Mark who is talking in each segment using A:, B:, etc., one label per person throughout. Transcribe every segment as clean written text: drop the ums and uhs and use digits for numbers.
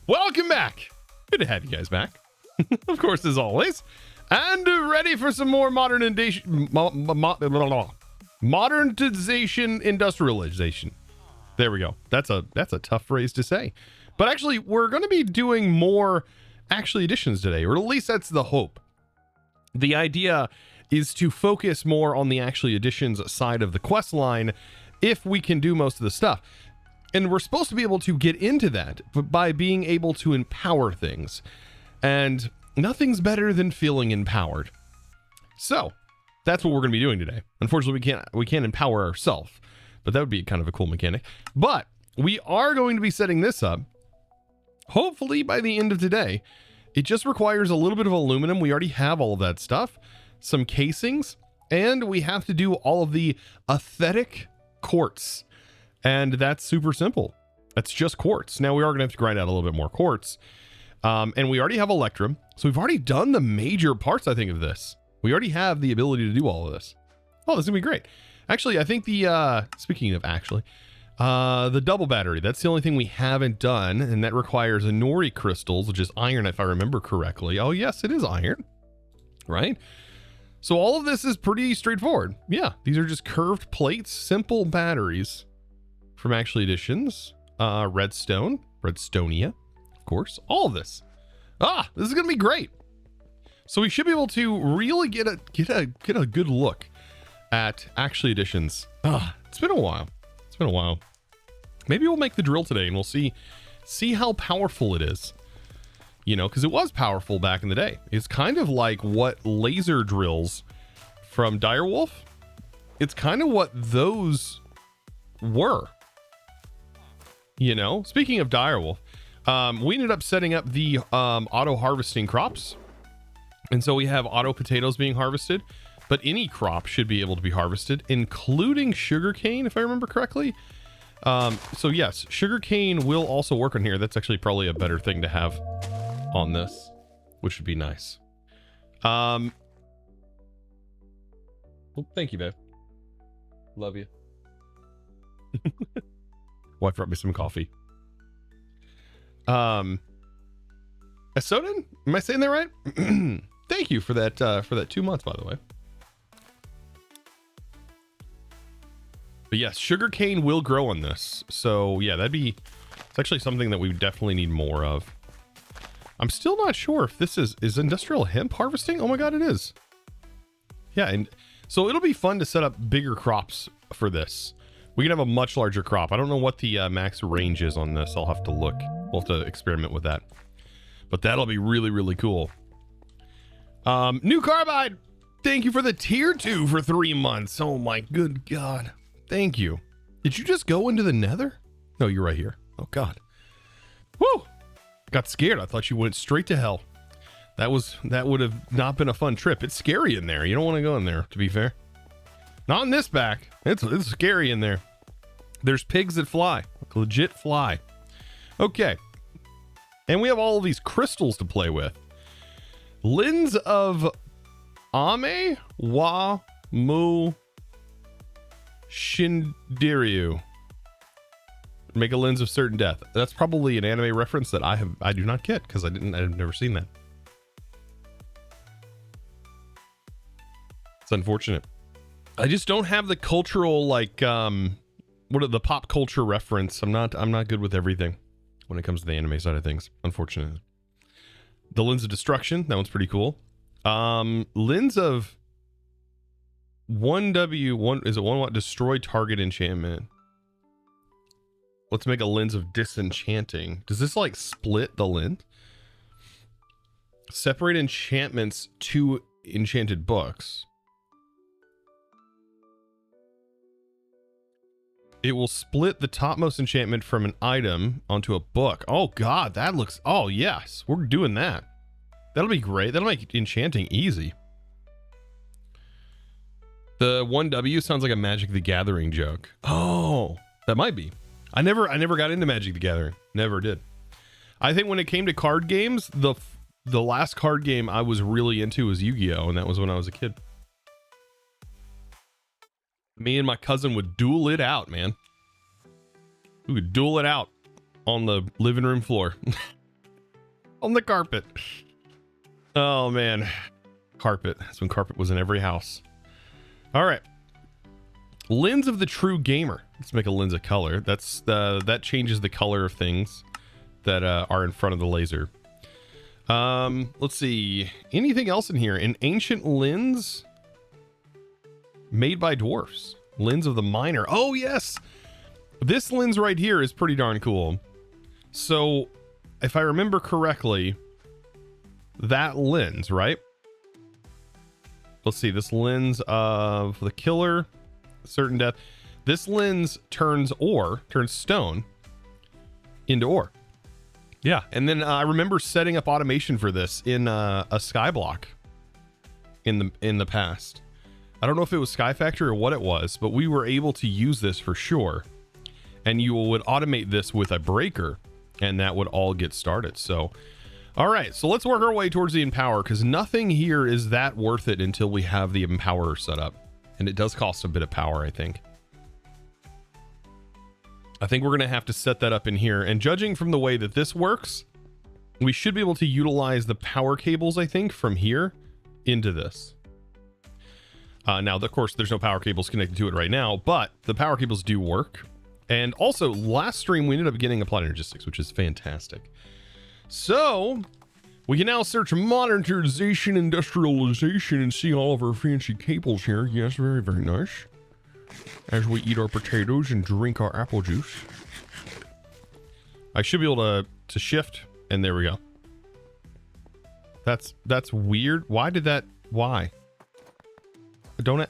A: Welcome back. Good to have you guys back. Of course, as always. And ready for some more modernization, industrialization. There we go. That's a tough phrase to say. But actually, we're going to be doing more actually additions today, or at least that's the hope. The idea is to focus more on the actually additions side of the quest line if we can do most of the stuff. And we're supposed to be able to get into that by being able to empower things. And nothing's better than feeling empowered. So that's what we're going to be doing today. Unfortunately, we can't empower ourselves, but that would be kind of a cool mechanic. But we are going to be setting this up, hopefully by the end of today. It just requires a little bit of aluminum. We already have all of that stuff, some casings, and we have to do all of the aesthetic quartz. And that's super simple. That's just quartz. Now we are going to have to grind out a little bit more quartz. And we already have Electrum. So we've already done the major parts, I think, of this. We already have the ability to do all of this. Oh, this is going to be great. Actually, I think speaking of actually, the double battery, that's the only thing we haven't done. And that requires Nori crystals, which is iron, if I remember correctly. Oh, yes, it is iron. Right? So all of this is pretty straightforward. Yeah, these are just curved plates, simple batteries from actually additions. Redstonia, of course. All of this. This is going to be great. So we should be able to really get a good look at actually additions. It's been a while. Maybe we'll make the drill today and we'll see how powerful it is. You know, because it was powerful back in the day. It's kind of like what laser drills from Direwolf. It's kind of what those were. You know, speaking of Direwolf, we ended up setting up the auto harvesting crops. And so we have auto potatoes being harvested, but any crop should be able to be harvested, including sugarcane, if I remember correctly. So yes, sugarcane will also work on here. That's actually probably a better thing to have on this, which would be nice. Well, thank you, babe. Love you. Wife brought me some coffee. Asoden? Am I saying that right? Thank you for that 2 months, by the way. But yes, sugarcane will grow on this. So yeah, it's actually something that we definitely need more of. I'm still not sure if this is industrial hemp harvesting. Oh my God, it is. Yeah. And so it'll be fun to set up bigger crops for this. We can have a much larger crop. I don't know what the max range is on this. I'll have to look. We'll have to experiment with that. But that'll be really, really cool. New Carbide. Thank you for the tier 2 for 3 months. Oh my good God. Thank you. Did you just go into the Nether? No, you're right here. Oh God. Woo! Got scared. I thought you went straight to hell. That would have not been a fun trip. It's scary in there. You don't want to go in there, to be fair. Not in this back. It's scary in there. There's pigs that fly. Legit fly. Okay. And we have all of these crystals to play with. Lens of Ame wa Mu Shindiryu. Make a lens of certain death. That's probably an anime reference that I do not get because I've never seen that. It's unfortunate. I just don't have the cultural, like, the pop culture reference. I'm not good with everything when it comes to the anime side of things, unfortunately. The Lens of Destruction, that one's pretty cool. Lens of 1W, is it 1 watt destroy target enchantment? Let's make a Lens of Disenchanting. Does this like split the lens? Separate enchantments to enchanted books. It will split the topmost enchantment from an item onto a book. Oh God, that looks, oh yes, we're doing that. That'll be great. That'll make enchanting easy. The 1W sounds like a Magic the Gathering joke. Oh, that might be. I never got into Magic the Gathering. Never did. I think when it came to card games, the last card game I was really into was Yu-Gi-Oh! And that was when I was a kid. Me and my cousin would duel it out, man. We would duel it out on the living room floor. on the carpet. Oh man, carpet. That's when carpet was in every house. All right. Lens of the true gamer. Let's make a lens of color. That changes the color of things that are in front of the laser. Let's see. Anything else in here? An ancient lens made by dwarfs. Lens of the miner. Oh yes, this lens right here is pretty darn cool. So, if I remember correctly, that lens, right? Let's see. This lens of the killer. Certain death. This lens turns stone into ore. Yeah, and then I remember setting up automation for this in a skyblock in the past. I don't know if it was Sky Factory or what it was, but we were able to use this for sure. And you would automate this with a breaker, and that would all get started. So, all right, so let's work our way towards the Empower, because nothing here is that worth it until we have the Empower set up. And it does cost a bit of power, I think. I think we're going to have to set that up in here. And judging from the way that this works, we should be able to utilize the power cables, I think, from here into this. Now, of course, there's no power cables connected to it right now, but the power cables do work. And also, last stream, we ended up getting Applied Energistics, which is fantastic. So, we can now search modernization, industrialization, and see all of our fancy cables here. Yes, very, very nice. As we eat our potatoes and drink our apple juice. I should be able to shift, and there we go. That's weird. Why?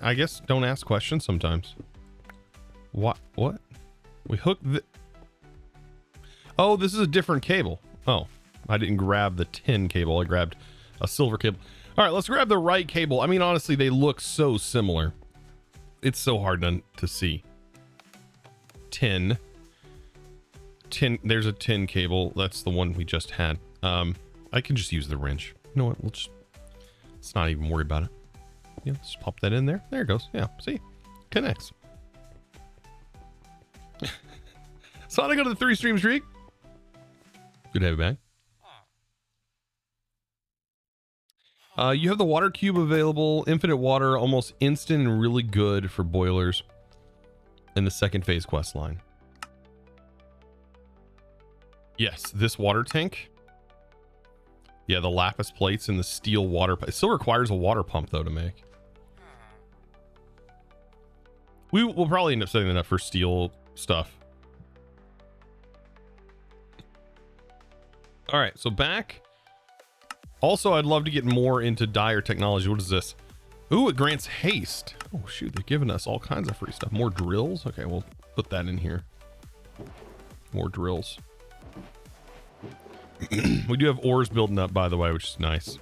A: I guess don't ask questions sometimes. What? We hooked the... Oh, this is a different cable. Oh, I didn't grab the tin cable. I grabbed a silver cable. All right, let's grab the right cable. I mean, honestly, they look so similar. It's so hard to see. Tin. There's a tin cable. That's the one we just had. I can just use the wrench. You know what? Let's not even worry about it. Yeah, just pop that in there. There it goes. Yeah, see? Connects. Sonic on the 3-stream streak. Good to have you back. You have the water cube available. Infinite water, almost instant and really good for boilers in the second phase quest line. Yes, this water tank. Yeah, the lapis plates and the steel water. It still requires a water pump, though, to make. We'll probably end up setting that up for steel stuff. All right, so back. Also, I'd love to get more into dire technology. What is this? Ooh, it grants haste. Oh, shoot, they're giving us all kinds of free stuff. More drills? Okay, we'll put that in here. More drills. We do have ores building up, by the way, which is nice.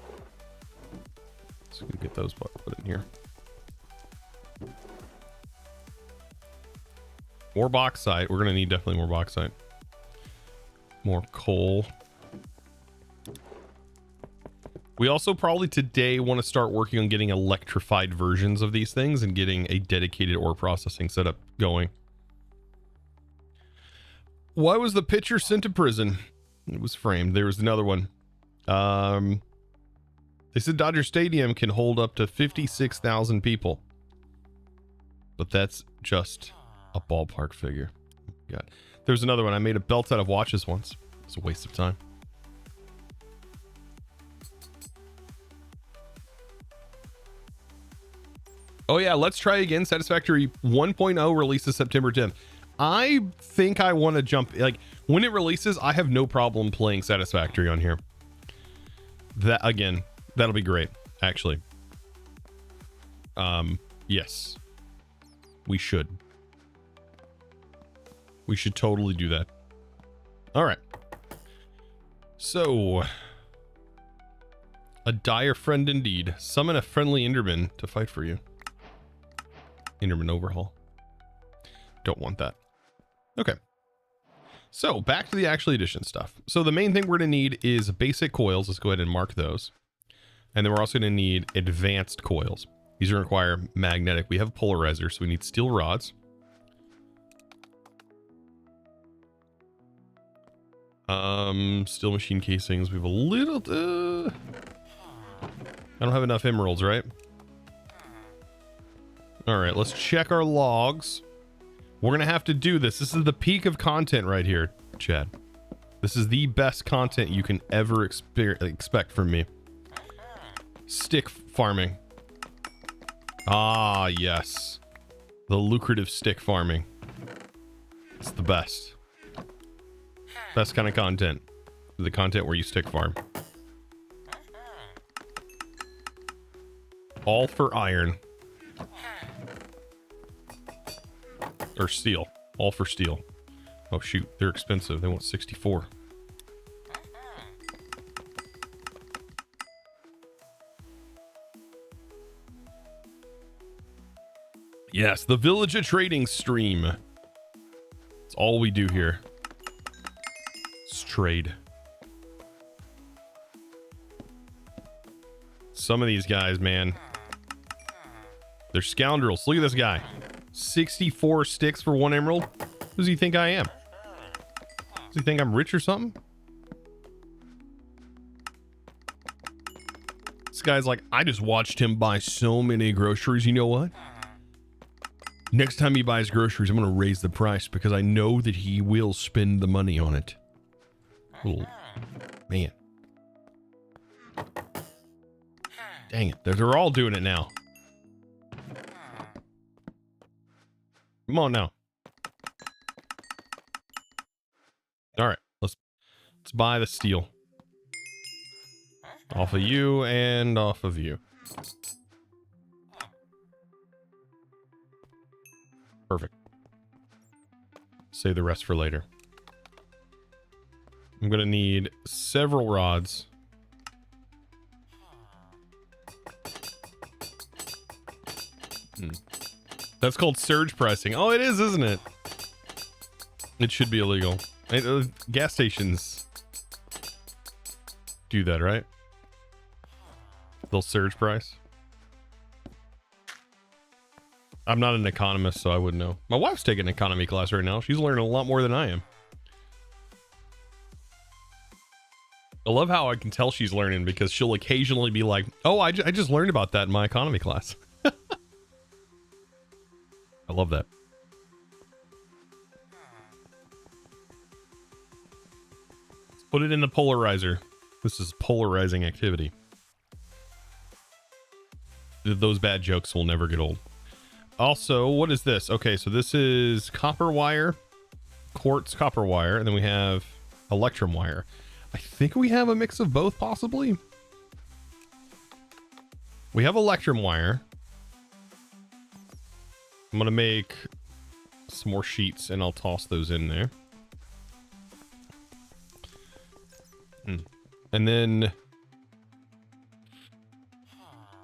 A: So we can get those put in here. More bauxite. We're going to need definitely more bauxite. More coal. We also probably today want to start working on getting electrified versions of these things and getting a dedicated ore processing setup going. Why was the picture sent to prison? It was framed. There was another one. They said Dodger Stadium can hold up to 56,000 people. But that's just a ballpark figure. God. There's another one. I made a belt out of watches once. It's a waste of time. Oh yeah, let's try again. Satisfactory 1.0 releases September 10th. I think I want to jump, like, when it releases, I have no problem playing Satisfactory on here. That, again, that'll be great, actually. Yes. We should. We should totally do that. All right. So, a dire friend indeed. Summon a friendly Enderman to fight for you. Enderman overhaul. Don't want that. Okay. So back to the actual edition stuff. So the main thing we're going to need is basic coils. Let's go ahead and mark those. And then we're also going to need advanced coils. These are going to require magnetic. We have a polarizer, so we need steel rods. Steel machine casings. We have a little, I don't have enough emeralds, right? All right, let's check our logs. We're going to have to do this. This is the peak of content right here, Chad. This is the best content you can ever expect from me. Stick farming. Ah, yes. The lucrative stick farming. It's the best. Best kind of content. The content where you stick farm. All for iron. Or steel. All for steel. Oh shoot, they're expensive. They want 64. Yes, the Village of Trading stream. It's all we do here. It's trade. Some of these guys, man. They're scoundrels. Look at this guy. 64 sticks for 1 emerald. Who does he think I am? Does he think I'm rich or something? This guy's like, I just watched him buy so many groceries. You know what? Next time he buys groceries, I'm going to raise the price because I know that he will spend the money on it. Oh, man. Dang it. They're all doing it now. Come on now. All right. Let's buy the steel. Off of you and off of you. Perfect. Save the rest for later. I'm gonna need several rods. That's called surge pricing. Oh, it is, isn't it? It should be illegal. Gas stations do that, right? They'll surge price. I'm not an economist, so I wouldn't know. My wife's taking an economy class right now. She's learning a lot more than I am. I love how I can tell she's learning because she'll occasionally be like, oh, I just learned about that in my economy class. I love that. Let's put it in the polarizer. This is polarizing activity. Those bad jokes will never get old. Also, what is this? Okay, so this is copper wire, quartz copper wire, and then we have electrum wire. I think we have a mix of both, possibly. We have electrum wire. I'm gonna make some more sheets and I'll toss those in there. And then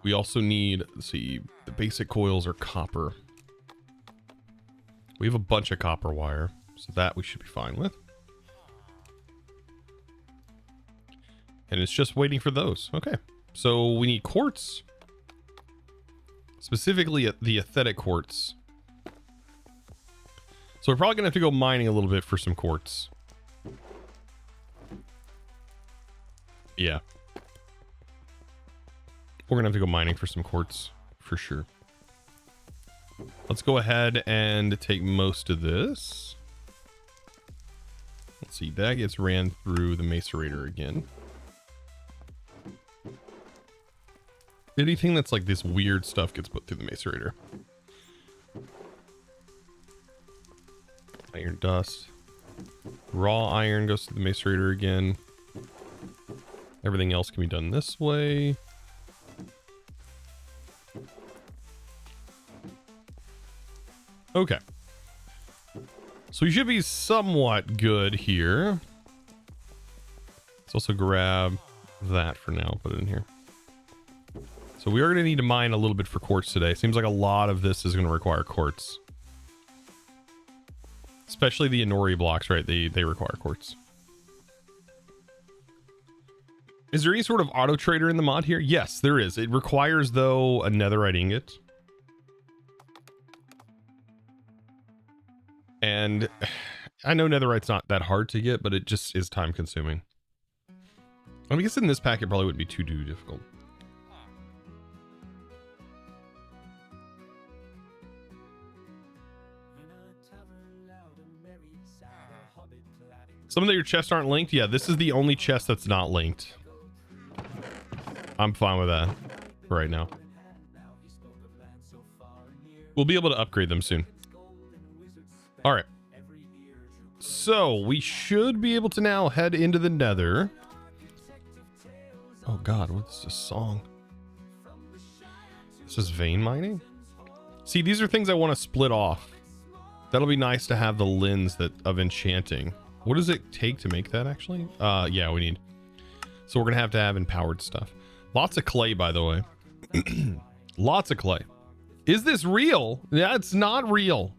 A: we also need, let's see, the basic coils are copper. We have a bunch of copper wire, so that we should be fine with. And it's just waiting for those. Okay, so we need quartz, specifically the aesthetic quartz. So we're probably gonna have to go mining a little bit for some quartz. Yeah. We're gonna have to go mining for some quartz for sure. Let's go ahead and take most of this. Let's see, that gets ran through the macerator again. Anything that's like this weird stuff gets put through the macerator. Iron dust. Raw iron goes to the macerator again. Everything else can be done this way. Okay. So we should be somewhat good here. Let's also grab that for now, put it in here. So we are going to need to mine a little bit for quartz today. Seems like a lot of this is going to require quartz. Especially the Inori blocks, right? They require quartz. Is there any sort of auto trader in the mod here? Yes, there is. It requires, though, a netherite ingot. And I know netherite's not that hard to get, but it just is time consuming. I guess in this pack it probably wouldn't be too difficult. Some of your chests aren't linked. Yeah, this is the only chest that's not linked. I'm fine with that right now. We'll be able to upgrade them soon. All right. So we should be able to now head into the Nether. Oh God, what's this song? This is vein mining? See, these are things I want to split off. That'll be nice to have the lens of enchanting. What does it take to make that actually? Yeah, we need. So we're gonna have to have empowered stuff. Lots of clay, by the way. Lots of clay. Is this real? Yeah, it's not real.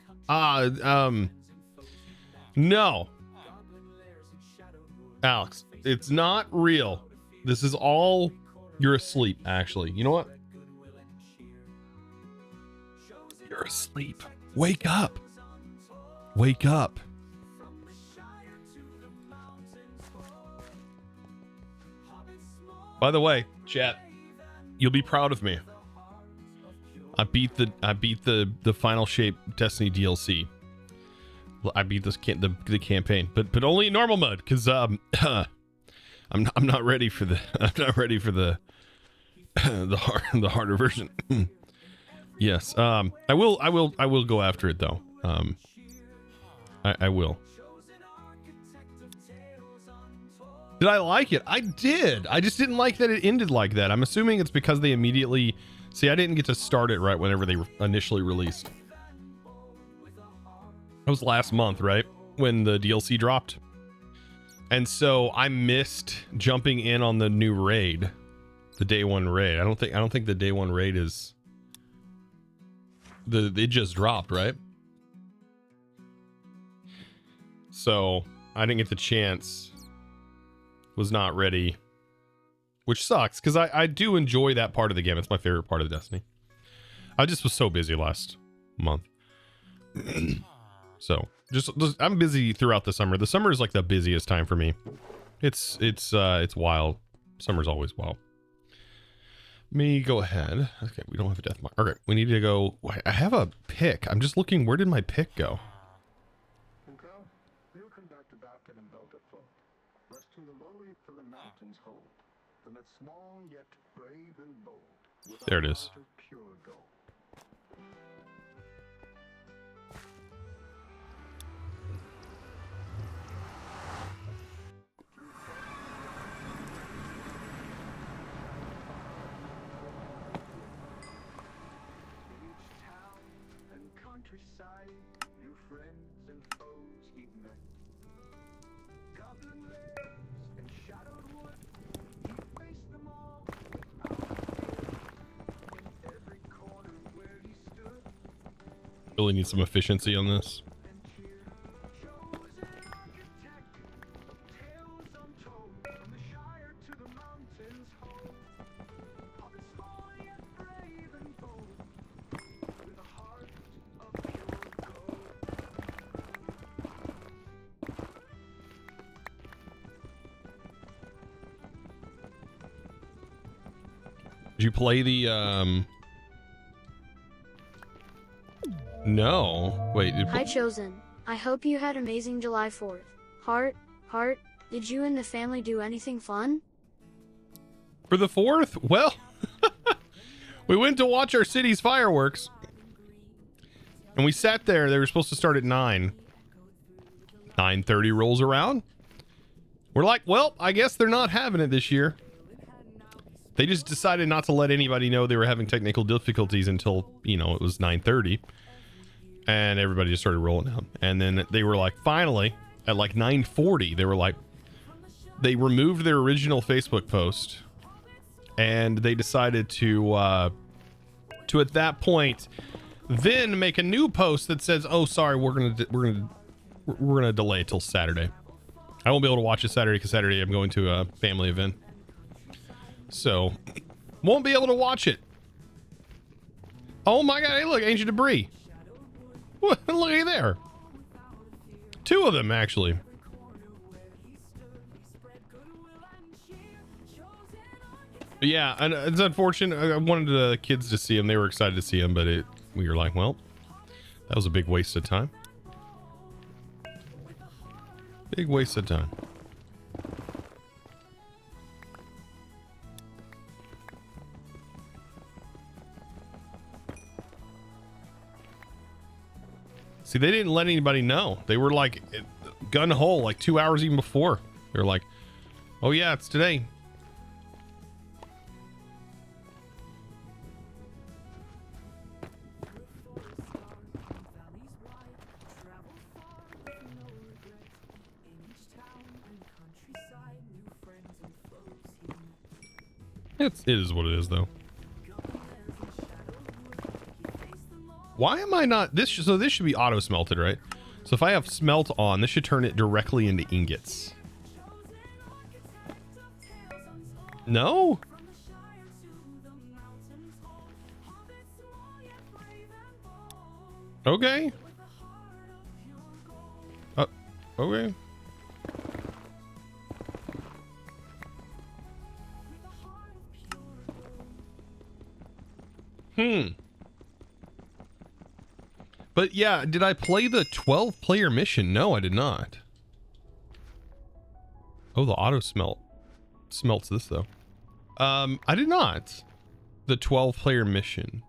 A: No. Alex, it's not real. This is all, you're asleep, actually. You know what? You're asleep. Wake up. Wake up. By the way, chat, you'll be proud of me. I beat the Final Shape Destiny DLC. I beat this the campaign, but only in normal mode because I'm not ready for the the harder version. Yes, I will go after it though. I will. Did I like it? I did. I just didn't like that it ended like that. I'm assuming it's because they immediately... See, I didn't get to start it right whenever they initially released. That was last month, right? When the DLC dropped. And so I missed jumping in on the new raid. The day one raid. I don't think the day one raid is... It just dropped, right? So I didn't get the chance... Was not ready, which sucks because I do enjoy that part of the game. It's my favorite part of Destiny. I just was so busy last month. So just I'm busy throughout the summer. The summer is like the busiest time for me. It's wild. Summer's always wild. Me go ahead. Okay, we don't have a death mark. Okay, we need to go. I have a pick. I'm just looking. Where did my pick go? There it is. Really need some efficiency on this. Did you play the No. Wait.
B: Hi, Chosen. I hope you had amazing July 4th. Heart, did you and the family do anything fun?
A: For the 4th? Well, we went to watch our city's fireworks. And we sat there. They were supposed to start at 9. 9:30 rolls around. We're like, well, I guess they're not having it this year. They just decided not to let anybody know they were having technical difficulties until, you know, it was 9:30. And everybody just started rolling out. And then they were like, finally, at like 9:40, they were like, they removed their original Facebook post. And they decided to at that point, then make a new post that says, oh, sorry, we're gonna delay till Saturday. I won't be able to watch it Saturday because Saturday I'm going to a family event. So, won't be able to watch it. Oh my god, hey look, ancient debris. What? Look at there. 2 of them, actually. But yeah, and it's unfortunate. I wanted the kids to see him. They were excited to see him, but we were like, well, that was a big waste of time. Big waste of time. See, they didn't let anybody know. They were like gun ho, like 2 hours even before. They were like, oh yeah, it's today. It is what it is, though. Why am I not this? So this should be auto smelted, right? So if I have smelt on, this should turn it directly into ingots. No? Okay. Okay. But yeah, did I play the 12-player mission? No, I did not. Oh, the auto smelts this though. I did not. The 12-player mission.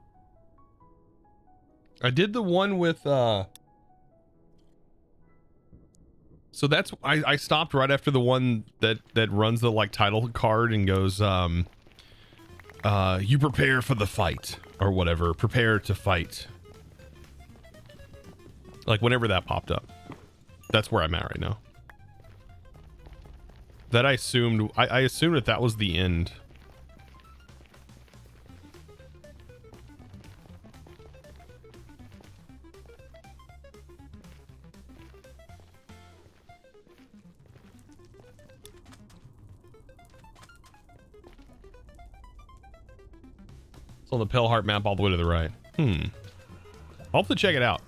A: I did the one with so that's I stopped right after the one that runs the like title card and goes you prepare for the fight or whatever, prepare to fight. Like whenever that popped up. That's where I'm at right now. That I assumed that was the end. It's on the Pale Heart map all the way to the right. I'll have to check it out.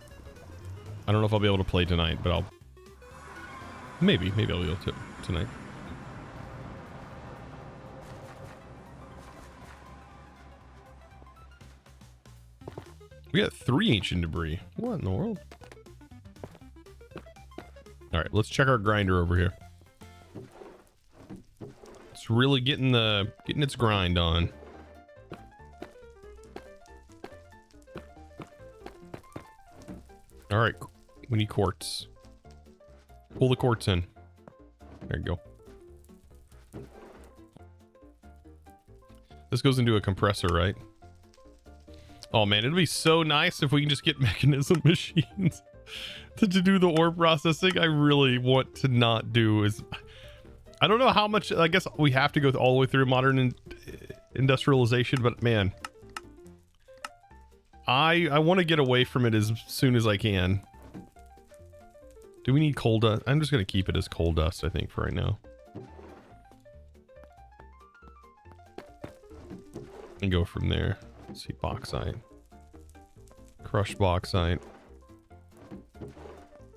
A: I don't know if I'll be able to play tonight, but I'll... Maybe I'll be able to tonight. We got 3 ancient debris. What in the world? Alright, let's check our grinder over here. It's really getting its grind on. Alright, we need quartz. Pull the quartz in. There you go. This goes into a compressor, right? Oh man, it'd be so nice if we can just get mechanism machines to do the ore processing. I really want to not do is... I don't know how much... I guess we have to go all the way through modern industrialization, but man... I want to get away from it as soon as I can. Do we need coal dust? I'm just going to keep it as coal dust, I think, for right now. And go from there. Let's see, bauxite. Crushed bauxite.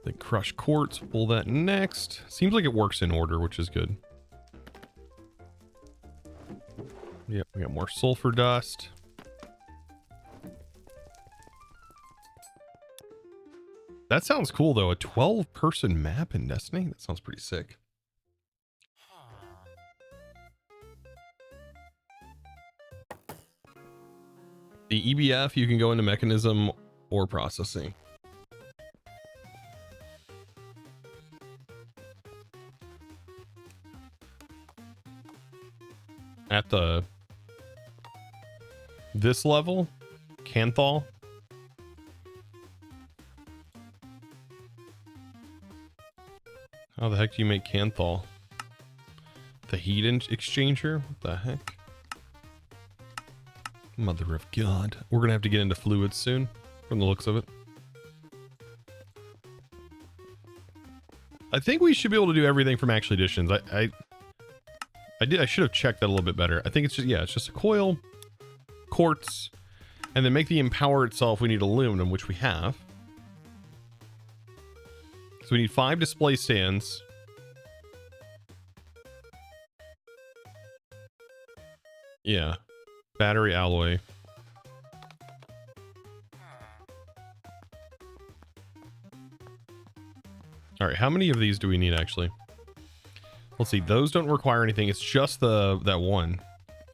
A: Then crushed quartz. Pull that next. Seems like it works in order, which is good. Yep, we got more sulfur dust. That sounds cool, though. A 12-person map in Destiny? That sounds pretty sick. The EBF, you can go into mechanism or processing. At this level, Canthal. How the heck do you make Canthal? The heat exchanger? What the heck? Mother of God. We're gonna have to get into fluids soon, from the looks of it. I think we should be able to do everything from Actual Editions. I should have checked that a little bit better. I think it's just, yeah, it's just a coil, quartz, and then make the Empower itself. We need aluminum, which we have. So we need 5 display stands. Yeah. Battery alloy. All right, how many of these do we need actually? Let's see. Those don't require anything. It's just that one.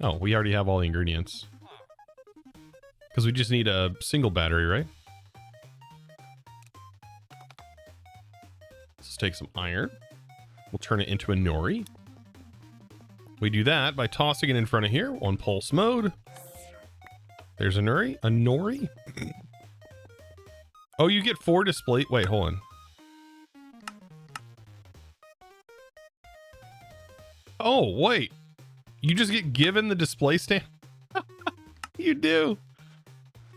A: Oh, we already have all the ingredients. Because we just need a single battery, right? Let's take some iron. We'll turn it into a nori. We do that by tossing it in front of here on pulse mode. There's a nori. A nori. Oh, you get 4 display. Wait, hold on. Oh, wait. You just get given the display stand? You do.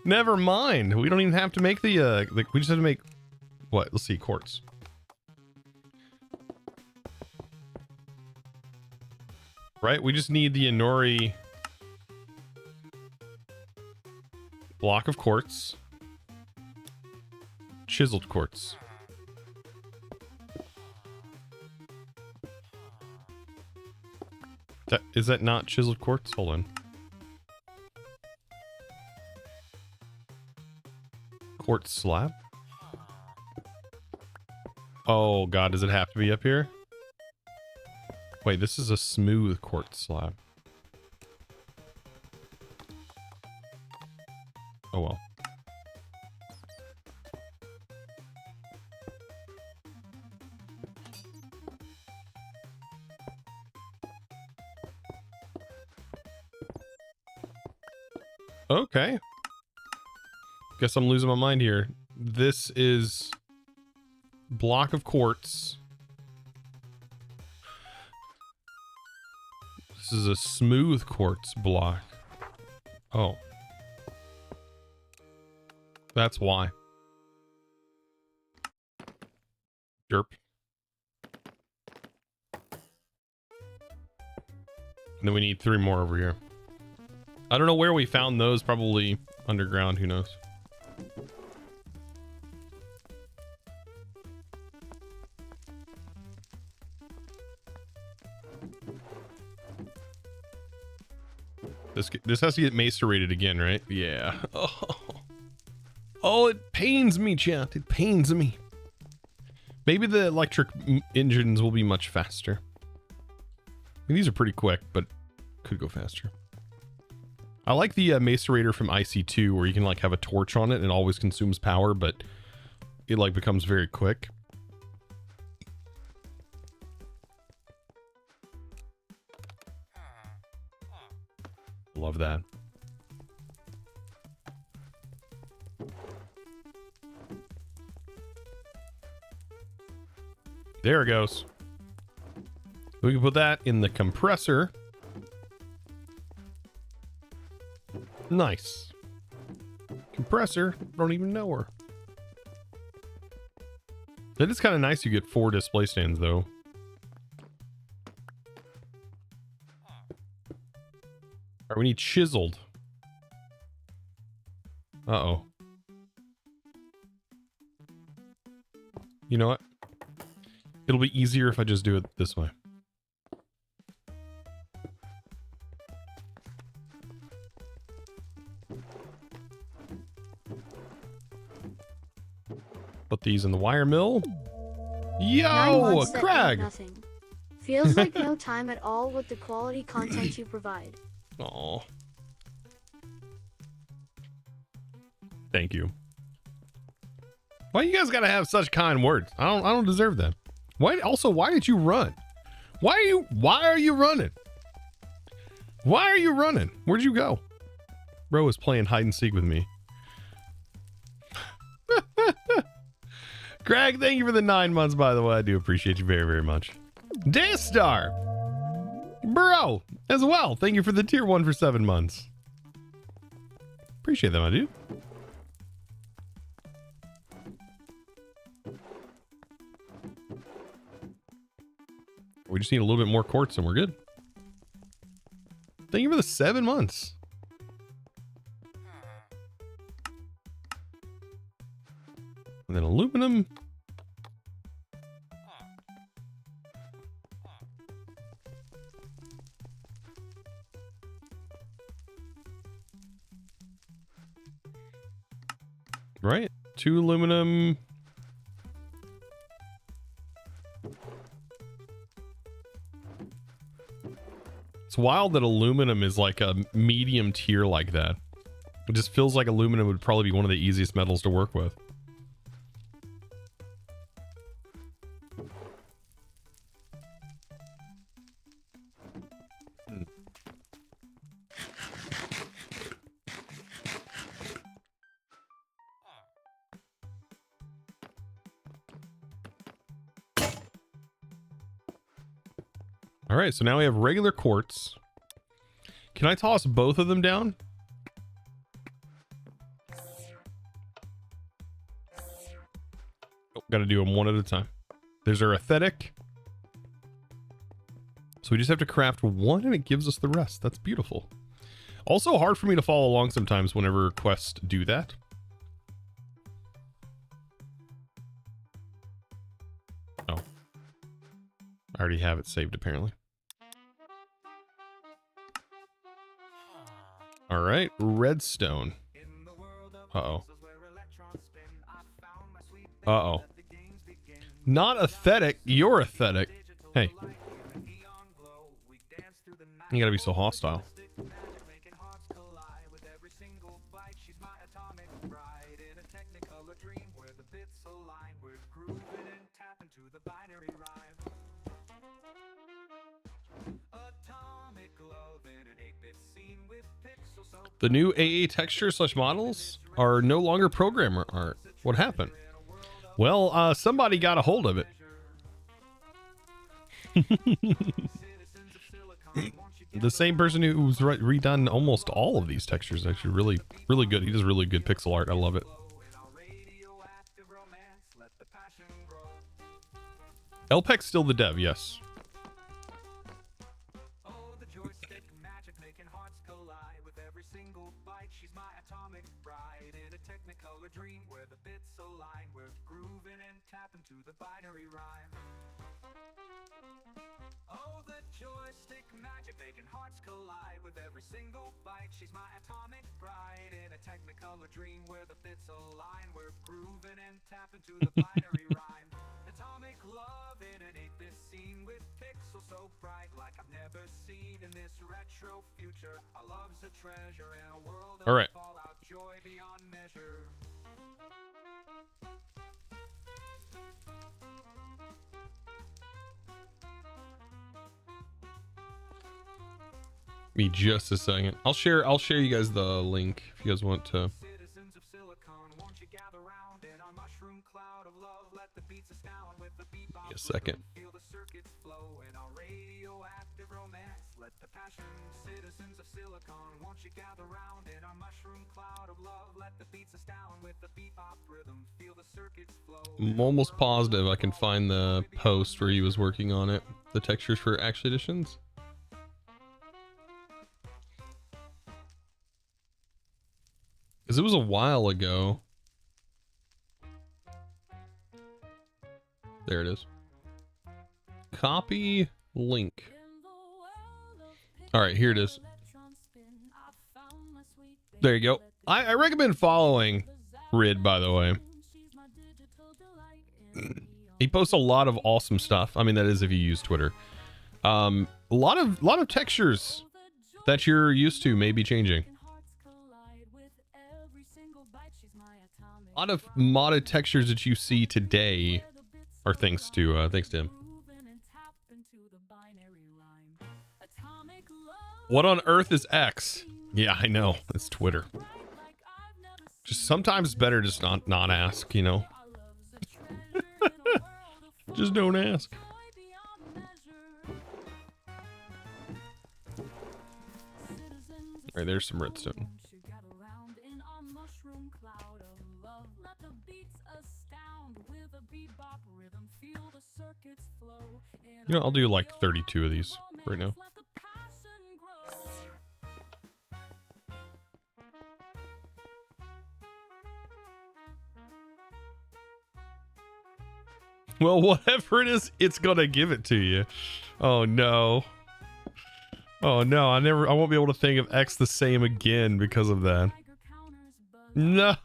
A: Never mind. We don't even have to make the we just have to make what? Let's see, quartz. Right? We just need the Inori block of quartz. Chiseled quartz. Is that not chiseled quartz? Hold on. Quartz slab? Oh god, does it have to be up here? Wait, this is a smooth quartz slab. Oh well. Okay. Guess I'm losing my mind here. This is block of quartz. This is a smooth quartz block. Oh. That's why. Derp. And then we need 3 more over here. I don't know where we found those, probably underground, who knows. This has to get macerated again, right? Yeah. Oh, it pains me, chat. It pains me. Maybe the electric engines will be much faster. I mean, these are pretty quick, but could go faster. I like the macerator from IC2 where you can like have a torch on it and it always consumes power, but it like becomes very quick. Love that. There it goes. We can put that in the compressor. Nice. Compressor, don't even know her. That is kind of nice. You get 4 display stands though. Alright, we need chiseled. Uh-oh. You know what? It'll be easier if I just do it this way. Put these in the wire mill.
B: 9
A: Yo,
B: months that
A: Craig!
B: mean nothing. Feels like no time at all with the quality content you provide.
A: Aw. Thank you. Why you guys gotta have such kind words? I don't deserve that. Why did you run? Why are you running? Why are you running? Where'd you go? Bro was playing hide and seek with me. Greg, thank you for the 9 months, by the way. I do appreciate you very, very much. Daystar, bro, as well. Thank you for the tier 1 for 7 months. Appreciate that, my dude. We just need a little bit more quartz and we're good. Thank you for the 7 months. And then aluminum. 2 aluminum. It's wild that aluminum is like a medium tier like that. It just feels like aluminum would probably be one of the easiest metals to work with. All right, so now we have regular quartz. Can I toss both of them down? Oh, gotta do them one at a time. There's our aesthetic. So we just have to craft one and it gives us the rest. That's beautiful. Also hard for me to follow along sometimes whenever quests do that. Oh. I already have it saved apparently. All right, redstone. Uh-oh. Uh-oh. Not aesthetic, you're aesthetic. Hey. You gotta be so hostile. The new AA texture / models are no longer programmer art. What happened? Well, somebody got a hold of it. The same person who's redone almost all of these textures. Actually, really good. He does really good pixel art. I love it. LPEC's still the dev, yes.
C: She's my atomic bride in a technicolor dream where the bits align. We're grooving and tap into the binary rhyme. Atomic love in an 8-bit scene with pixels so bright like I've never seen in this retro future. Our love's a treasure in a world of fallout, joy beyond measure.
A: Me just a second. I'll share you guys the link if you guys want to.
C: Citizens of Silicon, won't you gather round in our mushroom cloud of love? Let the beats astound with the bebop.
A: A second.
C: Feel the circuits flow in our radioactive romance. Let the passion. Citizens of Silicon, won't you gather round in our mushroom cloud of love? Let the beats astound with the bebop rhythm. Feel the circuits flow.
A: I'm almost positive I can find the post where he was working on it. The textures for Actual Editions. Because it was a while ago. There it is. Copy link. All right, here it is. There you go. I recommend following Rid, by the way. He posts a lot of awesome stuff. I mean, that is if you use Twitter. A lot of textures that you're used to may be changing. A lot of modded textures that you see today are thanks to him. What on earth is X? Yeah, I know. It's Twitter. Just sometimes it's better just not ask, you know. Just don't ask. All right, there's some redstone. You know, I'll do like 32 of these right now. Well, whatever it is, it's gonna give it to you. Oh no. Oh no, I won't be able to think of X the same again because of that. No.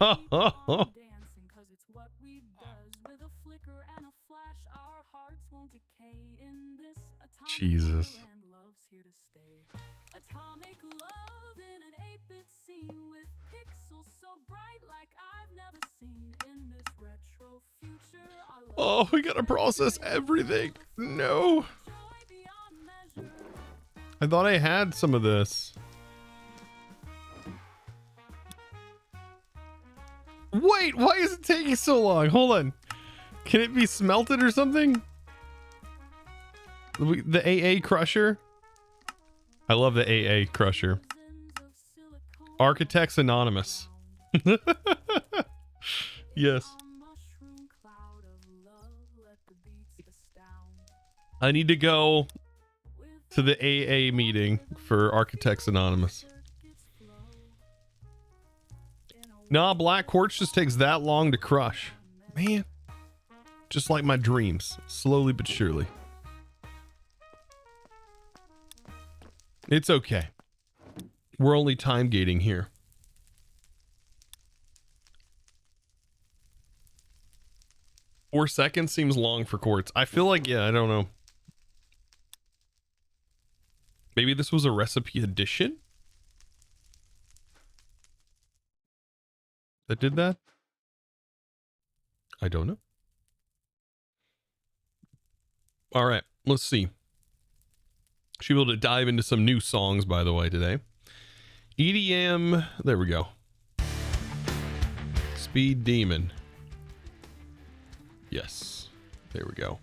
A: Jesus.
D: Atomic love in an 8-bit scene with pixels so bright like I've never seen in this retro future.
A: Oh, we gotta process everything. No. I thought I had some of this. Wait, why is it taking so long? Hold on. Can it be smelted or something? The AA crusher? I love the AA crusher. Architects Anonymous. Yes. I need to go to the AA meeting for Architects Anonymous. Nah, black quartz just takes that long to crush. Man. Just like my dreams. Slowly but surely. It's okay. We're only time gating here. Four seconds seems long for quartz. I feel like, yeah, I don't know. Maybe this was a recipe addition that did that? I don't know. All right, let's see. Should be able to dive into some new songs, by the way, today. EDM, there we go. Speed Demon. Yes, there we go.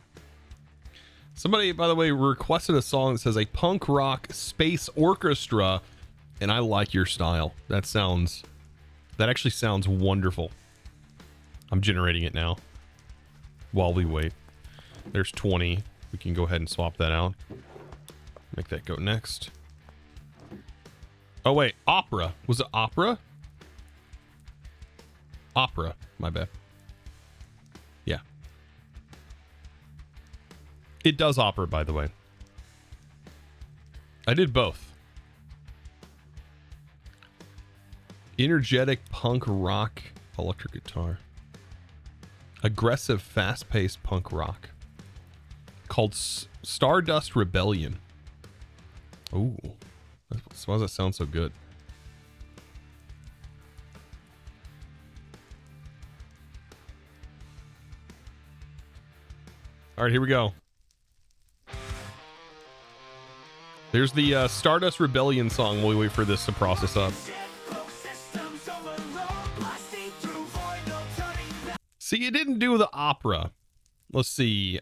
A: Somebody, by the way, requested a song that says a punk rock space orchestra, and I like your style. That actually sounds wonderful. I'm generating it now while we wait. There's 20. We can go ahead and swap that out. Make that go next. Oh, wait. Opera. Was it opera? Opera. My bad. Yeah. It does opera, by the way. I did both. Energetic punk rock electric guitar. Aggressive, fast-paced punk rock. Called Stardust Rebellion. Ooh. Why does that sound so good? All right, here we go. There's the Stardust Rebellion song while we wait for this to process up. See, it didn't do the opera. Let's see.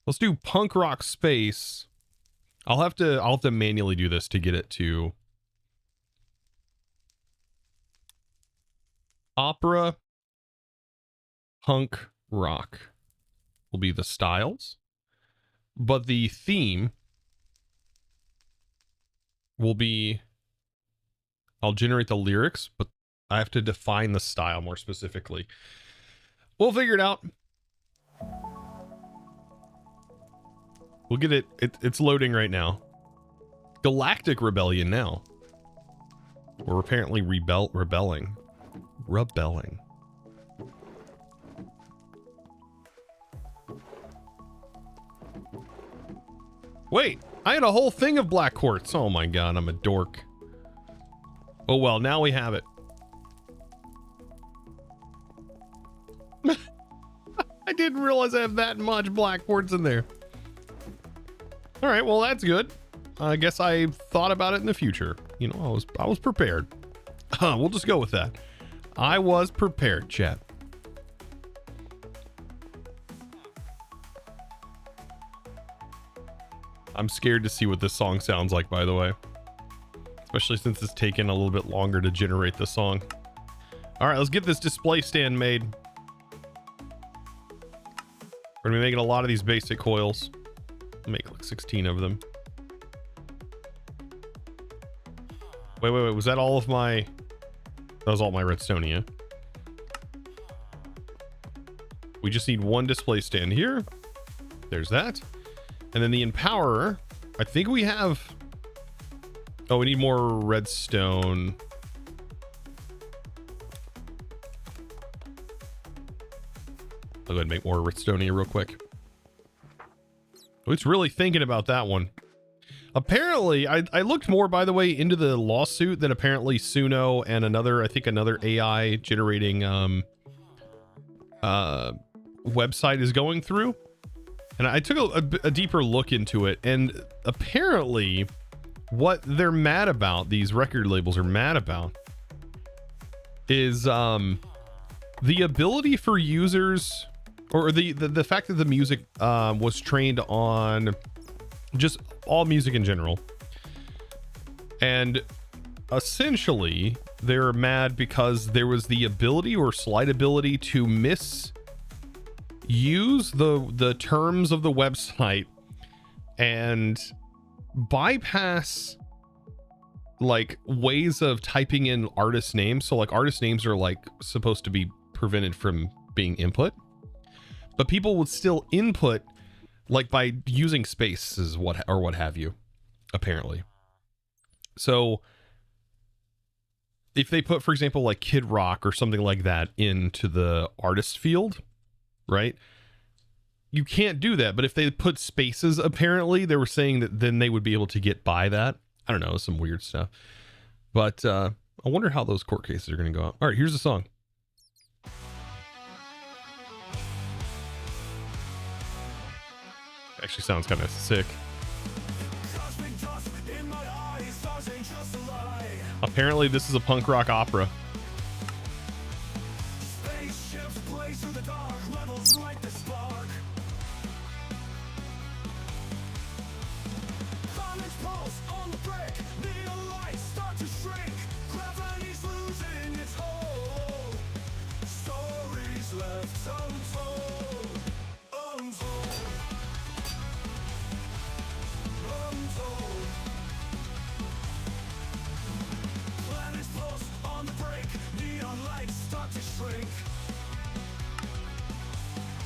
A: Let's do punk rock space. I'll have to manually do this to get it to opera. Punk rock will be the styles, but the theme will be, I'll generate the lyrics, but I have to define the style more specifically. We'll figure it out. We'll get it. It's loading right now. Galactic Rebellion now. We're apparently rebelling. Wait, I had a whole thing of black quartz. Oh my god, I'm a dork. Oh well, now we have it. I didn't realize I have that much black quartz in there. All right, well that's good. I guess I thought about it in the future. You know, I was prepared. We'll just go with that. I was prepared, chat. I'm scared to see what this song sounds like, by the way. Especially since it's taken a little bit longer to generate the song. All right, let's get this display stand made. We're gonna be making a lot of these basic coils. Make like 16 of them. Wait. Was that all of my... That was all my redstonia. We just need one display stand here. There's that. And then the empowerer, I think we have... Oh, we need more redstone. I'll go ahead and make more redstonia real quick. It's really thinking about that one. Apparently, I looked more, by the way, into the lawsuit that apparently Suno and another, I think another AI generating website is going through. And I took a deeper look into it. And apparently, what they're mad about, these record labels are mad about, is the ability for users, or the fact that the music was trained on just all music in general. And essentially, they're mad because there was the ability or slight ability to misuse the terms of the website and bypass like ways of typing in artist names. So like artist names are like supposed to be prevented from being input, but people would still input like by using spaces, what have you, apparently. So if they put, for example, like Kid Rock or something like that into the artist field, right? You can't do that. But if they put spaces, apparently they were saying that then they would be able to get by that. I don't know, some weird stuff. But I wonder how those court cases are going to go out. All right, here's the song. Actually sounds kind of sick. Apparently this is a punk rock opera.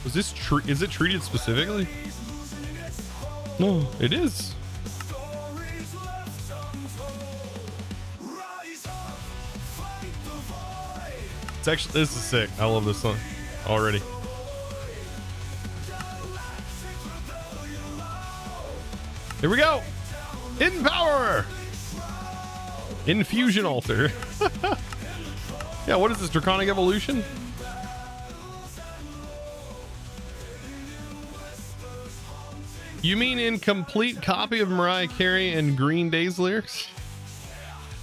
A: Was this is it treated specifically? No, it is. It's actually, this is sick. I love this song already. Here we go. In power. Infusion altar. Yeah, what is this? Draconic evolution? You mean incomplete copy of Mariah Carey and Green Day's lyrics?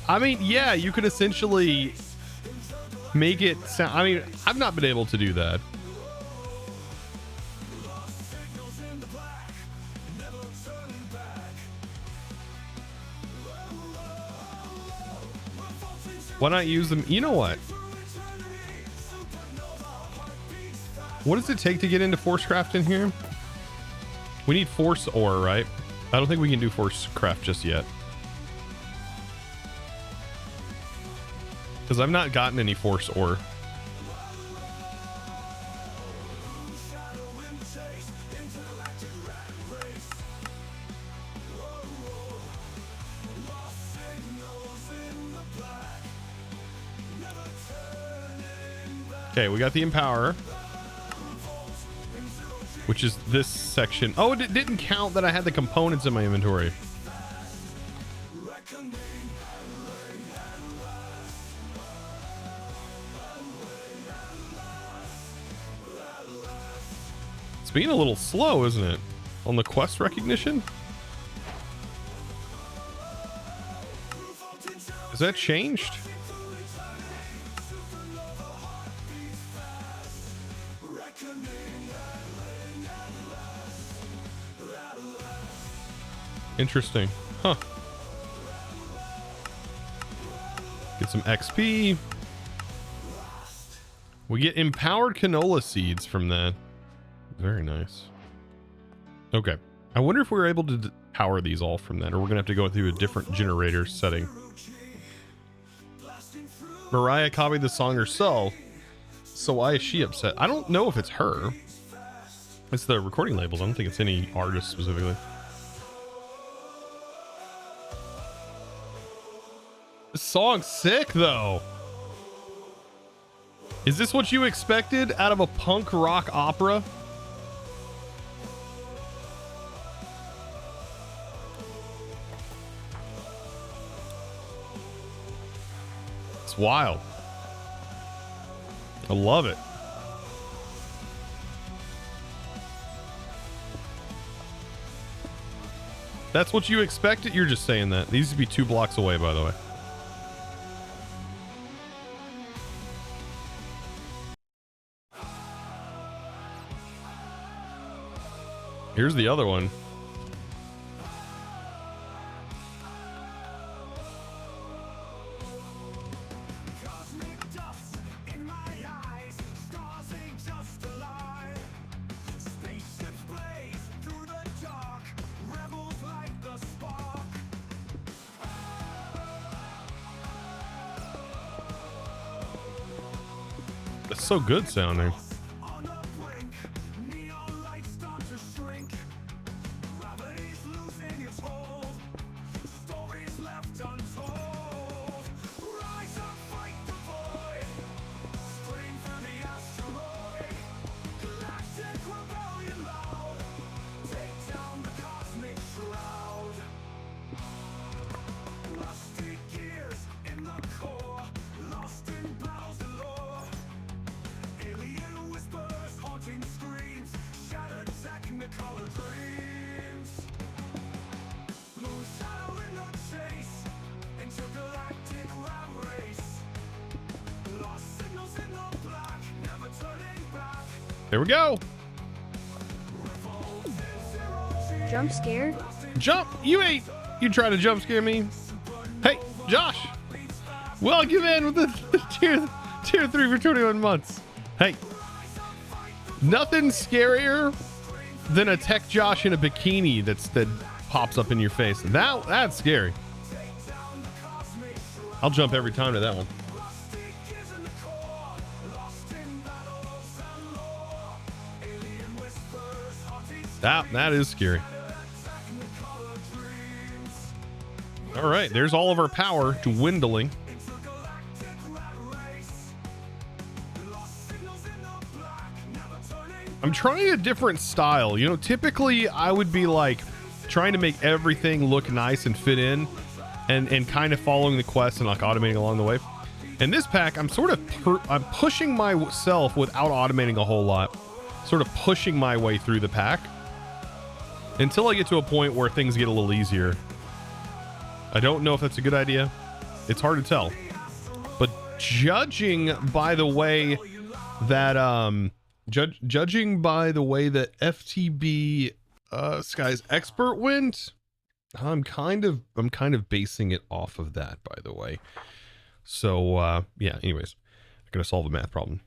A: I mean, yeah, you could essentially make it sound. I mean, I've not been able to do that. Why not use them? You know what? What does it take to get into Forcecraft in here? We need Force Ore, right? I don't think we can do Forcecraft just yet. Because I've not gotten any Force Ore. Okay, we got the Empower, which is this section. Oh, it didn't count that I had the components in my inventory. It's being a little slow, isn't it? On the quest recognition? Has that changed? Interesting. Huh. Get some XP. We get empowered canola seeds from that. Very nice. Okay. I wonder if we're able to power these all from that, or we're going to have to go through a different generator setting. Mariah copied the song herself, so why is she upset? I don't know if it's her. It's the recording labels. I don't think it's any artist specifically. This song's sick, though. Is this what you expected out of a punk rock opera? It's wild. I love it. That's what you expected? You're just saying that. These would be 2 blocks away, by the way. Here's the other one.
C: Cosmic dust in my eyes, stars ain't just a lie. Spaceships blaze through the dark, rebels like the spark.
A: That's so good sounding.
C: On the brink, neon lights start to shrink. Gravity's losing its hold, stories left untold. Rise up, fight the void, scream through the asteroid. Galactic rebellion loud, take down the cosmic shroud. Rusty gears in the core, lost in battles and lore. Alien whispers, haunting screams, shattered technicolor dreams. Moon shadow in the chase, intergalactic rat race. Lost signals in the black, never turning back.
A: There we go.
C: Revolt in zero G.
B: Jump scared?
A: Jump. You try to jump scare me. Hey, Josh. Well, give in with the tier 3 for 21 months. Hey, nothing scarier than a tech Josh in a bikini that pops up in your face. That's scary. I'll jump every time to that one.
C: Rusty gears in the core, lost in battles and lore. Alien whispers, haunting
A: That is scary.
C: technicolor dreams.
A: All right, there's all of our power dwindling.
C: Intergalactic rat race. Lost signals in the black, never turning.
A: I'm trying a different style. You know, typically I would be like trying to make everything look nice and fit in and kind of following the quest and like automating along the way. In this pack, I'm sort of I'm pushing myself without automating a whole lot, sort of pushing my way through the pack until I get to a point where things get a little easier. I don't know if that's a good idea. It's hard to tell. But judging by the way that judging by the way that FTB Sky's expert went, I'm kind of basing it off of that, by the way. So yeah, anyways, I'm gonna solve a math problem.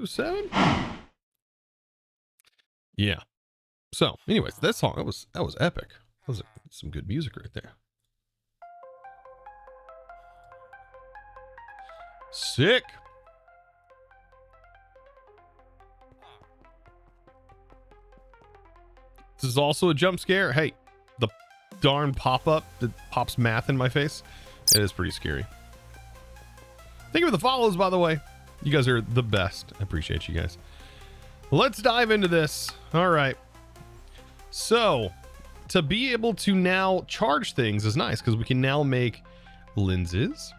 A: 7. Yeah. So anyways, that song, that was epic. That was some good music right there. Sick. This is also a jump scare. Hey, the darn pop-up that pops math in my face. It is pretty scary. Thank you for the follows, by the way. You guys are the best. I appreciate you guys. Let's dive into this. All right. So, to be able to now charge things is nice because we can now make lenses.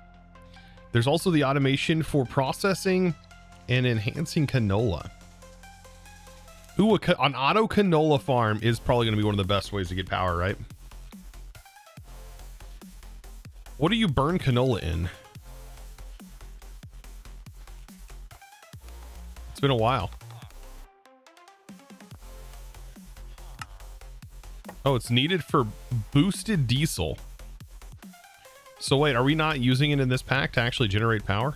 A: There's also the automation for processing and enhancing canola. Ooh, an auto canola farm is probably going to be one of the best ways to get power, right? What do you burn canola in? It's been a while. Oh, it's needed for boosted diesel. So wait, are we not using it in this pack to actually generate power?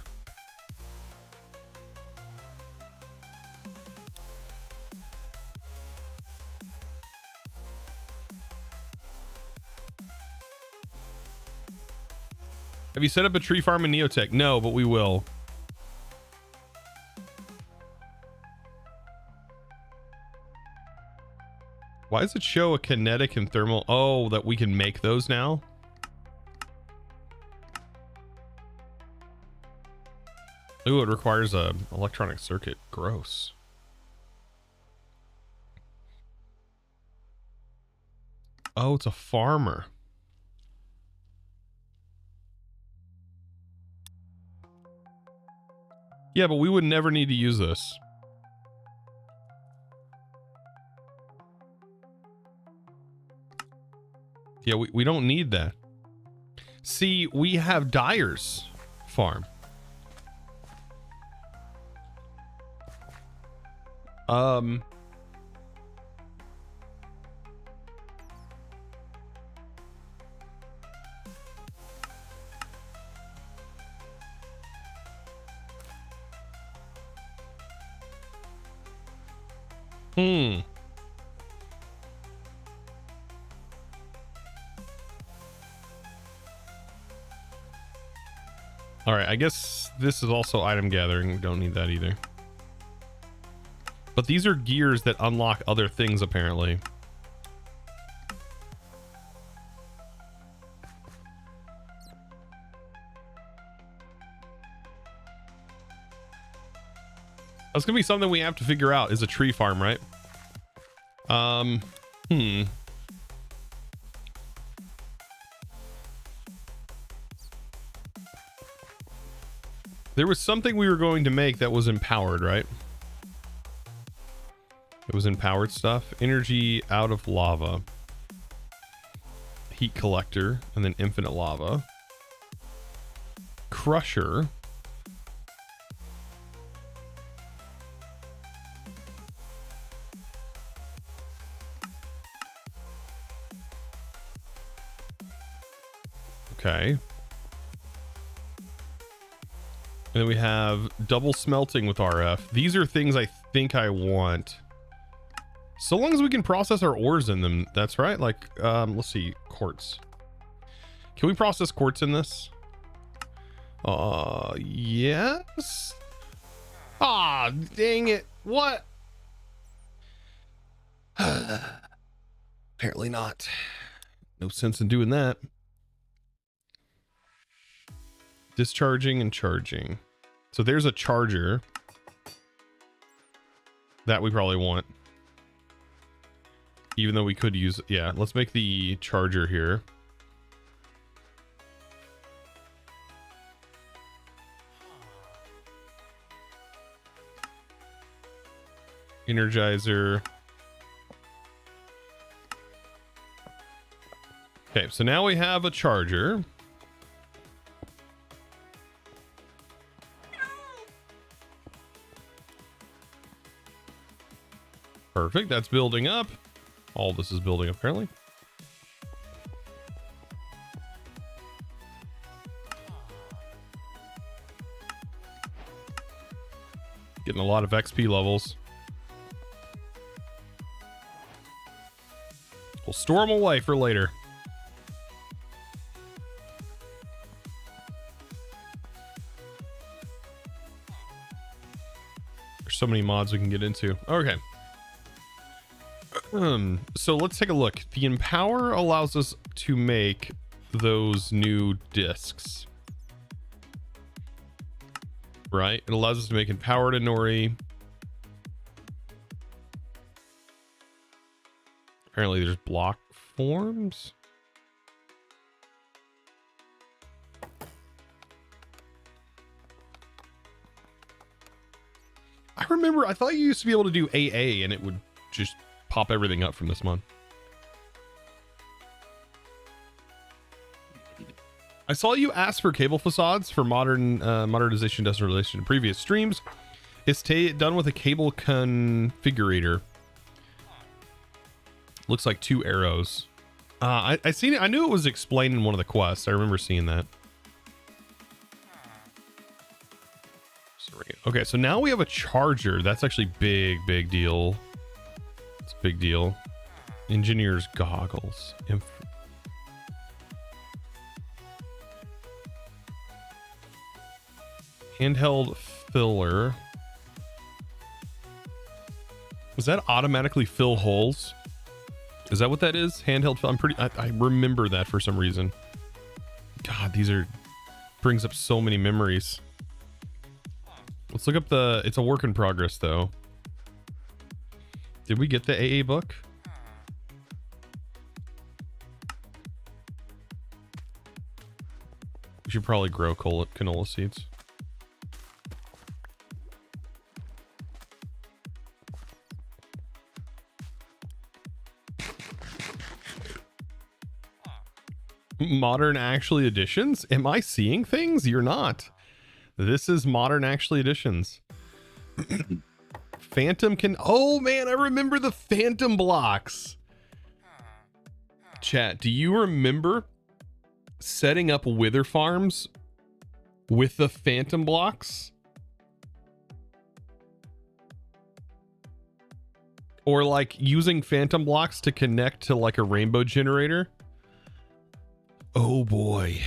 A: Have you set up a tree farm in Neotech? No, but we will. Why does it show a kinetic and thermal? Oh, that we can make those now? Ooh, it requires a electronic circuit. Gross. Oh, it's a farmer. Yeah, but we would never need to use this. Yeah, we don't need that. See, we have Dyer's farm. All right, I guess this is also item gathering. We don't need that either. But these are gears that unlock other things, apparently. That's gonna be something we have to figure out. Is a tree farm, right? There was something we were going to make that was empowered, right? It was empowered stuff. Energy out of lava. Heat collector, and then infinite lava. Crusher. Okay. And then we have double smelting with RF. These are things I think I want. So long as we can process our ores in them, that's right. Like, let's see, quartz. Can we process quartz in this? Yes. Ah, dang it. What? Apparently not. No sense in doing that. Discharging and charging. So there's a charger that we probably want. Even though we could use, yeah, let's make the charger here. Energizer. Okay, so now we have a charger. Perfect, that's building up. All this is building up, apparently. Getting a lot of XP levels. We'll store them away for later. There's so many mods we can get into. Okay. So let's take a look. The Empower allows us to make those new discs. Right? It allows us to make Empowered Inori. Apparently there's block forms. I remember, I thought you used to be able to do AA and it would just pop everything up from this mod. I saw you ask for cable facades for modernization industrial relation in previous streams. It's done with a cable configurator. Looks like 2 arrows. I seen it. I knew it was explained in one of the quests. I remember seeing that. Okay, so now we have a charger. That's actually big deal. It's a big deal. Engineer's goggles. Handheld filler. Does that automatically fill holes? Is that what that is? Handheld fill. I remember that for some reason. God, brings up so many memories. Let's look up it's a work in progress though. Did we get the AA book? We should probably grow canola seeds. Modern Actually Editions? Am I seeing things? You're not. This is Modern Actually Editions. Phantom can... Oh, man, I remember the Phantom blocks. Chat, do you remember setting up wither farms with the Phantom blocks? Or like using Phantom blocks to connect to like a rainbow generator? Oh boy.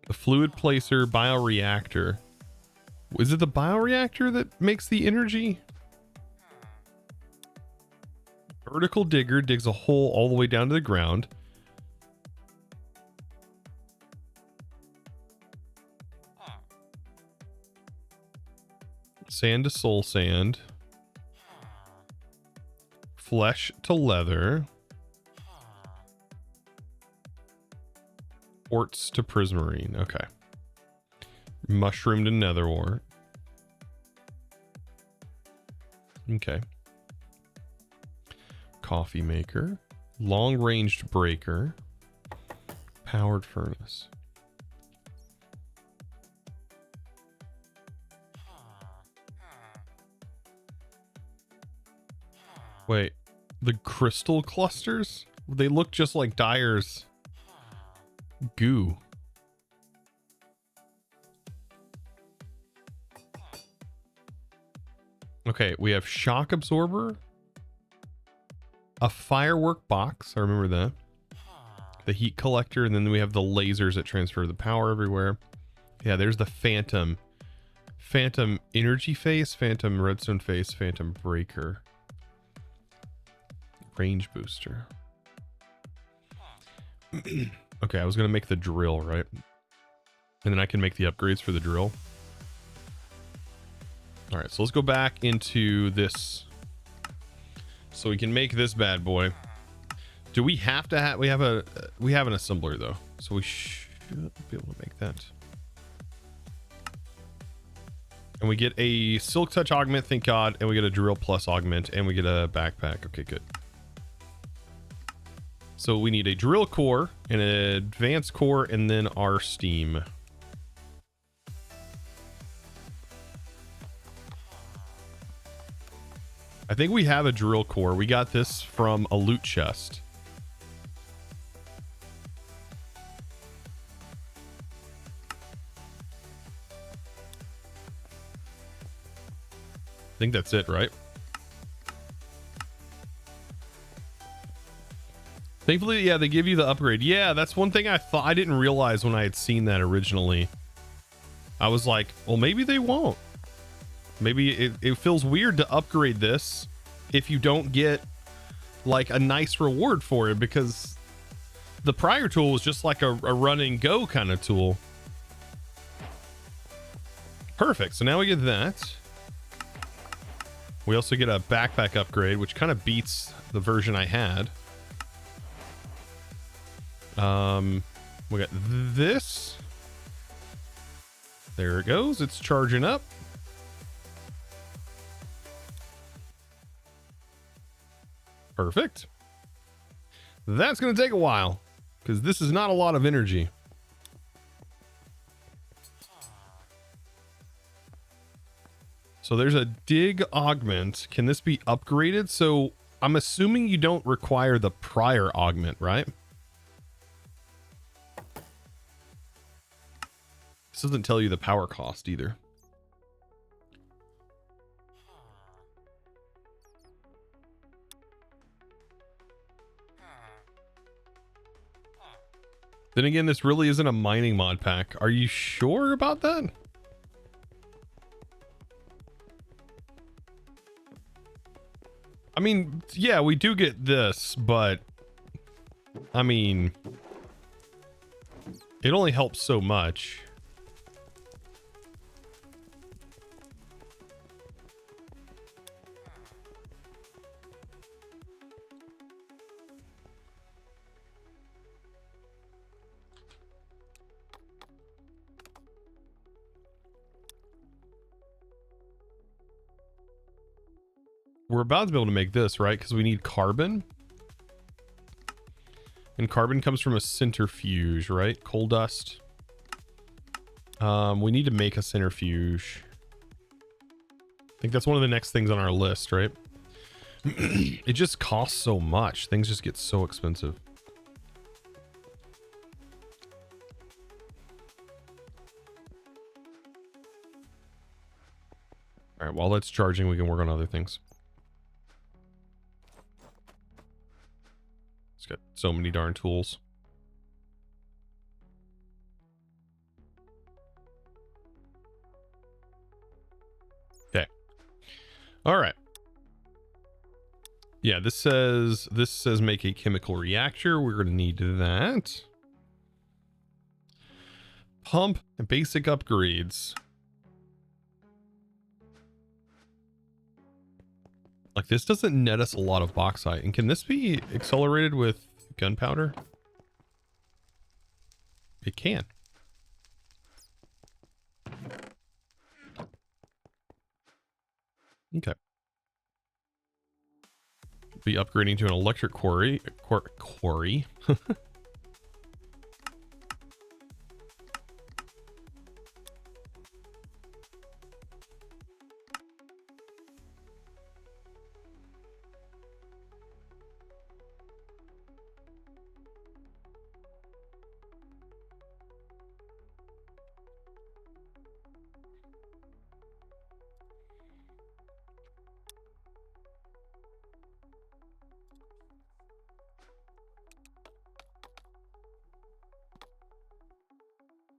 A: The fluid placer bioreactor. Is it the bioreactor that makes the energy? Vertical digger digs a hole all the way down to the ground. Sand to soul sand. Flesh to leather. Quartz to prismarine. Okay. Mushroom to nether ore. Okay. Coffee maker. Long ranged breaker. Powered furnace. Wait, the crystal clusters? They look just like Dyer's goo. Okay, we have shock absorber, a firework box. I remember that. The heat collector, and then we have the lasers that transfer the power everywhere. Yeah, there's the Phantom. Phantom energy face, Phantom redstone face, Phantom breaker. Range booster. Okay, I was gonna make the drill, right? And then I can make the upgrades for the drill. All right, so let's go back into this so we can make this bad boy. Do we have to have... we have an assembler though, so we should be able to make that. And we get a silk touch augment, thank God, and we get a drill plus augment, and we get a backpack. Okay, good. So we need a drill core, an advanced core, and then our steam. I think we have a drill core. We got this from a loot chest. I think that's it, right? Thankfully, yeah, they give you the upgrade. Yeah, that's one thing I thought I didn't realize when I had seen that originally. I was like, well, maybe they won't. Maybe it feels weird to upgrade this if you don't get like a nice reward for it, because the prior tool was just like a run and go kind of tool. Perfect. So now we get that. We also get a backpack upgrade, which kind of beats the version I had. We got this. There it goes. It's charging up. Perfect. That's going to take a while because this is not a lot of energy. So there's a dig augment. Can this be upgraded? So I'm assuming you don't require the prior augment, right? This doesn't tell you the power cost either. Then again, this really isn't a mining mod pack. Are you sure about that? I mean, yeah, we do get this, but I mean, it only helps so much. We're about to be able to make this, right? Because we need carbon. And carbon comes from a centrifuge, right? Coal dust. We need to make a centrifuge. I think that's one of the next things on our list, right? It just costs so much. Things just get so expensive. All right, while that's charging, we can work on other things. It's got so many darn tools. Okay. All right. Yeah, this says make a chemical reactor. We're going to need that. Pump and basic upgrades. Like, this doesn't net us a lot of bauxite. And can this be accelerated with gunpowder? It can. Okay. Be upgrading to an electric quarry. Quarry.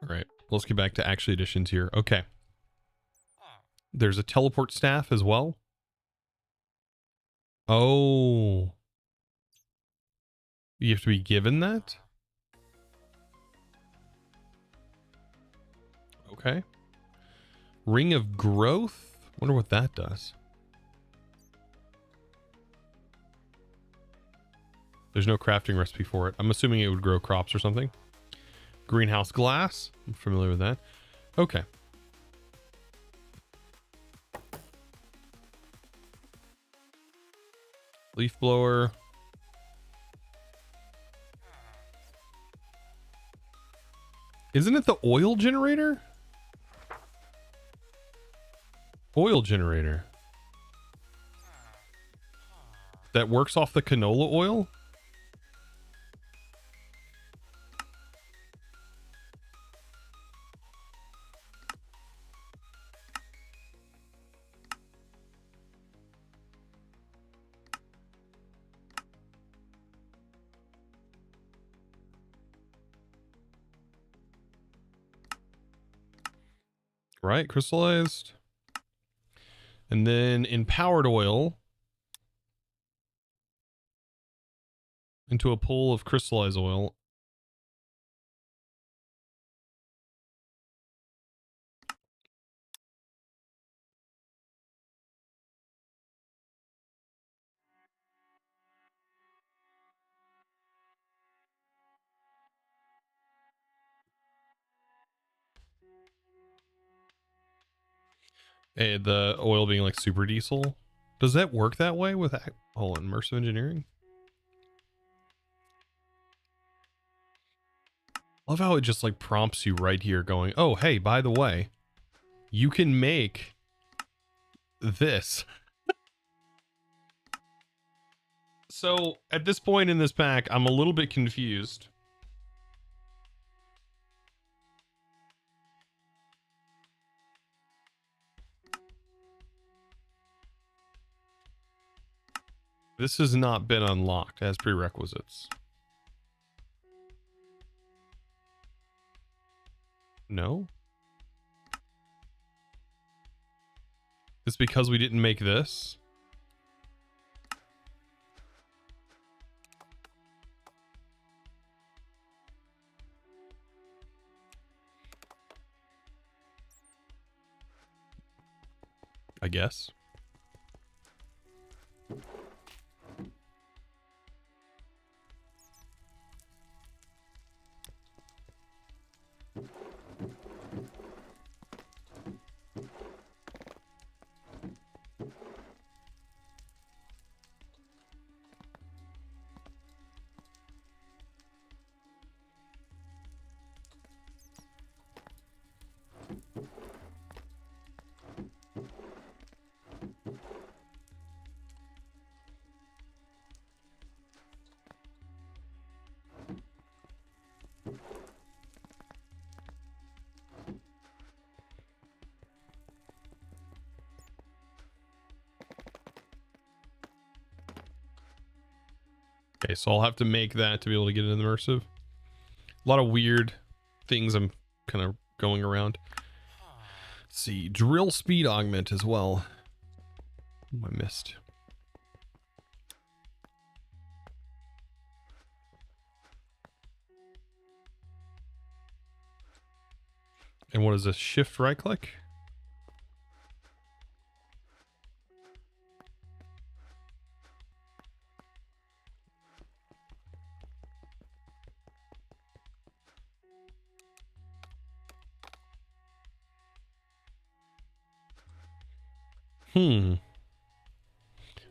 A: All right, let's get back to actually additions here. Okay. There's a teleport staff as well. Oh. You have to be given that? Okay. Ring of Growth? Wonder what that does. There's no crafting recipe for it. I'm assuming it would grow crops or something. Greenhouse glass. I'm familiar with that. Okay. Leaf blower. Isn't it the oil generator? Oil generator. That works off the canola oil? Right, crystallized. And then in powered oil, into a pool of crystallized oil. The oil being like super diesel. Does that work that way with immersive engineering? Love how it just like prompts you right here going, oh, hey, by the way, you can make this. So at this point in this pack, I'm a little bit confused. This has not been unlocked as prerequisites. No? It's because we didn't make this? I guess. Okay, so I'll have to make that to be able to get into the immersive. A lot of weird things I'm kind of going around. Let's see, drill speed augment as well. Oh, I missed. And what is this? Shift right click?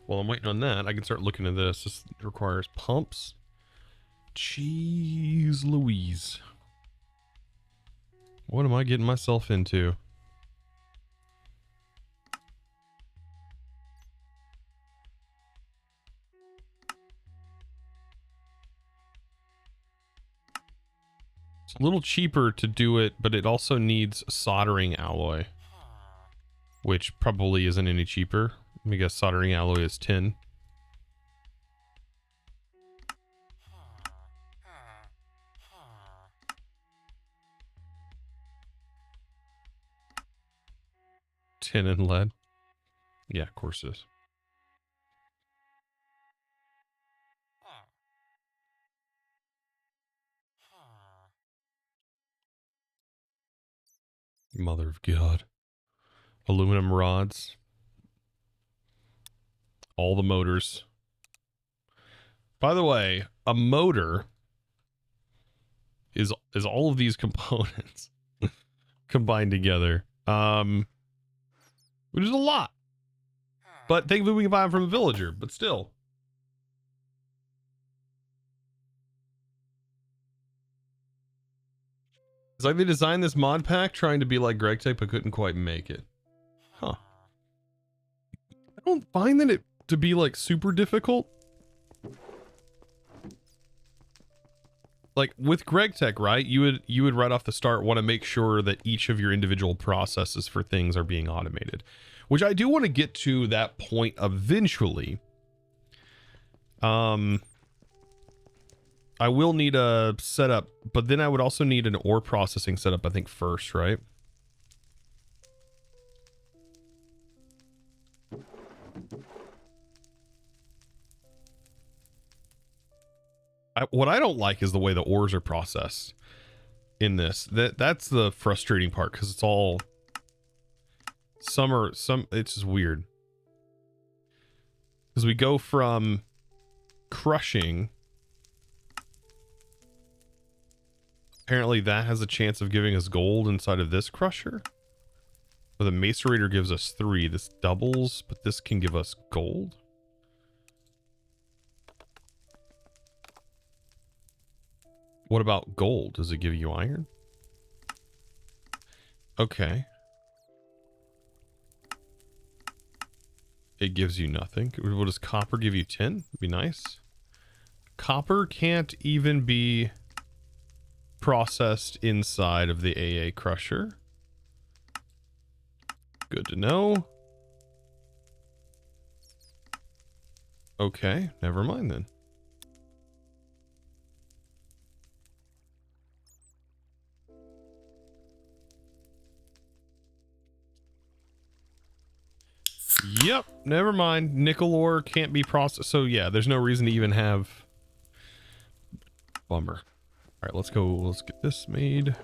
A: Well, I'm waiting on that. I can start looking at this. This requires pumps. Jeez Louise. What am I getting myself into? It's a little cheaper to do it, but it also needs soldering alloy, which probably isn't any cheaper. Let me guess, soldering alloy is 10. Tin and lead. Yeah, of course it is. Mother of God. Aluminum rods. All the motors. By the way, a motor is all of these components combined together. Which is a lot. But thankfully we can buy them from a villager, but still. It's like they designed this mod pack trying to be like GregTech, but couldn't quite make it. Huh. I don't find that it to be like super difficult. Like with GregTech, right? You would right off the start want to make sure that each of your individual processes for things are being automated, which I do want to get to that point eventually. I will need a setup, but then I would also need an ore processing setup, I think, first, right? What I don't like is the way the ores are processed in this. That's the frustrating part, because it's all it's just weird. Because we go from crushing. Apparently that has a chance of giving us gold inside of this crusher. But the macerator gives us 3. This doubles, but this can give us gold. What about gold? Does it give you iron? Okay. It gives you nothing. What does copper give you? 10? Would be nice. Copper can't even be processed inside of the AA crusher. Good to know. Okay, never mind then. Yep, never mind. Nickel ore can't be processed. So yeah, there's no reason to even have... Bummer. All right, let's go. Let's get this made.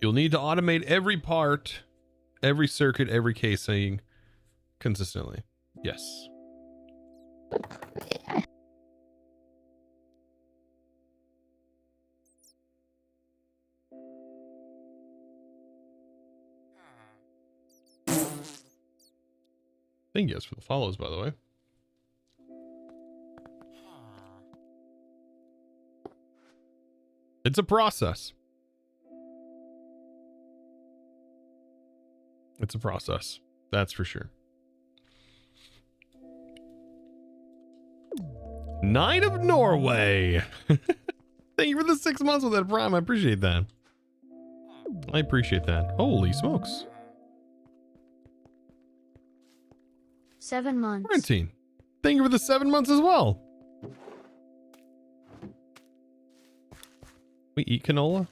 A: You'll need to automate every part, every circuit, every casing consistently. Yes. Thank you guys for the follows, by the way. It's a process. It's a process. That's for sure. Knight of Norway. Thank you for the 6 months with that Prime. I appreciate that. I appreciate that. Holy smokes.
B: 7 months.
A: Quarantine. Thank you for the 7 months as well. We eat canola?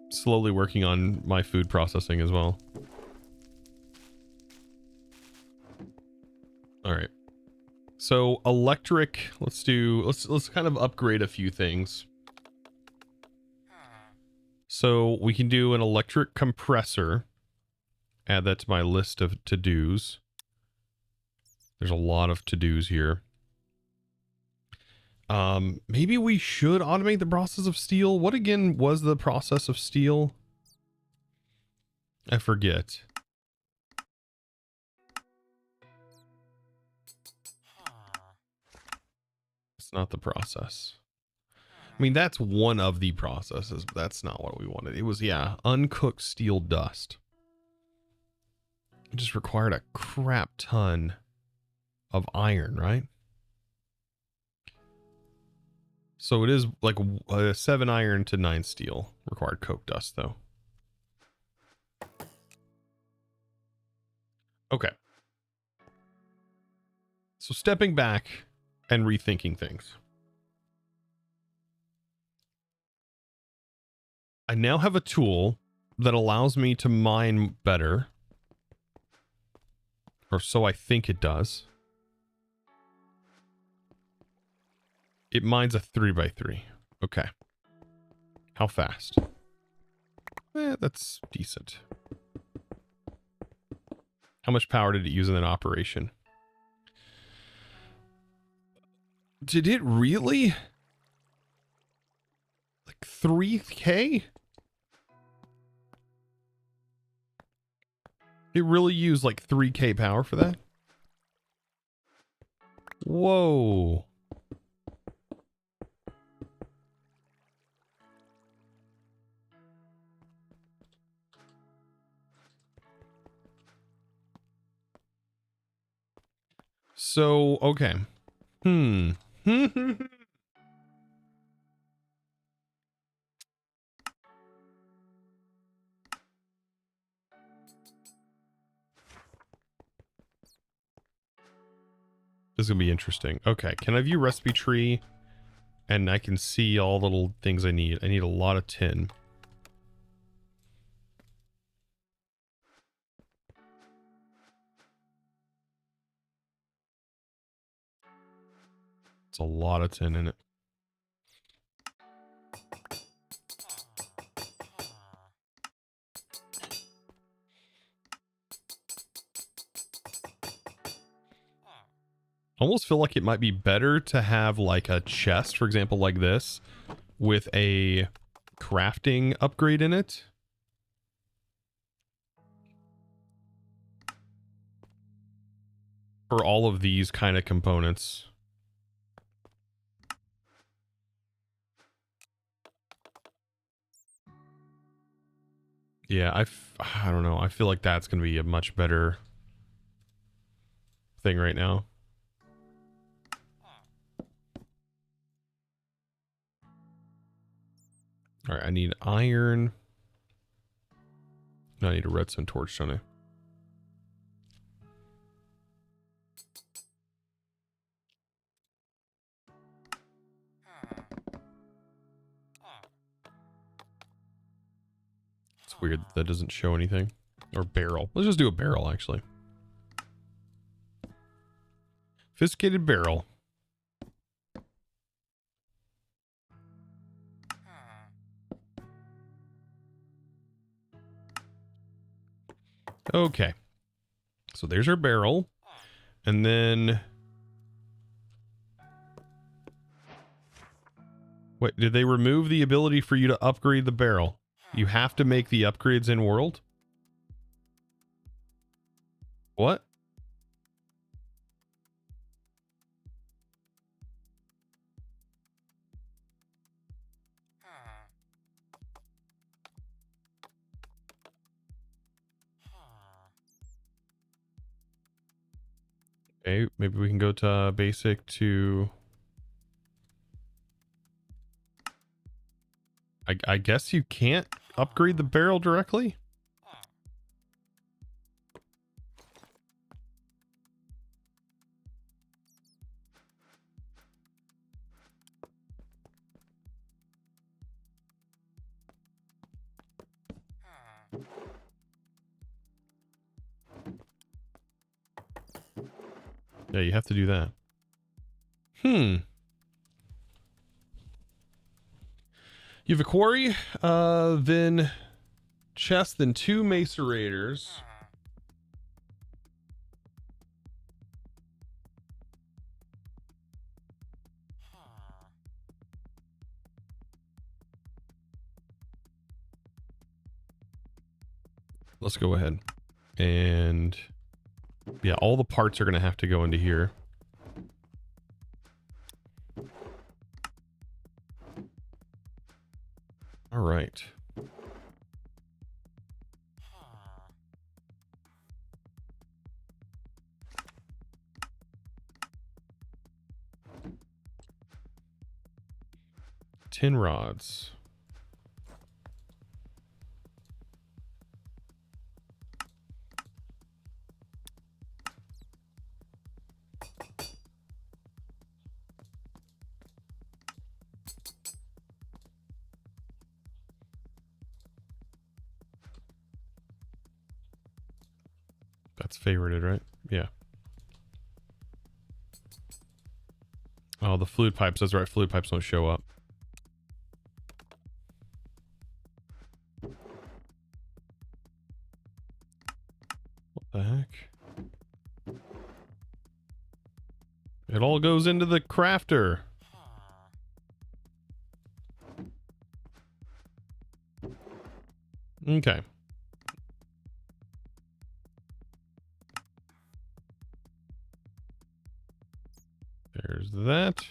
A: Slowly working on my food processing as well. All right. So electric, let's kind of upgrade a few things. So we can do an electric compressor. Add that to my list of to-dos. There's a lot of to-dos here. Maybe we should automate the process of steel. What again was the process of steel? I forget. It's not the process. I mean, that's one of the processes, but that's not what we wanted. It was, yeah, uncooked steel dust. It just required a crap ton of iron, right? So it is like 7 iron to 9 steel required coke dust, though. Okay. So stepping back and rethinking things. I now have a tool that allows me to mine better. Or so I think it does. It mines a 3x3. Okay. How fast? That's decent. How much power did it use in that operation? Did it really? Like 3K? It really used like 3K power for that? Whoa. So, okay. This is gonna be interesting. Okay, can I view recipe tree? And I can see all the little things I need. I need a lot of tin. It's a lot of tin in it. Almost feel like it might be better to have like a chest, for example, like this, with a crafting upgrade in it. For all of these kind of components. Yeah, I don't know. I feel like that's going to be a much better thing right now. All right, I need iron. No, I need a redstone torch, don't I? It's weird that doesn't show anything. Or barrel. Let's just do a barrel, actually. Sophisticated barrel. Okay. So there's our barrel. And then... Wait, did they remove the ability for you to upgrade the barrel? You have to make the upgrades in world? What? Okay, maybe we can go to basic to... I guess you can't upgrade the barrel directly? Yeah, you have to do that. You have a quarry, then chest, then 2 macerators. Let's go ahead. And yeah, all the parts are going to have to go into here. All right. Tin rods. That's favorited, right? Yeah. Oh, the fluid pipes. That's right. Fluid pipes don't show up. What the heck? It all goes into the crafter. Okay. There's that.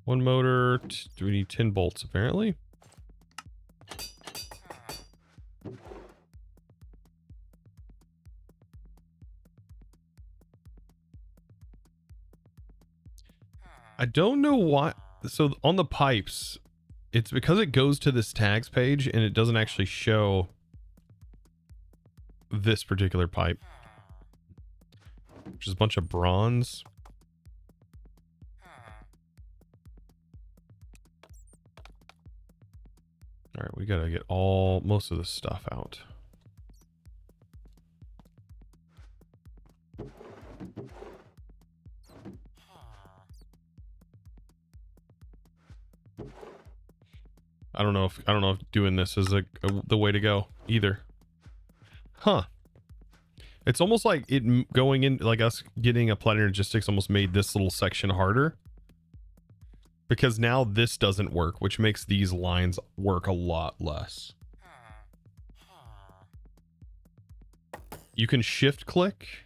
A: One motor. Do we need 10 bolts, apparently? I don't know why. So on the pipes, it's because it goes to this tags page and it doesn't actually show this particular pipe, which is a bunch of bronze. All right, we gotta get most of this stuff out. I don't know if doing this is the way to go either. Huh. It's almost like it going in, like us getting Applied Energistics almost made this little section harder. Because now this doesn't work, which makes these lines work a lot less. You can shift click.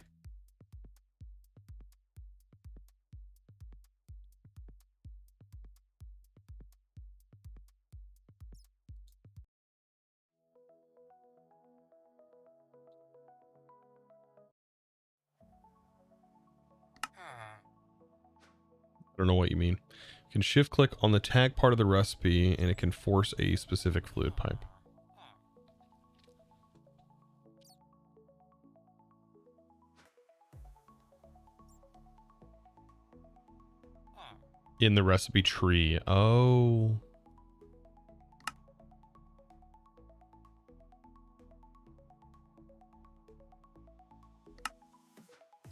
A: I don't know what you mean. You can shift click on the tag part of the recipe and it can force a specific fluid pipe. In the recipe tree. Oh.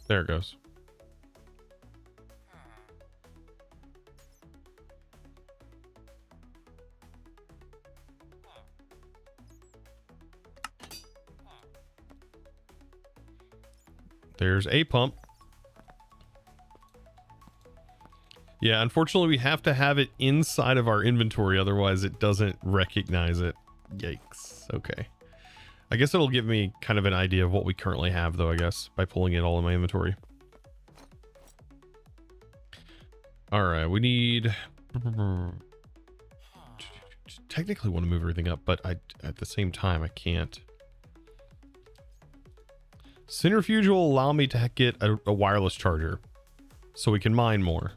A: There it goes. There's a pump. Yeah, unfortunately we have to have it inside of our inventory, otherwise it doesn't recognize it. Yikes. Okay. I guess it'll give me kind of an idea of what we currently have though, I guess, by pulling it all in my inventory. Alright, we need... Technically want to move everything up, but at the same time I can't. Centrifuge will allow me to get a wireless charger so we can mine more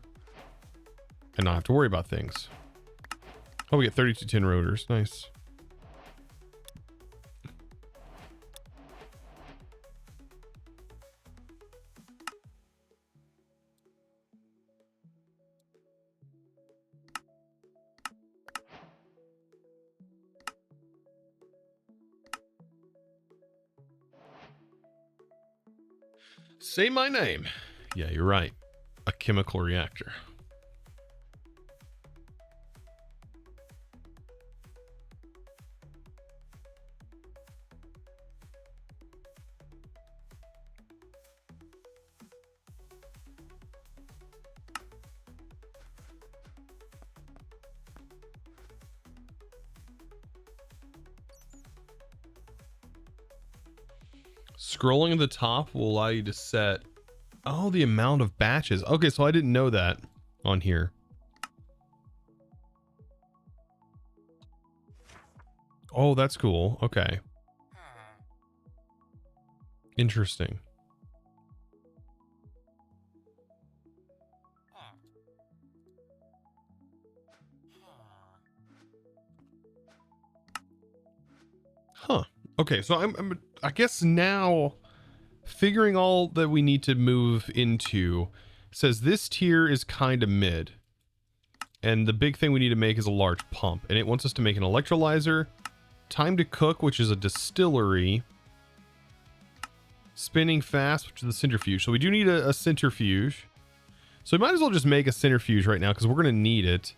A: and not have to worry about things. Oh, we get 3210 rotors. Nice. Say my name. Yeah, you're right. A chemical reactor. Scrolling at the top will allow you to set, oh, the amount of batches. Okay, so I didn't know that on here. Oh, that's cool. Okay. Interesting. Huh. Okay, so I guess now figuring all that we need to move into says this tier is kind of mid. And the big thing we need to make is a large pump. And it wants us to make an electrolyzer, time to cook, which is a distillery, spinning fast, which is the centrifuge. So we do need a centrifuge. So we might as well just make a centrifuge right now because we're going to need it.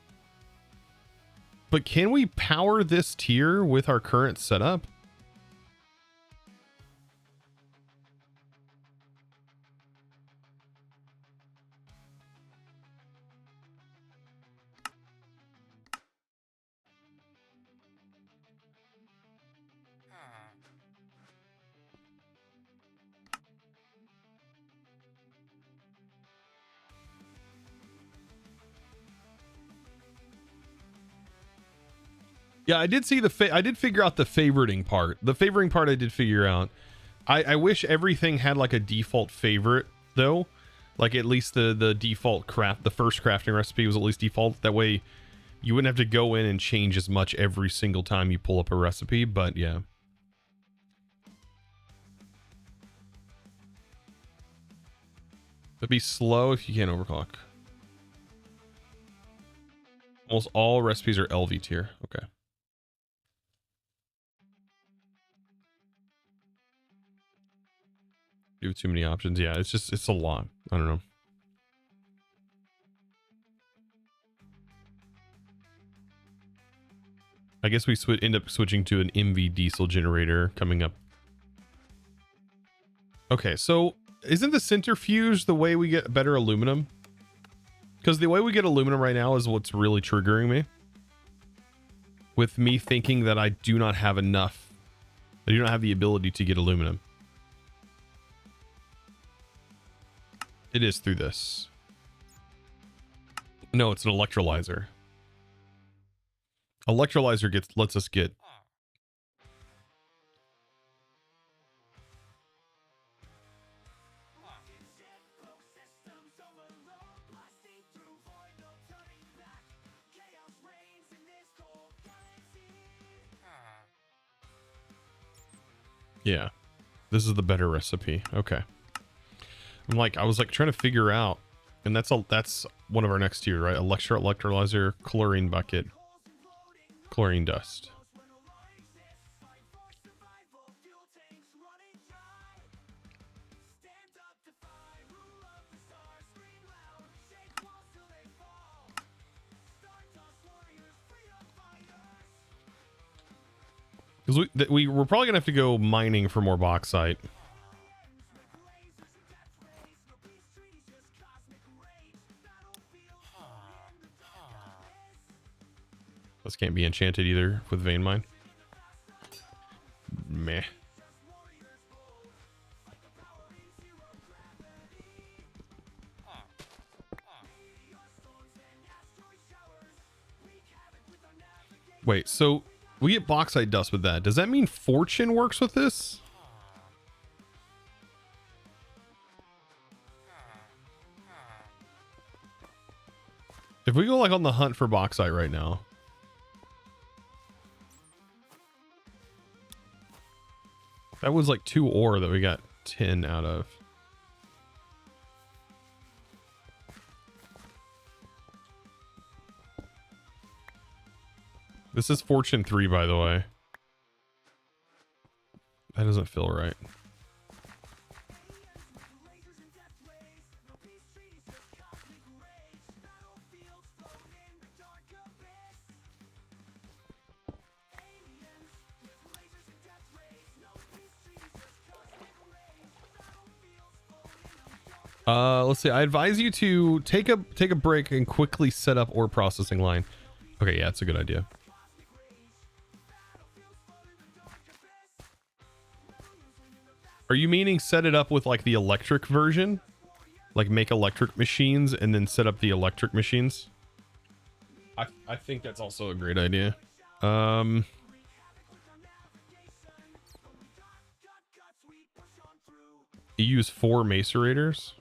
A: But can we power this tier with our current setup? Yeah, I did see I did figure out the favoriting part. The favoriting part I did figure out. I wish everything had like a default favorite though. Like at least the default craft, the first crafting recipe was at least default. That way you wouldn't have to go in and change as much every single time you pull up a recipe, but yeah. It'd be slow if you can't overclock. Almost all recipes are LV tier. Okay. You have too many options. Yeah, it's a lot. I don't know. I guess we end up switching to an MV diesel generator coming up. Okay, so isn't the centrifuge the way we get better aluminum? Because the way we get aluminum right now is what's really triggering me. With me thinking that I do not have enough. I do not have the ability to get aluminum. It is through this. No, it's an electrolyzer. Electrolyzer lets us get. Yeah, this is the better recipe. Okay. I was like trying to figure out, and that's one of our next tier, right? Electrolyzer, chlorine bucket, chlorine dust. Because we're probably gonna have to go mining for more bauxite. This can't be enchanted either with vein mine. Meh. Wait, so we get bauxite dust with that. Does that mean fortune works with this? If we go like on the hunt for bauxite right now. That was like 2 ore that we got 10 out of. This is Fortune 3, by the way. That doesn't feel right. Let's see. I advise you to take a break and quickly set up ore processing line. Okay, yeah, that's a good idea. Are you meaning set it up with like the electric version? Like make electric machines and then set up the electric machines? I think that's also a great idea. You use 4 macerators.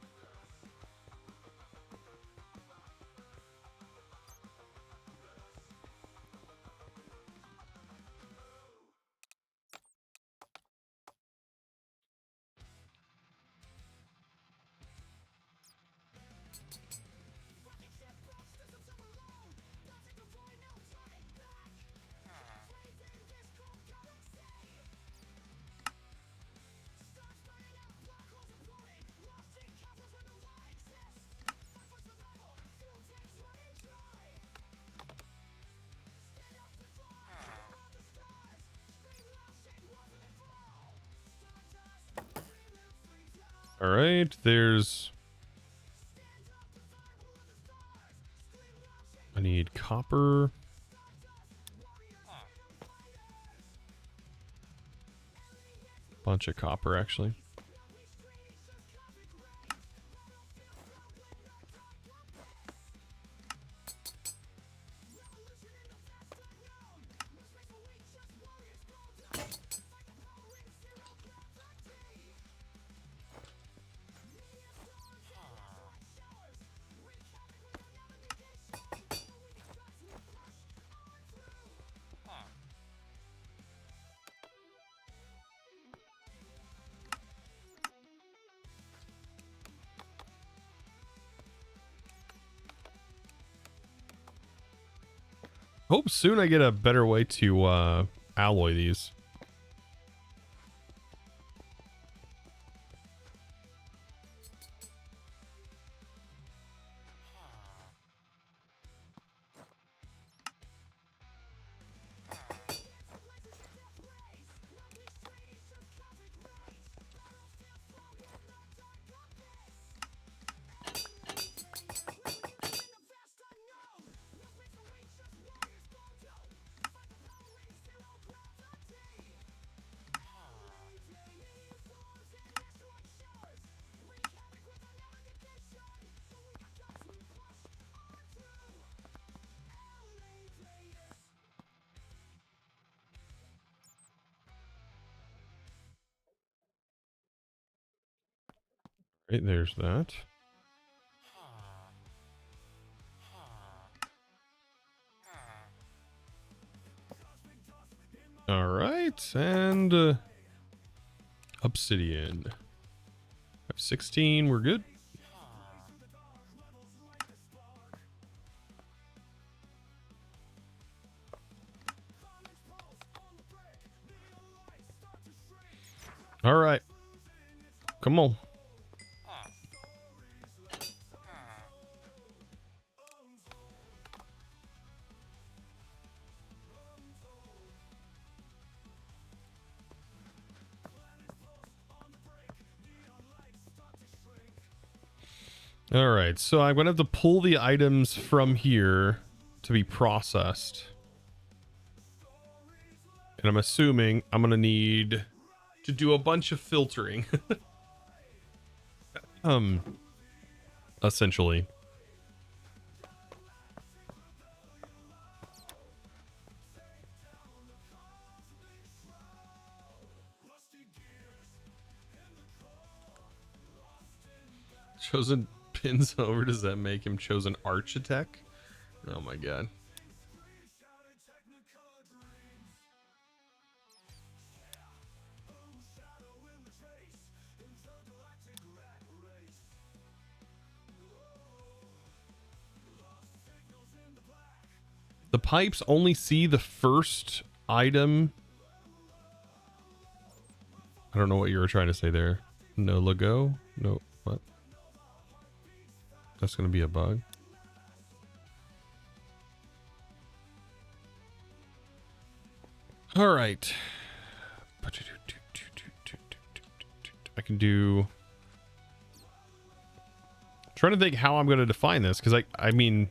A: All right, there's... I need copper. Bunch of copper, actually. Hope soon I get a better way to alloy these. Right, there's that. All right, and obsidian. 16, we're good. All right, come on. All right, so I'm gonna have to pull the items from here to be processed, and I'm assuming I'm gonna need to do a bunch of filtering. Essentially. Chosen pins over, does that make him chosen architect? Oh my god. The pipes only see the first item. I don't know what you were trying to say there. No logo? No, what? That's going to be a bug. All right. I can do... I'm trying to think how I'm going to define this, because I mean...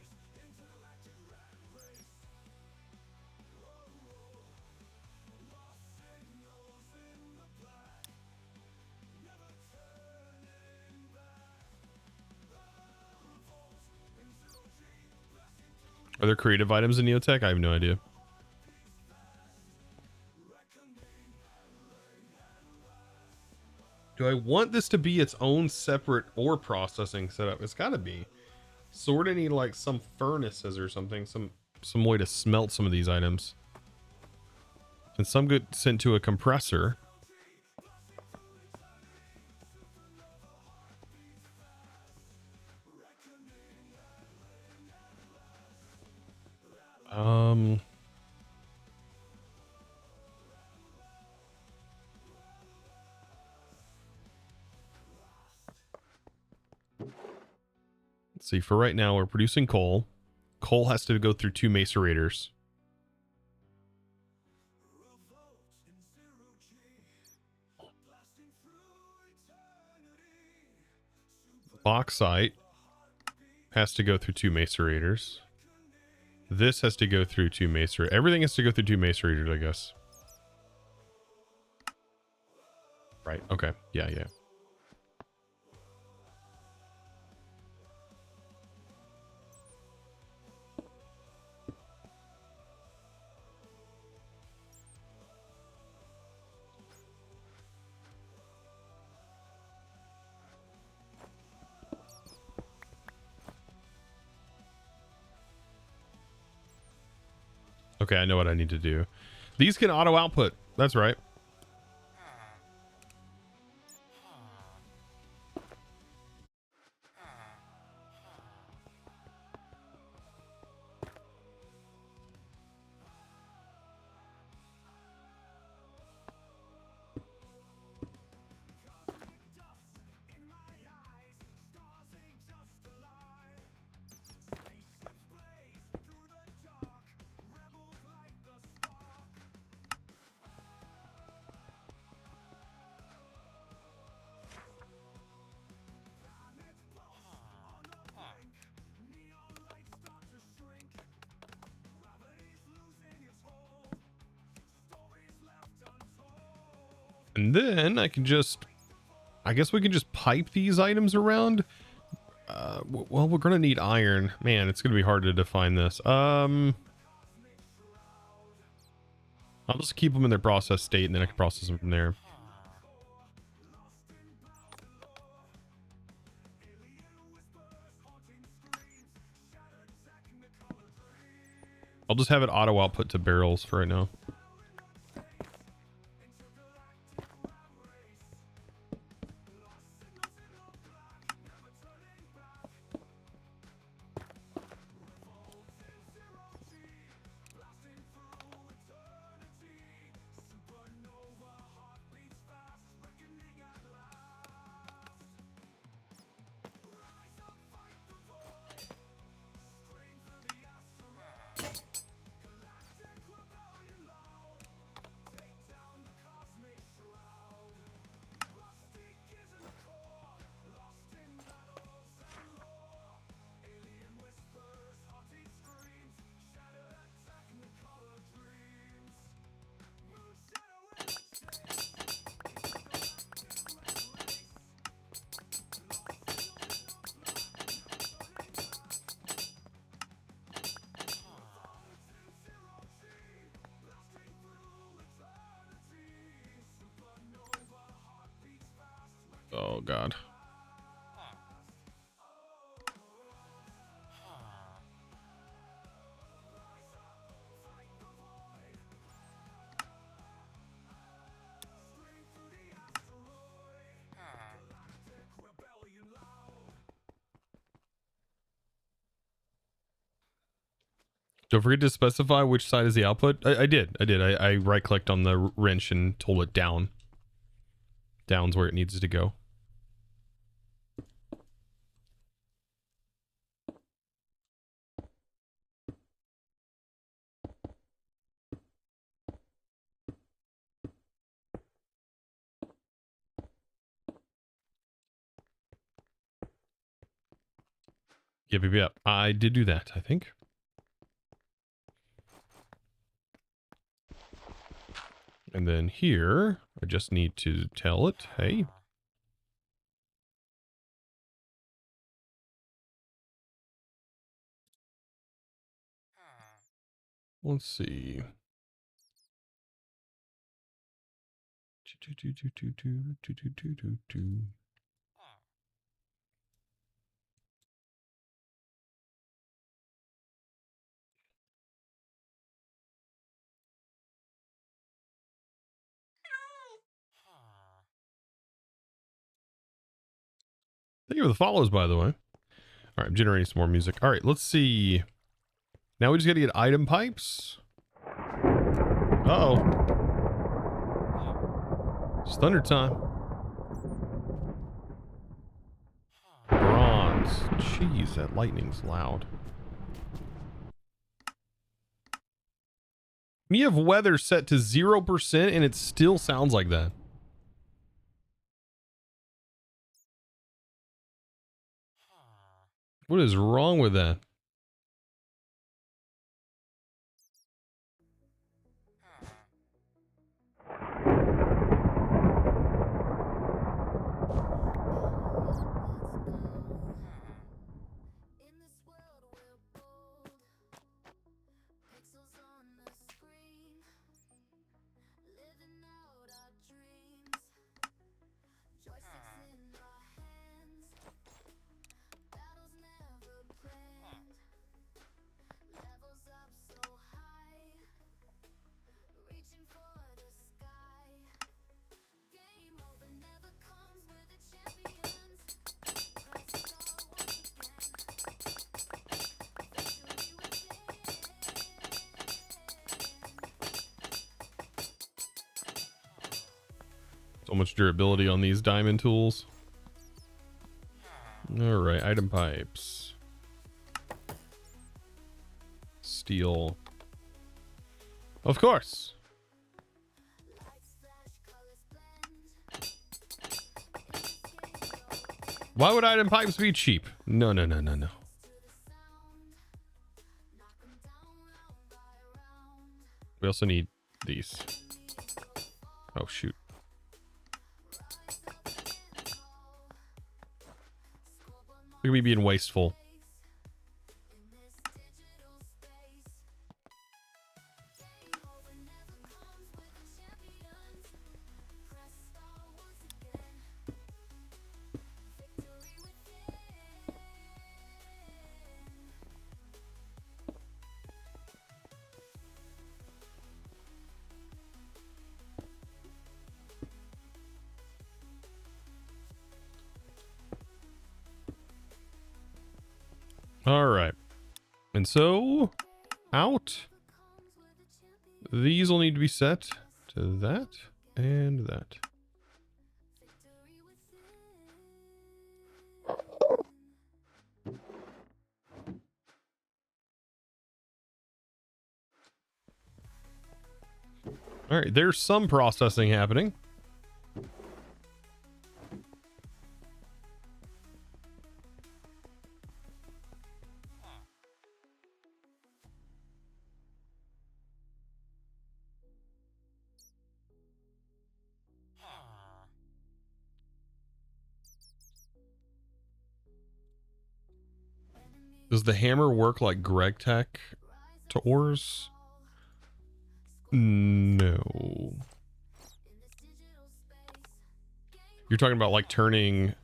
A: Are there creative items in Neotech? I have no idea. Do I want this to be its own separate ore processing setup? It's got to be. Sort of need like some furnaces or something, some way to smelt some of these items. And some get sent to a compressor. Let's see, for right now, we're producing coal. Coal has to go through 2 macerators. Bauxite has to go through 2 macerators. This has to go through 2 macerators. Everything has to go through 2 macerators, I guess. Right. Okay. Yeah, yeah. Okay, I know what I need to do. These can auto output. That's right. And then I can just, I guess we can just pipe these items around. Well, we're going to need iron. Man, it's going to be hard to define this. I'll just keep them in their process state and then I can process them from there. I'll just have it auto output to barrels for right now. Oh, God. Don't forget to specify which side is the output. I did. I right clicked on the wrench and told it down. Down's where it needs to go. Yep. I did do that, I think. And then here, I just need to tell it, hey. Let's see. Thank you for the follows, by the way. All right, I'm generating some more music. All right, let's see. Now we just got to get item pipes. Uh-oh. It's thunder time. Bronze. Jeez, that lightning's loud. You have weather set to 0% and it still sounds like that. What is wrong with that? So much durability on these diamond tools. All right, item pipes. Steel. Of course. Why would item pipes be cheap? No. We also need these. Oh, shoot. Look at me being wasteful. All right. And so, out. These will need to be set to that and that. All right, there's some processing happening. Does the hammer work like Greg Tech to ores? No. You're talking about like turning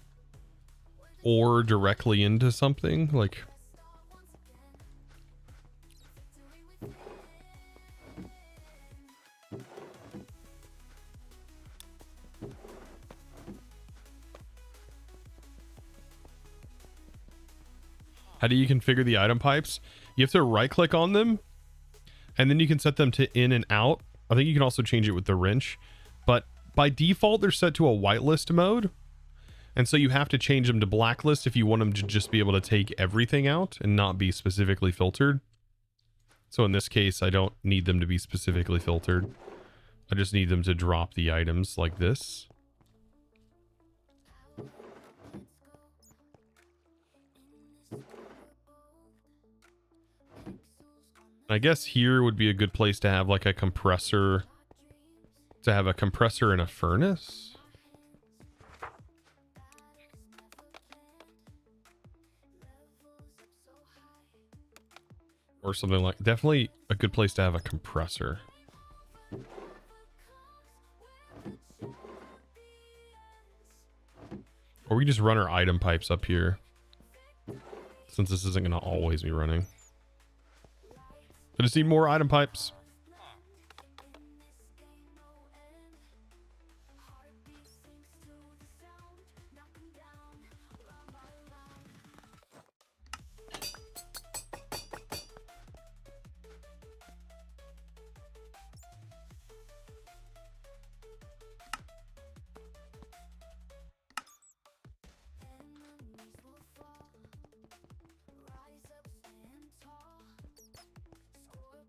A: ore directly into something? Like... How do you configure the item pipes? You have to right click on them and then you can set them to in and out. I think you can also change it with the wrench, but by default they're set to a whitelist mode, and so you have to change them to blacklist if you want them to just be able to take everything out and not be specifically filtered. So in this case, I don't need them to be specifically filtered. I just need them to drop the items like this. I guess here would be a good place to have like a compressor, to have a compressor and a furnace. Or something like, definitely a good place to have a compressor. Or we just run our item pipes up here, since this isn't going to always be running. I just need more item pipes.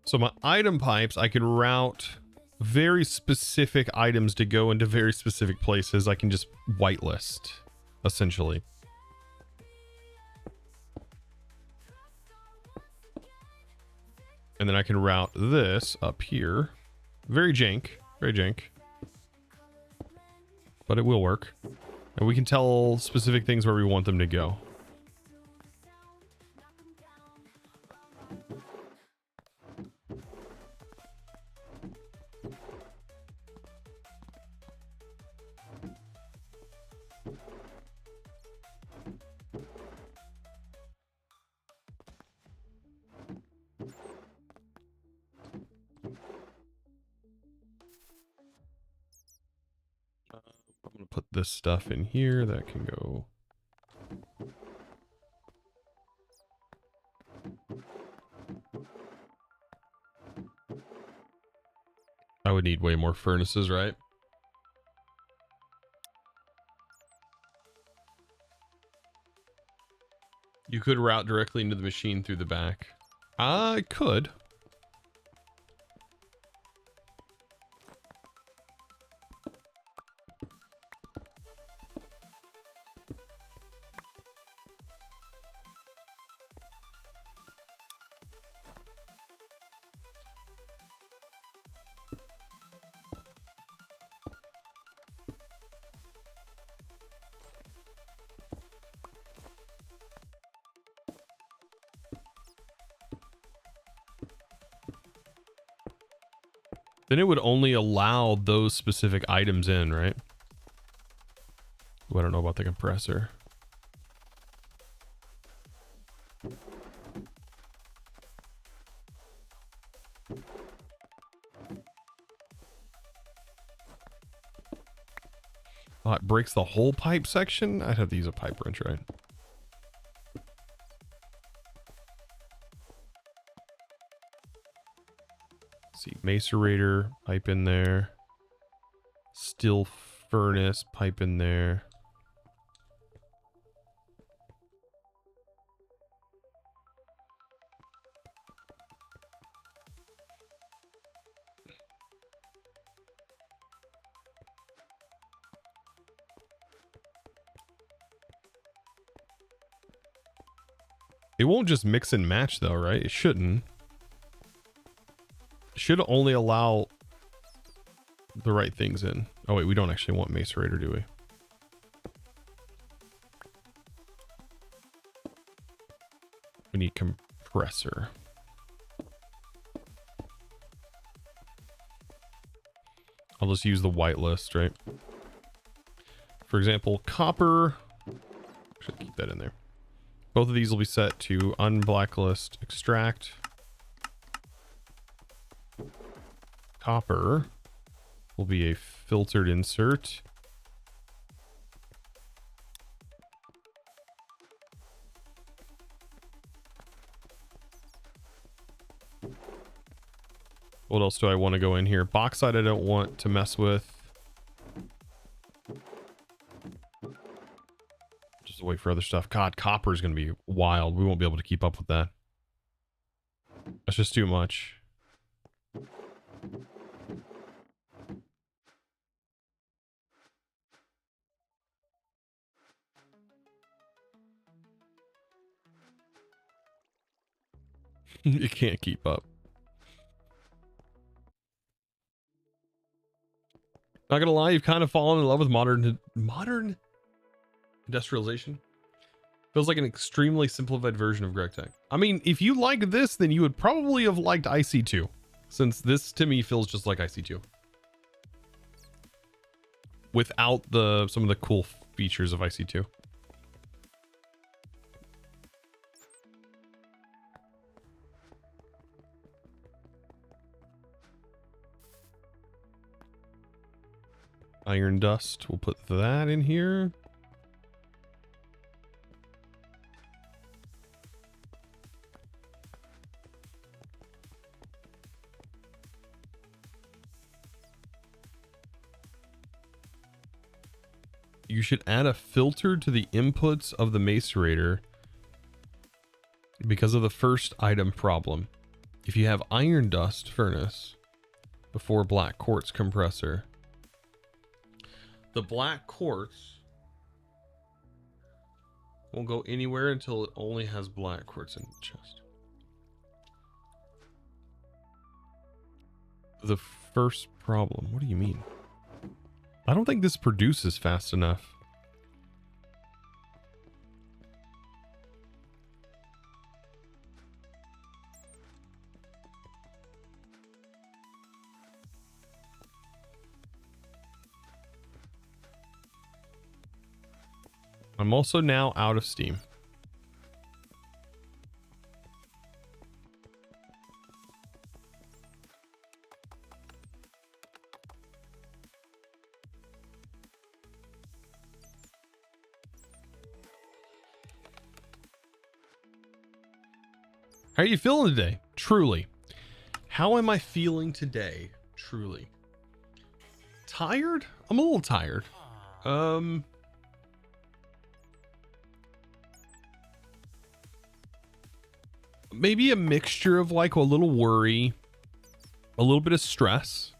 A: So my item pipes, I can route very specific items to go into very specific places. I can just whitelist, essentially. And then I can route this up here. Very jank, but it will work. And we can tell specific things where we want them to go. I'm going to put this stuff in here that can go. I would need way more furnaces, right? You could route directly into the machine through the back. I could. Then it would only allow those specific items in, right? Oh, I don't know about the compressor. Oh, it breaks the whole pipe section? I'd have to use a pipe wrench, right? Let's see, macerator, pipe in there. Still furnace, pipe in there. It won't just mix and match though, right? It shouldn't. It should only allow the right things in. Oh wait, we don't actually want macerator, do we? We need compressor. I'll just use the whitelist, right? For example, copper. Should keep that in there. Both of these will be set to unblacklist extract. Copper will be a filtered insert. What else do I want to go in here? Bauxite I don't want to mess with. Just wait for other stuff. God, copper is going to be wild. We won't be able to keep up with that. That's just too much. You can't keep up. Not gonna lie, you've kind of fallen in love with modern industrialization. Feels like an extremely simplified version of GregTech. I mean, if you like this, then you would probably have liked IC2, since this to me feels just like IC2 without some of the cool features of IC2. Iron dust, we'll put that in here. You should add a filter to the inputs of the macerator because of the first item problem. If you have iron dust furnace before black quartz compressor, the black quartz won't go anywhere until it only has black quartz in the chest. The first problem, what do you mean? I don't think this produces fast enough. I'm also now out of steam. How are you feeling today? Truly. How am I feeling today? Truly. Tired? I'm a little tired. Maybe a mixture of like a little worry, a little bit of stress.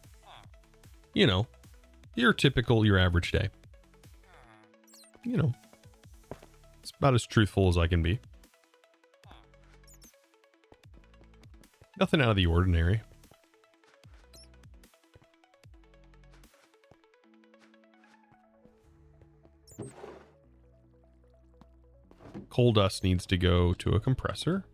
A: You know, your average day. You know, it's about as truthful as I can be. Nothing out of the ordinary. Coal dust needs to go to a compressor.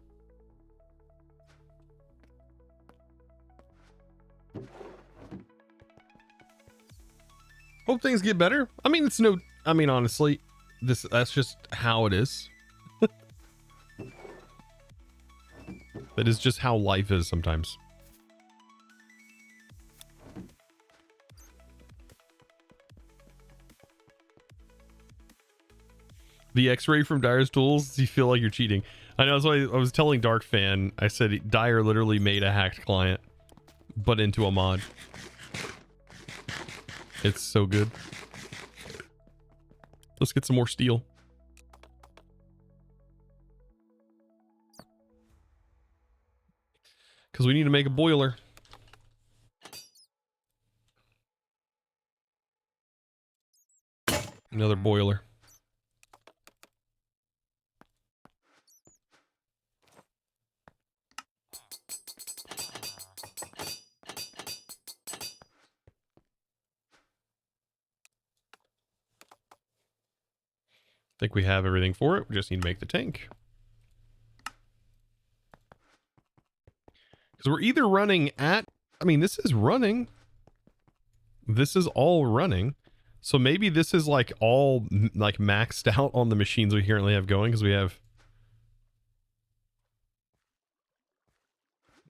A: Hope things get better. I mean, honestly, that's just how it is. That is just how life is sometimes. The X-ray from Dyer's tools, you feel like you're cheating. I know, that's why I was telling Dark Fan, I said Dyer literally made a hacked client, but into a mod. It's so good. Let's get some more steel. Because we need to make a boiler. Another boiler. I think we have everything for it. We just need to make the tank. Because we're either running at... I mean, this is running. This is all running. So maybe this is like all like maxed out on the machines we currently have going, because we have...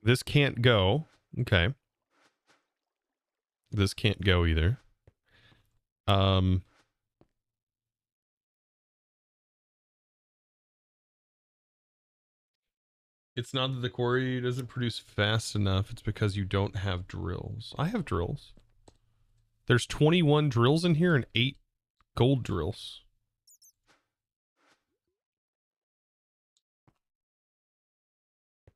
A: This can't go. Okay. This can't go either. It's not that the quarry doesn't produce fast enough. It's because you don't have drills. I have drills. There's 21 drills in here and 8 gold drills.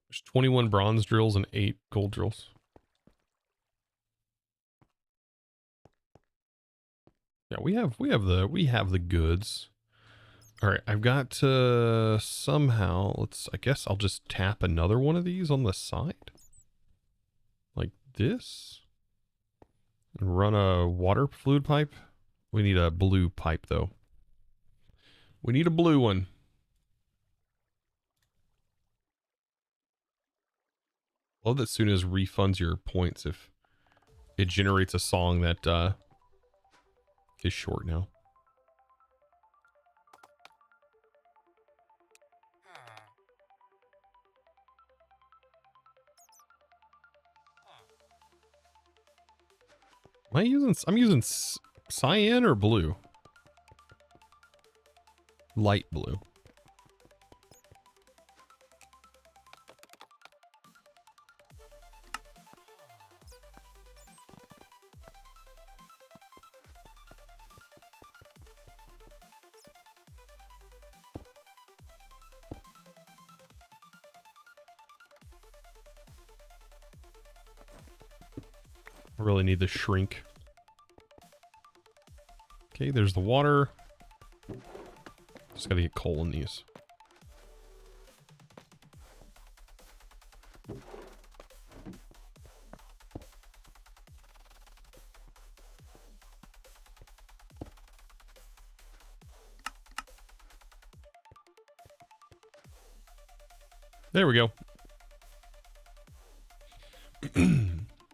A: There's 21 bronze drills and 8 gold drills. Yeah, we have the goods. All right, I've got to somehow, I guess I'll just tap another one of these on the side. Like this. And run a water fluid pipe. We need a blue pipe though. We need a blue one. Love that Suna's refunds your points if it generates a song that is short now. I'm using cyan or blue? Light blue. I really need the shrink. Okay, there's the water. Just gotta get coal in these. There we go.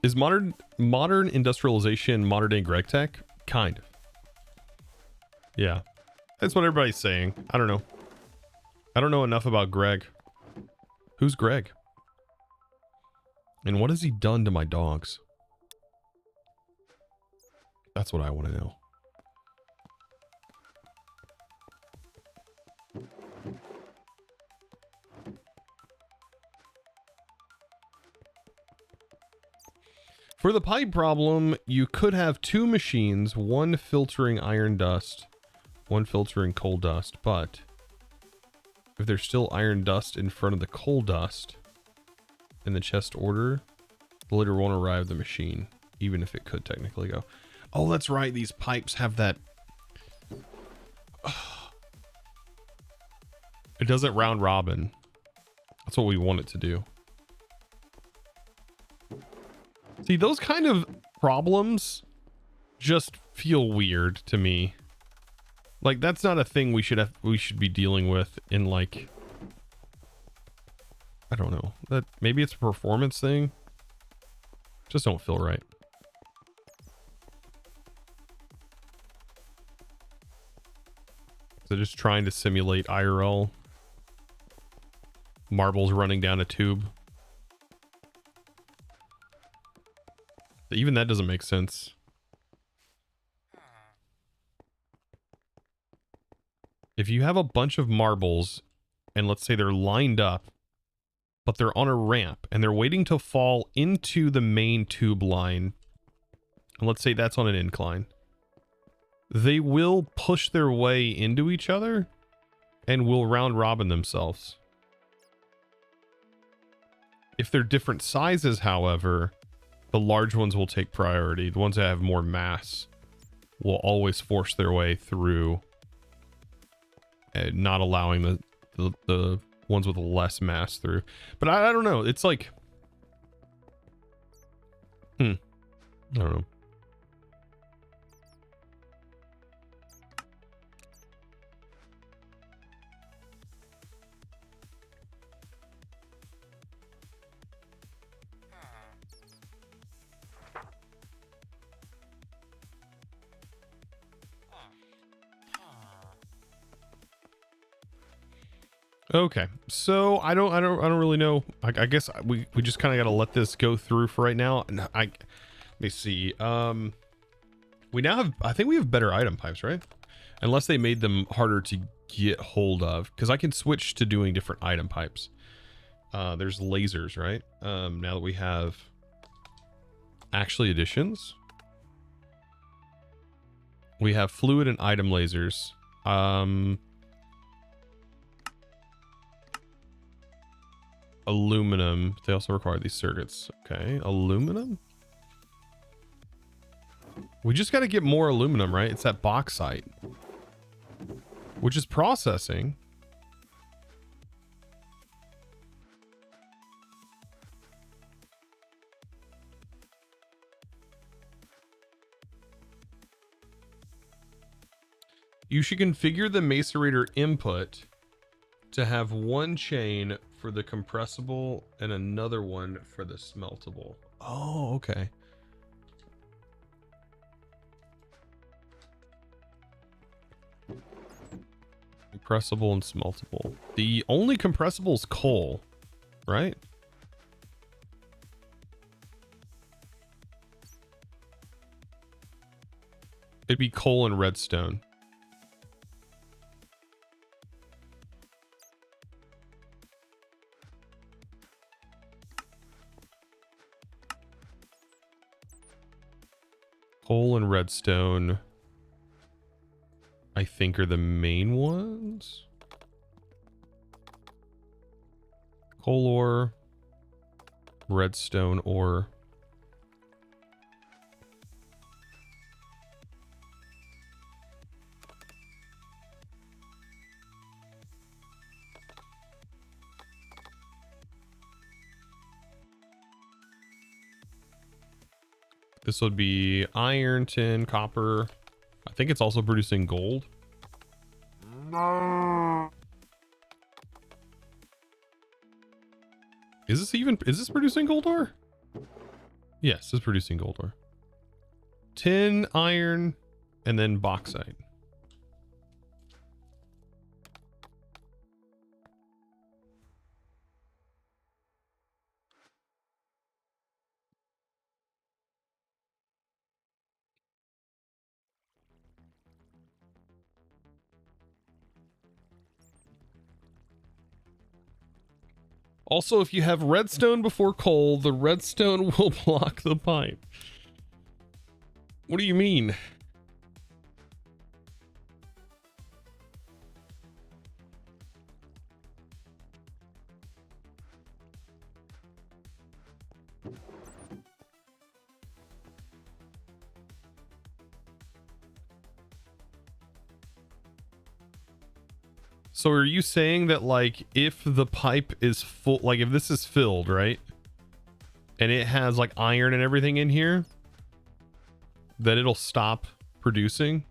A: Is modern industrialization modern day Greg tech? Kind of. Yeah. That's what everybody's saying. I don't know. I don't know enough about Greg. Who's Greg? And what has he done to my dogs? That's what I want to know. For the pipe problem, you could have 2 machines, one filtering iron dust, one filtering coal dust, but if there's still iron dust in front of the coal dust in the chest order, the litter won't arrive the machine, even if it could technically go. Oh, that's right. These pipes have that. It doesn't round robin. That's what we want it to do. See, those kind of problems just feel weird to me. Like, that's not a thing we should be dealing with in, like, I don't know. That maybe it's a performance thing. Just don't feel right. So just trying to simulate IRL marbles running down a tube. Even that doesn't make sense. If you have a bunch of marbles and let's say they're lined up, but they're on a ramp and they're waiting to fall into the main tube line, and let's say that's on an incline, they will push their way into each other and will round robin themselves. If they're different sizes, however, the large ones will take priority. The ones that have more mass will always force their way through, not allowing the ones with less mass through. But I don't know. It's like, I don't know. Okay, so I don't really know. I guess we just kind of got to let this go through for right now. And let me see. We now have, I think we have better item pipes, right? Unless they made them harder to get hold of, because I can switch to doing different item pipes. There's lasers, right? Now that we have actually additions, we have fluid and item lasers. Aluminum. They also require these circuits. Okay, aluminum. We just got to get more aluminum, right? It's that bauxite, which is processing. You should configure the macerator input to have one chain for the compressible and another one for the smeltable. Oh, okay. Compressible and smeltable. The only compressible is coal, right? It'd be coal and redstone. Coal and redstone, I think, are the main ones. Coal ore, redstone ore. This would be iron, tin, copper. I think it's also producing gold. Is this producing gold ore? Yes, it's producing gold ore. Tin, iron, and then bauxite. Also, if you have redstone before coal, the redstone will block the pipe. What do you mean? So are you saying that, like, if the pipe is full, like if this is filled, right? And it has like iron and everything in here, that it'll stop producing?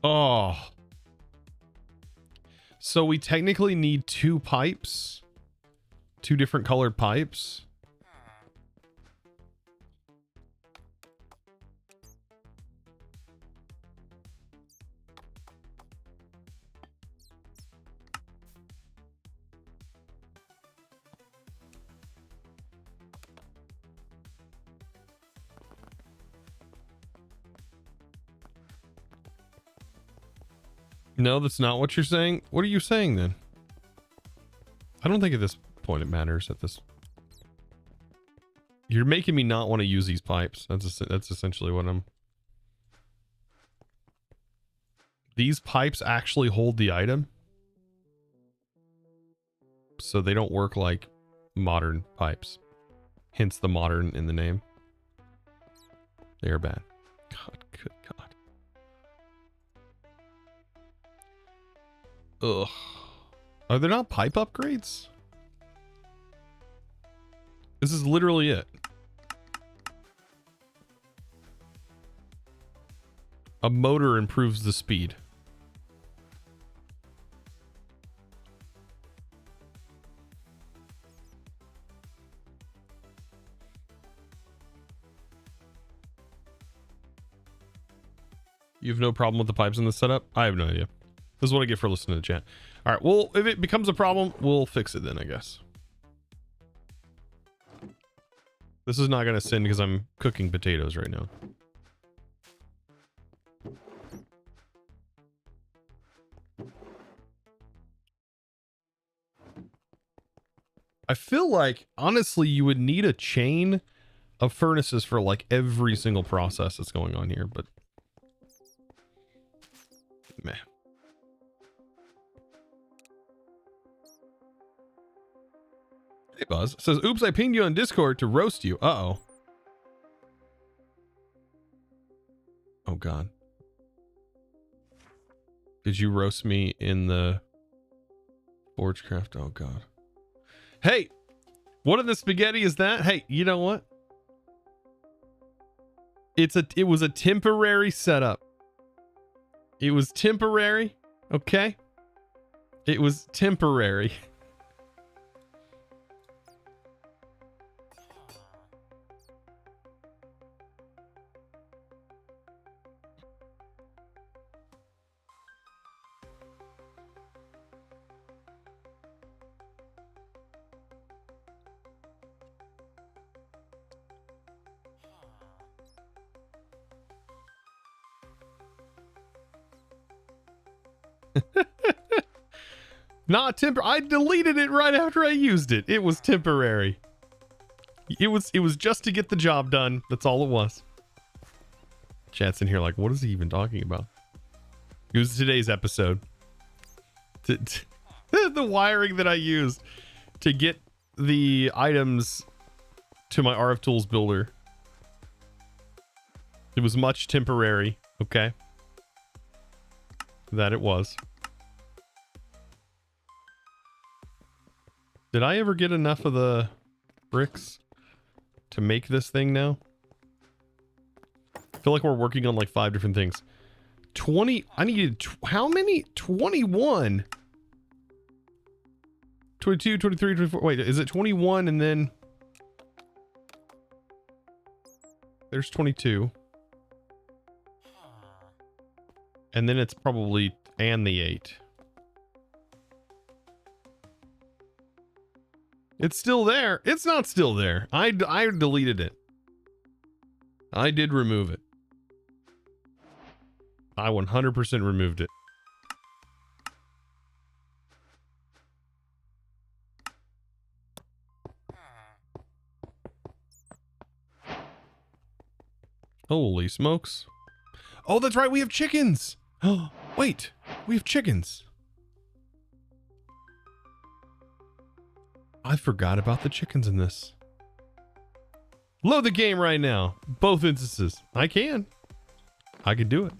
A: Oh. So we technically need two pipes? Two different colored pipes? No, that's not what you're saying. What are you saying then? I don't think at this point it matters at this. You're making me not want to use these pipes. That's essentially what I'm. These pipes actually hold the item, so they don't work like modern pipes. Hence the modern in the name. They are bad. God, good God. Ugh. Are there not pipe upgrades? This is literally it. A motor improves the speed. You have no problem with the pipes in the setup? I have no idea. This is what I get for listening to the chat. All right, well, if it becomes a problem, we'll fix it then, I guess. This is not going to send because I'm cooking potatoes right now. I feel like, honestly, you would need a chain of furnaces for like every single process that's going on here, but meh. Hey, Buzz. Says, oops, I pinged you on Discord to roast you. Uh-oh. Oh, God. Did you roast me in the Forgecraft? Oh, God. Hey, what in the spaghetti is that? Hey, you know what? It was a temporary setup. It was temporary, okay? It was temporary. Not I deleted it right after I used it. It was temporary. It was just to get the job done. That's all it was. Chat's in here like, what is he even talking about? It was today's episode. The wiring that I used to get the items to my RF Tools builder. It was much temporary, okay? That it was. Did I ever get enough of the bricks to make this thing now? I feel like we're working on like 5 different things. 20, I needed, how many? 21. 22, 23, 24, wait, is it 21 and then... There's 22. And then it's probably, and the 8. It's still there. It's not still there. I deleted it. I did remove it. I 100% removed it. Holy smokes. Oh, that's right. We have chickens. Oh, wait. We have chickens. I forgot about the chickens in this. Load the game right now. Both instances. I can do it.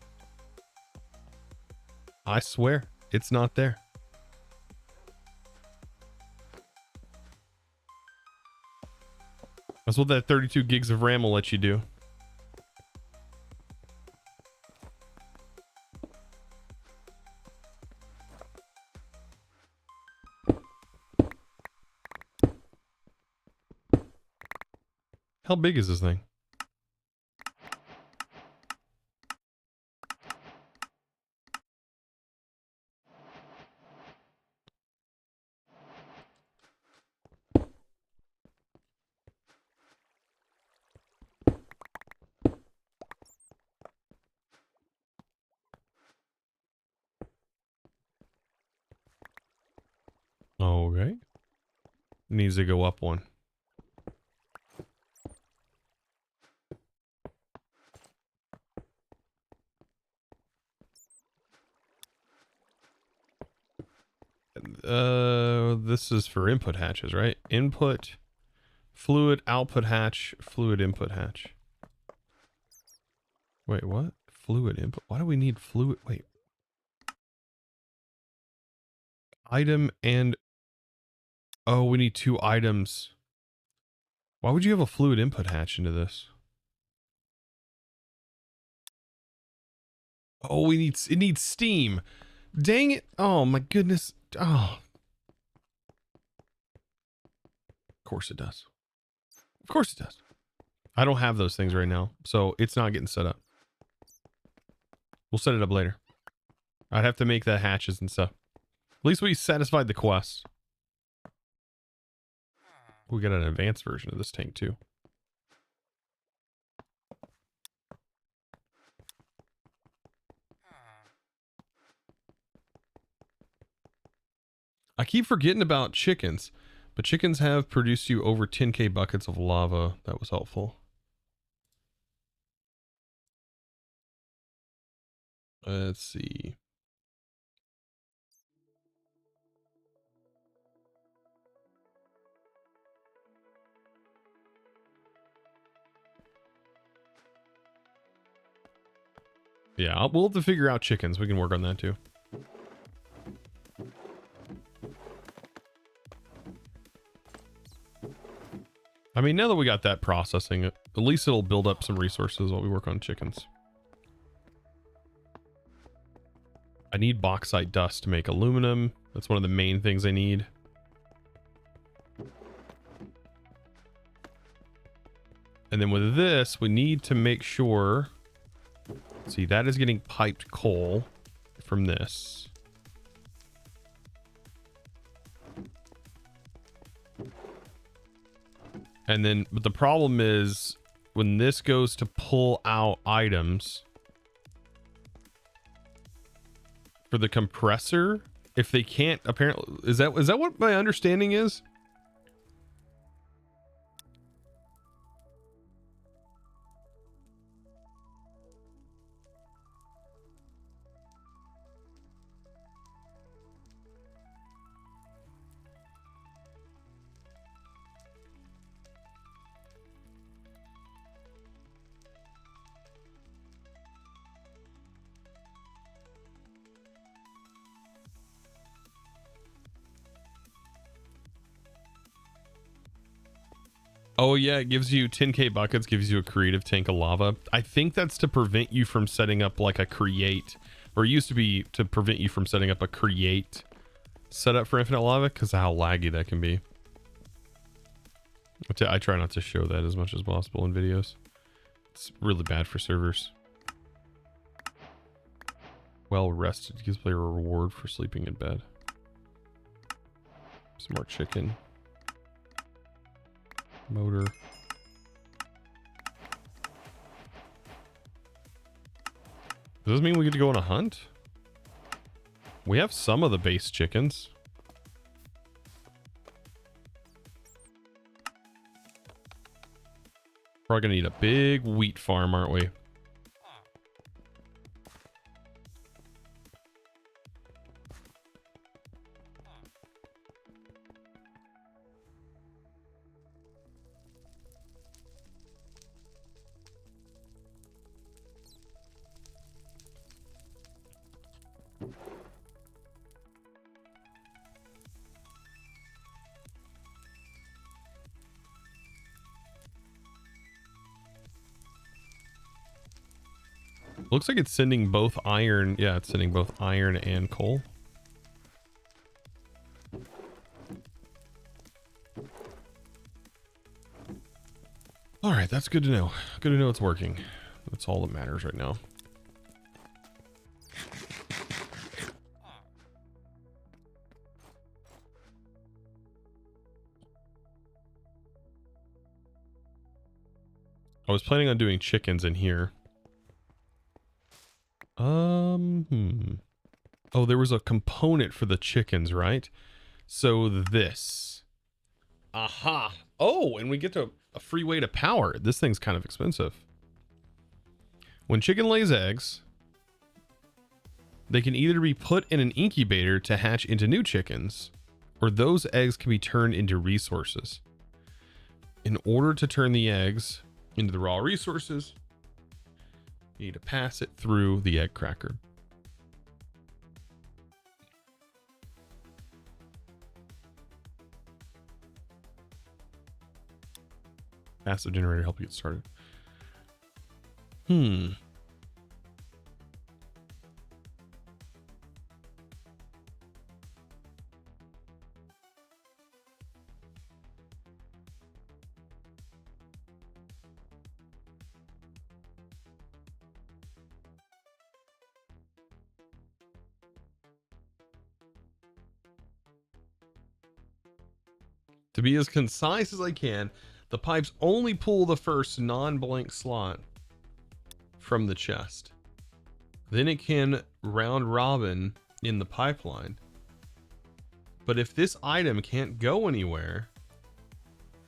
A: I swear it's not there. That's what that 32 gigs of RAM will let you do. How big is this thing? Okay. Needs to go up one. This is for input hatches, right? Input, fluid, output hatch, fluid, input hatch. Wait, what? Fluid input. Why do we need fluid? Wait. Item and... Oh, we need 2 items. Why would you have a fluid input hatch into this? Oh, it needs steam. Dang it. Oh my goodness. Oh. Of course it does. Of course it does. I don't have those things right now, so it's not getting set up. We'll set it up later. I'd have to make the hatches and stuff. At least we satisfied the quest. We got an advanced version of this tank too. I keep forgetting about chickens. But chickens have produced you over 10k buckets of lava. That was helpful. Let's see. Yeah, we'll have to figure out chickens. We can work on that too. I mean, now that we got that processing, at least it'll build up some resources while we work on chickens. I need bauxite dust to make aluminum. That's one of the main things I need. And then with this, we need to make sure... See, that is getting piped coal from this. And then, but the problem is when this goes to pull out items for the compressor, if they can't, apparently, is that what my understanding is? Oh yeah, it gives you 10k buckets, gives you a creative tank of lava. I think that's to prevent you from setting up like a create, or it used to be to prevent you from setting up a create setup for infinite lava because of how laggy that can be. I try not to show that as much as possible in videos. It's really bad for servers. Well rested gives player a reward for sleeping in bed. Some more chicken. Motor. Does this mean we get to go on a hunt? We have some of the base chickens. Probably gonna need a big wheat farm, aren't we? Looks like it's sending both iron. Yeah, it's sending both iron and coal. All right, that's good to know. Good to know it's working. That's all that matters right now. I was planning on doing chickens in here. Oh, there was a component for the chickens, right? So this. Aha. Oh, and we get to a free way to power it. This thing's kind of expensive. When chicken lays eggs, they can either be put in an incubator to hatch into new chickens, or those eggs can be turned into resources. In order to turn the eggs into the raw resources, you need to pass it through the egg cracker. Passive generator help you get started. To be as concise as I can, the pipes only pull the first non-blank slot from the chest. Then it can round robin in the pipeline But if this item can't go anywhere,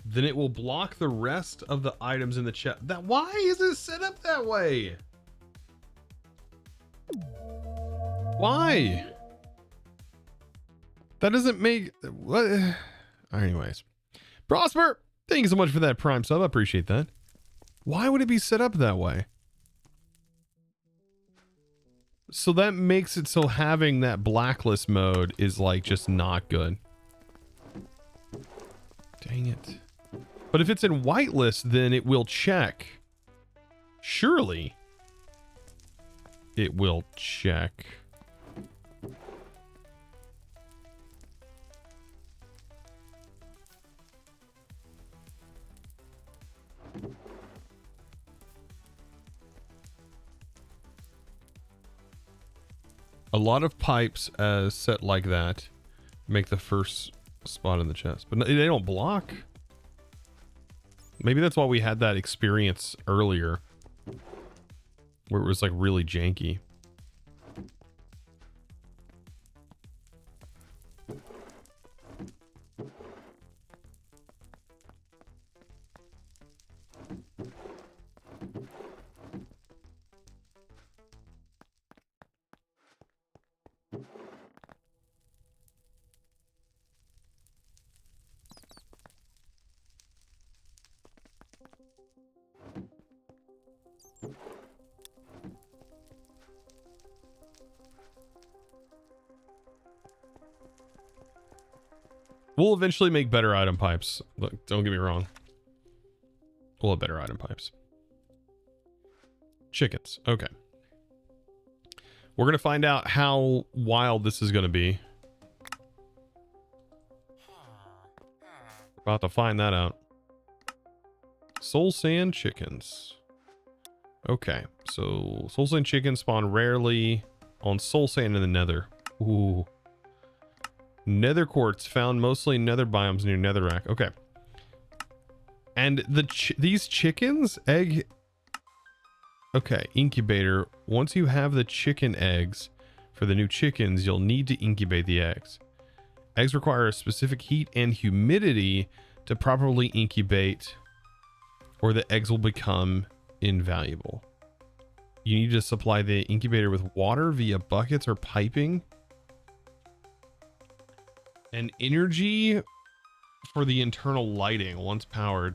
A: then it will block the rest of the items in the chest. Why is it set up that way? Why? That doesn't make what? Anyways, Prosper, thank you so much for that Prime sub. I appreciate that. Why would it be set up that way? So that makes it so having that blacklist mode is like just not good. Dang it. But if it's in whitelist, then it will check. Surely it will check. A lot of pipes as set like that make the first spot in the chest, but they don't block. Maybe that's why we had that experience earlier where it was like really janky. We'll eventually make better item pipes. Look, don't get me wrong. We'll have better item pipes. Chickens. Okay. We're going to find out how wild this is going to be. About to find that out. Soul Sand chickens. Okay. So Soul Sand chickens spawn rarely on Soul Sand in the Nether. Ooh. Nether quartz found mostly in nether biomes near netherrack. Okay. And these chickens egg. Okay, incubator. Once you have the chicken eggs for the new chickens, you'll need to incubate the eggs. Eggs require a specific heat and humidity to properly incubate, or the eggs will become invaluable. You need to supply the incubator with water via buckets or piping. And energy for the internal lighting. Once powered,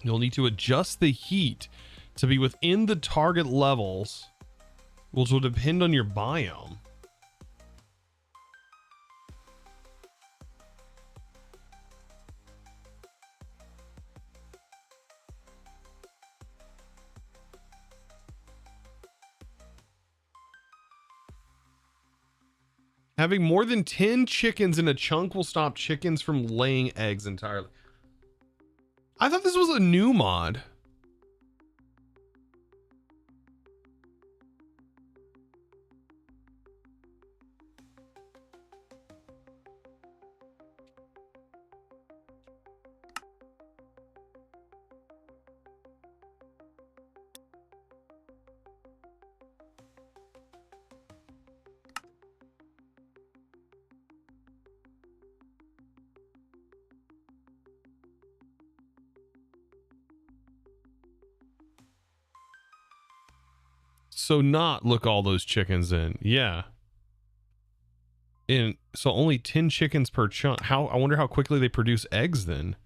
A: you'll need to adjust the heat to be within the target levels, which will depend on your biome. Having more than 10 chickens in a chunk will stop chickens from laying eggs entirely. I thought this was a new mod. So not look all those chickens in. Yeah. And so only 10 chickens per chunk. I wonder how quickly they produce eggs then.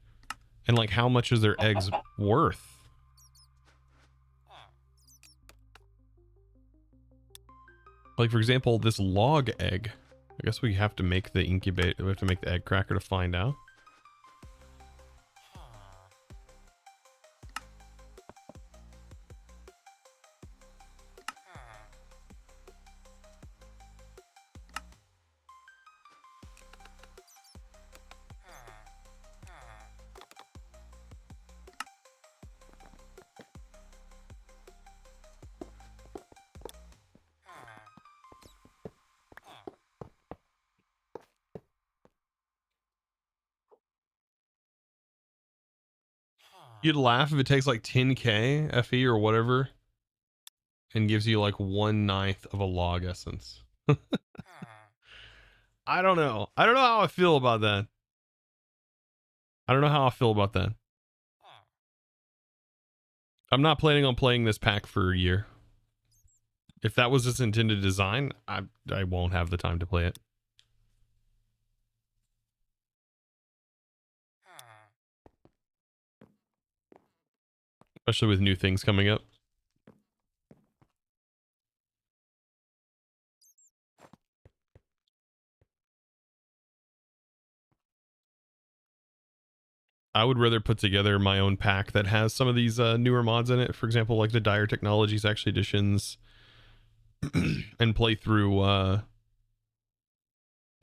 A: And like how much is their eggs worth? Like for example, this log egg. I guess we have to make the we have to make the egg cracker to find out. You'd laugh if it takes like 10k FE or whatever and gives you like 1/9 of a log essence. I don't know. I don't know how I feel about that. I don't know how I feel about that. I'm not planning on playing this pack for a year. If that was its intended design, I won't have the time to play it. Especially with new things coming up. I would rather put together my own pack that has some of these newer mods in it. For example, like the Dire Technologies Actually Editions, and play through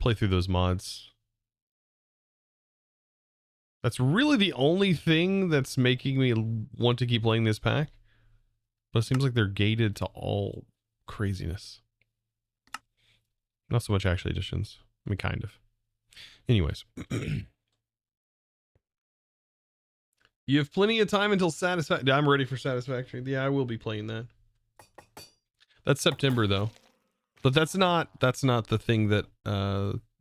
A: those mods. That's really the only thing that's making me want to keep playing this pack. But it seems like they're gated to all craziness. Not so much Actually Editions. I mean, kind of. Anyways. You have plenty of time until Satisfactory. I'm ready for Satisfactory. Yeah, I will be playing that. That's September though. But that's not the thing that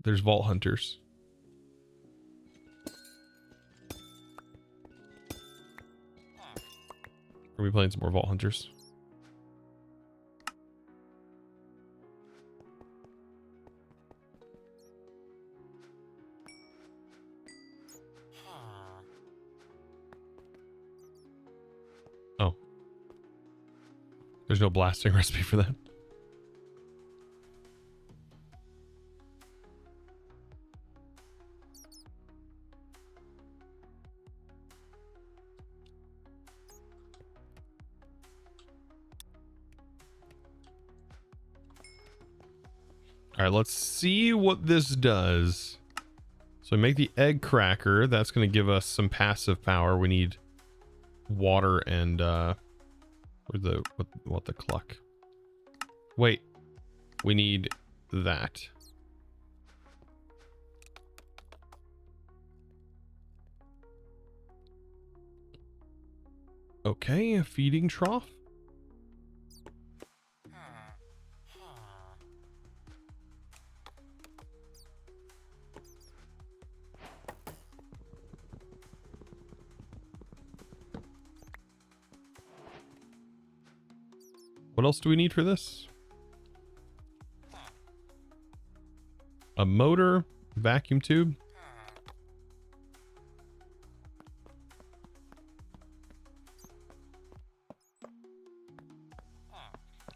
A: there's Vault Hunters. Are we playing some more Vault Hunters? Oh. There's no blasting recipe for that. All right, let's see what this does. So we make the egg cracker. That's going to give us some passive power. We need water and what the cluck. Wait, we need that. Okay, a feeding trough. What else do we need for this? A motor, vacuum tube.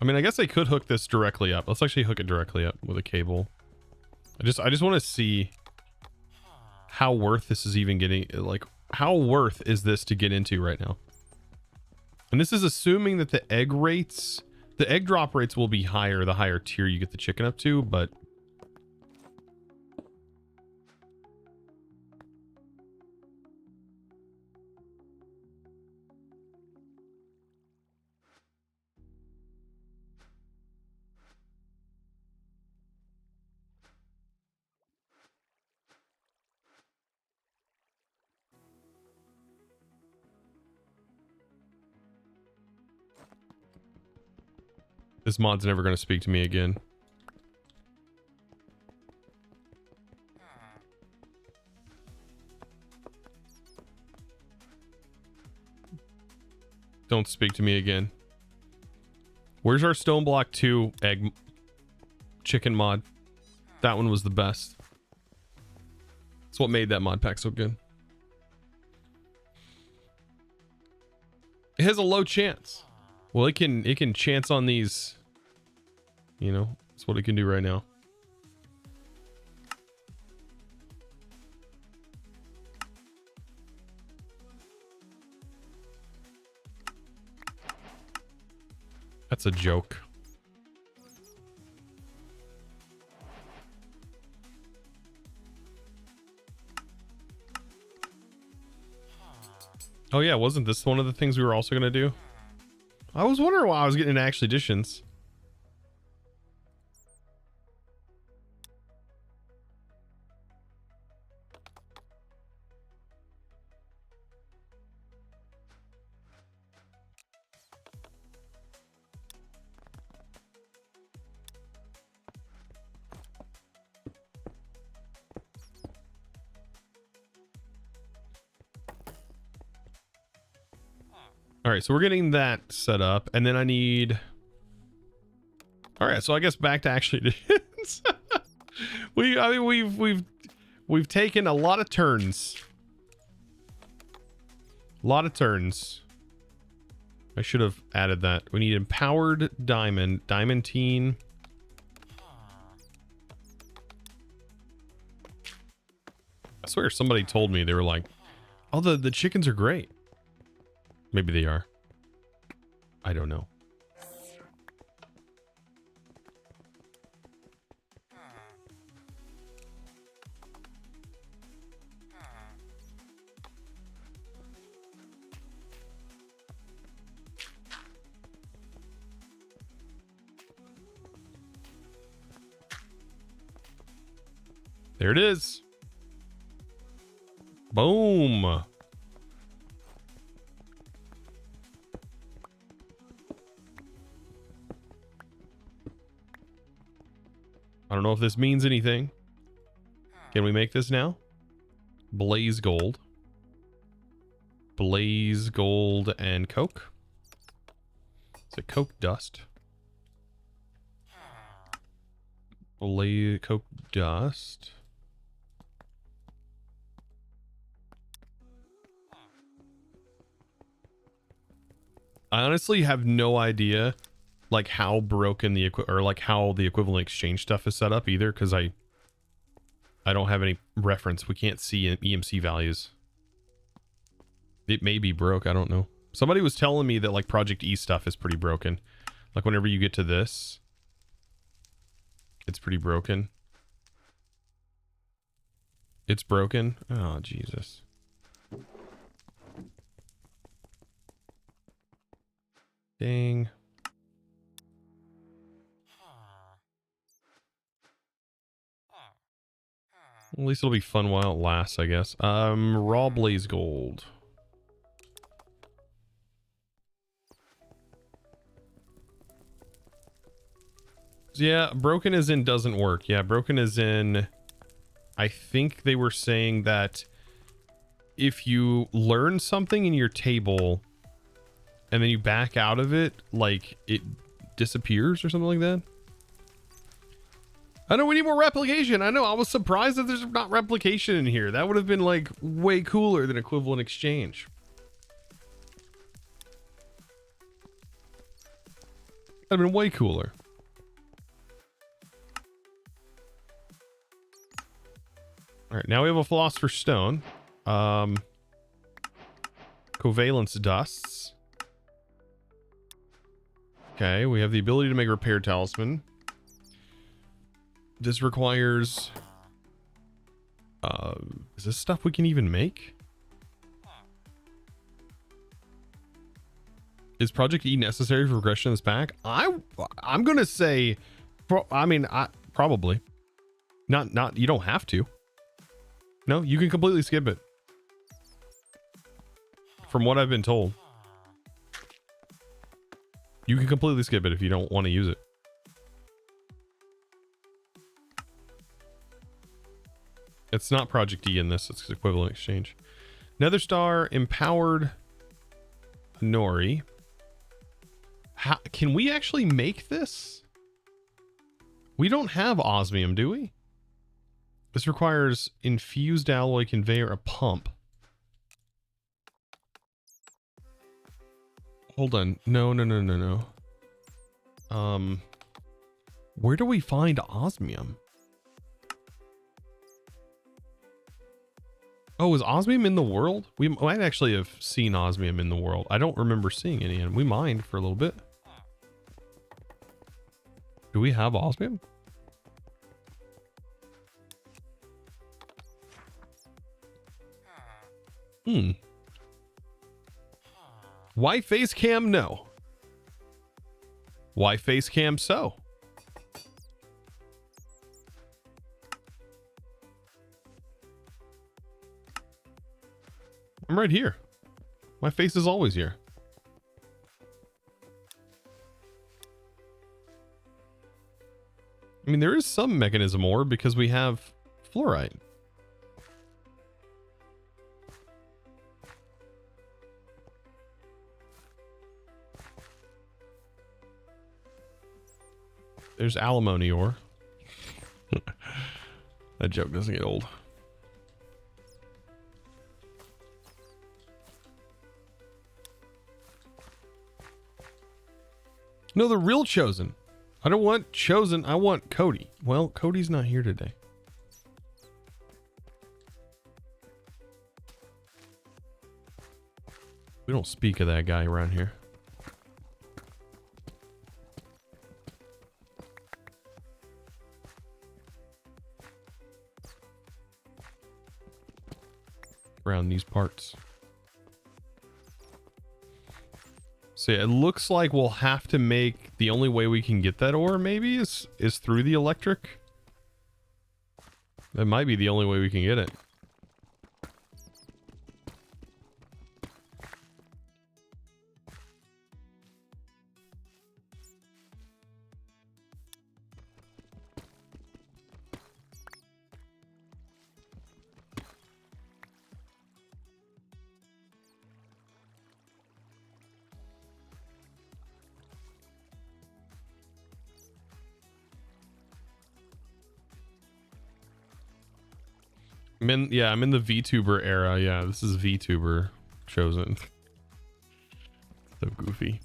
A: I mean, I guess I could hook this directly up. Let's actually hook it directly up with a cable. I just want to see how worth this is even getting, like, how worth is this to get into right now? And this is assuming that the egg drop rates will be higher the higher tier you get the chicken up to, but this mod's never going to speak to me again. Don't speak to me again. Where's our Stone Block 2 egg chicken mod? That one was the best. It's what made that mod pack so good. It has a low chance. Well, it can chance on these. You know, that's what it can do right now. That's a joke. Oh yeah, wasn't this one of the things we were also gonna do? I was wondering why I was getting into Actual Editions. All right, so we're getting that set up, and then I need. All right, so I guess back to actually. We've taken a lot of turns. A lot of turns. I should have added that. We need empowered diamond, diamantine. I swear somebody told me, they were like, oh, the chickens are great. Maybe they are. I don't know. There it is. Boom. I don't know if this means anything. Can we make this now? Blaze gold. Blaze gold and coke. It's a coke dust. Blaze coke dust. I honestly have no idea like how broken the how the equivalent exchange stuff is set up either, because I don't have any reference. We can't see EMC values. It may be broke, I don't know. Somebody was telling me that like Project E stuff is pretty broken. Like whenever you get to this, it's pretty broken. It's broken. Oh, Jesus. Dang. At least it'll be fun while it lasts, I guess. Raw blaze gold. Yeah, broken as in doesn't work. Yeah, broken as in, I think they were saying that if you learn something in your table and then you back out of it, like it disappears or something like that. I know we need more replication. I know. I was surprised that there's not replication in here. That would have been like way cooler than equivalent exchange. That'd have been way cooler. All right, now we have a philosopher's stone. Covalence dusts. Okay, we have the ability to make repair talisman. This requires... is this stuff we can even make? Is Project E necessary for progression in this pack? I'm gonna say... probably. Not, you don't have to. No, you can completely skip it. From what I've been told. You can completely skip it if you don't want to use it. It's not Project E in this, it's equivalent exchange. Nether Star, empowered Nori. How, can we actually make this? We don't have osmium, do we? This requires infused alloy conveyor, a pump. Hold on. No. Where do we find osmium? Oh, is osmium in the world? We might actually have seen osmium in the world. I don't remember seeing any, and we mined for a little bit. Do we have osmium? Why face cam? No. Why face cam? So. I'm right here. My face is always here. I mean, there is some mechanism ore because we have fluorite. There's alimony ore. That joke doesn't get old. No, the real Chosen. I don't want Chosen. I want Cody. Well, Cody's not here today. We don't speak of that guy around here. Around these parts. So yeah, it looks like we'll have to make the only way we can get that ore maybe is through the electric. That might be the only way we can get it. I'm in the VTuber era. Yeah, this is VTuber Chosen. So goofy.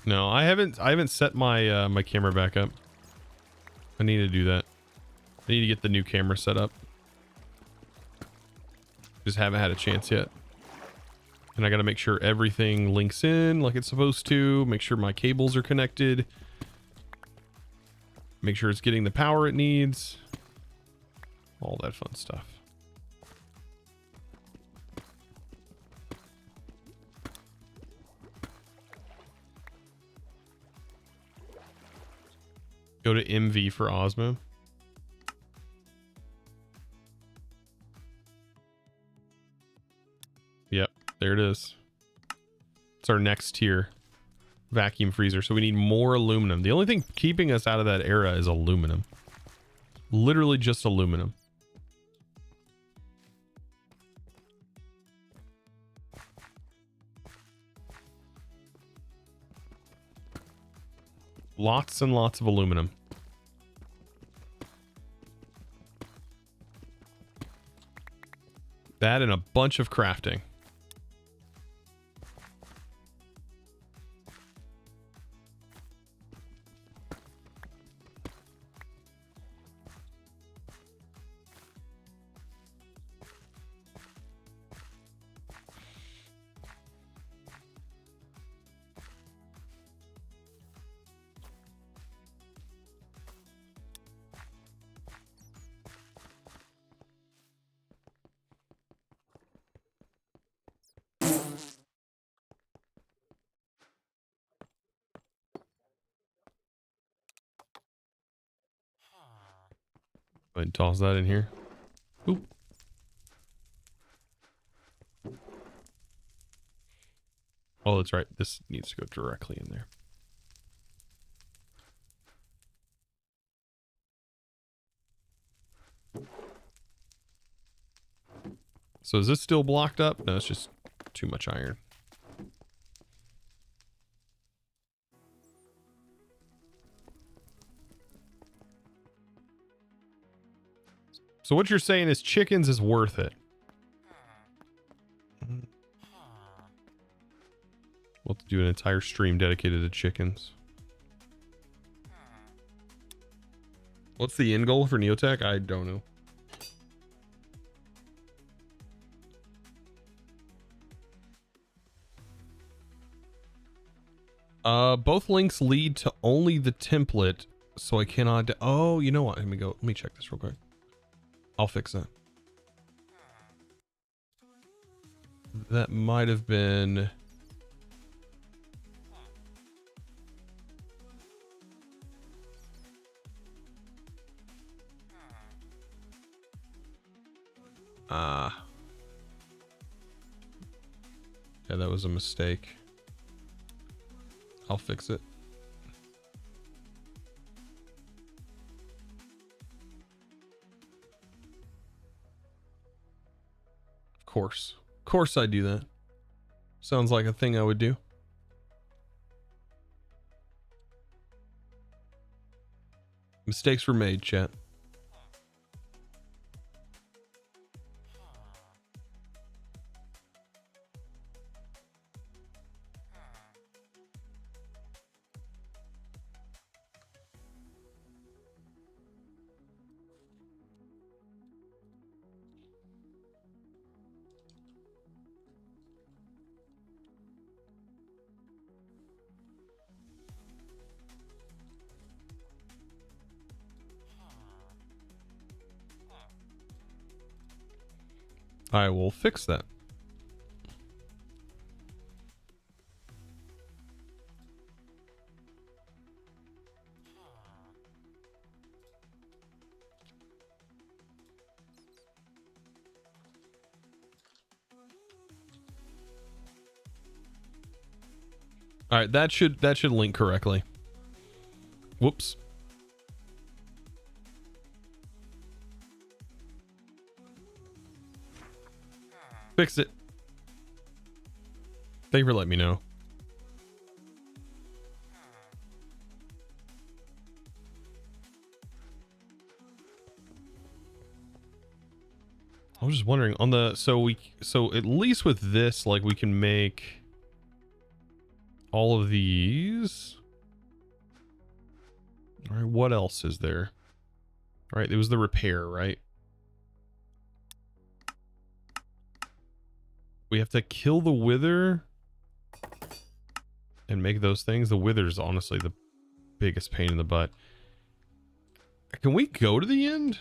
A: No, I haven't set my my camera back up. I need to do that. I need to get the new camera set up. Just haven't had a chance yet. And I got to make sure everything links in like it's supposed to. Make sure my cables are connected. Make sure it's getting the power it needs. All that fun stuff. Go to MV for Osmo. Yep, there it is. It's our next tier. Vacuum freezer. So we need more aluminum. The only thing keeping us out of that era is aluminum. Literally just aluminum. Lots and lots of aluminum. That and a bunch of crafting. Go ahead and toss that in here. Oop. Oh, that's right. This needs to go directly in there. So is this still blocked up? No, it's just too much iron. So what you're saying is chickens is worth it. We'll have to do an entire stream dedicated to chickens. What's the end goal for Neotech? I don't know. Both links lead to only the template, so I cannot. Oh, you know what? Let me check this real quick. I'll fix that. That might have been. Yeah, that was a mistake. I'll fix it. Of course I do that. Sounds like a thing I would do. Mistakes were made, chat. I will fix that. All right, that should link correctly. Whoops. Fixed it. Thank you for letting me know. I was just wondering on the so at least with this, like, we can make all of these. All right, what else is there? All right, it was the repair, right? We have to kill the wither and make those things. The wither's honestly the biggest pain in the butt. Can we go to the end?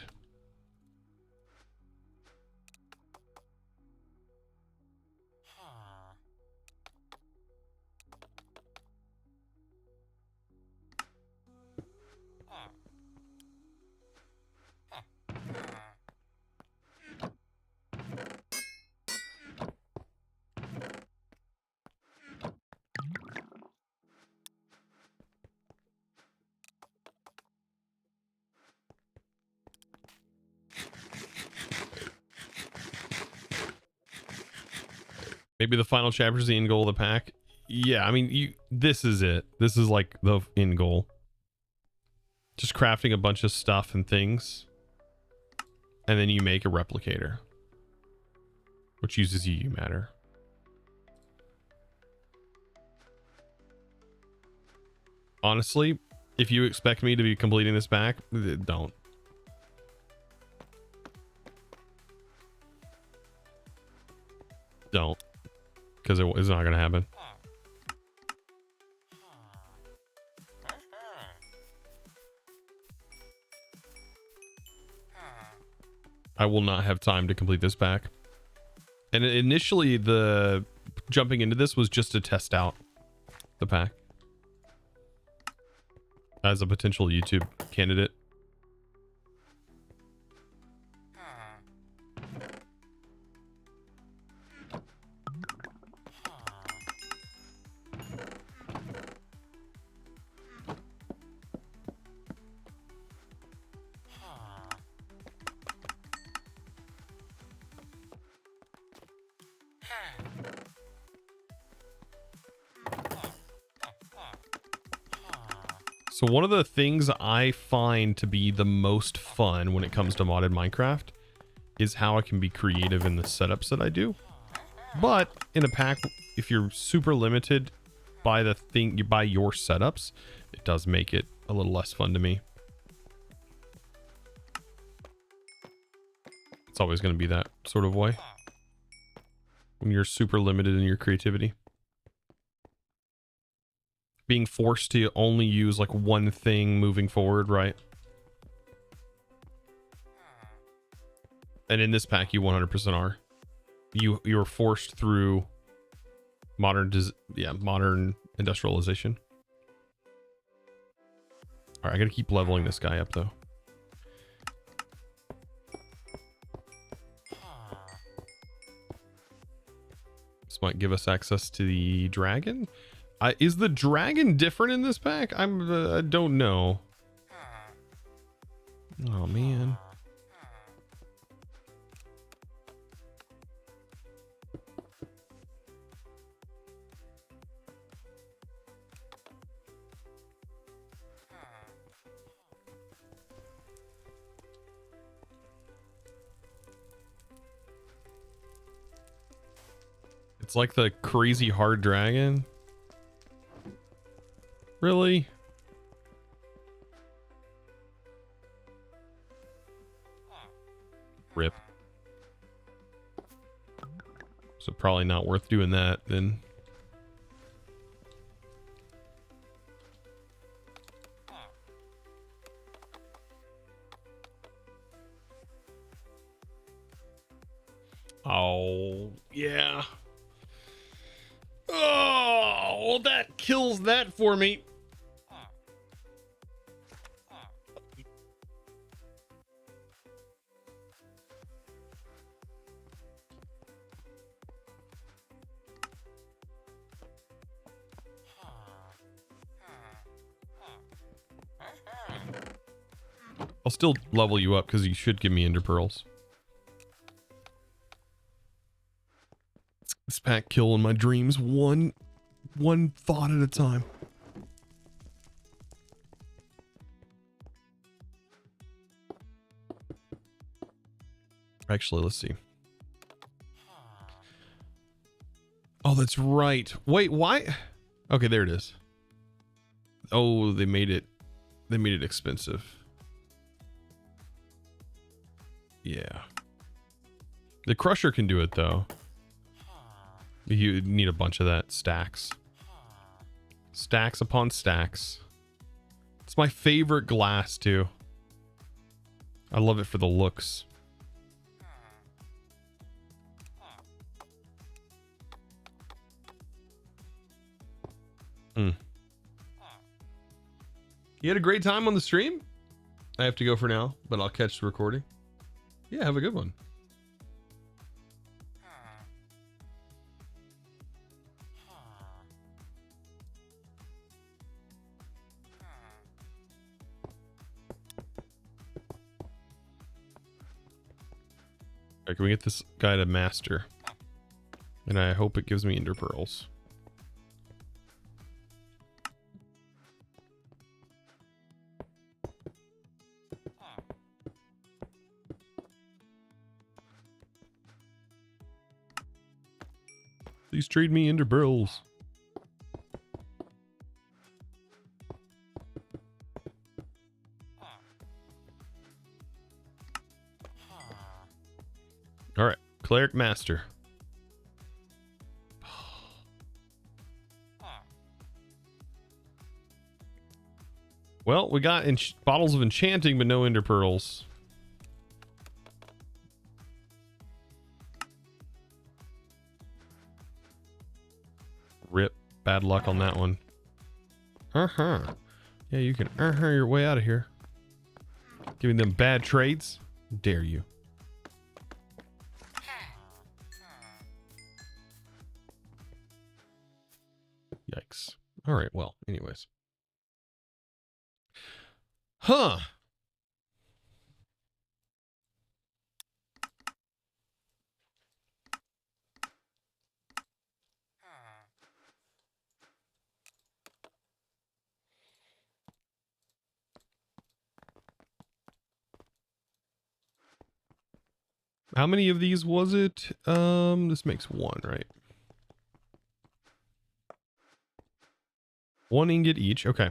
A: Maybe the final chapter is the end goal of the pack. Yeah, I mean, this is it. This is like the end goal. Just crafting a bunch of stuff and things. And then you make a replicator, which uses UU matter. Honestly, if you expect me to be completing this pack, don't. Don't. Because it's not going to happen. I will not have time to complete this pack. And initially, the jumping into this was just to test out the pack as a potential YouTube candidate. So one of the things I find to be the most fun when it comes to modded Minecraft is how I can be creative in the setups that I do. But in a pack, if you're super limited by the thing, by your setups, it does make it a little less fun to me. It's always going to be that sort of way when you're super limited in your creativity. Being forced to only use like one thing moving forward, right? And in this pack, you 100% are. You're forced through modern industrialization. All right, I gotta keep leveling this guy up though. This might give us access to the dragon. Is the dragon different in this pack? I don't know. Oh man. It's like the crazy hard dragon. Really? Rip. So probably not worth doing that then. Oh, yeah. Oh, well, that kills that for me. I'll still level you up because you should give me ender pearls. This pack killing my dreams one thought at a time. Actually, let's see. Oh, that's right. Wait, why? Okay, there it is. Oh, they made it expensive. Yeah. The crusher can do it though. You need a bunch of that stacks. Stacks upon stacks. It's my favorite glass too. I love it for the looks. You had a great time on the stream? I have to go for now, but I'll catch the recording. Yeah, have a good one. Alright, can we get this guy to master? And I hope it gives me ender pearls. Please trade me ender pearls. All right, cleric master. Well, we got bottles of enchanting, but no ender pearls. Rip. Bad luck on that one. Yeah, you can your way out of here. Giving them bad trades. Dare you. Yikes. All right, well, anyways. Huh. How many of these was it? This makes one, right? One ingot each. Okay.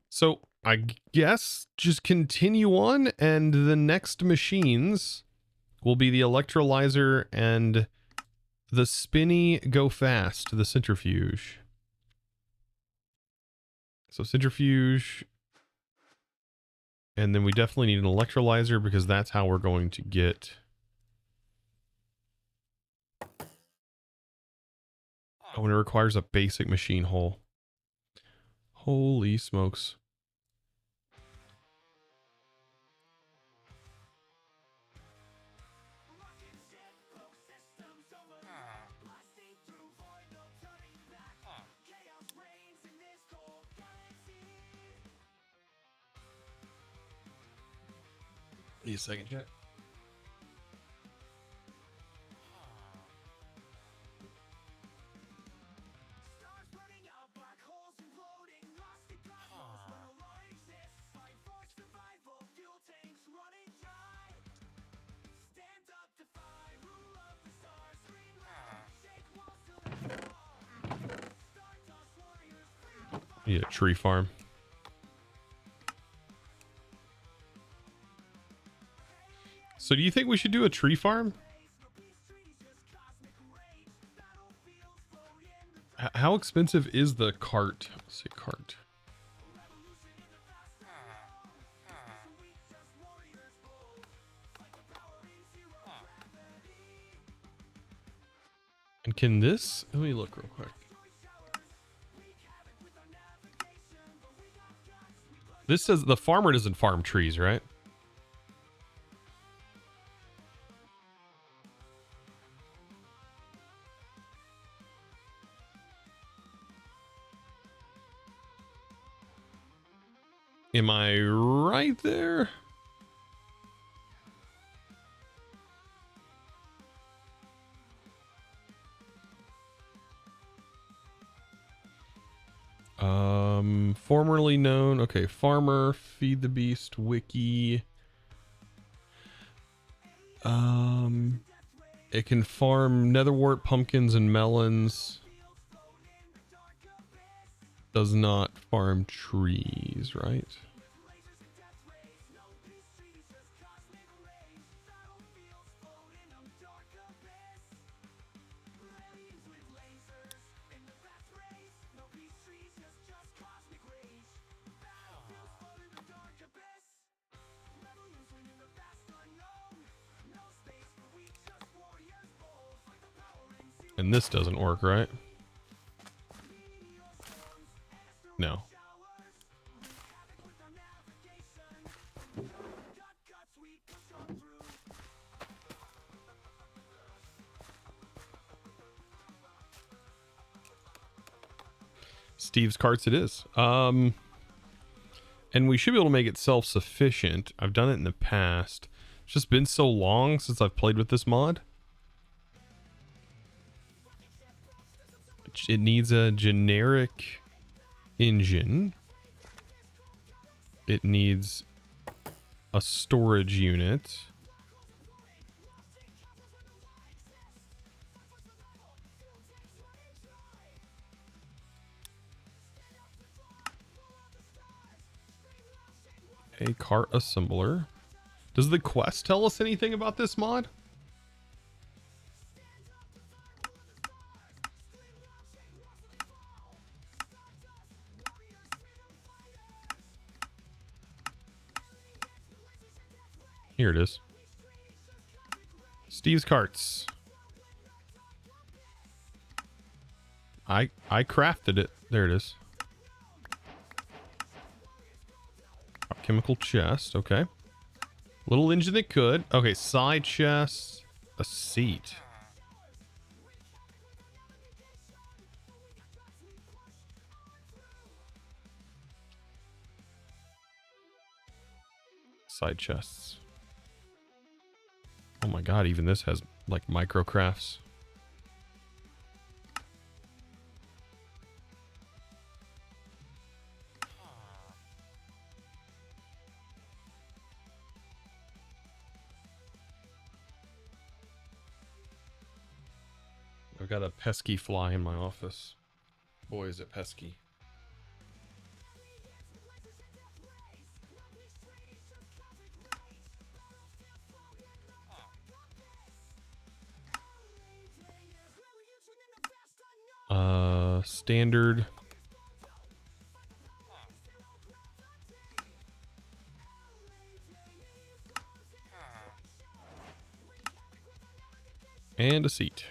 A: So I guess just continue on, and the next machines will be the electrolyzer and the spinny go fast, the centrifuge. So centrifuge, and then we definitely need an electrolyzer because that's how we're going to get. Oh, and it requires a basic machine hull. Holy smokes. Need a second, chat. Need a tree farm. So do you think we should do a tree farm? How expensive is the cart? Let's see, cart. And can this, let me look real quick. This says the farmer doesn't farm trees, right? Am I right there? Formerly known, okay, farmer, feed the beast, wiki. It can farm netherwort, pumpkins, and melons. Does not farm trees, right? And this doesn't work, right? No. Steve's carts it is. And we should be able to make it self-sufficient. I've done it in the past. It's just been so long since I've played with this mod. It needs a generic engine. It needs a storage unit. A cart assembler. Does the quest tell us anything about this mod? Here it is. Steve's carts. I crafted it. There it is. Chemical chest. Okay. Little engine that could. Okay, side chest. A seat. Side chests. Oh my god, even this has like micro crafts. I've got a pesky fly in my office. Boy, is it pesky. Standard. And a seat.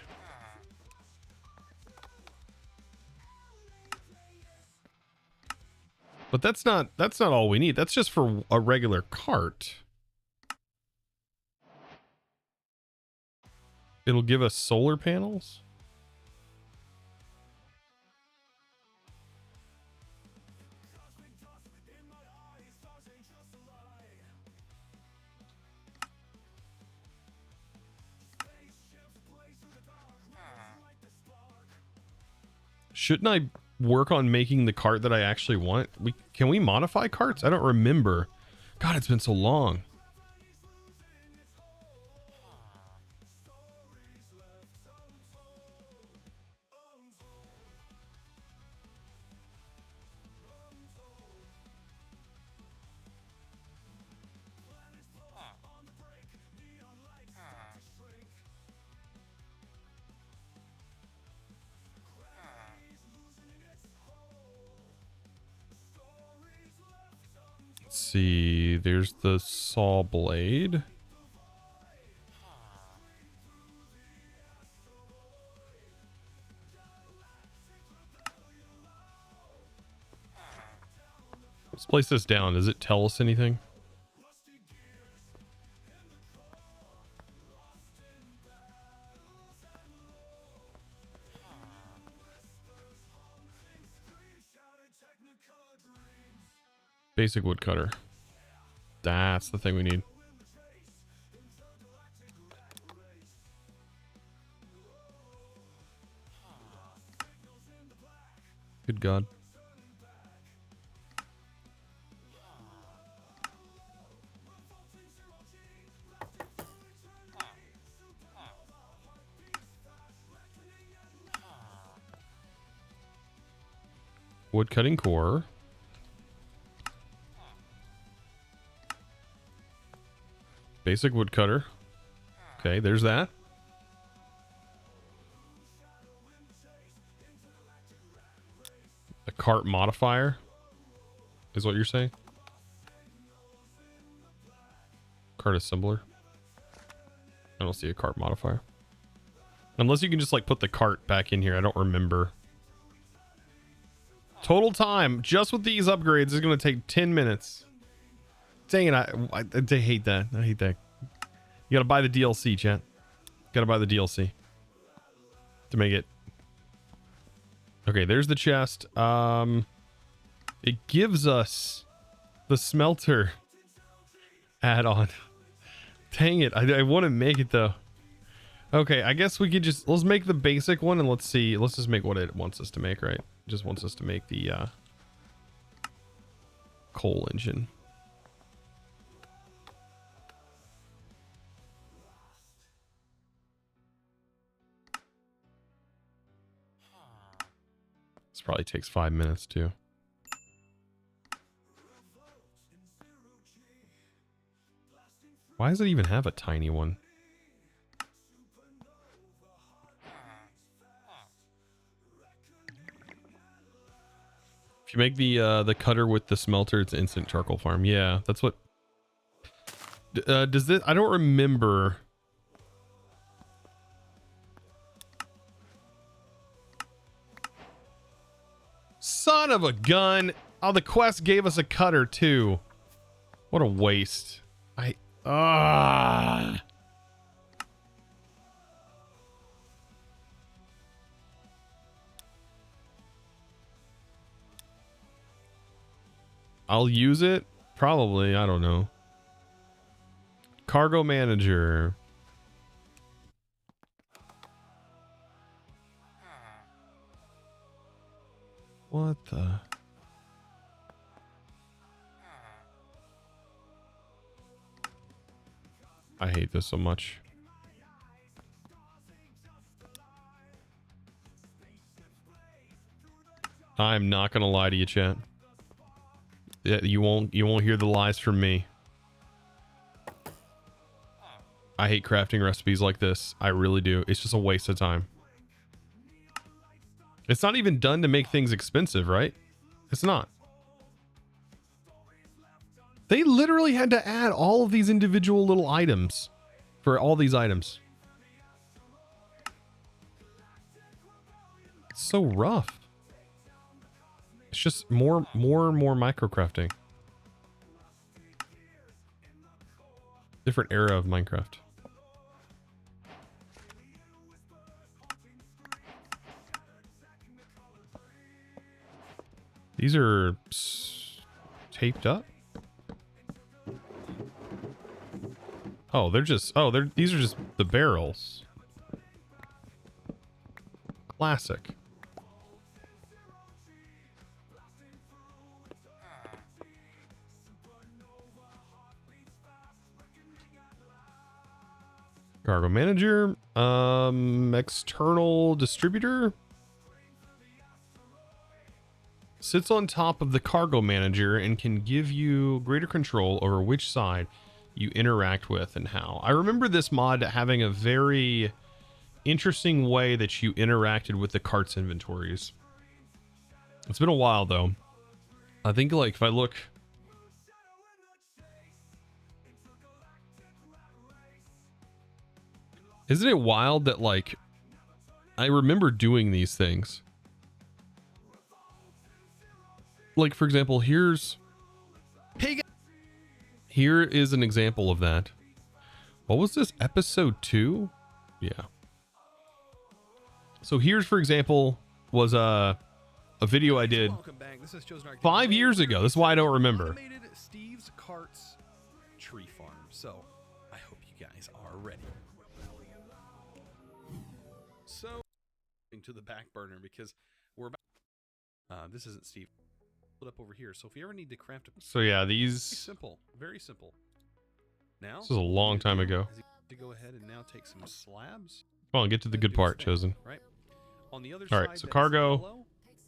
A: But that's not all we need. That's just for a regular cart. It'll give us solar panels. Shouldn't I work on making the cart that I actually want? Can we modify carts? I don't remember. God, it's been so long. see. There's the saw blade. Let's place this down. Does it tell us anything? Basic woodcutter. That's the thing we need. Good God. Wood cutting core. Basic woodcutter. Okay, there's that. A cart modifier is what you're saying? Cart assembler. I don't see a cart modifier. Unless you can just like put the cart back in here. I don't remember. Total time just with these upgrades is going to take 10 minutes. Dang it, I hate that. I hate that. You gotta buy the DLC, chat. Gotta buy the DLC to make it. Okay, there's the chest. It gives us the smelter add-on. Dang it, I want to make it though. Okay, I guess we could just, let's make the basic one and let's see. Let's just make what it wants us to make, right? It just wants us to make the coal engine. This probably takes 5 minutes too. Why does it even have a tiny one? If you make the cutter with the smelter, it's instant charcoal farm. Yeah, that's what. Does this? I don't remember. Son of a gun! Oh, the quest gave us a cutter too. What a waste. I'll use it. Probably. I don't know. Cargo manager. What the? I hate this so much. I'm not gonna lie to you, chat. Yeah, you won't hear the lies from me. I hate crafting recipes like this. I really do. It's just a waste of time. It's not even done to make things expensive, right? It's not. They literally had to add all of these individual little items for all these items. It's so rough. It's just more micro crafting. Different era of Minecraft. These are taped up. Oh, they're just, these are just the barrels. Classic. Cargo manager, external distributor. Sits on top of the cargo manager and can give you greater control over which side you interact with and how. I remember this mod having a very interesting way that you interacted with the cart's inventories. It's been a while though. I think like if I look Isn't it wild that, like, I remember doing these things? Like, for example, here is an example of that. What was this, episode 2? Yeah. So here's, for example, was a video I did 5 years ago. This is why I don't remember.
E: Steve's Carts Tree Farm. So I hope you guys are ready. So to the back burner because we're about this isn't Steve. Put up over here. So if you ever need to craft a
A: So yeah, these.
E: simple, very simple. Now
A: This is a long time ago.
E: to go ahead and now take some slabs.
A: Come on, get to the good part, Chosen.
E: Right. On the other
A: All
E: side,
A: right, so
E: that's
A: cargo.
E: yellow,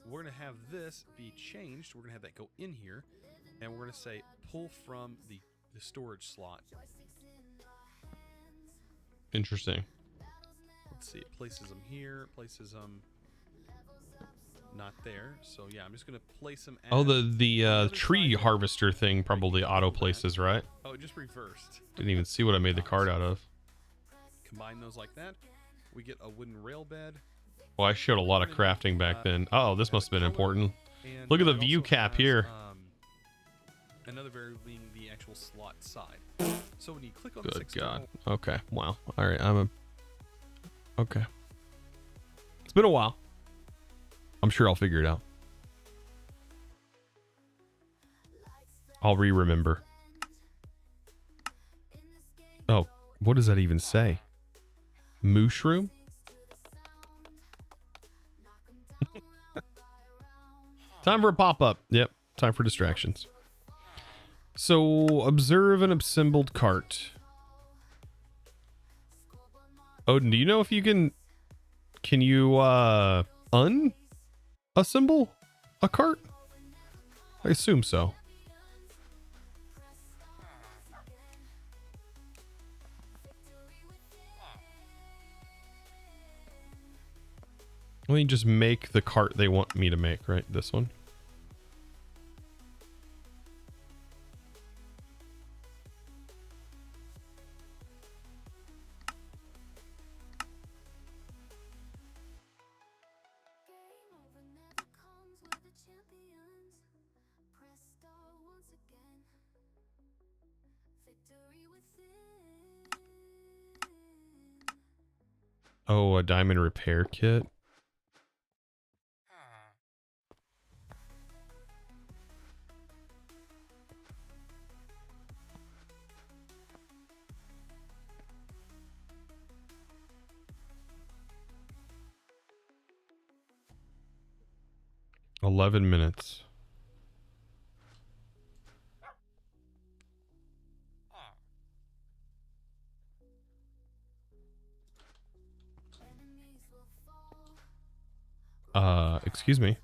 E: we're gonna have this be changed. We're gonna have that go in here, and we're gonna say pull from the storage slot.
A: Interesting.
E: Let's see, it places them here, places them not there. So yeah, I'm just gonna place them.
A: Oh,
E: at
A: the
E: other
A: tree
E: side.
A: harvester thing probably auto places, right?
E: Oh, it just reversed.
A: Didn't even see what I made the card out of.
E: Combine those like that. We get a wooden rail bed.
A: Well, I showed a lot of crafting back then. Oh, this must have been important.
E: And
A: Look at the
E: it
A: view
E: also
A: cap
E: has,
A: here.
E: Another variable being the actual slot side. So when you click on the
A: Good
E: 6
A: God. Okay. Wow. All right. Okay. It's been a while. I'm sure I'll figure it out. I'll remember. Oh, what does that even say? Mushroom? Time for a pop-up. Yep. Time for distractions. So, observe an assembled cart. Odin, do you know if you can you unassemble a cart? I assume so. Let me just make the cart they want me to make, right? This one. Oh, a diamond repair kit. $11 minutes. Excuse me.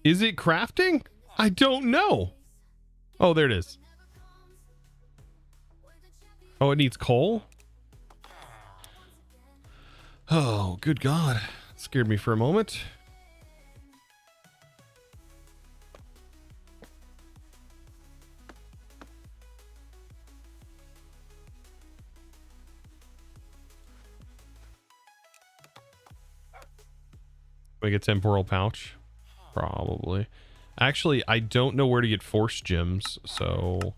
A: Is it crafting? I don't know. Oh, there it is. Oh, it needs coal? Oh, good God. Scared me for a moment. Like a temporal pouch? Probably. Actually, I don't know where to get force gems, so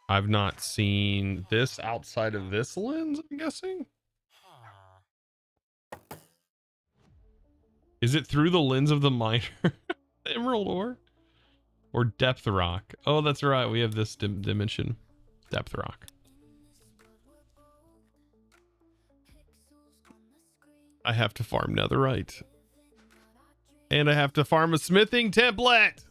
A: I've not seen this outside of this lens, I'm guessing. Is it through the lens of the miner? Emerald ore? Or depth rock? Oh, that's right. We have this dimension. Depth rock. I have to farm netherite. And I have to farm a smithing template.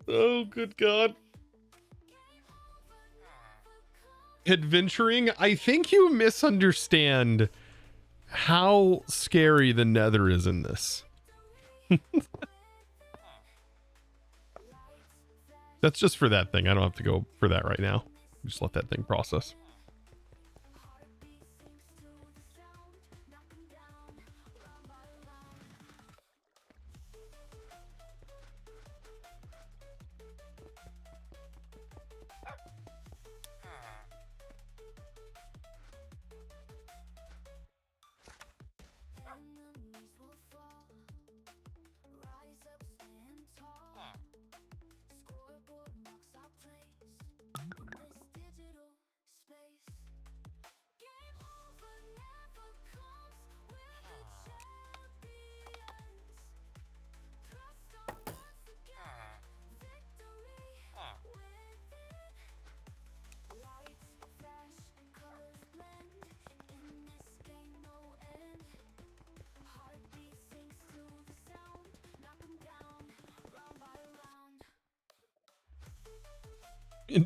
A: Oh, good God. Adventuring, I think you misunderstand how scary the Nether is in this. That's just for that thing. I don't have to go for that right now. Just let that thing process.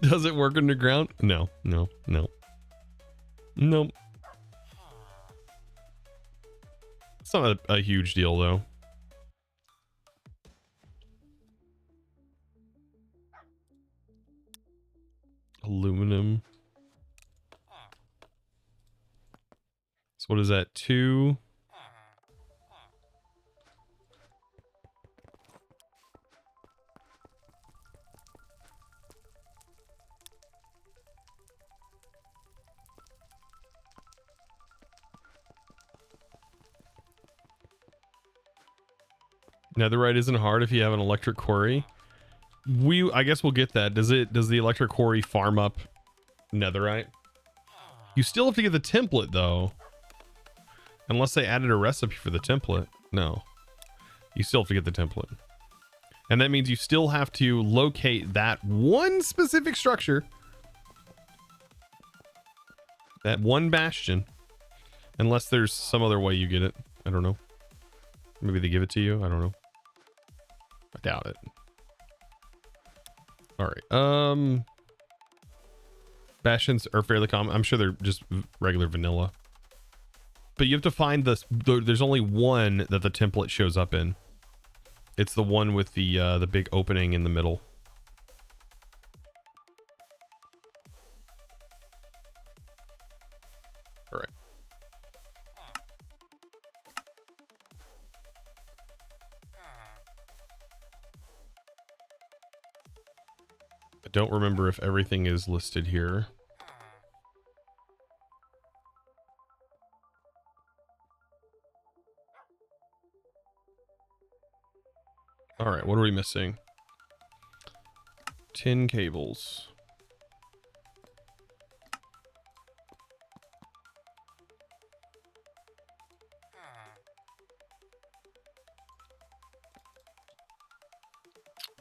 A: Does it work underground? No, no, no. Nope. It's not a huge deal though. Aluminum. So what is that? 2. Netherite isn't hard if you have an electric quarry. I guess we'll get that. Does the electric quarry farm up netherite? You still have to get the template though. Unless they added a recipe for the template. No. You still have to get the template. And that means you still have to locate that one specific structure. That one bastion. Unless there's some other way you get it. I don't know. Maybe they give it to you. I don't know. I doubt it. All right. Bastions are fairly common. I'm sure they're just regular vanilla. But you have to find there's only one that the template shows up in. It's the one with the big opening in the middle. All right. I don't remember if everything is listed here. All right, what are we missing? 10 cables.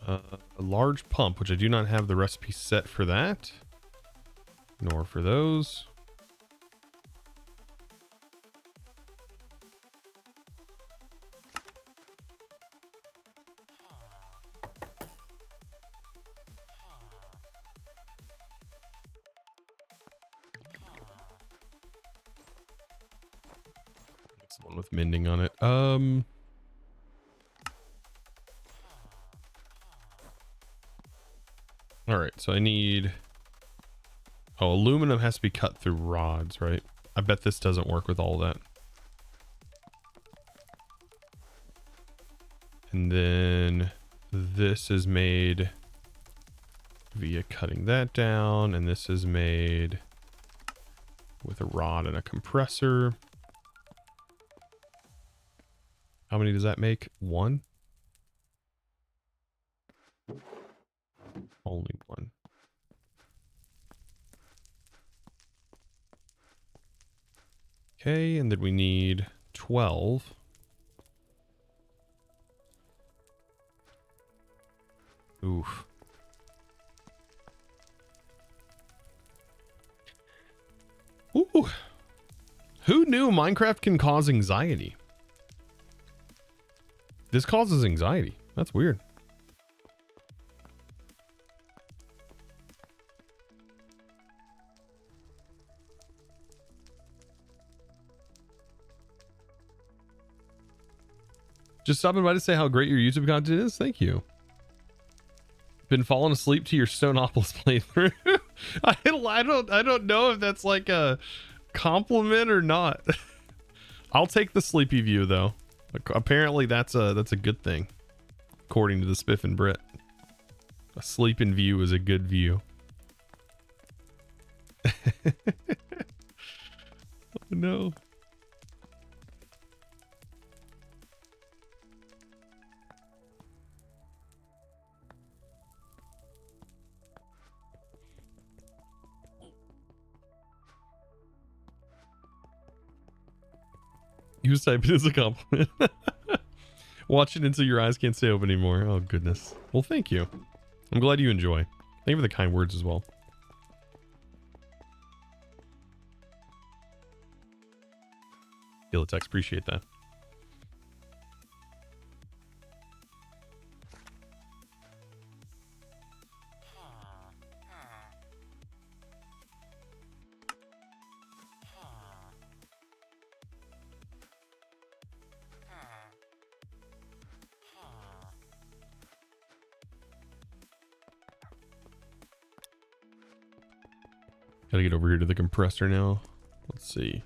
A: A large pump, which I do not have the recipe set for that, nor for those. It's the one with mending on it. All right, so I need... Oh, aluminum has to be cut through rods, right? I bet this doesn't work with all that. And then this is made via cutting that down, and this is made with a rod and a compressor. How many does that make? 1? Only 1. Okay, and then we need 12. Oof. Ooh. Who knew Minecraft can cause anxiety? This causes anxiety. That's weird. Just stopping by to say how great your YouTube content is. Thank you. Been falling asleep to your Stoneopolis playthrough. I don't know if that's like a compliment or not. I'll take the sleepy view though. Apparently that's a good thing, according to the Spiff and Brit. A sleeping view is a good view. Oh no. You was typing as a compliment. Watch it until your eyes can't stay open anymore. Oh, goodness. Well, thank you. I'm glad you enjoy. Thank you for the kind words as well. Text, appreciate that. Gotta get over here to the compressor now. Let's see.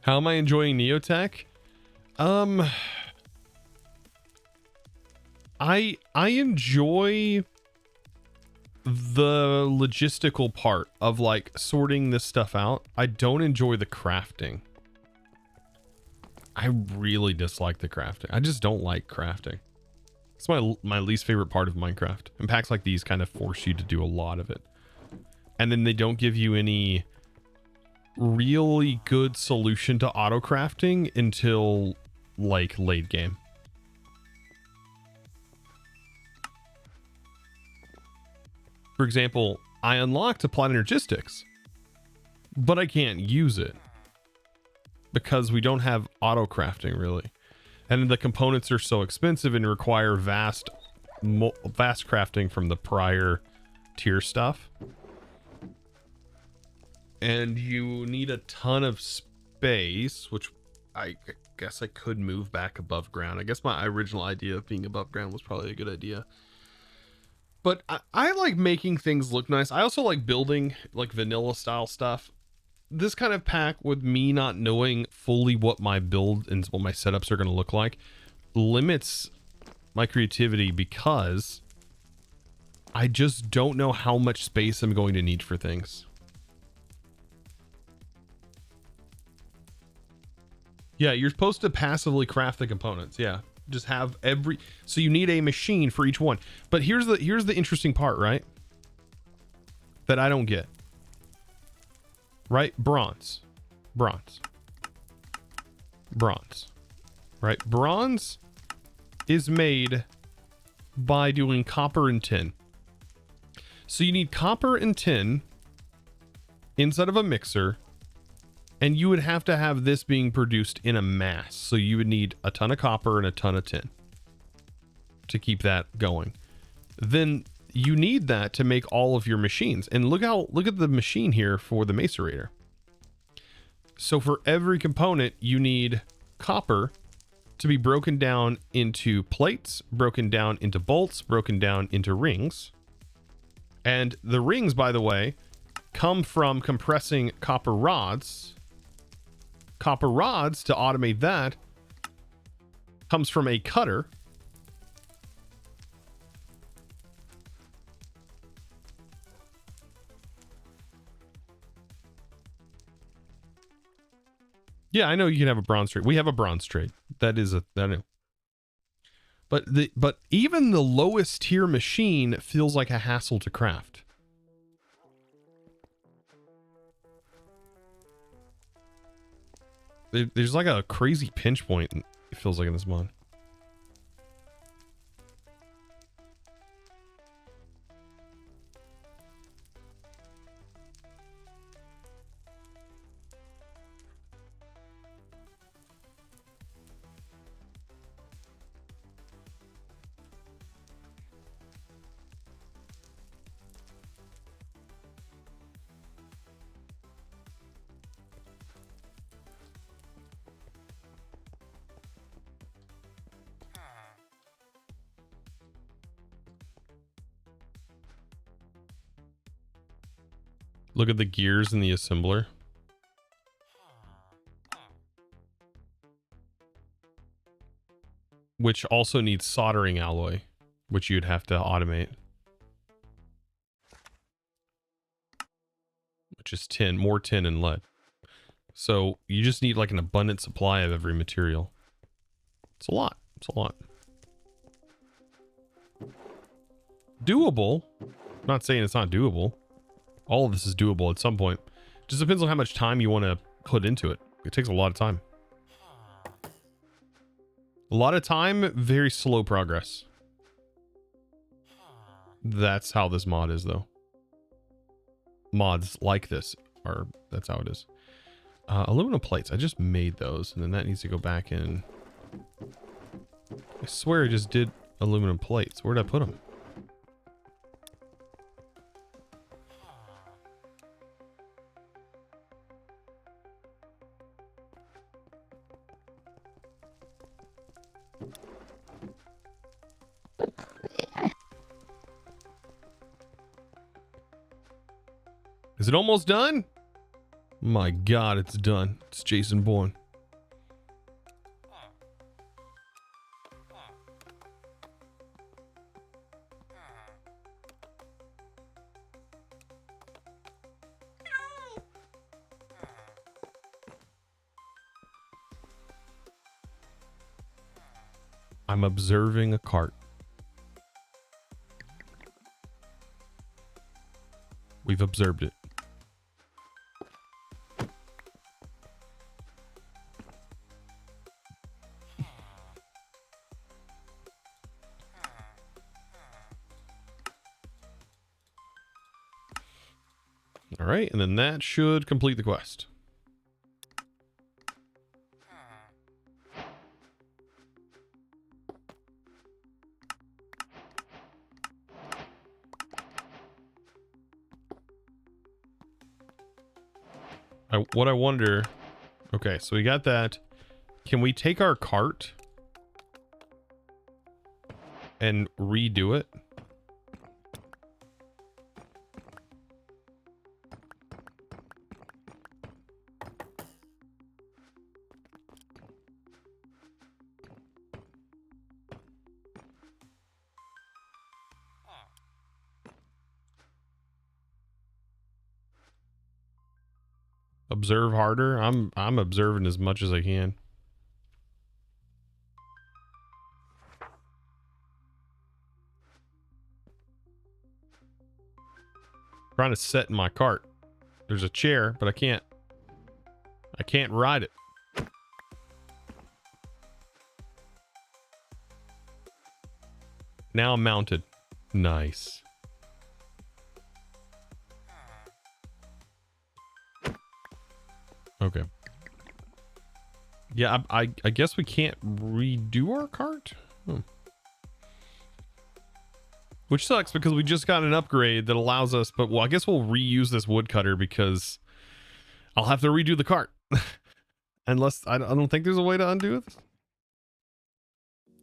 A: How am I enjoying Neotech? I enjoy the logistical part of like sorting this stuff out. I don't enjoy the crafting. I really dislike the crafting. I just don't like crafting. It's my least favorite part of Minecraft. And packs like these kind of force you to do a lot of it. And then they don't give you any really good solution to auto crafting until like late game. For example, I unlocked Applied Energistics, but I can't use it because we don't have auto crafting really. And the components are so expensive and require vast crafting from the prior tier stuff. And you need a ton of space, which I guess I could move back above ground. I guess my original idea of being above ground was probably a good idea. But I like making things look nice. I also like building like vanilla style stuff. This kind of pack, with me not knowing fully what my build and what my setups are going to look like, limits my creativity because I just don't know how much space I'm going to need for things. Yeah, you're supposed to passively craft the components. Yeah, just have so you need a machine for each one. But here's the interesting part, right? That I don't get. Right? Bronze. Right? Bronze is made by doing copper and tin. So you need copper and tin inside of a mixer. And you would have to have this being produced in a mass. So you would need a ton of copper and a ton of tin to keep that going. Then you need that to make all of your machines. And look at the machine here for the macerator. So for every component, you need copper to be broken down into plates, broken down into bolts, broken down into rings. And the rings, by the way, come from compressing copper rods. Copper rods, to automate that, comes from a cutter. Yeah, I know you can have a bronze trade. We have a bronze trade. That is I know. But even the lowest tier machine feels like a hassle to craft. There's like a crazy pinch point, it feels like, in this mod. Look at the gears in the assembler. Which also needs soldering alloy, which you'd have to automate. Which is tin, more tin and lead. So you just need like an abundant supply of every material. It's a lot. It's a lot. Doable. I'm not saying it's not doable. All of this is doable at some point. Just depends on how much time you want to put into it. It takes a lot of time. A lot of time, very slow progress. That's how this mod is, though. Mods like this that's how it is. Aluminum plates. I just made those, and then that needs to go back in. I swear I just did aluminum plates. Where'd I put them? Is it almost done? My God, it's done. It's Jason Bourne. I'm observing a cart. We've observed it. All right, and then that should complete the quest. What I wonder... Okay, so we got that. Can we take our cart and redo it? Observe harder. I'm observing as much as I can. Trying to set in my cart. There's a chair, but I can't ride it. Now I'm mounted. Nice. Okay. Yeah, I guess we can't redo our cart? Which sucks because we just got an upgrade that allows us, but well, I guess we'll reuse this woodcutter because I'll have to redo the cart. Unless, I don't think there's a way to undo it.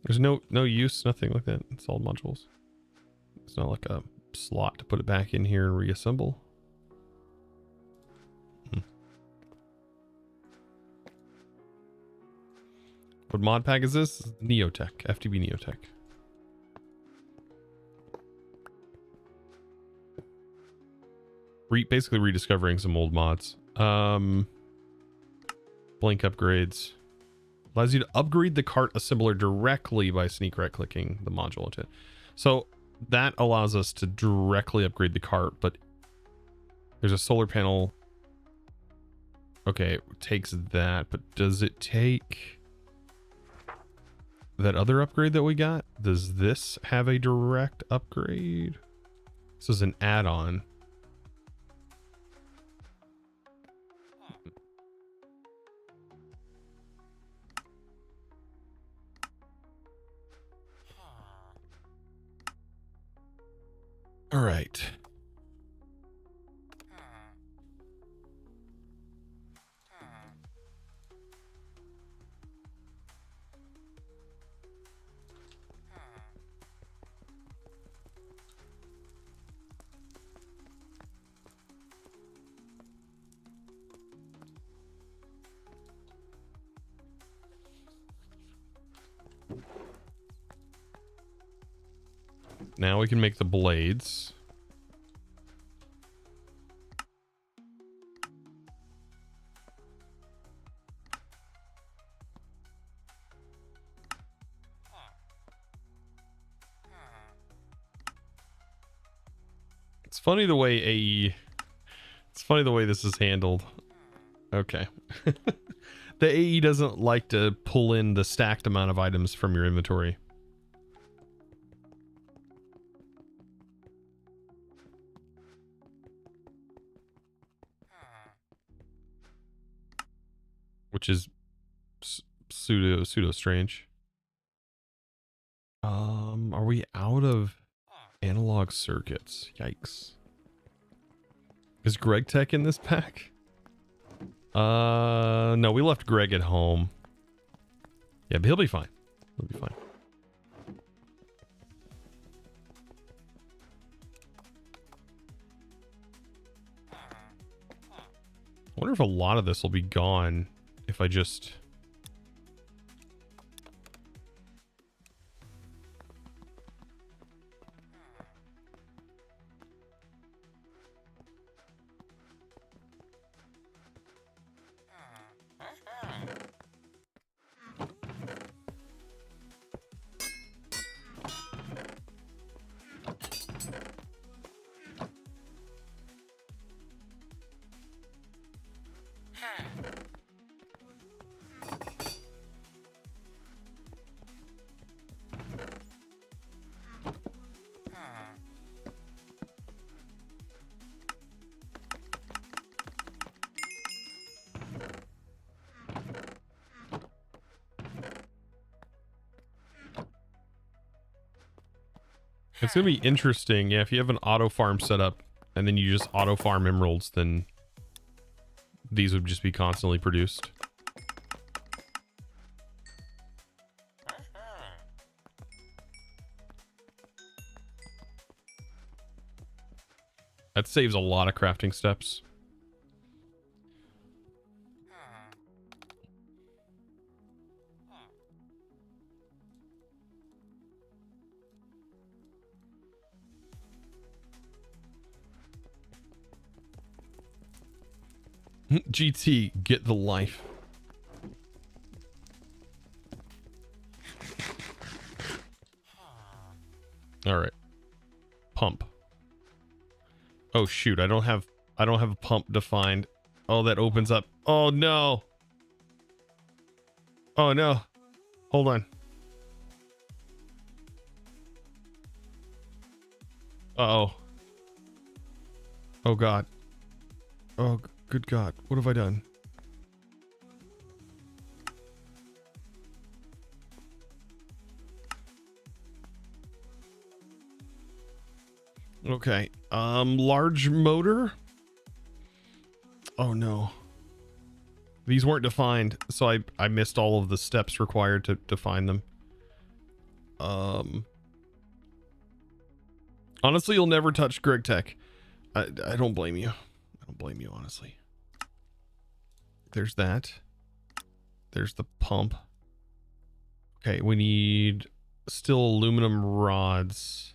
A: There's no use, nothing like that. It's all modules. It's not like a slot to put it back in here and reassemble. What mod pack is this? Neotech, FTB Neotech. Basically rediscovering some old mods. Blank upgrades. Allows you to upgrade the cart assembler directly by sneak right clicking the module into it. So that allows us to directly upgrade the cart, but there's a solar panel. Okay, it takes that, but does it take that other upgrade that we got? Does this have a direct upgrade? This is an add-on. All right. Now we can make the blades. It's funny the way this is handled. Okay. The AE doesn't like to pull in the stacked amount of items from your inventory. Which is pseudo strange. Are we out of analog circuits? Yikes. Is Greg Tech in this pack? No, we left Greg at home. Yeah, but he'll be fine. He'll be fine. wonder if a lot of this will be gone if I just... It's going to be interesting. Yeah, if you have an auto farm set up and then you just auto farm emeralds, then these would just be constantly produced. That saves a lot of crafting steps. GT, get the life. All right. Pump. Oh shoot, I don't have a pump defined. Oh, that opens up. Oh no. Oh no. Hold on. Uh-oh. Oh god. Oh good god. What have I done? Okay. Large motor. Oh no. These weren't defined, so I missed all of the steps required to define them. Honestly, you'll never touch Greg Tech. I don't blame you. I don't blame you, honestly. There's that. There's the pump. Okay, we need still aluminum rods.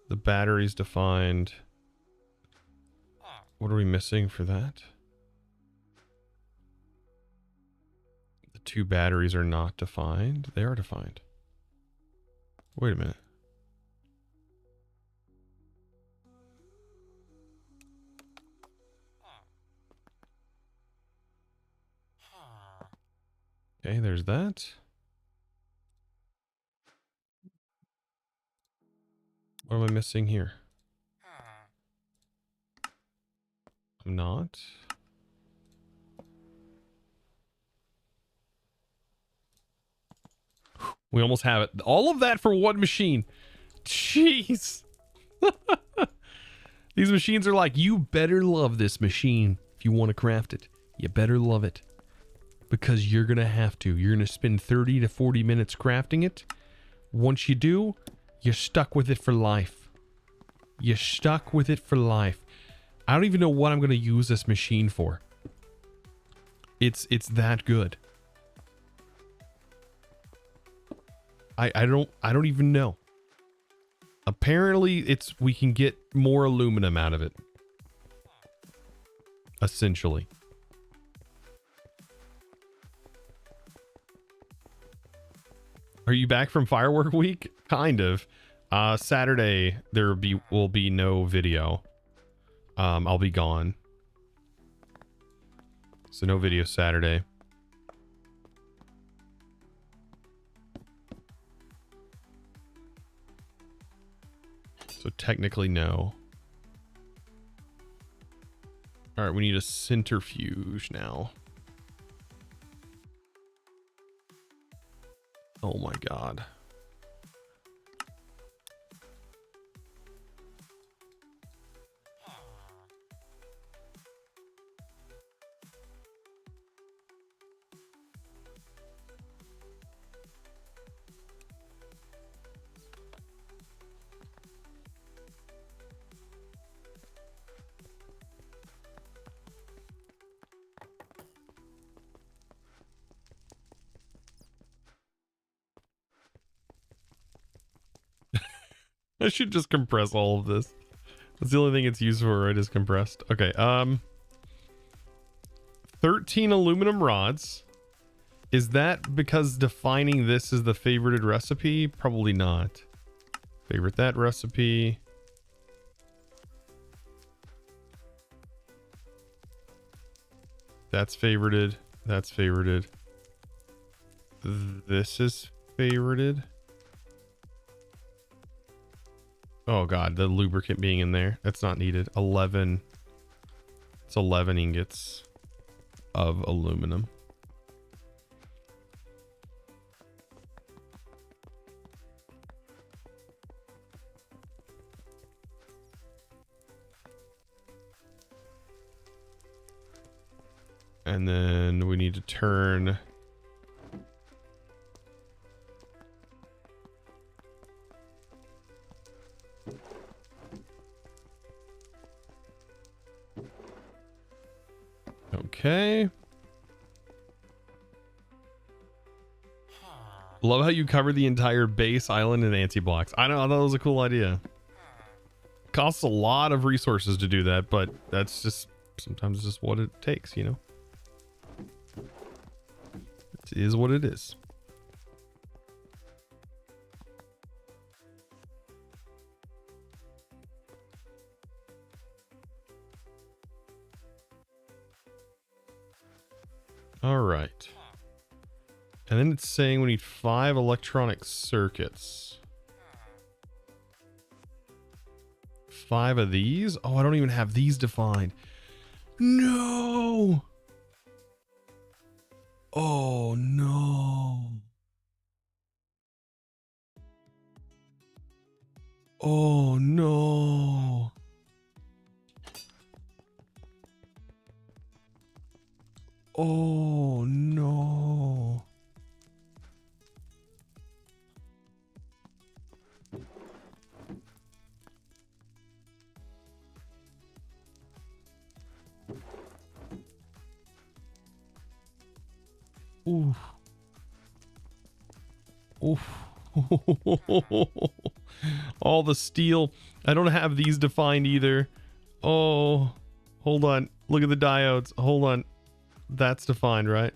A: The battery's defined. What are we missing for that? The two batteries are not defined. They are defined. Wait a minute. Okay, there's that. What am I missing here? I'm not. We almost have it. All of that for one machine. Jeez. These machines are like, you better love this machine if you want to craft it. You better love it. Because you're going to have to. You're going to spend 30 to 40 minutes crafting it. Once you do, you're stuck with it for life. You're stuck with it for life. I don't even know what I'm going to use this machine for. It's that good. I don't even know. Apparently we can get more aluminum out of it. Essentially. Are you back from firework week? Kind of. Saturday there will be no video. I'll be gone. So no video Saturday. So technically no. All right, we need a centrifuge now. Oh my god. I should just compress all of this. That's the only thing it's used for, right? Is compressed. Okay. 13 aluminum rods. Is that because defining this is the favorited recipe? Probably not. Favorite that recipe. That's favorited. That's favorited. This is favorited. Oh god, the lubricant being in there. That's not needed. 11. It's 11 ingots of aluminum. And then we need to turn okay. Love how you cover the entire base island in anti-blocks. I know, I thought it was a cool idea. Costs a lot of resources to do that, but that's just sometimes just what it takes, you know? It is what it is. All right. And then it's saying we need 5 electronic circuits. 5 of these? Oh, I don't even have these defined. No. Oh, no. Oh, no. Oh, no. Oof. Oof. All the steel. I don't have these defined either. Oh, hold on. Look at the diodes. Hold on. That's defined, right?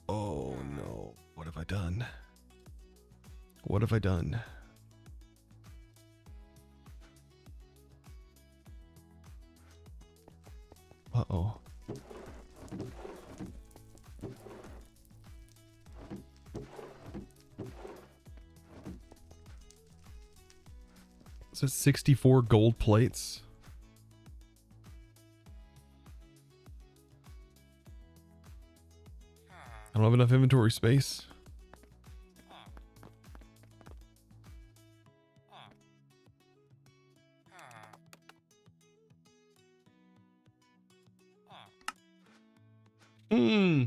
A: Oh no. What have I done? What have I done? Uh-oh. So 64 gold plates. I don't have enough inventory space. Hmm.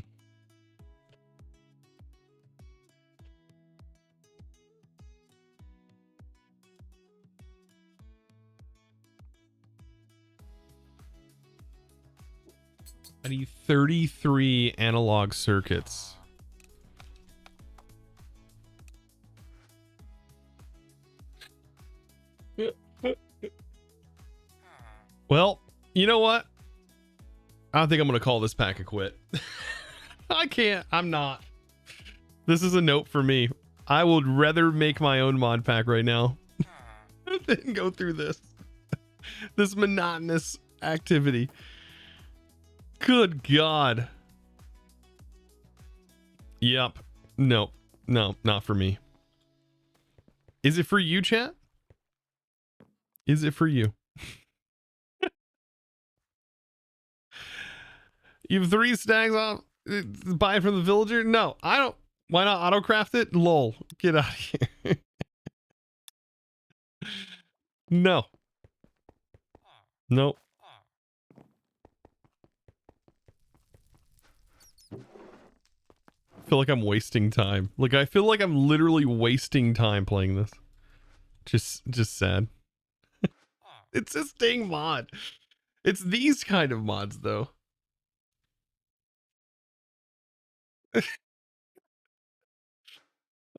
A: I need 33 analog circuits. Well, you know what? I think I'm going to call this pack a quit. I can't. I'm not. This is a note for me. I would rather make my own mod pack right now than go through this. This monotonous activity. Good God. Yep. No, not for me. Is it for you, chat? Is it for you? You have 3 stacks off? Buy it from the villager? No, I don't. Why not auto craft it? Lol. Get out of here. No. Nope. I feel like I'm wasting time. Like, I feel like I'm literally wasting time playing this. Just sad. It's a staying mod. It's these kind of mods, though.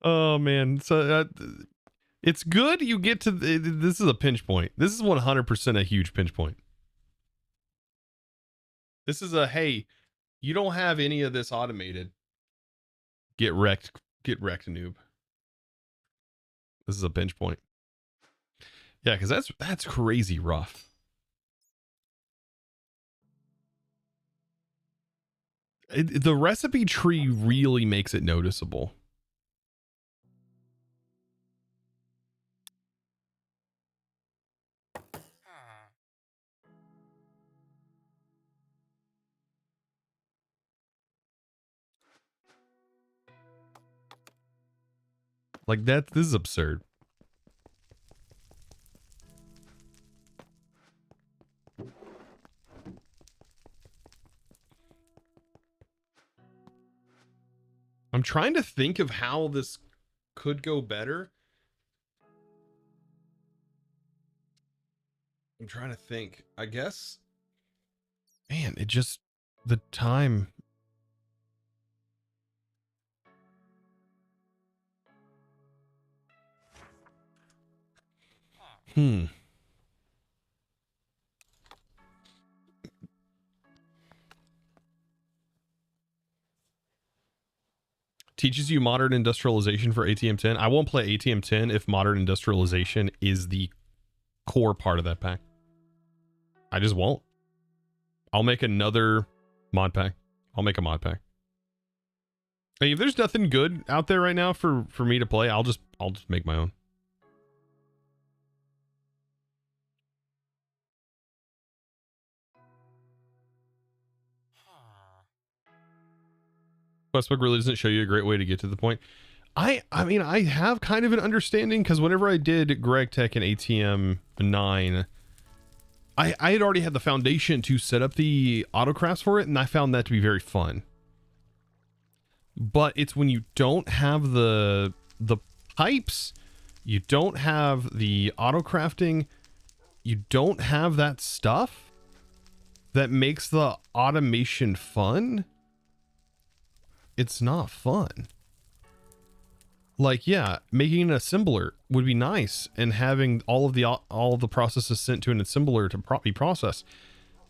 A: Oh, man. So, It's good you get to this is a pinch point. This is 100% a huge pinch point. This is a, hey, you don't have any of this automated. Get wrecked, noob. This is a pinch point. Yeah, because that's crazy rough. The recipe tree really makes it noticeable. Like this is absurd. I'm trying to think of how this could go better. I'm trying to think. I guess, man, it just, the time. Teaches you modern industrialization for ATM10. I won't play ATM10 if modern industrialization is the core part of that pack. I just won't. I'll make another mod pack. I'll make a mod pack. Hey, if there's nothing good out there right now for me to play, I'll just make my own. Questbook really doesn't show you a great way to get to the point. I mean, I have kind of an understanding because whenever I did Greg Tech and ATM 9, I had already had the foundation to set up the autocrafts for it, and I found that to be very fun. But it's when you don't have the pipes, you don't have the autocrafting, you don't have that stuff that makes the automation fun. It's not fun. Like, yeah, making an assembler would be nice and having all of the processes sent to an assembler to be processed.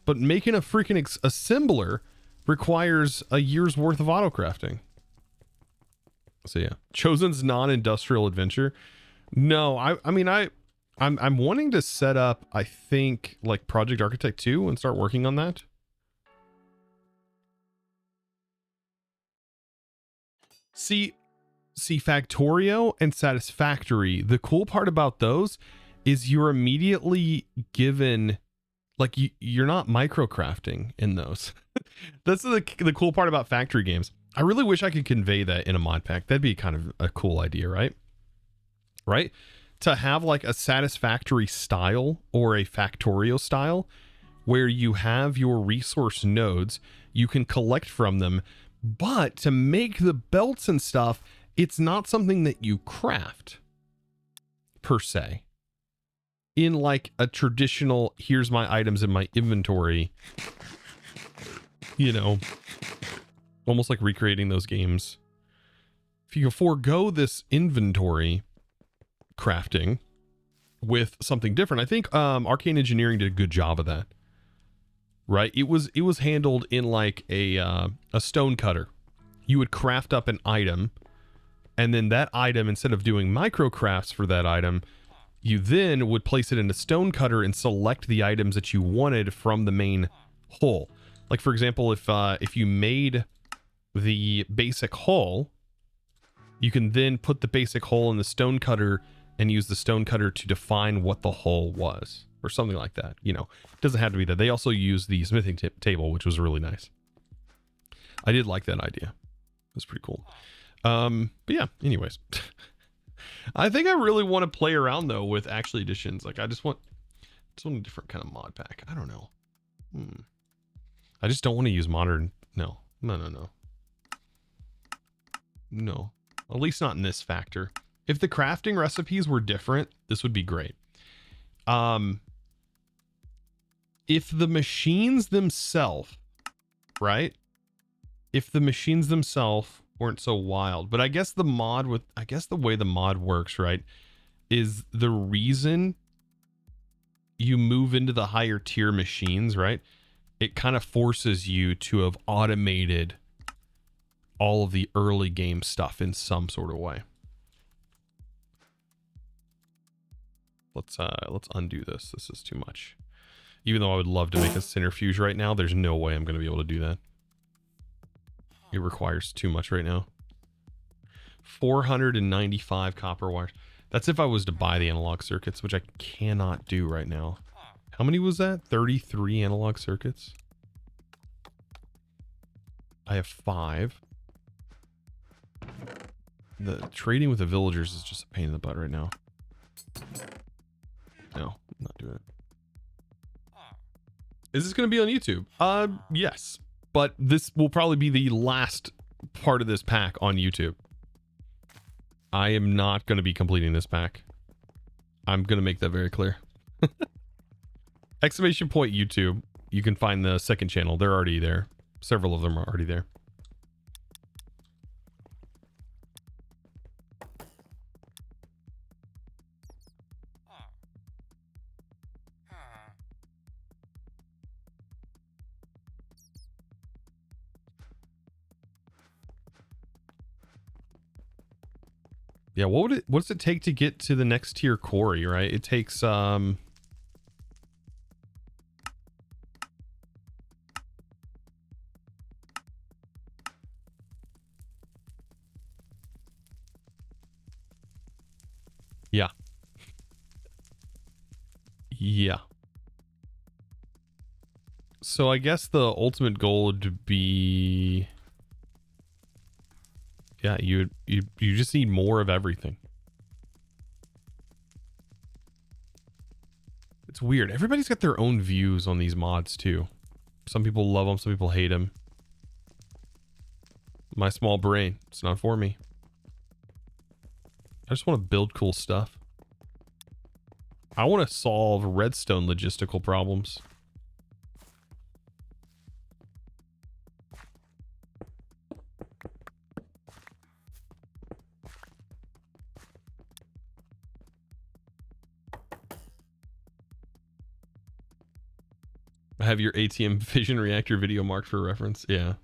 A: But making a freaking assembler requires a year's worth of autocrafting. So yeah, Chosen's non-industrial adventure. No, I'm wanting to set up, I think, like Project Architect 2 and start working on that. See Factorio and Satisfactory, the cool part about those is you're immediately given, like, you're not microcrafting in those. That's the cool part about factory games. I really wish I could convey that in a mod pack. That'd be kind of a cool idea, right? Right? To have like a Satisfactory style or a Factorio style where you have your resource nodes, you can collect from them, but to make the belts and stuff, it's not something that you craft per se in like a traditional, here's my items in my inventory, you know, almost like recreating those games. If you forego this inventory crafting with something different, I think Arcane Engineering did a good job of that. Right? It was handled in like a stone cutter. You would craft up an item, and then that item, instead of doing micro crafts for that item, you then would place it in a stone cutter and select the items that you wanted from the main hull. Like for example, if you made the basic hull, you can then put the basic hull in the stone cutter and use the stone cutter to define what the hull was, or something like that. You know, it doesn't have to be that. They also use the smithing table, which was really nice. I did like that idea. It was pretty cool. But yeah, anyways, I think I really want to play around though with actual editions. Like I just want a different kind of mod pack. I don't know. I just don't want to use modern. No. At least not in this factor. If the crafting recipes were different, this would be great. If the machines themselves, right? If the machines themselves weren't so wild, but I guess the way the mod works, right, is the reason you move into the higher tier machines, right? It kind of forces you to have automated all of the early game stuff in some sort of way. Let's undo this. This is too much. Even though I would love to make a centrifuge right now, there's no way I'm going to be able to do that. It requires too much right now. 495 copper wires. That's if I was to buy the analog circuits, which I cannot do right now. How many was that? 33 analog circuits. I have 5. The trading with the villagers is just a pain in the butt right now. No, I'm not doing it. Is this going to be on YouTube? Yes. But this will probably be the last part of this pack on YouTube. I am not going to be completing this pack. I'm going to make that very clear. Exclamation point YouTube. You can find the second channel. They're already there. Several of them are already there. Yeah, what does it take to get to the next tier quarry, right? It takes yeah. Yeah. So I guess the ultimate goal would be, yeah, you just need more of everything. It's weird. Everybody's got their own views on these mods too. Some people love them, some people hate them. My small brain, it's not for me. I just want to build cool stuff. I want to solve redstone logistical problems. I have your ATM fission reactor video marked for reference. Yeah.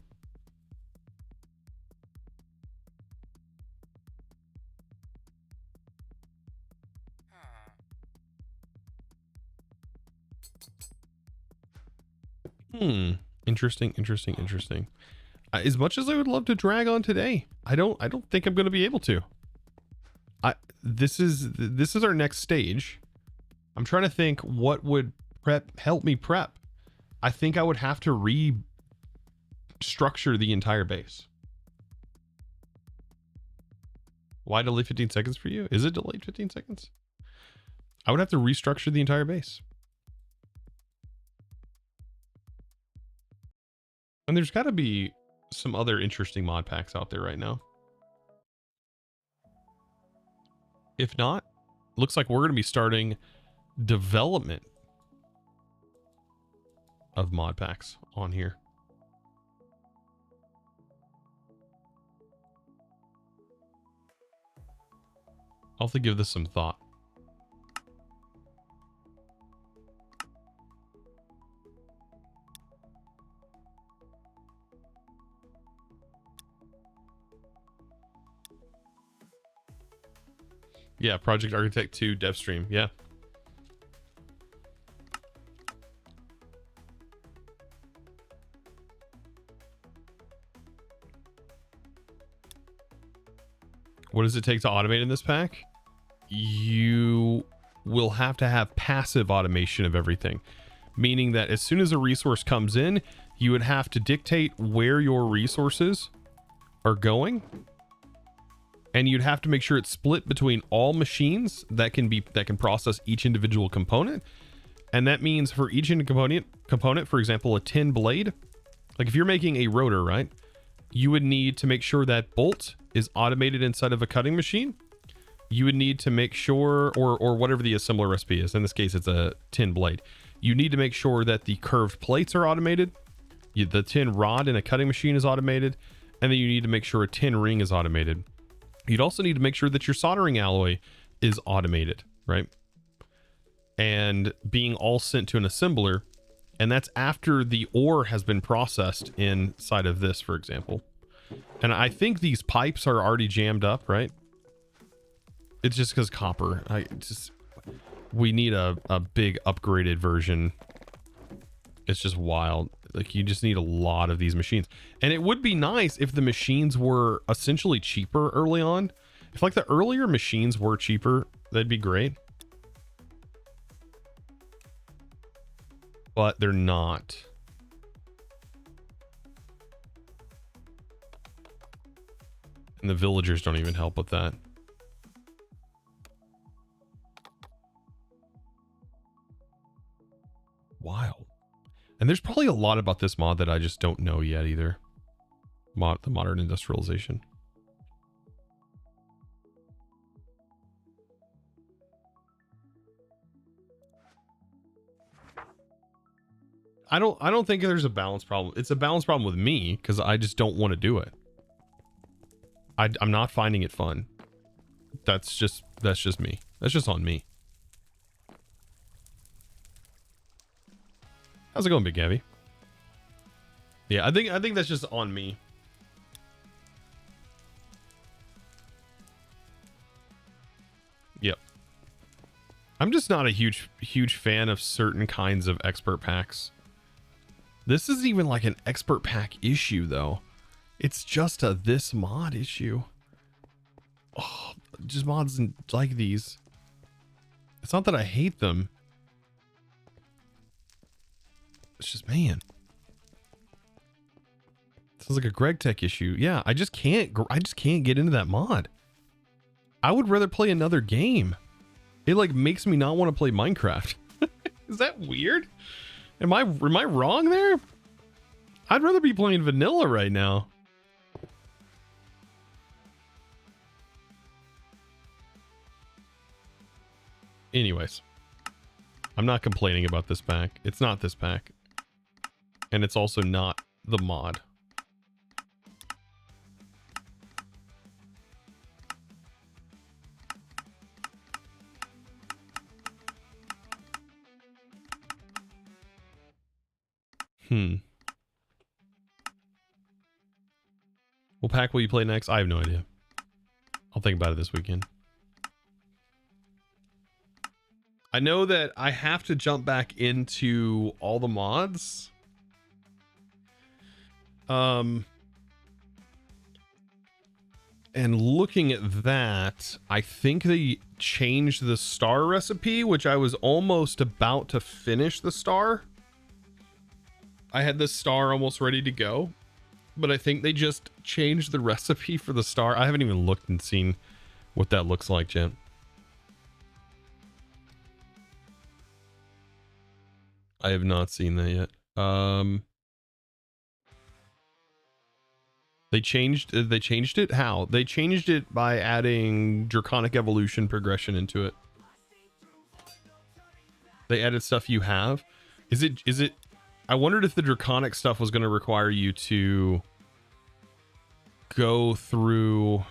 A: Interesting. As much as I would love to drag on today, I don't think I'm going to be able to. This is our next stage. I'm trying to think what would help me prep. I think I would have to restructure the entire base. Why delay 15 seconds for you? Is it delayed 15 seconds? I would have to restructure the entire base. And there's got to be some other interesting mod packs out there right now. If not, looks like we're going to be starting development of mod packs on here. I'll have to give this some thought. Yeah, Project Architect 2 dev stream. Yeah. What does it take to automate in this pack? You will have to have passive automation of everything, meaning that as soon as a resource comes in, you would have to dictate where your resources are going, and you'd have to make sure it's split between all machines that can process each individual component. And that means for each component, for example, a tin blade, like if you're making a rotor, right, you would need to make sure that bolt is automated inside of a cutting machine. You would need to make sure, or whatever the assembler recipe is. In this case, it's a tin blade. You need to make sure that the curved plates are automated. The tin rod in a cutting machine is automated. And then you need to make sure a tin ring is automated. You'd also need to make sure that your soldering alloy is automated, right? And being all sent to an assembler, and that's after the ore has been processed inside of this, for example. And I think these pipes are already jammed up, right? It's just because copper. We need a big upgraded version. It's just wild. Like, you just need a lot of these machines. And it would be nice if the machines were essentially cheaper early on. If like the earlier machines were cheaper, that'd be great. But they're not. And the villagers don't even help with that. Wild. And there's probably a lot about this mod that I just don't know yet either. The modern industrialization. I don't think there's a balance problem. It's a balance problem with me because I just don't want to do it. I'm not finding it fun. That's just me. That's just on me. How's it going, Big Gabby? Yeah, I think that's just on me. Yep. I'm just not a huge fan of certain kinds of expert packs. This isn't even like an expert pack issue though. It's just a this mod issue. Oh, just mods like these. It's not that I hate them. It's just, man. Sounds like a Greg Tech issue. Yeah, I just can't get into that mod. I would rather play another game. It like makes me not want to play Minecraft. Is that weird? Am I wrong there? I'd rather be playing vanilla right now. Anyways, I'm not complaining about this pack. It's not this pack. And it's also not the mod. What pack will you play next? I have no idea. I'll think about it this weekend. I know that I have to jump back into all the mods. And looking at that, I think they changed the star recipe, which I was almost about to finish the star. I had the star almost ready to go, but I think they just changed the recipe for the star. I haven't even looked and seen what that looks like, Jen. I have not seen that yet. They changed it. How? They changed it by adding draconic evolution progression into it. They added stuff you have. Is it I wondered if the draconic stuff was going to require you to go through.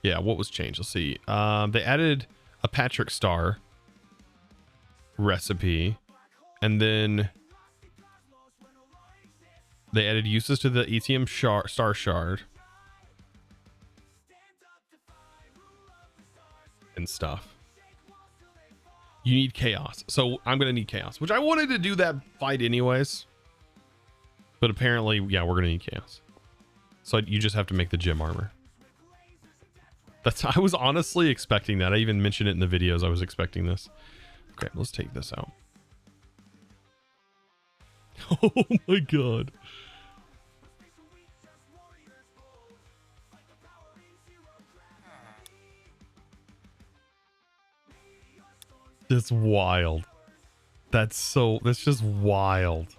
A: Yeah, what was changed? Let's see. They added a Patrick Star recipe, and then they added uses to the ETM Star Shard and stuff. You need chaos, so I'm gonna need chaos, which I wanted to do that fight anyways, but apparently, yeah, we're gonna need chaos. So you just have to make the gem armor. I was honestly expecting that. I even mentioned it in the videos. I was expecting this. Okay, let's take this out. Oh my god. That's wild. That's just wild.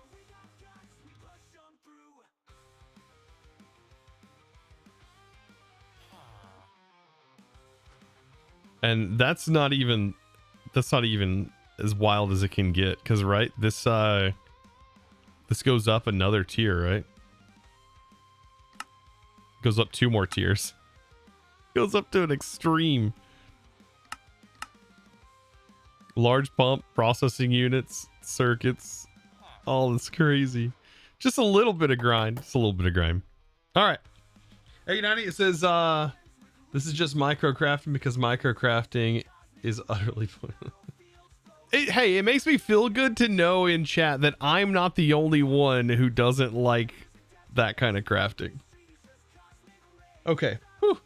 A: And that's not even as wild as it can get, because right, this goes up another tier, right? Goes up 2 more tiers. Goes up to an extreme. Large pump, processing units, circuits. All this crazy. Just a little bit of grind. Just a little bit of grind. All right. 890, it says, this is just microcrafting because microcrafting is utterly pointless. Hey, it makes me feel good to know in chat that I'm not the only one who doesn't like that kind of crafting. Okay. Whew.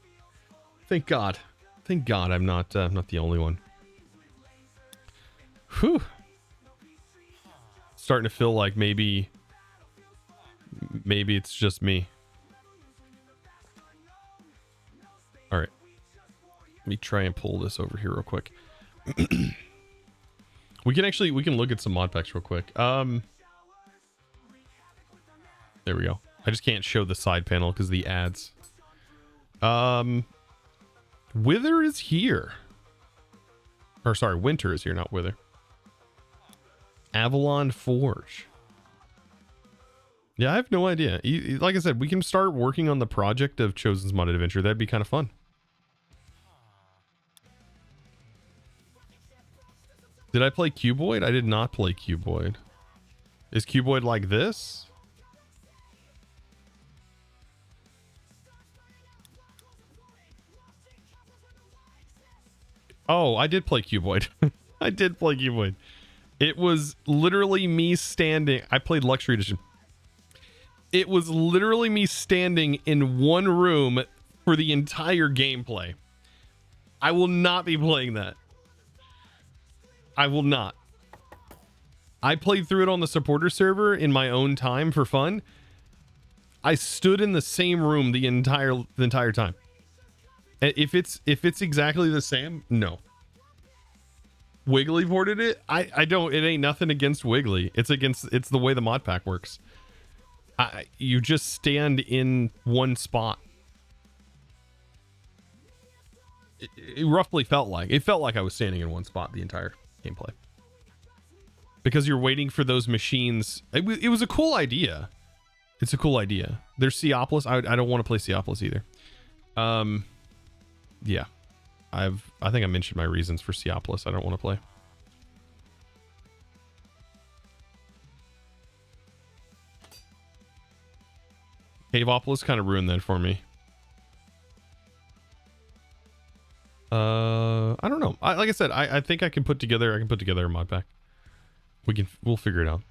A: Thank God. Thank God I'm not the only one. Whew. Starting to feel like maybe it's just me. All right. Let me try and pull this over here real quick. we can look at some mod packs real quick. There we go. I just can't show the side panel because of the ads. Wither is here. Or sorry, Winter is here, not Wither. Avalon Forge. Yeah, I have no idea. Like I said, we can start working on the project of Chosen's Modded Adventure. That'd be kind of fun. Did I play Cuboid? I did not play Cuboid. Is Cuboid like this? Oh, I did play Cuboid. I did play Cuboid. It was literally me standing. I played Luxury Edition. It was literally me standing in one room for the entire gameplay. I will not be playing that. I will not. I played through it on the supporter server in my own time for fun. I stood in the same room the entire time. If it's exactly the same, no. Wiggly ported it. I don't. It ain't nothing against Wiggly. It's the way the mod pack works. You just stand in one spot. It roughly felt like I was standing in one spot the entire gameplay because you're waiting for those machines. It was a cool idea. It's a cool idea. There's Seopolis. I don't want to play Seopolis either. Yeah. I think I mentioned my reasons for Seopolis. I don't want to play. Caveopolis kind of ruined that for me. I don't know. Like I said, I think I can put together a mod pack. We'll figure it out.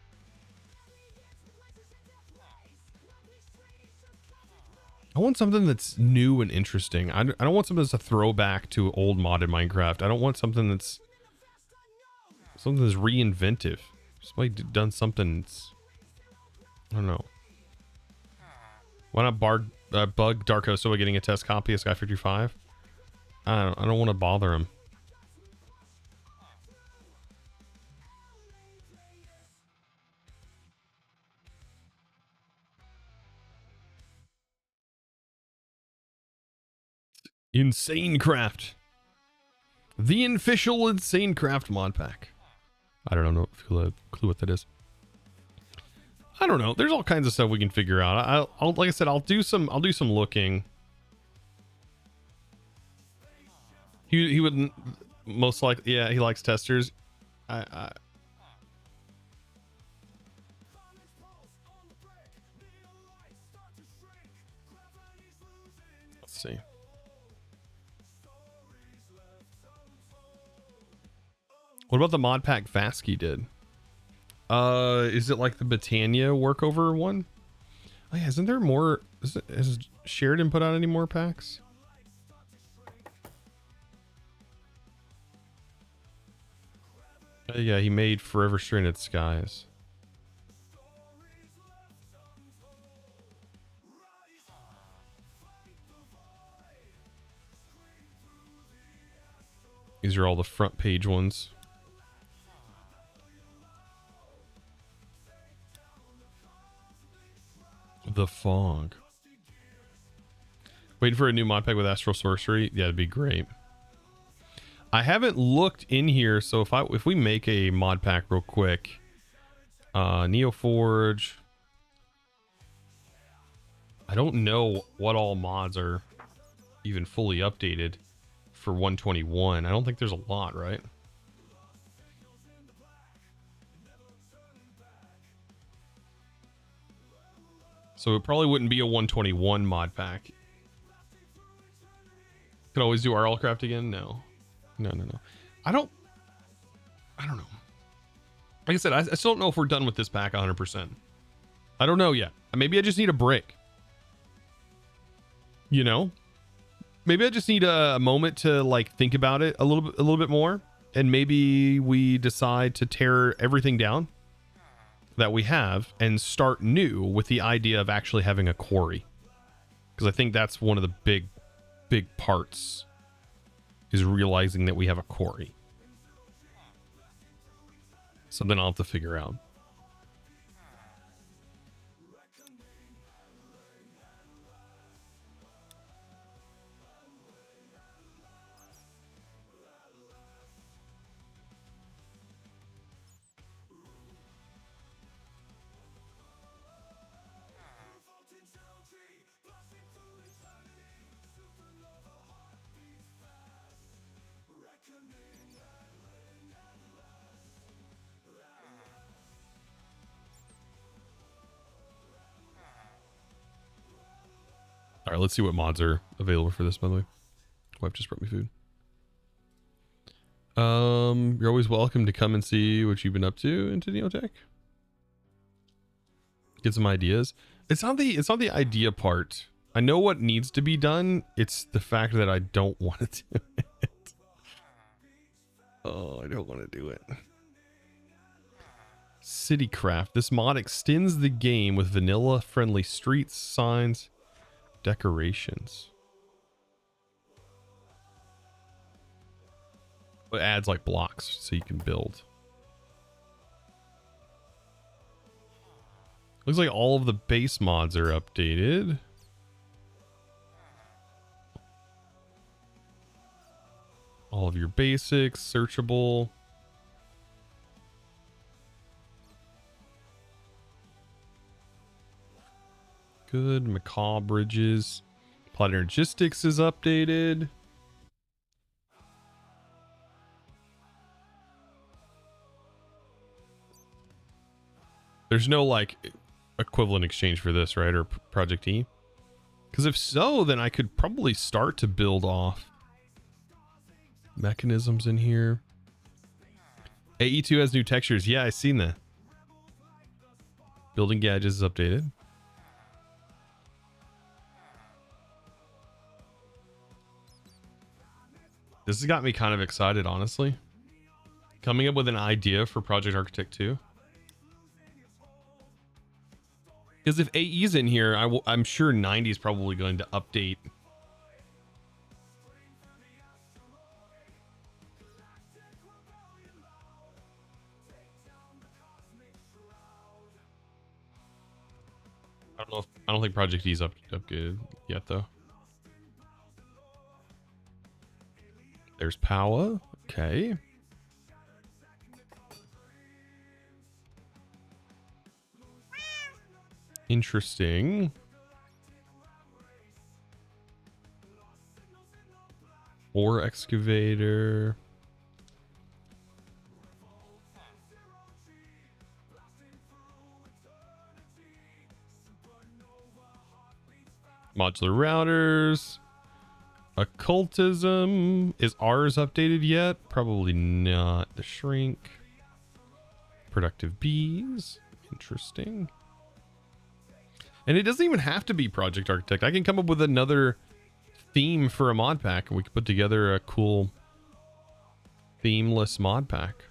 A: I want something that's new and interesting. I don't want something that's a throwback to old modded Minecraft. I don't want something that's reinventive. Somebody done something that's, I don't know. Why not bug Darko so we're getting a test copy of Sky 55? I don't want to bother him. Insane Craft. The official Insane Craft mod pack. I don't know if you have a clue what that is. I don't know. There's all kinds of stuff we can figure out. I'll like I said, I'll do some looking. He wouldn't most likely. Yeah, he likes testers. Let's see. What about the mod pack Vasky did? Is it like the Britannia workover one? Oh yeah, isn't there more? Has Sheridan put out any more packs? Yeah, he made Forever Stranded Skies. These are all the front page ones. The Fog. Waiting for a new mod pack with Astral Sorcery. Yeah, that'd be great. I haven't looked in here, so if we make a mod pack real quick, Neoforge. I don't know what all mods are even fully updated for 121. I don't think there's a lot, right? So it probably wouldn't be a 121 mod pack. Could always do RL craft again? No. No. I don't know. Like I said, I still don't know if we're done with this pack 100%. I don't know yet. Maybe I just need a break. You know? Maybe I just need a moment to like think about it a little bit more, and maybe we decide to tear everything down that we have and start new with the idea of actually having a quarry. Because I think that's one of the big parts, is realizing that we have a quarry. Something I'll have to figure out. All right, let's see what mods are available for this, by the way. Wife just brought me food. You're always welcome to come and see what you've been up to into Neotech. Get some ideas. It's not the idea part. I know what needs to be done. It's the fact that I don't want to do it. Oh, I don't want to do it. Citycraft. This mod extends the game with vanilla-friendly streets, signs, decorations. It adds like blocks so you can build. Looks like all of the base mods are updated. All of your basics, searchable. Good. Macaw bridges. Applied Energistics is updated. There's no like equivalent exchange for this, right? Or Project E? Because if so, then I could probably start to build off mechanisms in here. AE2 has new textures. Yeah, I seen that. Building gadgets is updated. This has got me kind of excited, honestly. Coming up with an idea for Project Architect 2. Because if AE's in here, I'm sure 90 is probably going to update. I don't think Project E's updated yet, though. There's Power. Okay. Interesting. Ore excavator. Modular routers. Occultism. Is ours updated yet? Probably not. The shrink. Productive bees. Interesting. And it doesn't even have to be Project Architect. I can come up with another theme for a mod pack, and we can put together a cool themeless mod pack.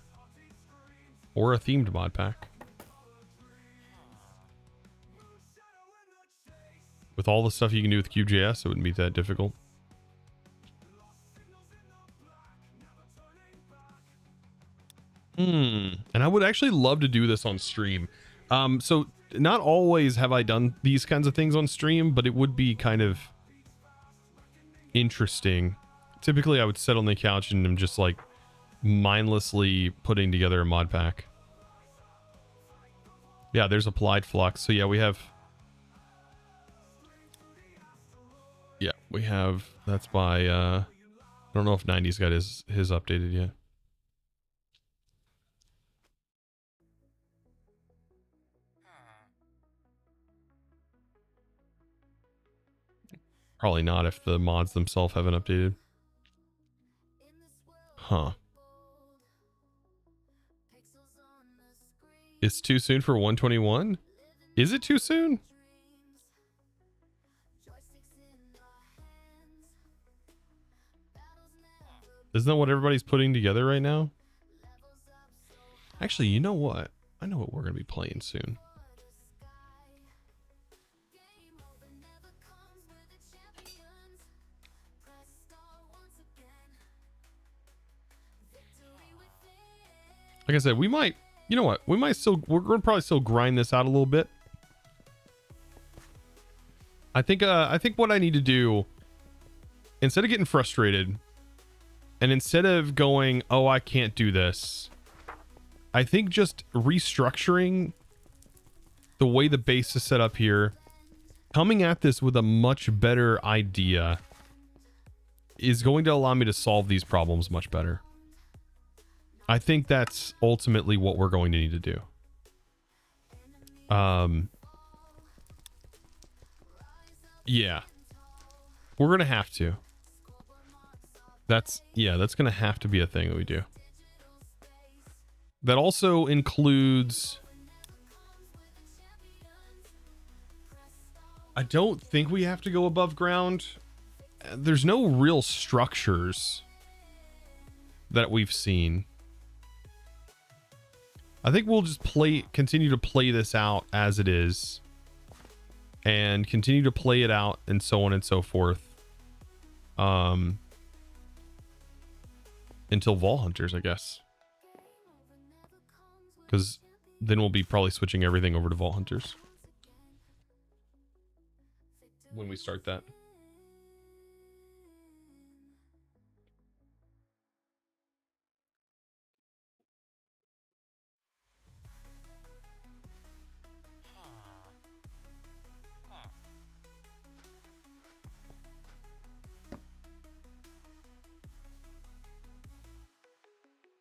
A: Or a themed mod pack. With all the stuff you can do with QJS, it wouldn't be that difficult. And I would actually love to do this on stream. So not always have I done these kinds of things on stream, but it would be kind of interesting. Typically I would sit on the couch and I'm just like mindlessly putting together a mod pack. Yeah, there's Applied Flux. So yeah, we have that's by I don't know if 90's got his updated yet. Probably not if the mods themselves haven't updated. Huh. It's too soon for 121? Is it too soon? Isn't that what everybody's putting together right now? Actually, you know what? I know what we're going to be playing soon. Like I said, we might, you know what? We might still, we're going to probably still grind this out a little bit. I think what I need to do, instead of getting frustrated, and instead of going, oh, I can't do this, I think just restructuring the way the base is set up here, coming at this with a much better idea, is going to allow me to solve these problems much better. I think that's ultimately what we're going to need to do. Yeah. We're going to have to. That's going to have to be a thing that we do. That also includes... I don't think we have to go above ground. There's no real structures that we've seen. I think we'll just continue to play this out as it is, and continue to play it out, and so on and so forth, until Vault Hunters, I guess, because then we'll be probably switching everything over to Vault Hunters when we start that.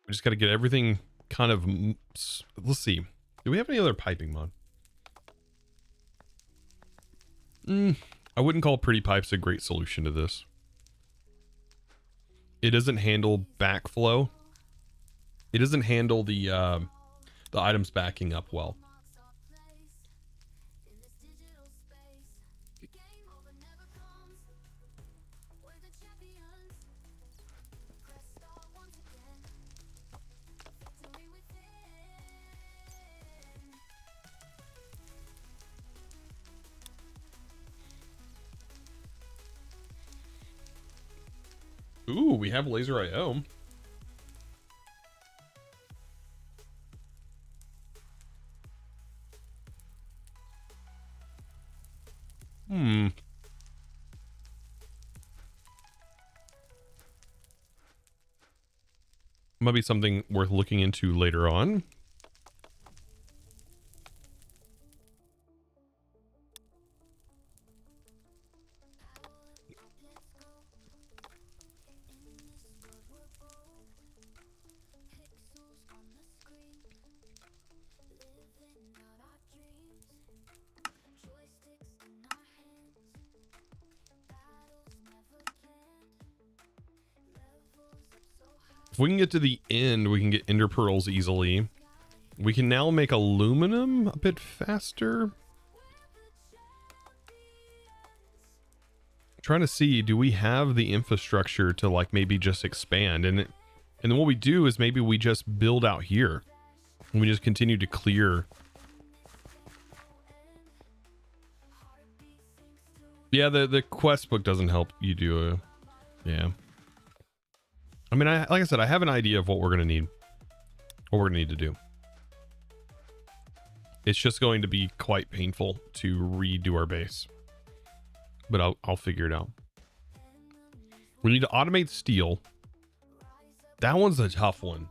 A: We just got to get everything kind of... Let's see. Do we have any other piping mod? I wouldn't call Pretty Pipes a great solution to this. It doesn't handle backflow. It doesn't handle the items backing up well. Ooh, we have laser IO. Might be something worth looking into later on. If we can get to the end, we can get ender pearls easily. We can now make aluminum a bit faster. I'm trying to see, do we have the infrastructure to like maybe just expand? And then what we do is maybe we just build out here. And we just continue to clear. Yeah, the quest book doesn't help you do a... Yeah. I mean, like I said, I have an idea of what we're going to need. What we're going to need to do. It's just going to be quite painful to redo our base. But I'll figure it out. We need to automate steel. That one's a tough one.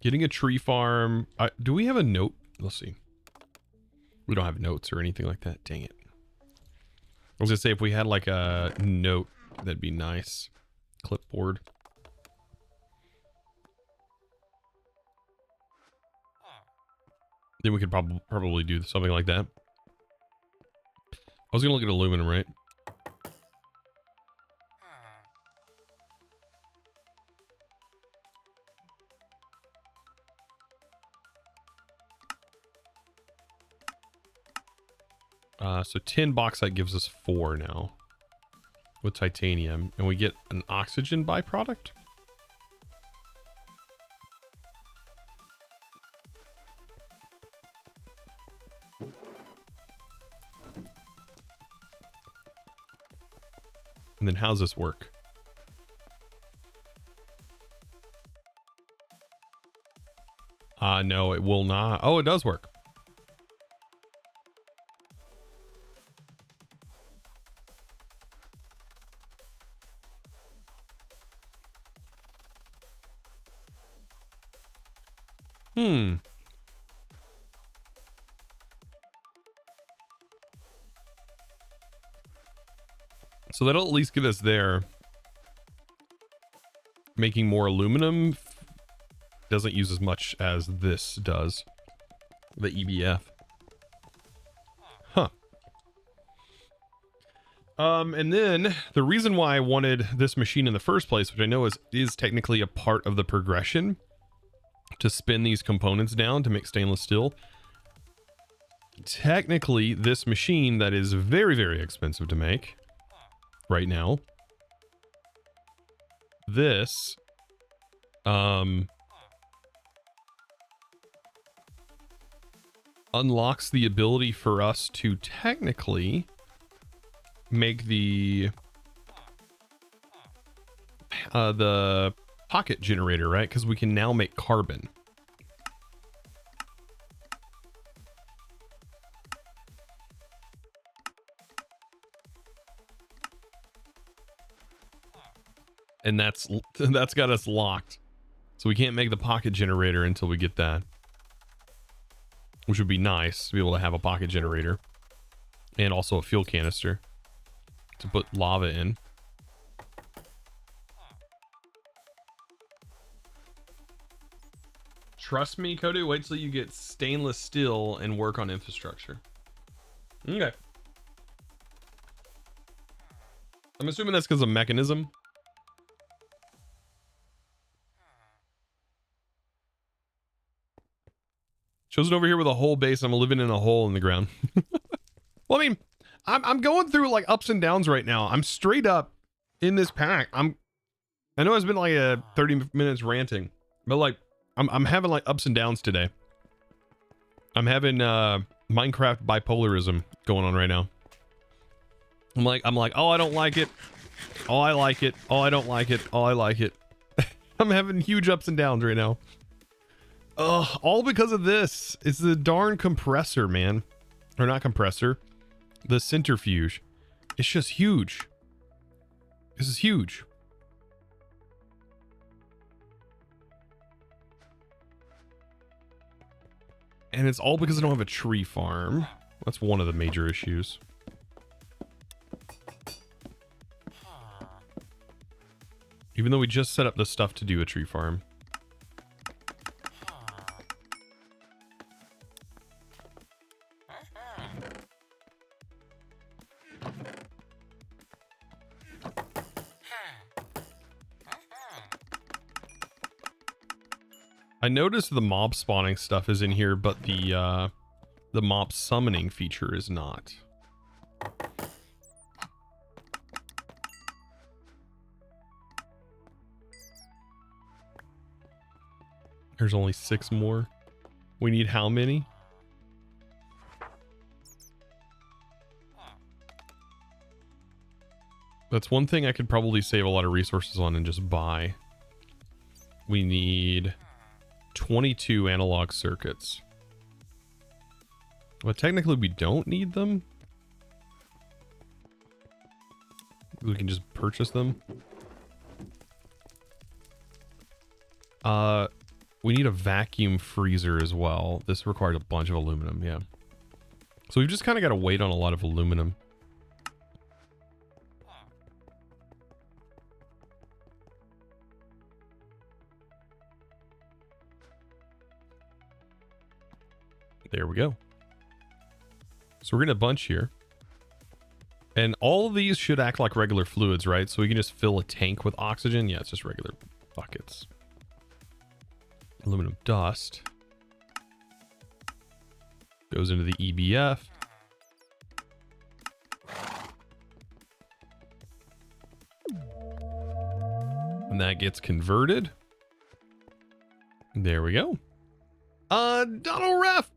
A: Getting a tree farm. Do we have a note? Let's see. We don't have notes or anything like that. Dang it. I was gonna say if we had like a note, that'd be nice. Clipboard. Then we could probably do something like that. I was gonna look at aluminum, right? So 10 bauxite gives us 4 now with titanium, and we get an oxygen byproduct. And then how's this work? No, it will not. Oh, it does work. So that'll at least get us there. Making more aluminum doesn't use as much as this does. The EBF. Huh. And then the reason why I wanted this machine in the first place, which I know is technically a part of the progression to spin these components down to make stainless steel. Technically, this machine that is very, very expensive to make right now, this unlocks the ability for us to technically make the pocket generator, right? Because we can now make carbon. And that's got us locked. So we can't make the pocket generator until we get that. Which would be nice to be able to have a pocket generator. And also a fuel canister to put lava in. Trust me, Cody, wait till you get stainless steel and work on infrastructure. Okay. I'm assuming that's because of mechanism. Chosen over here with a hole base. I'm living in a hole in the ground. Well, I mean, I'm going through like ups and downs right now. I'm straight up in this pack. I know it's been like a 30 minutes ranting, but like I'm having like ups and downs today. I'm having Minecraft bipolarism going on right now. I'm like, oh, I don't like it. Oh, I like it. Oh, I don't like it. Oh, I like it. I'm having huge ups and downs right now. All because of this. It's the darn compressor, man. Or not compressor. The centrifuge. It's just huge. This is huge. And it's all because I don't have a tree farm. That's one of the major issues. Even though we just set up the stuff to do a tree farm. I noticed the mob spawning stuff is in here, but the mob summoning feature is not. There's only 6 more. We need how many? That's one thing I could probably save a lot of resources on and just buy. We need 22 analog circuits. Well, technically we don't need them. We can just purchase them. We need a vacuum freezer as well. This requires a bunch of aluminum, yeah. So we've just kind of got to wait on a lot of aluminum. There we go. So we're getting a bunch here. And all of these should act like regular fluids, right? So we can just fill a tank with oxygen. Yeah, it's just regular buckets. Aluminum dust. Goes into the EBF. And that gets converted. There we go. Donald Ref.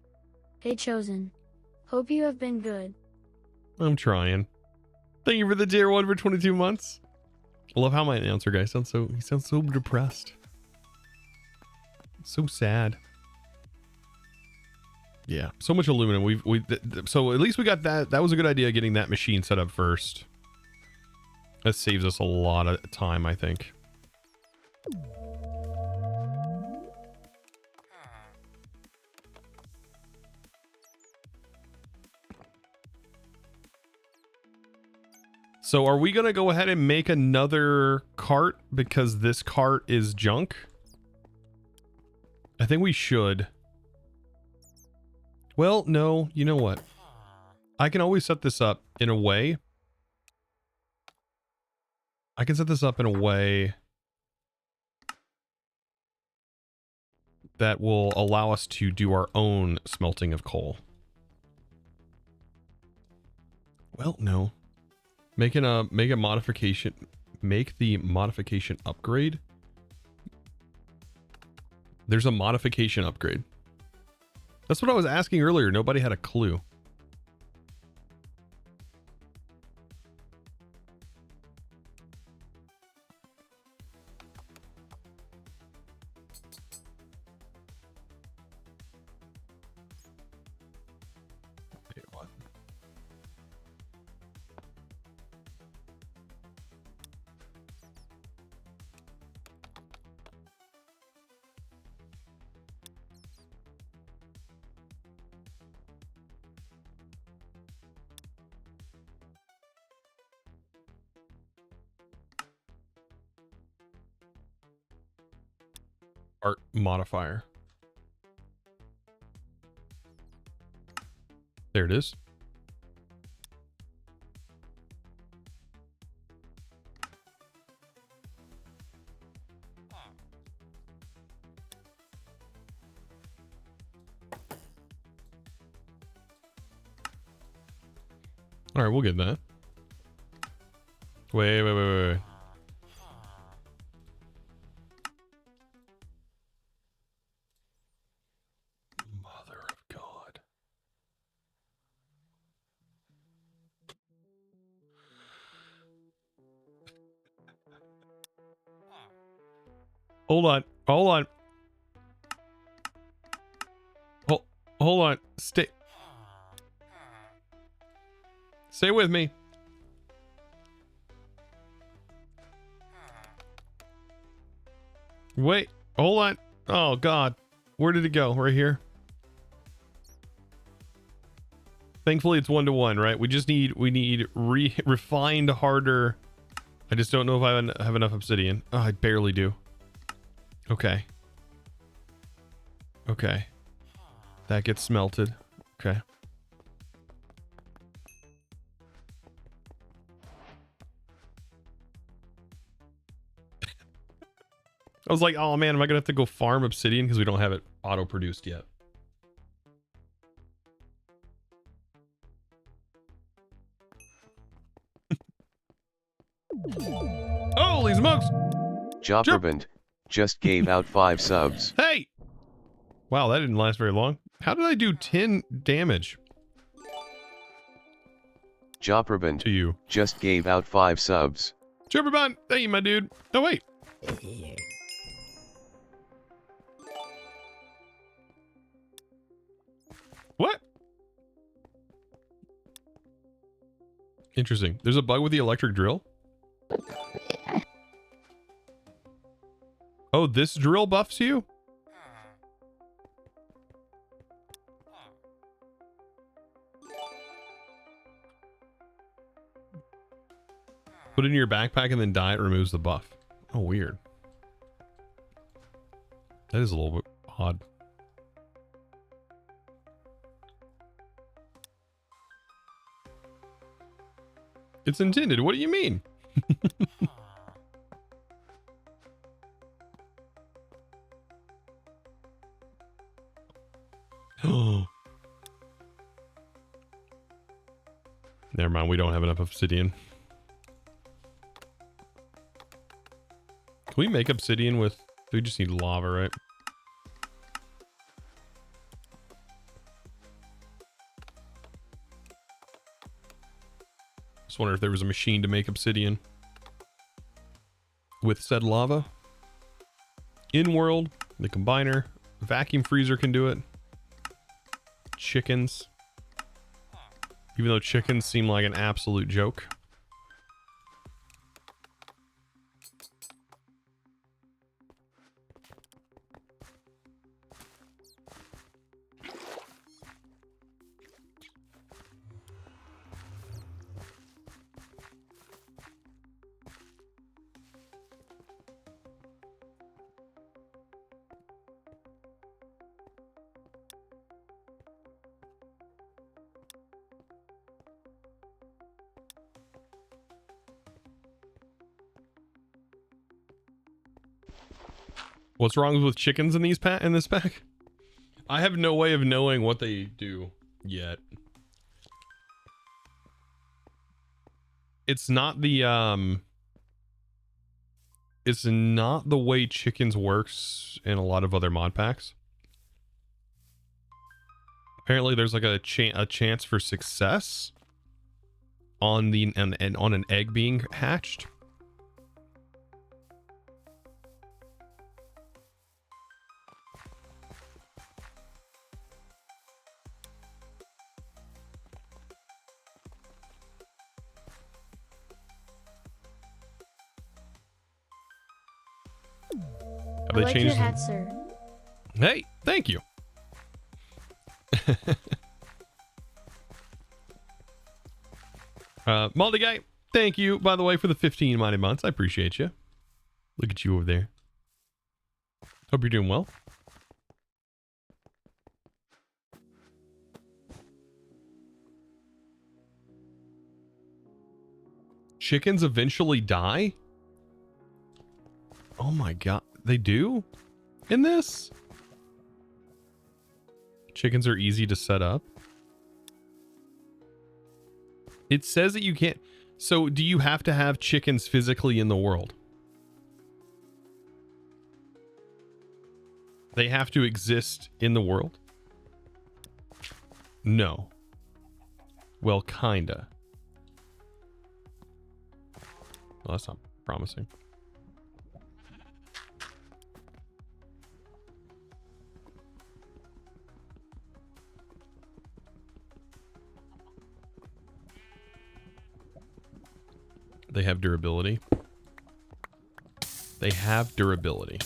B: Hey Chosen. Hope you have been good.
A: I'm trying. Thank you for the tier 1 for 22 months. I love how my announcer guy sounds so, he sounds so depressed. So sad. Yeah, so much aluminum. So at least we got that. That was a good idea, getting that machine set up first. That saves us a lot of time, I think. So are we going to go ahead and make another cart because this cart is junk? I think we should. Well, no, you know what? I can always set this up in a way. I can set this up in a way that will allow us to do our own smelting of coal. Well, no. Make a modification. Make the modification upgrade. There's a modification upgrade. That's what I was asking earlier. Nobody had a clue. Wait, what? Art modifier. There it is. All right, we'll get that. Wait. Mother of God. Hold on. Hold on. Stay with me. Wait, hold on. Oh God. Where did it go? Right here. Thankfully it's 1-to-1, right? We need refined, harder. I just don't know if I have enough obsidian. Oh, I barely do. Okay. That gets smelted. Okay. I was like, oh man, am I gonna have to go farm obsidian because we don't have it auto-produced yet? Holy smokes!
F: Jopperband just gave out 5 subs.
A: Hey! Wow, that didn't last very long. How did I do 10 damage?
F: Jopperband
A: To you.
F: just gave out 5 subs.
A: Jopperband, thank you, my dude. Oh, wait. What? Interesting. There's a bug with the electric drill? Oh, this drill buffs you? Put it in your backpack and then dye it removes the buff. Oh, weird. That is a little bit odd. It's intended. What do you mean? Oh. Never mind. We don't have enough obsidian. Can we make obsidian with... We just need lava, right? Just wonder if there was a machine to make obsidian with said lava. In world, the combiner, vacuum freezer can do it. Chickens. Even though chickens seem like an absolute joke. What's wrong with chickens in these in this pack? I have no way of knowing what they do yet. It's not the it's not the way chickens works in a lot of other mod packs. Apparently there's like a chance for success on the on an egg being hatched.
B: I like your hat, sir.
A: Hey, thank you. Maldi guy, thank you, by the way, for the 15 mighty months. I appreciate you. Look at you over there. Hope you're doing well. Chickens eventually die? Oh my god, they do? In this? Chickens are easy to set up. It says that you can't. So do you have to have chickens physically in the world? They have to exist in the world? No. Well, kinda. Well, that's not promising. They have durability. They have durability.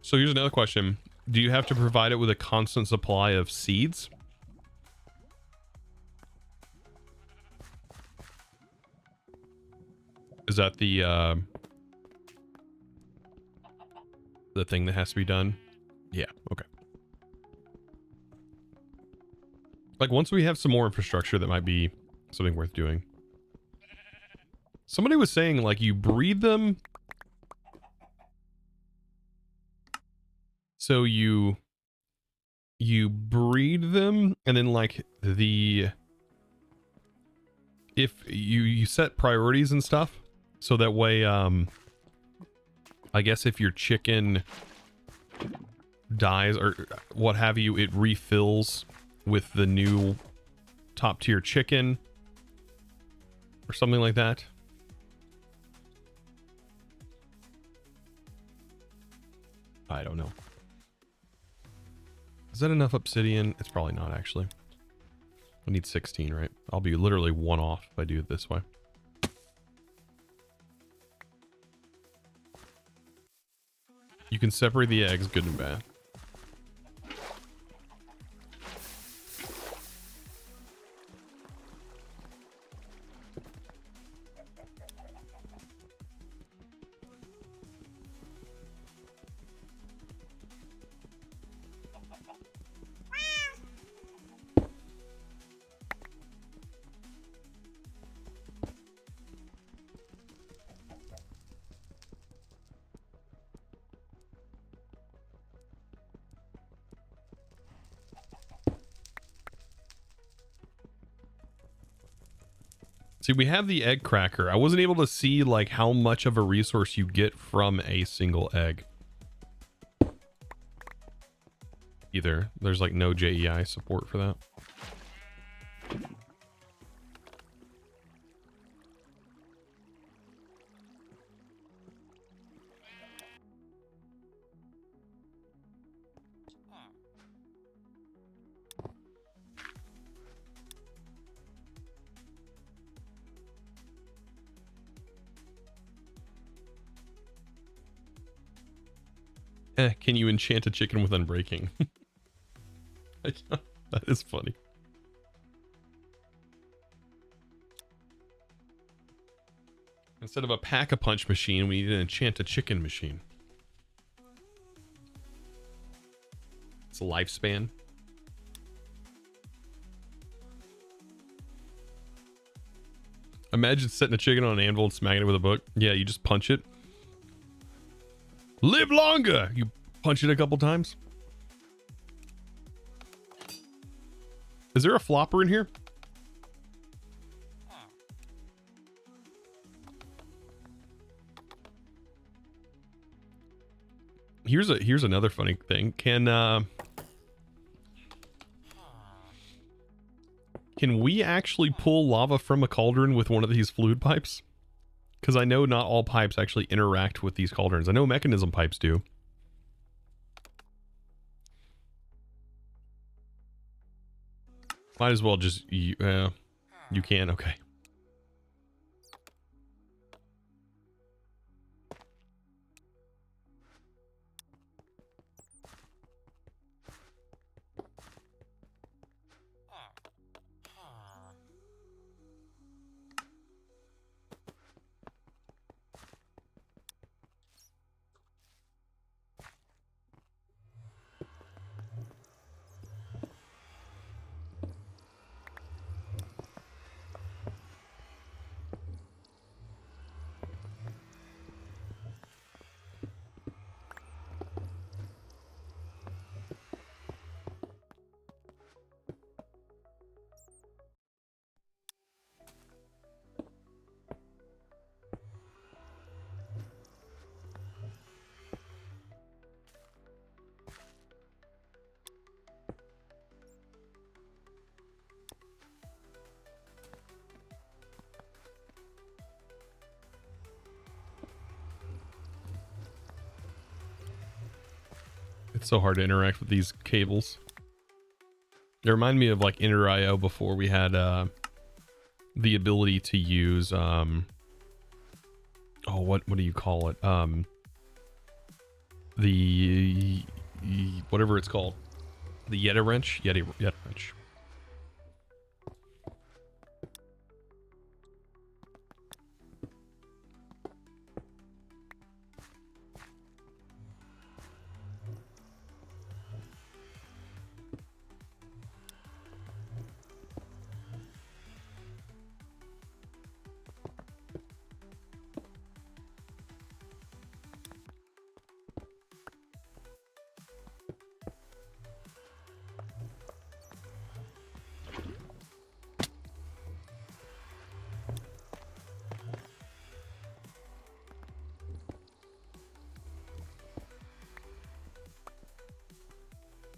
A: So here's another question. Do you have to provide it with a constant supply of seeds? Is that the thing that has to be done? Yeah, okay. Like once we have some more infrastructure, that might be something worth doing. Somebody was saying like you breed them. So you breed them and then like if you set priorities and stuff so that way I guess if your chicken dies or what have you, it refills with the new top tier chicken or something like that. I don't know. Is that enough obsidian? It's probably not, actually. I need 16, right? I'll be literally 1 off if I do it this way. You can separate the eggs, good and bad. See, we have the egg cracker. I wasn't able to see like how much of a resource you get from a single egg. Either. There's like no JEI support for that. Can you enchant a chicken with unbreaking? That is funny. Instead of a pack-a-punch machine, we need an enchant a chicken machine. It's a lifespan. Imagine setting a chicken on an anvil and smacking it with a book. Yeah, you just punch it. Live longer! You punch it a couple times. Is there a flopper in here? Here's another funny thing. Can we actually pull lava from a cauldron with one of these fluid pipes? Because I know not all pipes actually interact with these cauldrons. I know mechanism pipes do. Might as well just... you can, okay. It's so hard to interact with these cables. They remind me of like Inter.io before we had the ability to use oh, what do you call it? The whatever it's called. The Yeti wrench? Yeti wrench.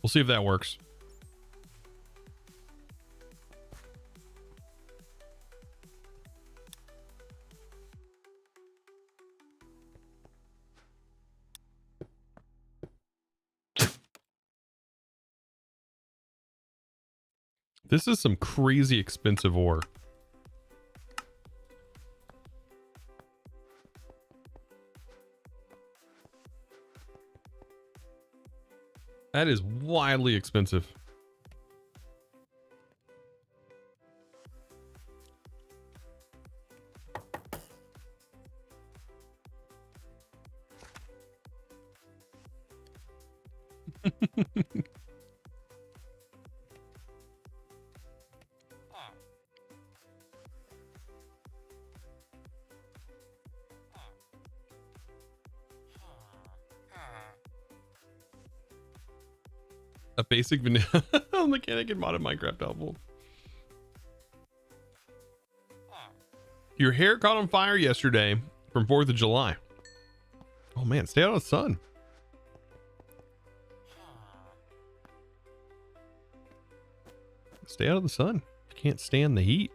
A: We'll see if that works. This is some crazy expensive ore. That is wildly expensive. A basic vanilla mechanic in modded Minecraft helpful. Your hair caught on fire yesterday from 4th of July. Oh man, stay out of the sun. Stay out of the sun. Can't stand the heat.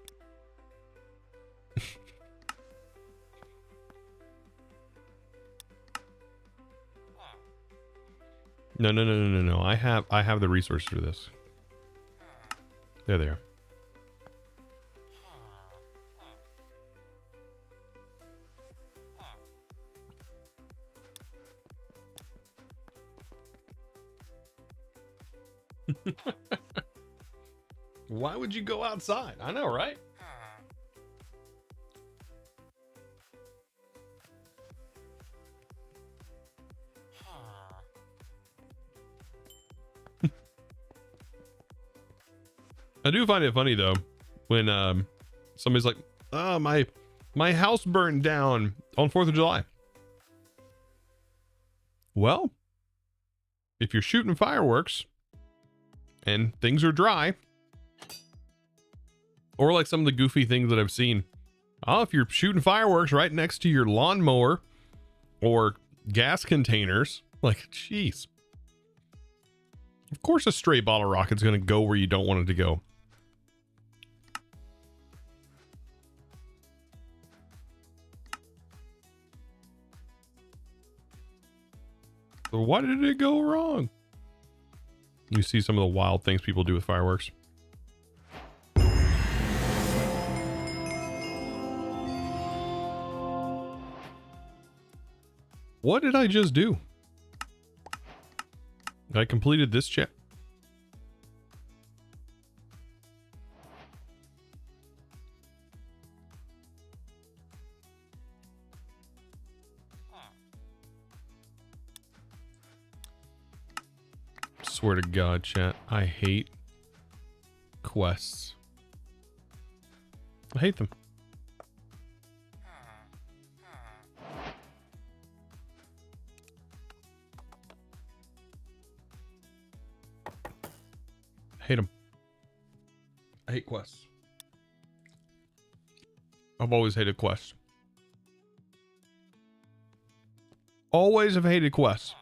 A: No. I have the resources for this. There they are. Why would you go outside? I know, right? I do find it funny though when somebody's like, "Oh, my house burned down on 4th of July." Well, if you're shooting fireworks and things are dry, or like some of the goofy things that I've seen, oh, if you're shooting fireworks right next to your lawnmower or gas containers, like, jeez. Of course a stray bottle rocket's going to go where you don't want it to go. So why did it go wrong? You see some of the wild things people do with fireworks. What did I just do? I completed this check. Swear to God, chat, I hate quests. I hate them. I hate them. I hate quests. I've always hated quests. Always have hated quests.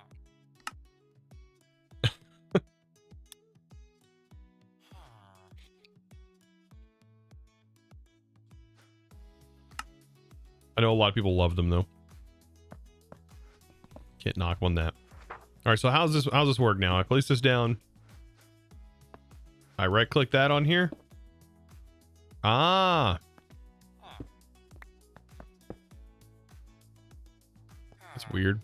A: I know a lot of people love them though. Can't knock on that. All right, so how's this work now? I place this down. I right click that on here. Ah. That's weird.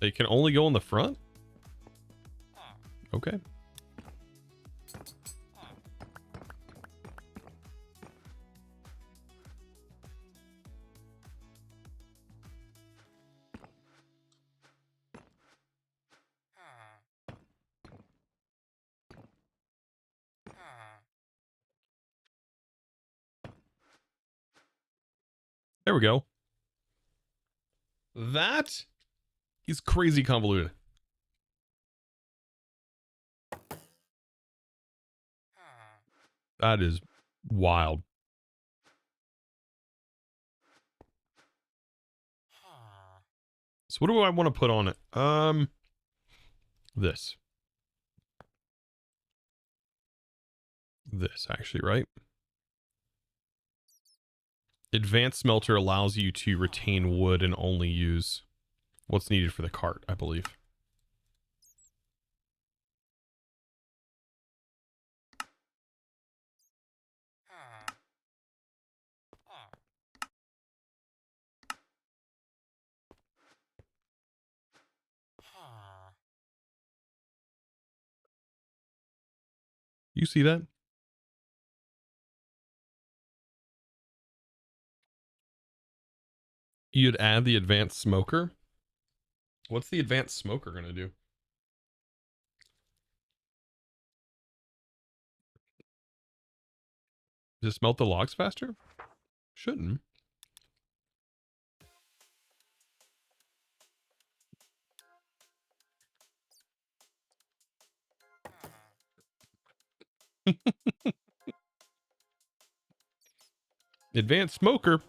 A: They can only go in the front? Okay. There we go. That is crazy convoluted. That is wild. So what do I want to put on it? This actually, right? Advanced smelter allows you to retain wood and only use what's needed for the cart, I believe. You see that? You'd add the advanced smoker. What's the advanced smoker going to do? Does it smelt the logs faster? Shouldn't. Advanced smoker.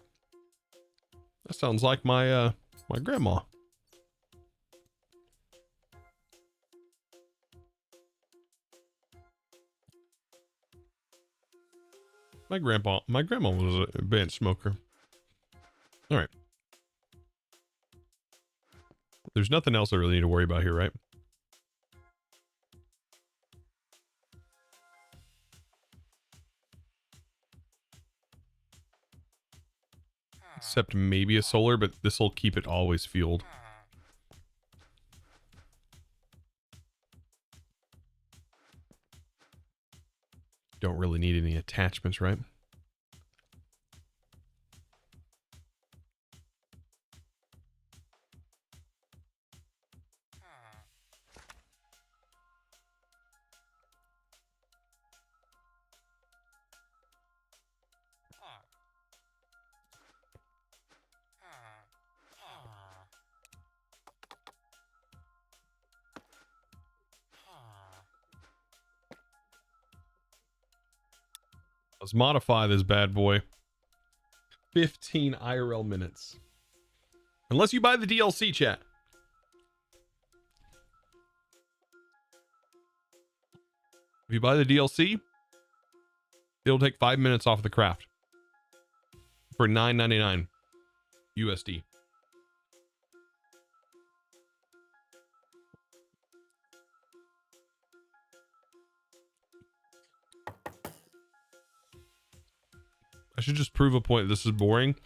A: That sounds like my my grandma. My grandma was an advanced smoker. All right. There's nothing else I really need to worry about here, right? Except maybe a solar, but this will keep it always fueled. Don't really need any attachments, right? Let's modify this bad boy. 15 IRL minutes. Unless you buy the DLC, chat. If you buy the DLC, it'll take 5 minutes off the craft for $9.99 USD. I should just prove a point. This is boring.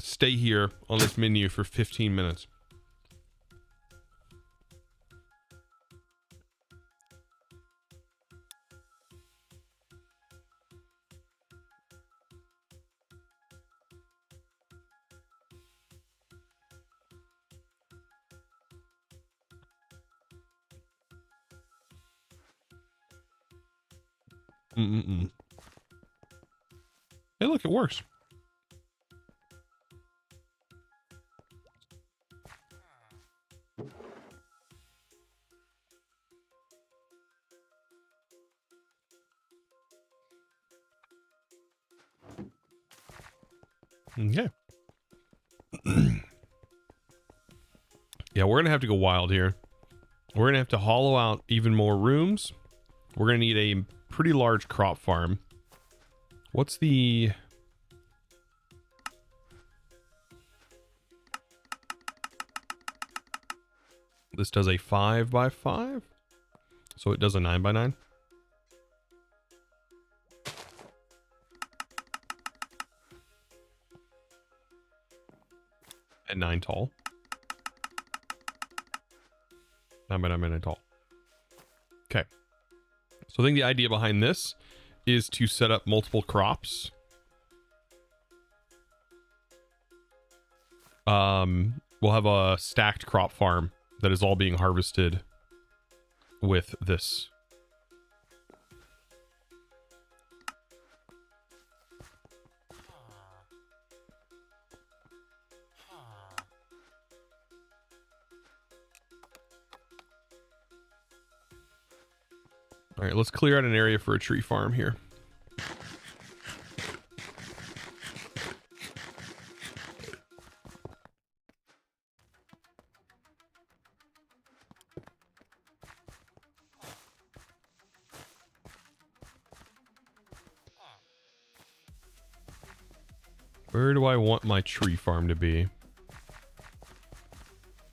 A: Stay here on this menu for 15 minutes. Hey, look, it works. Okay. Yeah, we're gonna have to go wild here. We're gonna have to hollow out even more rooms. We're gonna need a pretty large crop farm. What's the... This does a 5x5, so it does a 9x9. At 9 tall. 9x9 tall. Okay. So I think the idea behind this is to set up multiple crops. We'll have a stacked crop farm that is all being harvested with this. All right, let's clear out an area for a tree farm here. Where do I want my tree farm to be?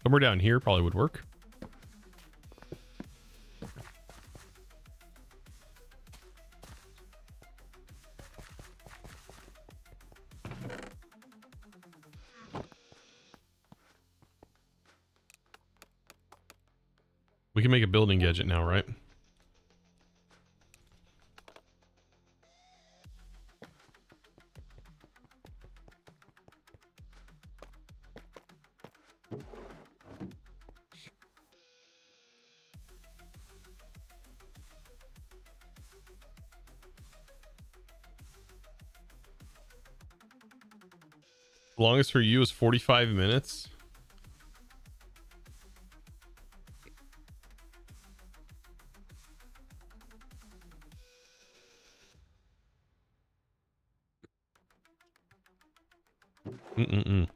A: Somewhere down here probably would work. We can make a building gadget now, right? Longest for you is 45 minutes. Mm-mm-mm.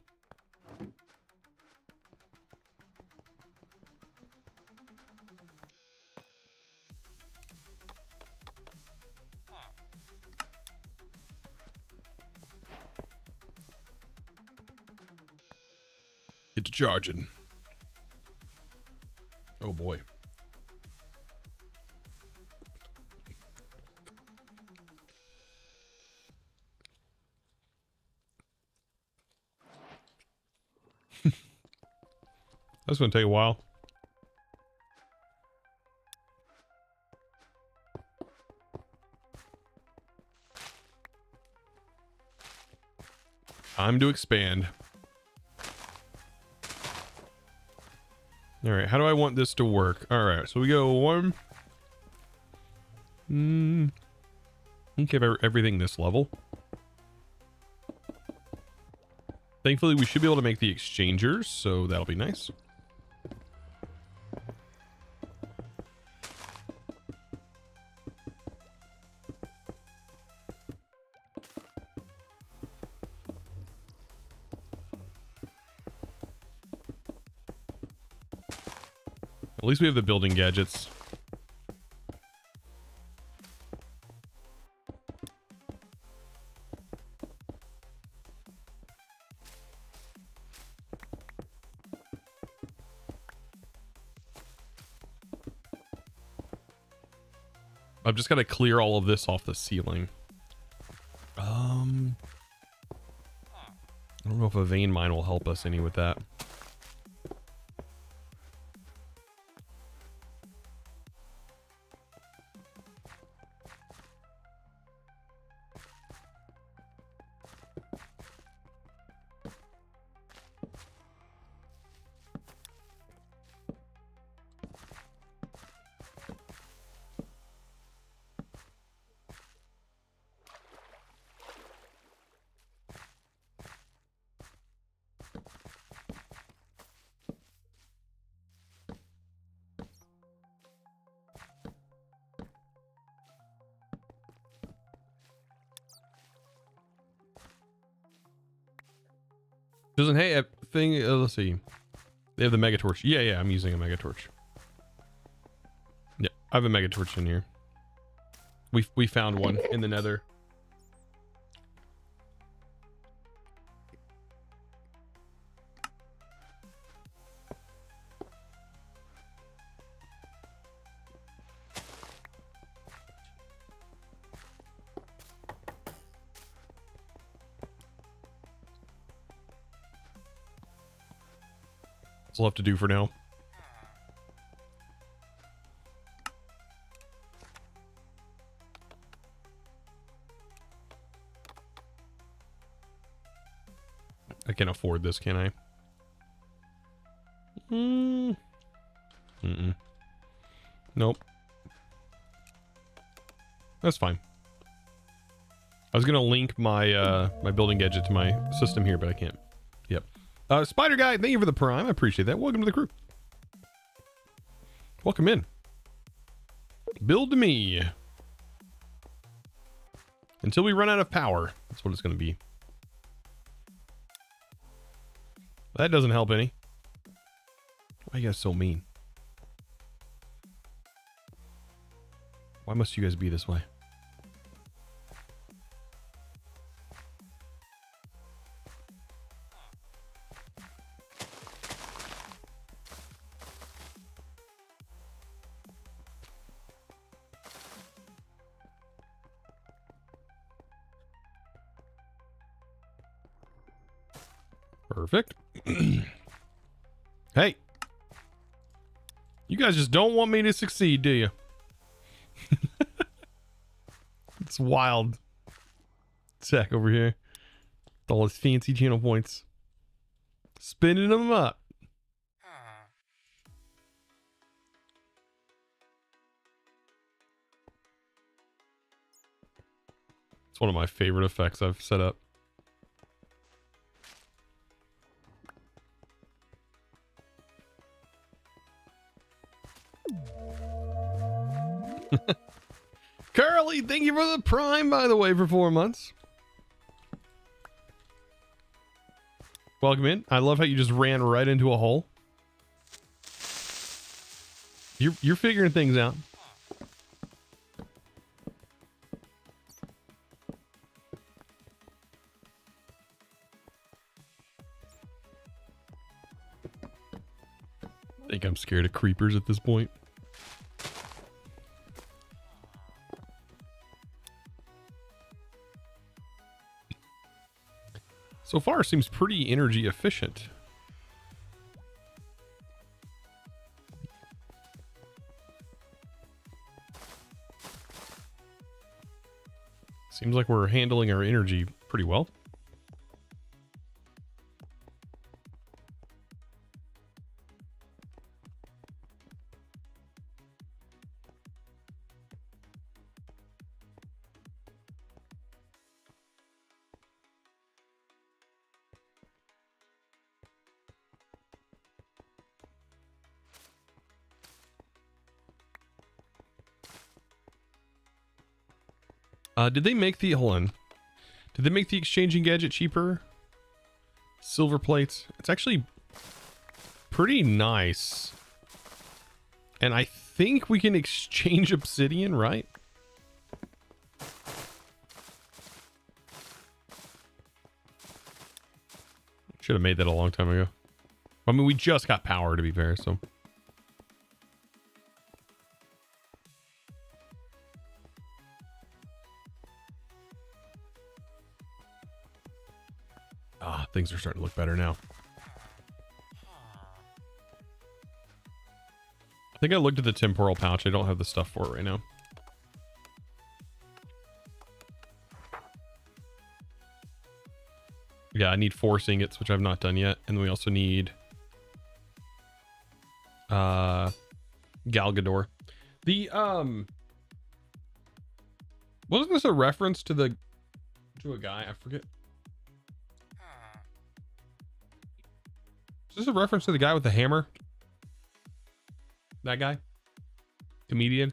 A: Get to charging. Oh boy. That's going to take a while. Time to expand. All right, how do I want this to work? All right, so we go one. Okay, everything this level. Thankfully, we should be able to make the exchangers, so that'll be nice. At least we have the building gadgets. I've just got to clear all of this off the ceiling. I don't know if a vein mine will help us any with that. Doesn't hey a thing? Let's see. They have the mega torch. Yeah, I'm using a mega torch. Yeah, I have a mega torch in here. We found one in the Nether. That's all I have to do for now. I can't afford this, can I? Nope. That's fine. I was gonna link my my building gadget to my system here, but I can't. Yep. Spider Guy, thank you for the prime. I appreciate that. Welcome to the crew. Welcome in. Build me. Until we run out of power. That's what it's gonna be. That doesn't help any. Why are you guys so mean? Why must you guys be this way? Perfect. Hey. You guys just don't want me to succeed, do you? It's wild. Tech over here. With all his fancy channel points. Spinning them up. It's one of my favorite effects I've set up. Curly, thank you for the Prime, by the way, for 4 months. Welcome in. I love how you just ran right into a hole. You're figuring things out. I think I'm scared of creepers at this point. So far, seems pretty energy efficient. Seems like we're handling our energy pretty well. Did they make the, hold on. Did they make the exchanging gadget cheaper? Silver plates. It's actually pretty nice. And I think we can exchange obsidian, right? Should have made that a long time ago. I mean, we just got power, to be fair, so. Ah, things are starting to look better now. I think I looked at the temporal pouch. I don't have the stuff for it right now. Yeah, I need 4 ingots, which I've not done yet. And we also need Galgador. The wasn't this a reference to a guy? I forget. Is this a reference to the guy with the hammer? That guy? Comedian?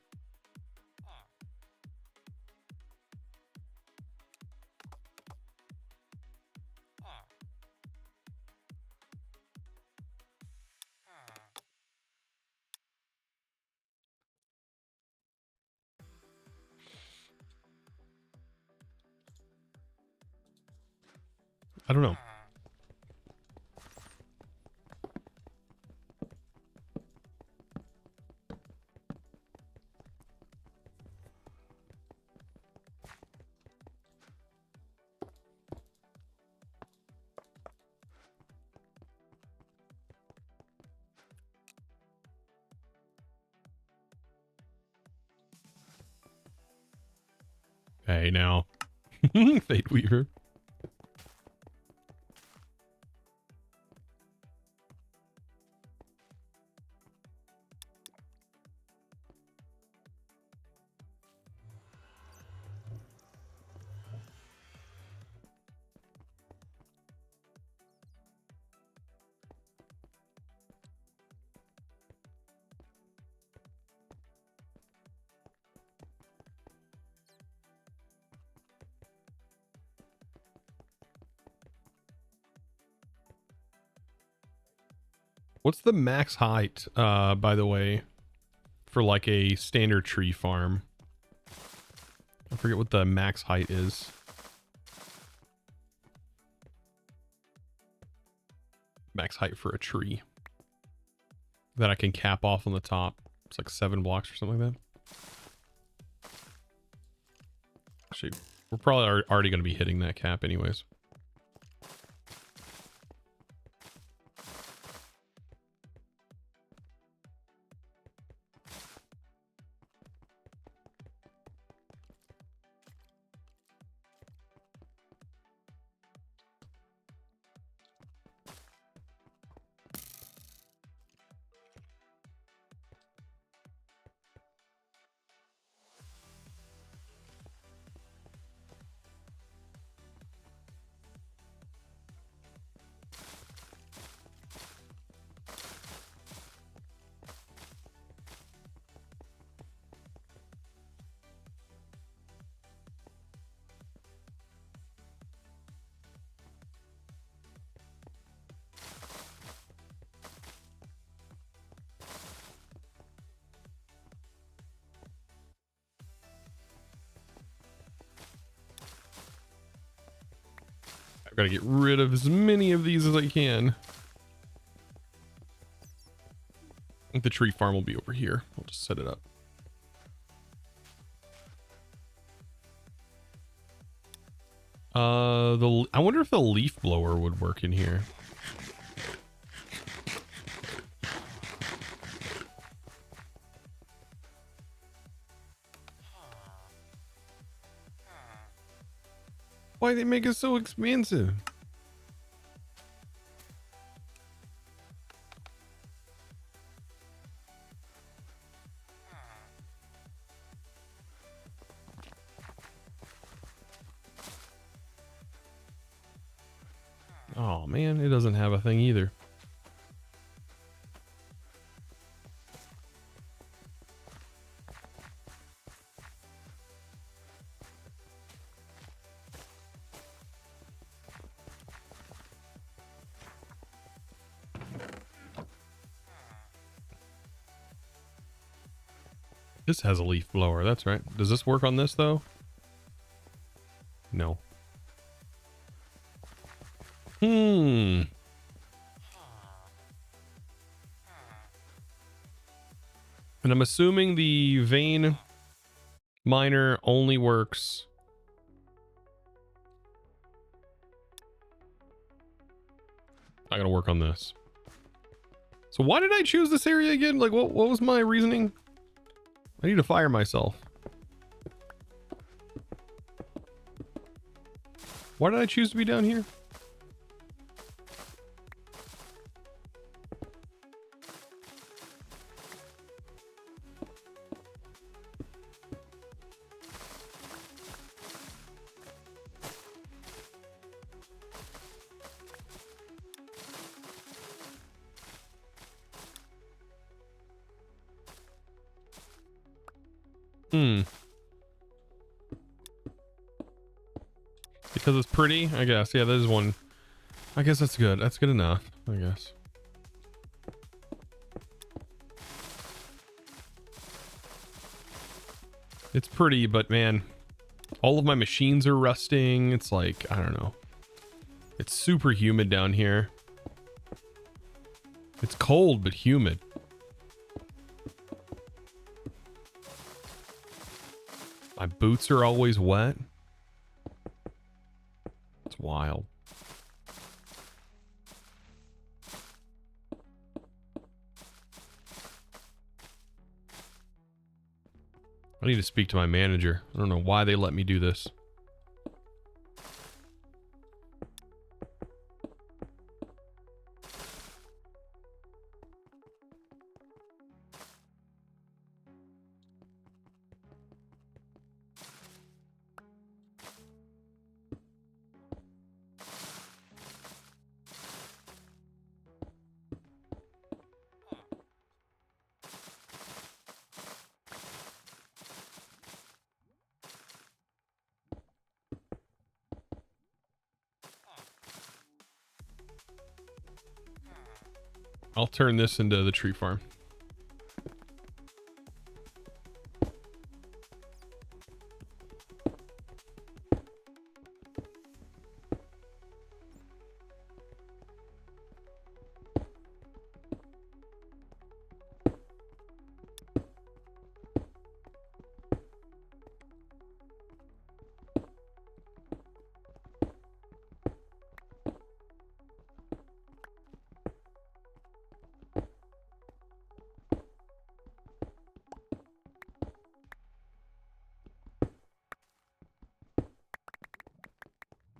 A: I don't know. Hey, now. Fate Weaver. What's the max height, by the way, for like a standard tree farm? I forget what the max height is. Max height for a tree that I can cap off on the top. It's like 7 blocks or something like that. Actually, we're probably already going to be hitting that cap anyways. Gotta get rid of as many of these as I can. I think the tree farm will be over here. I'll just set it up. I wonder if the leaf blower would work in here. Why they make it so expensive? Oh man, it doesn't have a thing either. This has a leaf blower, that's right. Does this work on this though? No. And I'm assuming the vein miner only works. I gotta work on this. So why did I choose this area again? Like, what was my reasoning? I need to fire myself. Why did I choose to be down here? Because it's pretty, I guess. Yeah, there's one. I guess that's good. That's good enough, I guess. It's pretty, but man, all of my machines are rusting. It's like, I don't know. It's super humid down here. It's cold, but humid. My boots are always wet. It's wild. I need to speak to my manager. I don't know why they let me do this. I'll turn this into the tree farm.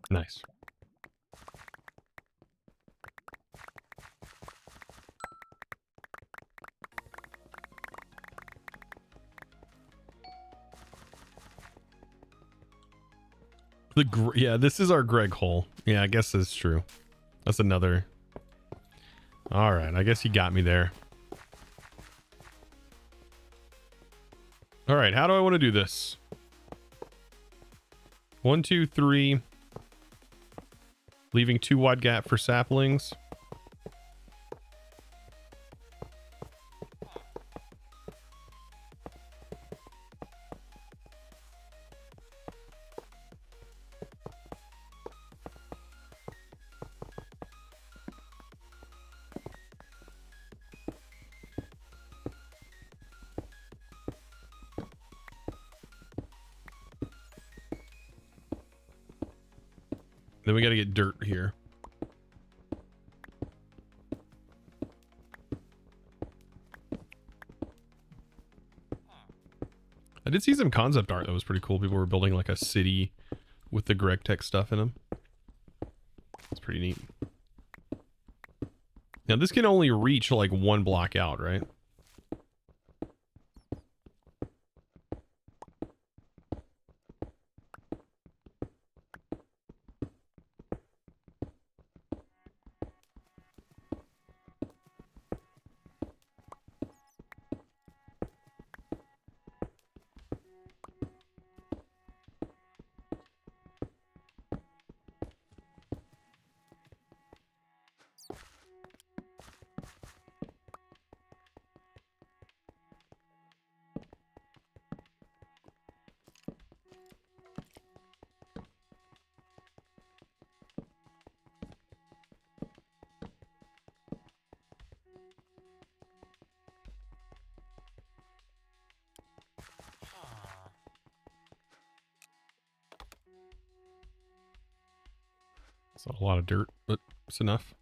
A: Nice. Yeah, this is our Greg hole. Yeah, I guess that's true. That's another. All right, I guess you got me there. All right, how do I want to do this? 1, 2, 3. Leaving 2 wide gap for saplings. Then we got to get dirt here. I did see some concept art that was pretty cool. People were building like a city with the Greg Tech stuff in them. It's pretty neat. Now this can only reach like one block out, right? It's not a lot of dirt, but it's enough.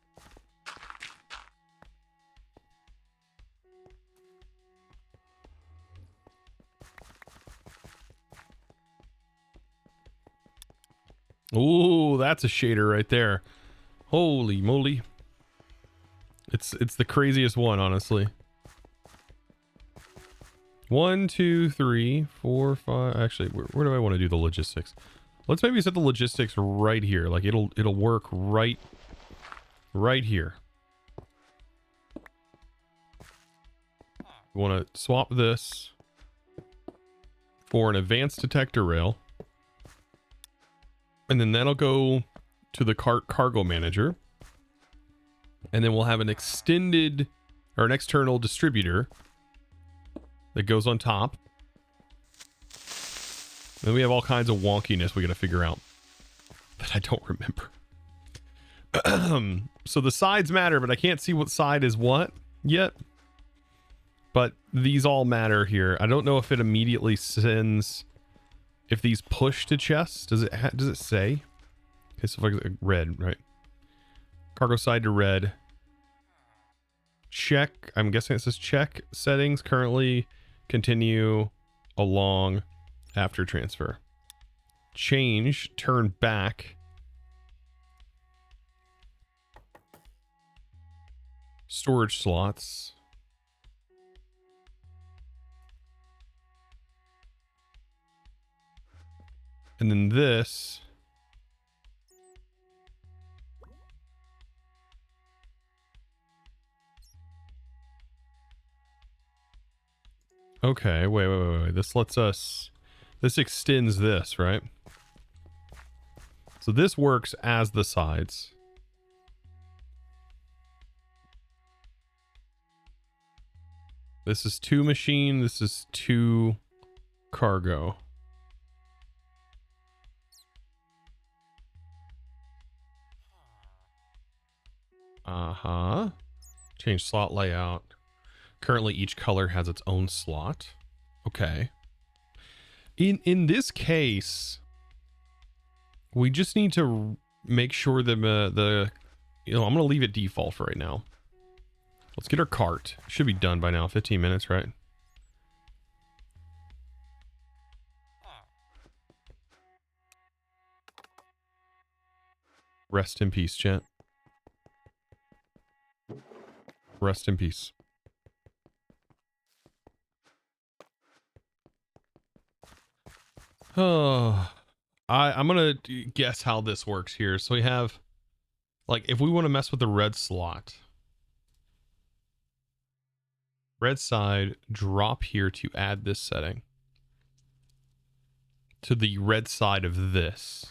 A: Ooh, that's a shader right there. Holy moly. It's the craziest one, honestly. 1, 2, 3, 4, 5. Actually, where do I want to do the logistics? Let's maybe set the logistics right here. Like it'll work right here. We want to swap this for an advanced detector rail. And then that'll go to the cargo manager. And then we'll have an extended or an external distributor that goes on top. Then we have all kinds of wonkiness we got to figure out that I don't remember. So the sides matter, but I can't see what side is what yet. But these all matter here. I don't know if it immediately sends, if these push to chests. Does it say? Okay, so if I red, right? Cargo side to red. Check. I'm guessing it says check settings currently continue along after transfer. Change, turn back. Storage slots. And then this. Okay, wait. This lets us... This extends this, right? So this works as the sides. This is 2 machine. This is 2 cargo. Uh-huh. Change slot layout. Currently each color has its own slot. Okay. In this case, we just need to make sure that I'm going to leave it default for right now. Let's get our cart. Should be done by now. 15 minutes, right? Rest in peace, chat. Rest in peace. Oh, I'm gonna guess how this works here. So we have, like, if we want to mess with the red slot, red side, drop here to add this setting to the red side of this.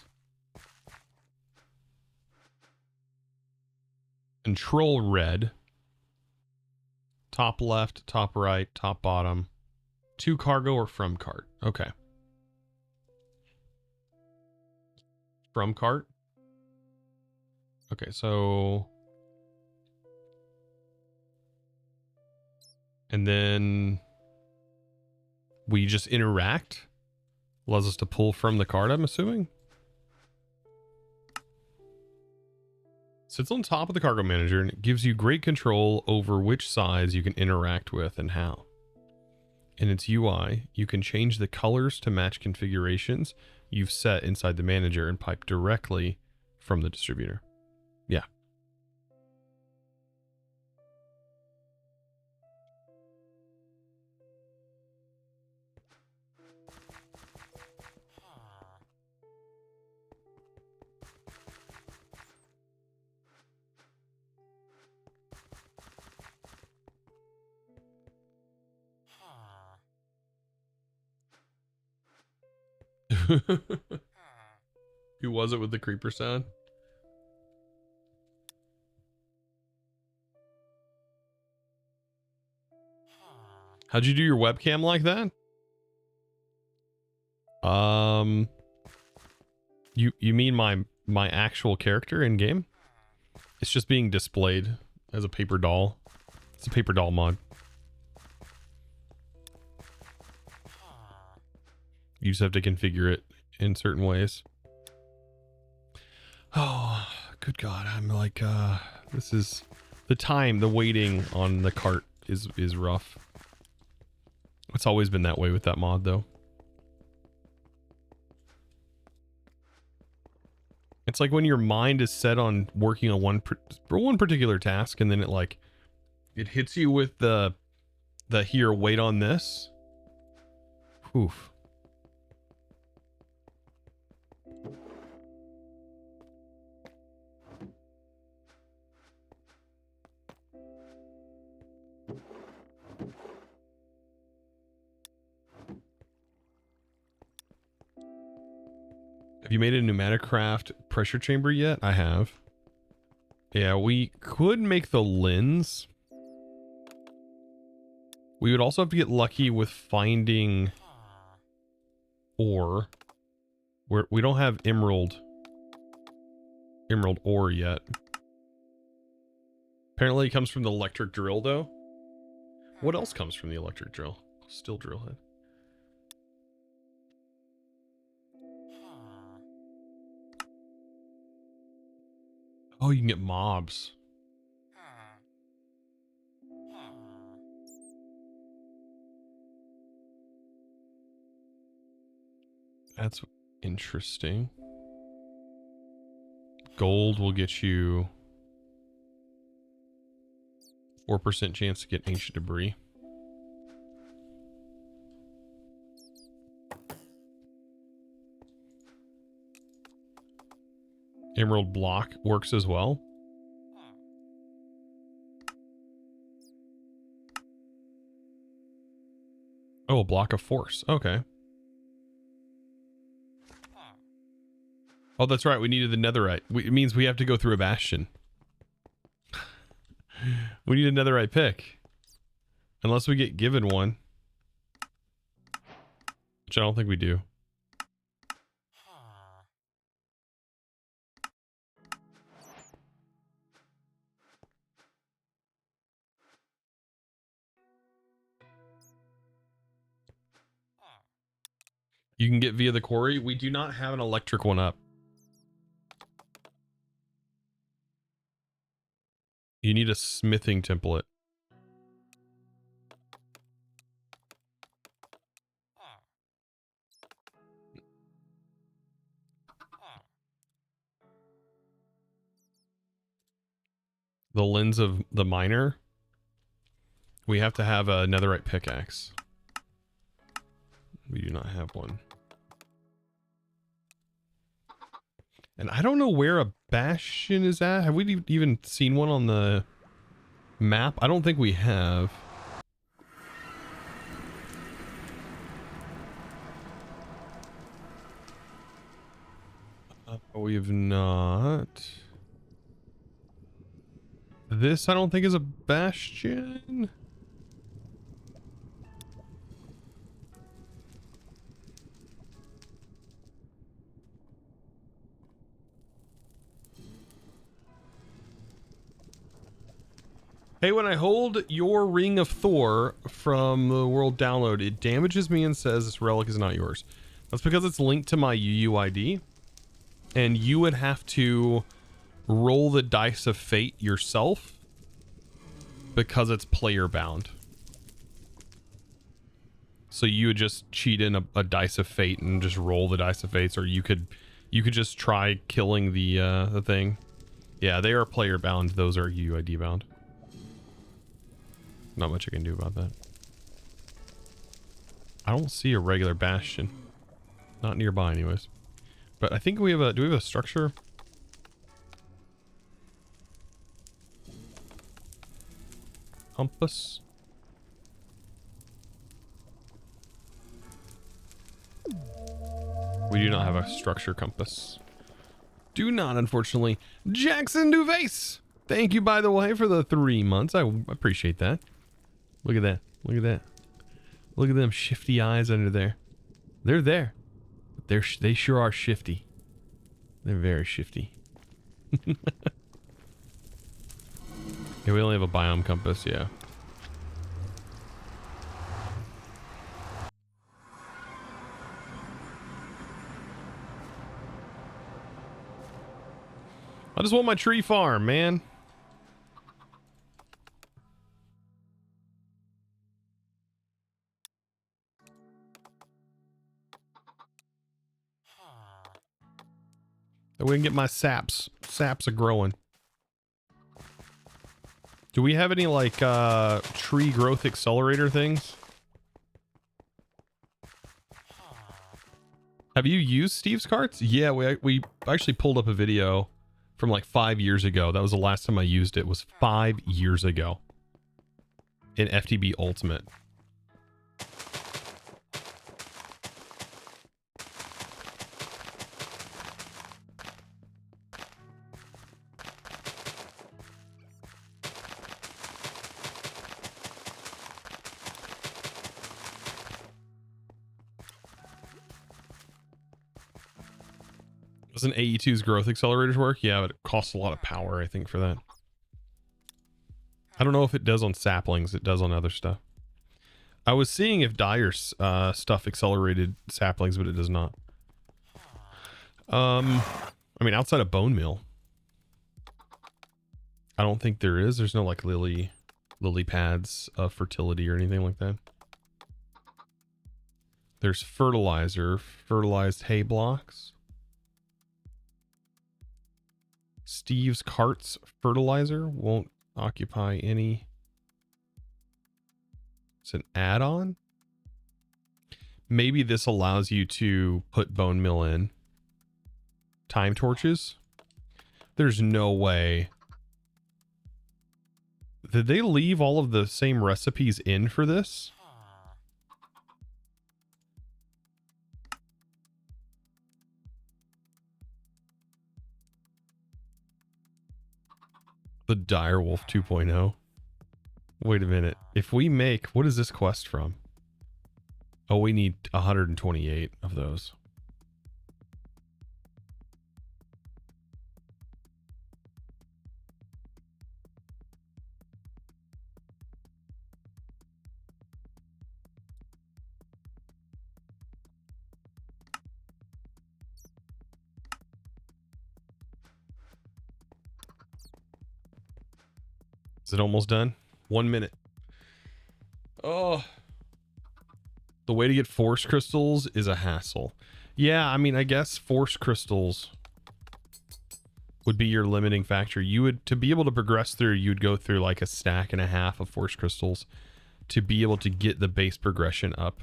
A: Control red. Top left, top right, top bottom. To cargo or from cart. Okay. From cart. Okay, so... And then... we just interact. Allows us to pull from the cart, I'm assuming. Sits on top of the cargo manager, and it gives you great control over which sides you can interact with and how. In its UI, you can change the colors to match configurations you've set inside the manager and pipe directly from the distributor. Yeah. Who was it with the creeper sound? How'd you do your webcam like that? You mean my actual character in game? It's just being displayed as a paper doll. It's a paper doll mod. You just have to configure it in certain ways. Oh, good God. I'm like, this is the waiting on the cart is rough. It's always been that way with that mod though. It's like when your mind is set on working on one particular task, and then it hits you with the here, wait on this. Oof. Have you made a pneumatic craft pressure chamber yet? I have. Yeah, we could make the lens. We would also have to get lucky with finding ore. We don't have emerald ore yet. Apparently it comes from the electric drill though. What else comes from the electric drill? Steel drill head. Oh, you can get mobs. That's interesting. Gold will get you 4% chance to get ancient debris. Emerald block works as well. Oh, a block of force. Okay. Oh, that's right. We needed the netherite. It means we have to go through a bastion. We need a netherite pick. Unless we get given one. Which I don't think we do. You can get via the quarry. We do not have an electric one up. You need a smithing template. The lens of the miner. We have to have a netherite pickaxe. We do not have one. And I don't know where a bastion is at. Have we even seen one on the map? I don't think we have. We have not. This I don't think is a bastion. Hey, when I hold your Ring of Thor from the world download, it damages me and says this relic is not yours. That's because it's linked to my UUID. And you would have to roll the dice of fate yourself because it's player bound. So you would just cheat in a dice of fate and just roll the dice of fates, or you could just try killing the thing. Yeah, they are player bound. Those are UID bound. Not much I can do about that. I don't see a regular bastion. Not nearby anyways. But I think we have a, do we have a structure? Compass. We do not have a structure compass. Do not, unfortunately. Jackson Duvase! Thank you, by the way, for the 3 months. I appreciate that. Look at that. Look at that. Look at them shifty eyes under there. They're there. They sure are shifty. They're very shifty. Yeah, we only have a biome compass, yeah. I just want my tree farm, man. That we can get my saps. Saps are growing. Do we have any like tree growth accelerator things? Have you used Steve's carts? Yeah, we actually pulled up a video from like 5 years ago. That was the last time I used it, was 5 years ago in FTB Ultimate. Doesn't AE2's growth accelerators work? Yeah, but it costs a lot of power, I think, for that. I don't know if it does on saplings. It does on other stuff. I was seeing if Dyer's stuff accelerated saplings, but it does not. I mean, outside of bone meal, I don't think there is. There's no like lily pads of fertility or anything like that. There's fertilizer, fertilized hay blocks. Steve's carts fertilizer won't occupy any. It's an add-on. Maybe this allows you to put bone meal in. Time torches. There's no way. Did they leave all of the same recipes in for this? The Direwolf 2.0. Wait a minute. If we make... What is this quest from? Oh, we need 128 of those. Is it almost done? 1 minute. Oh. The way to get force crystals is a hassle. Yeah, I mean, I guess force crystals would be your limiting factor. You would, to be able to progress through, you'd go through like a stack and a half of force crystals to be able to get the base progression up.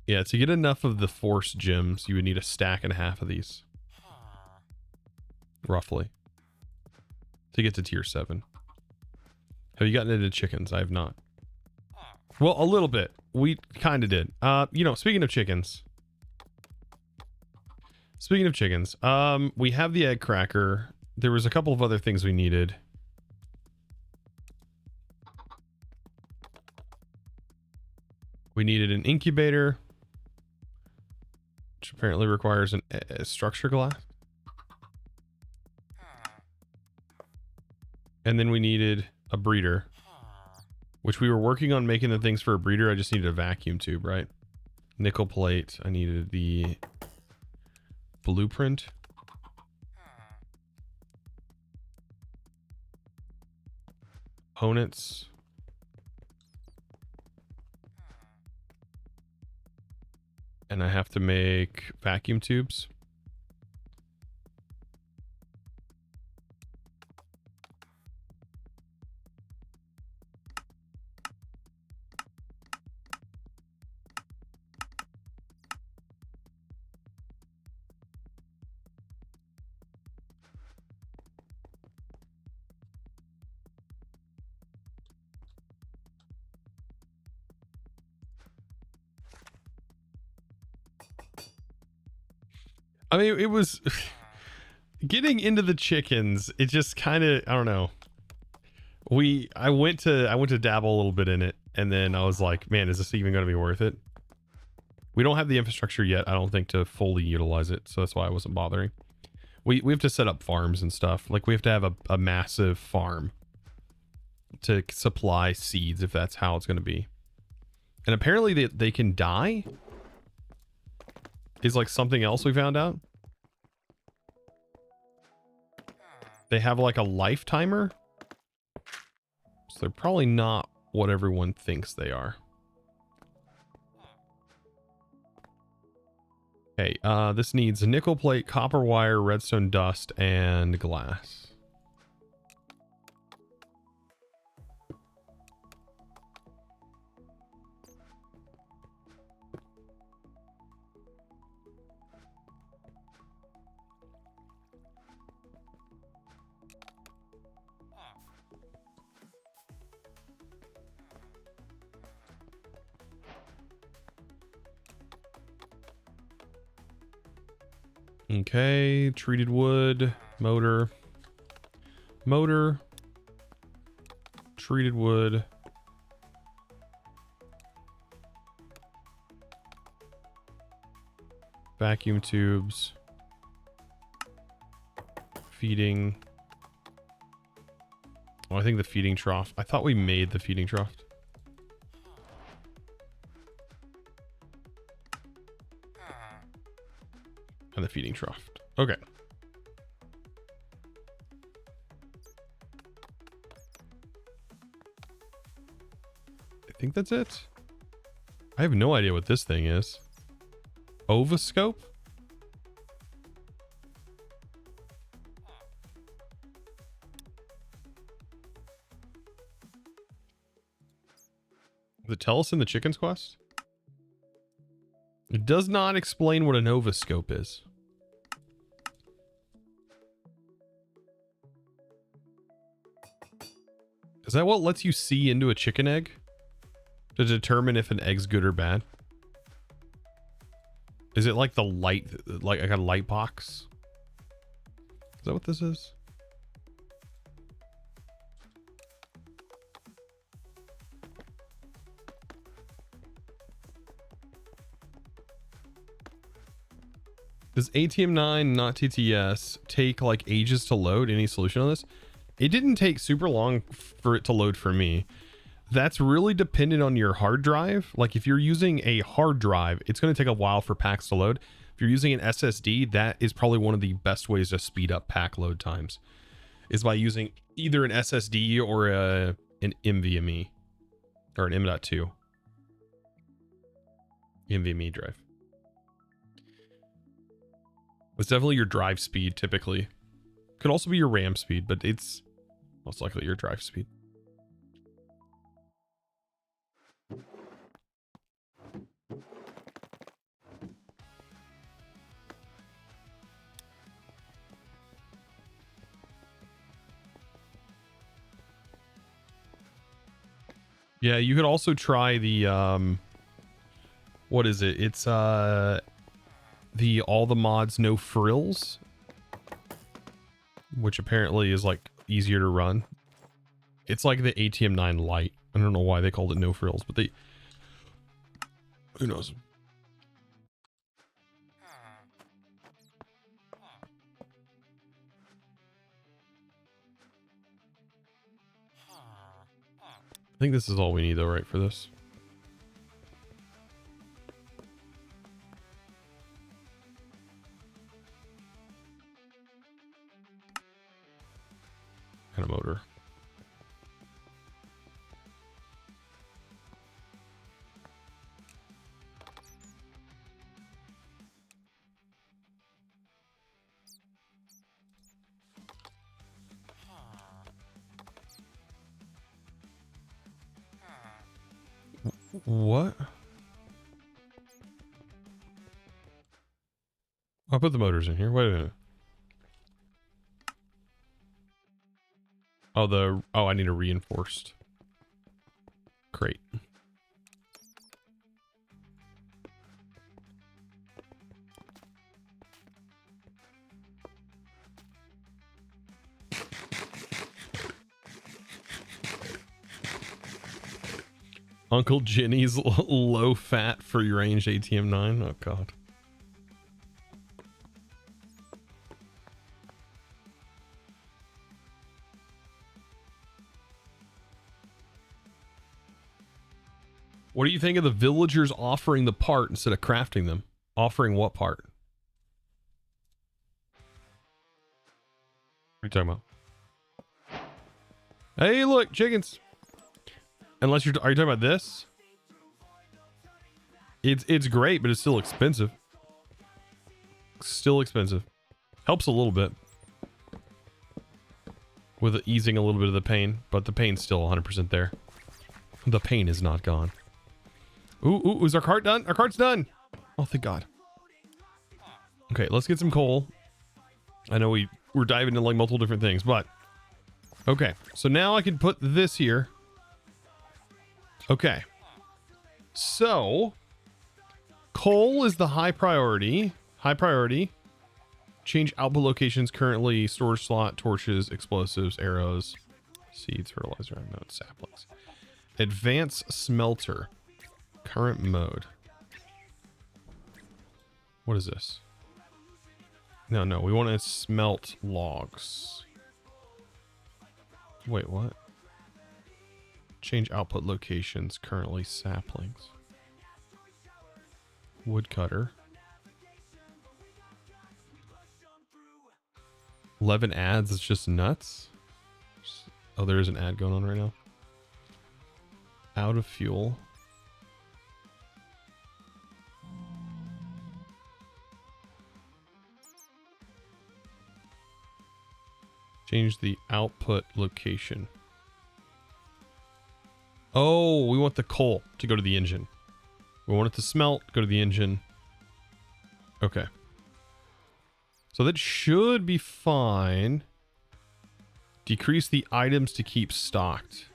A: Yeah, to get enough of the force gems, you would need a stack and a half of these. Roughly. To get to tier 7. Have you gotten into chickens? I have not. Well, a little bit. We kind of did. You know, speaking of chickens. We have the egg cracker. There was a couple of other things we needed. We needed an incubator, which apparently requires a structure glass. And then we needed a breeder, which we were working on making the things for a breeder. I just needed a vacuum tube, right? Nickel plate. I needed the blueprint. Components. And I have to make vacuum tubes. I mean, it was getting into the chickens. It just kind of, I don't know. I went to dabble a little bit in it, and then I was like, man, is this even going to be worth it? We don't have the infrastructure yet, I don't think, to fully utilize it, so that's why I wasn't bothering. We have to set up farms and stuff. Like, we have to have a massive farm to supply seeds if that's how it's going to be. And apparently they can die is like something else we found out. They have like a life timer. So they're probably not what everyone thinks they are. Okay, this needs nickel plate, copper wire, redstone dust, and glass. Okay, treated wood, motor, treated wood, vacuum tubes, feeding. Oh, I think the feeding trough. I thought we made the feeding trough. And the feeding trough. Okay. I think that's it. I have no idea what this thing is. Ovoscope? Does it tell us in the chicken's quest? It does not explain what an ovoscope is. Is that what lets you see into a chicken egg? To determine if an egg's good or bad? Is it like the light, like a light box? Is that what this is? Does ATM9, not TTS, take like ages to load? Any solution on this? It didn't take super long for it to load for me. That's really dependent on your hard drive. Like if you're using a hard drive, it's going to take a while for packs to load. If you're using an SSD, that is probably one of the best ways to speed up pack load times, is by using either an SSD or an NVMe or an M.2 NVMe drive. It's definitely your drive speed typically. Could also be your RAM speed, but it's most likely your drive speed. Yeah, you could also try the what is it? It's the all the mods no frills, which apparently is like easier to run. It's like the ATM9 Lite. I don't know why they called it no frills, but they, who knows. I think this is all we need though, right, for this? What? I'll put the motors in here. Wait a minute. Oh, I need a reinforced crate. Uncle Jenny's low fat free range ATM 9. Oh god. What do you think of the villagers offering the part instead of crafting them? Offering what part? What are you talking about? Hey, look, chickens. Unless are you talking about this? It's great, but it's still expensive. Still expensive. Helps a little bit with easing a little bit of the pain, but the pain's still 100% there. The pain is not gone. Ooh, is our cart done? Our cart's done. Oh, thank God. Okay, let's get some coal. I know we're diving into like multiple different things, but okay. So now I can put this here. Okay. So coal is the high priority. High priority. Change output locations currently. Storage slot, torches, explosives, arrows, seeds, fertilizer, nodes, saplings. Advance smelter. Current mode. What is this? No, we want to smelt logs. Wait, what? Change output locations, currently saplings. Woodcutter. 11 ads, it's just nuts. Oh, there is an ad going on right now. Out of fuel. Change the output location. Oh, we want the coal to go to the engine. We want it to smelt, go to the engine. Okay. So that should be fine. Decrease the items to keep stocked.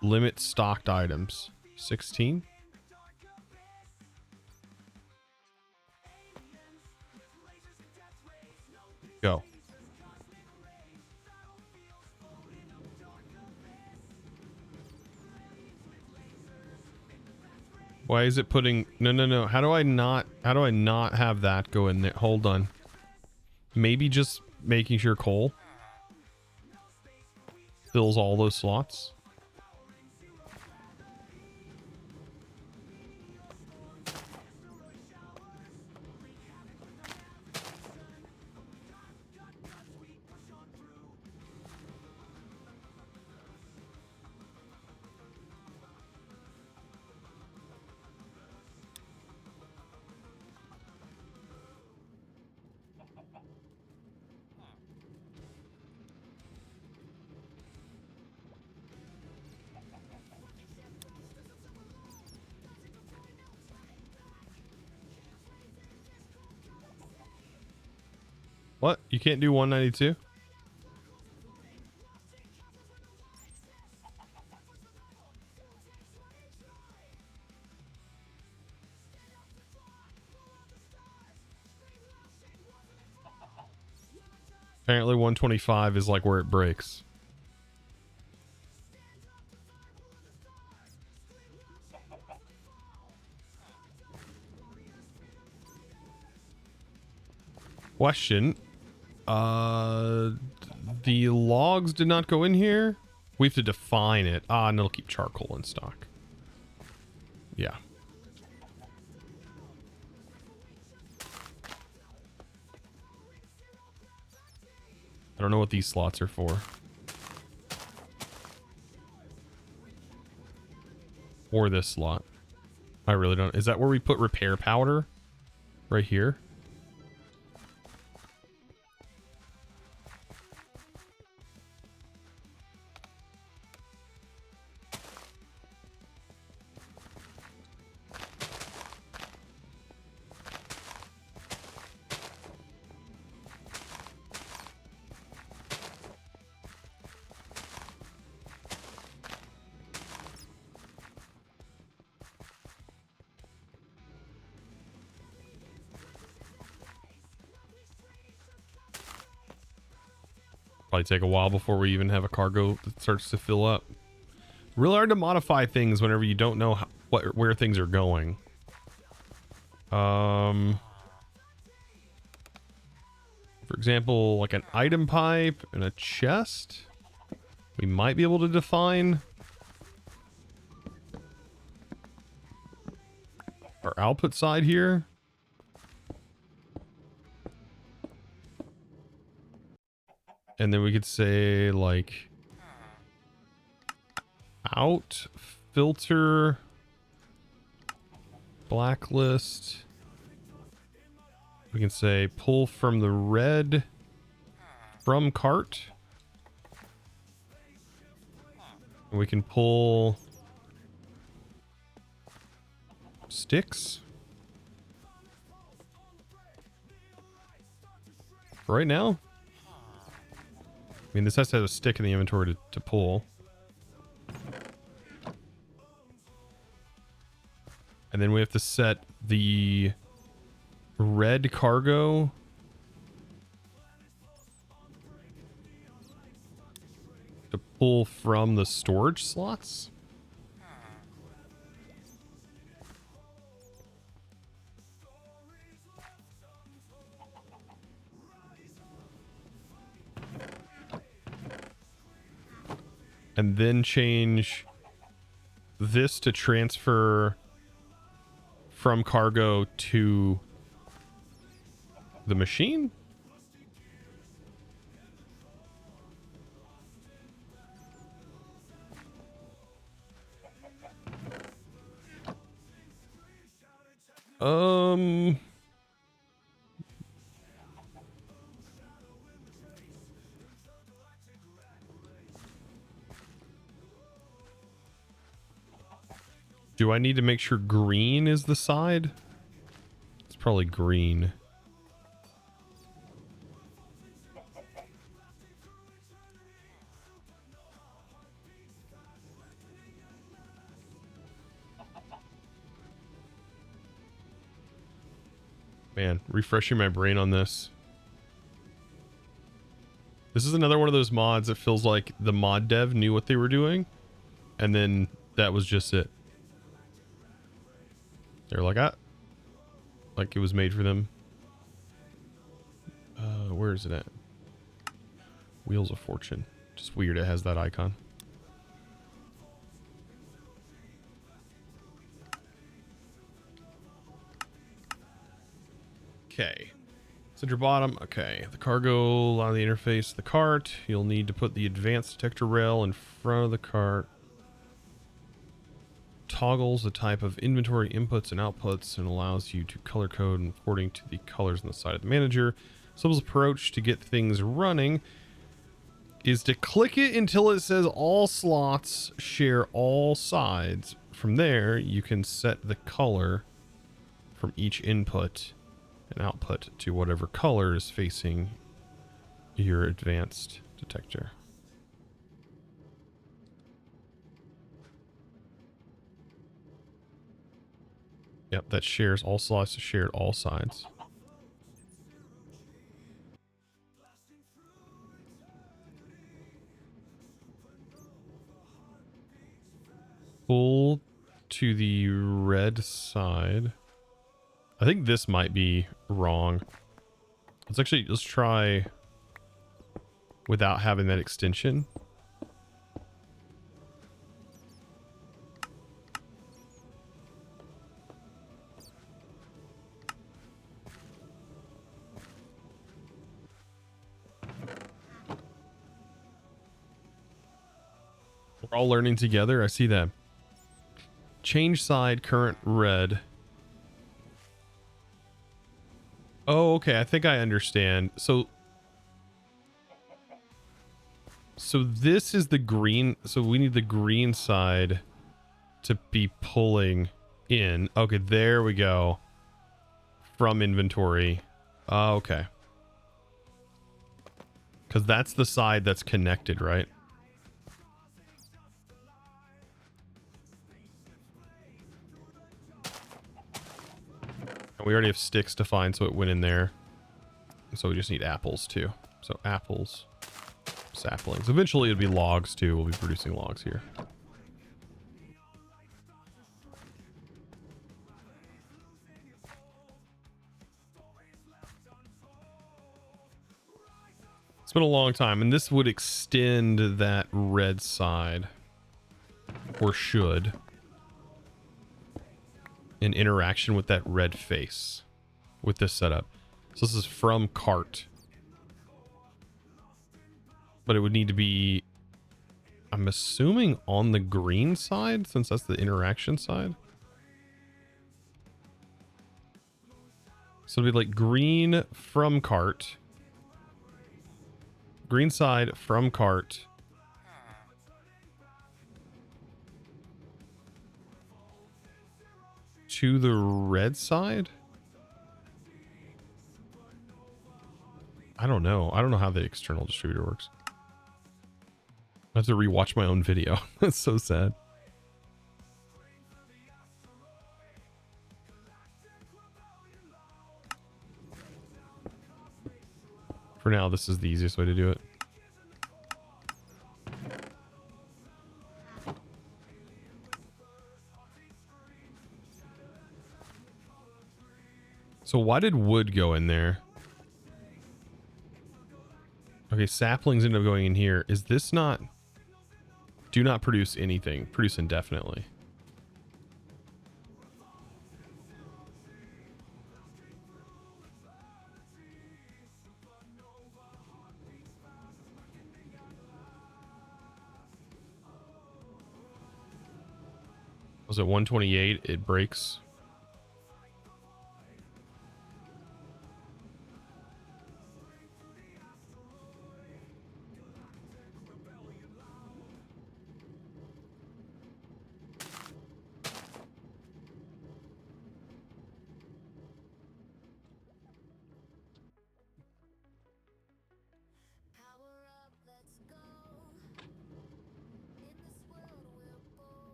A: Limit stocked items. 16? Go. Why is it putting... No. How do I not have that go in there? Hold on. Maybe just making sure coal fills all those slots. What? You can't do 192? Apparently 125 is like where it breaks. Question. The logs did not go in here. We have to define it. And it'll keep charcoal in stock. Yeah. I don't know what these slots are for. Or this slot. I really don't. Is that where we put repair powder? Right here? Probably take a while before we even have a cargo that starts to fill up. Really hard to modify things whenever you don't know where things are going. For example, like an item pipe and a chest, we might be able to define our output side here. And then we could say like out, filter, blacklist. We can say pull from the red from cart. And we can pull sticks. Right now, I mean, this has to have a stick in the inventory to pull. And then we have to set the red cargo to pull from the storage slots. And then change this to transfer from cargo to the machine. Do I need to make sure green is the side? It's probably green. Man, refreshing my brain on this. This is another one of those mods that feels like the mod dev knew what they were doing, and then that was just it. They're like, like it was made for them. Where is it at? Wheels of Fortune. Just weird it has that icon. Okay. Center bottom. Okay. The cargo on the interface of the cart. You'll need to put the advanced detector rail in front of the cart. Toggles the type of inventory inputs and outputs and allows you to color code according to the colors on the side of the manager. Sub's approach to get things running is to click it until it says all slots share all sides. From there, you can set the color from each input and output to whatever color is facing your advanced detector. Yep, that shares all slots, shared all sides. Pull to the red side. I think this might be wrong. Let's try without having that extension. We're all learning together. I see that. Change side, current red. Oh, okay. I think I understand. So this is the green. So we need the green side to be pulling in. Okay, there we go. From inventory. Okay. Because that's the side that's connected, right? And we already have sticks defined, so it went in there. So we just need apples too. So apples. saplings. Eventually it'll be logs too. We'll be producing logs here. It's been a long time, and this would extend that red side, or should, in interaction with that red face with this setup. So this is from cart, but it would need to be, I'm assuming, on the green side, since that's the interaction side. So it'd be like green from cart, green side from cart, to the red side. I don't know. I don't know how the external distributor works. I have to rewatch my own video. That's so sad. For now, this is the easiest way to do it. So why did wood go in there? Okay, saplings end up going in here. Is this not... Do not produce anything. Produce indefinitely. Was it 128? It breaks.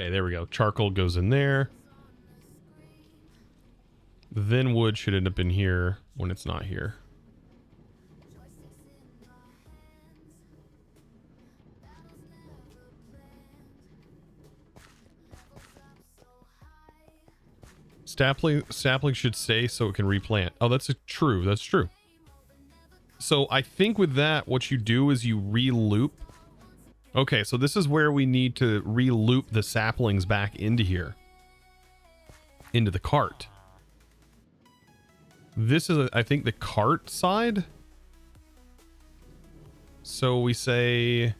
A: Okay, there we go. Charcoal goes in there. Then wood should end up in here when it's not here. Sapling should stay so it can replant. Oh, that's true. That's true. So I think with that, what you do is you re-loop. Okay, so this is where we need to re-loop the saplings back into here. Into the cart. This is, I think, the cart side. So we say...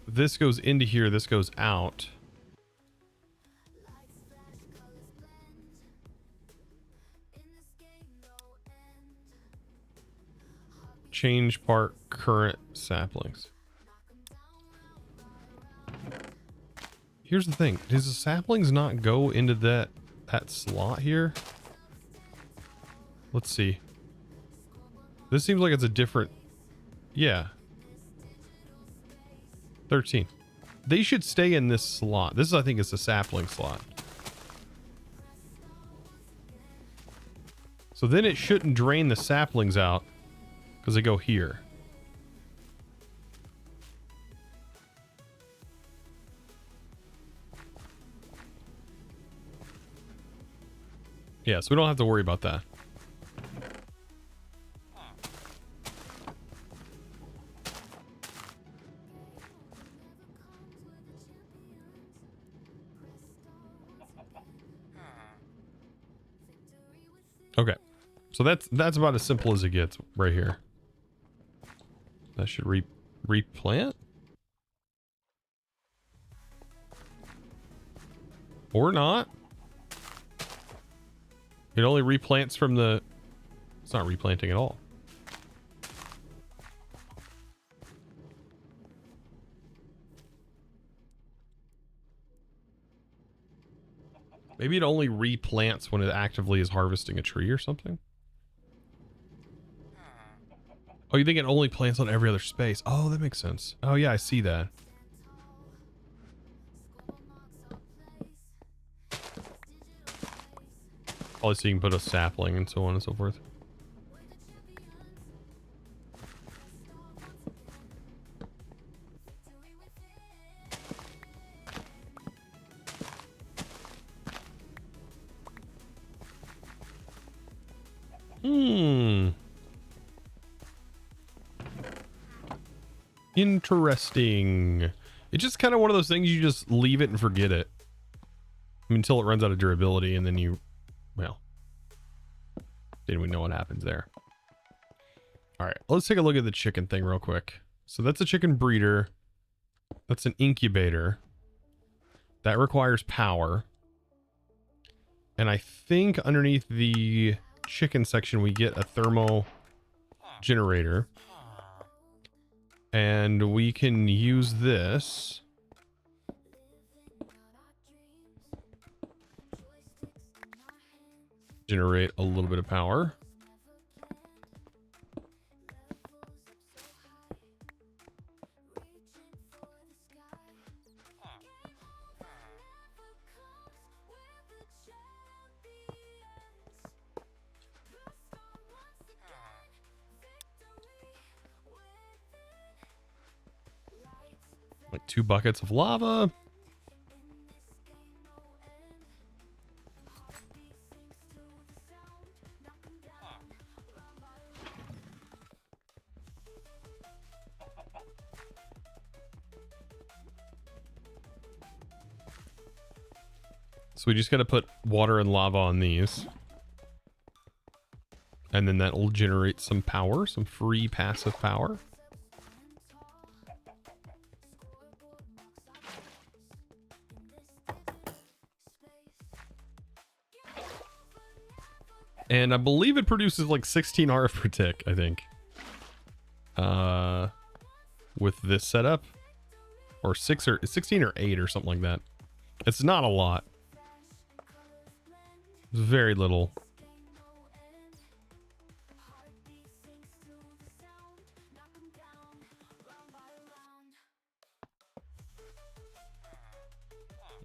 A: This goes into here, this goes out. Change part current saplings. Here's the thing. Does the saplings not go into that slot here? Let's see. This seems like it's a different... Yeah. 13. They should stay in this slot. This, I think, is a sapling slot. So then it shouldn't drain the saplings out because they go here. Yeah, so we don't have to worry about that. Okay, so that's about as simple as it gets right here. That should replant, or not. It only replants from the... It's not replanting at all. Maybe it only replants when it actively is harvesting a tree or something. Oh, you think it only plants on every other space? Oh, that makes sense. Oh yeah, I see that. Probably so you can put a sapling and so on and so forth. Interesting. It's just kind of one of those things you just leave it and forget it. I mean, until it runs out of durability, and then you, well, then we know what happens there. All right, let's take a look at the chicken thing real quick. So that's a chicken breeder. That's an incubator. That requires power. And I think underneath the chicken section, we get a thermal generator. And we can use this. Generate a little bit of power. Like 2 buckets of lava. So we just got to put water and lava on these. And then that will generate some power, some free passive power. And I believe it produces like 16 RF per tick, I think. With this setup. Or 16 or 8 or something like that. It's not a lot. It's very little.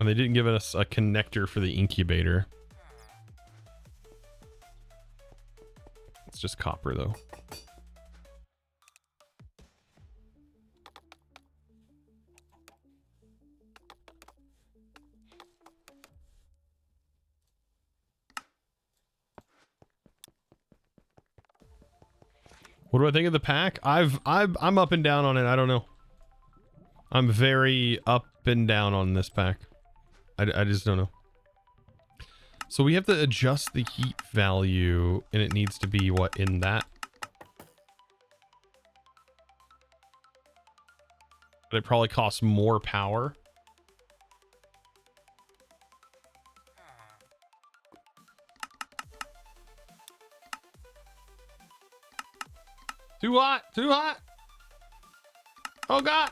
A: And they didn't give us a connector for the incubator. It's just copper though. What do I think of the pack? I'm up and down on it. I don't know. I'm very up and down on this pack. I just don't know. So we have to adjust the heat value, and it needs to be what in that. But it probably costs more power. Too hot, too hot. Oh God,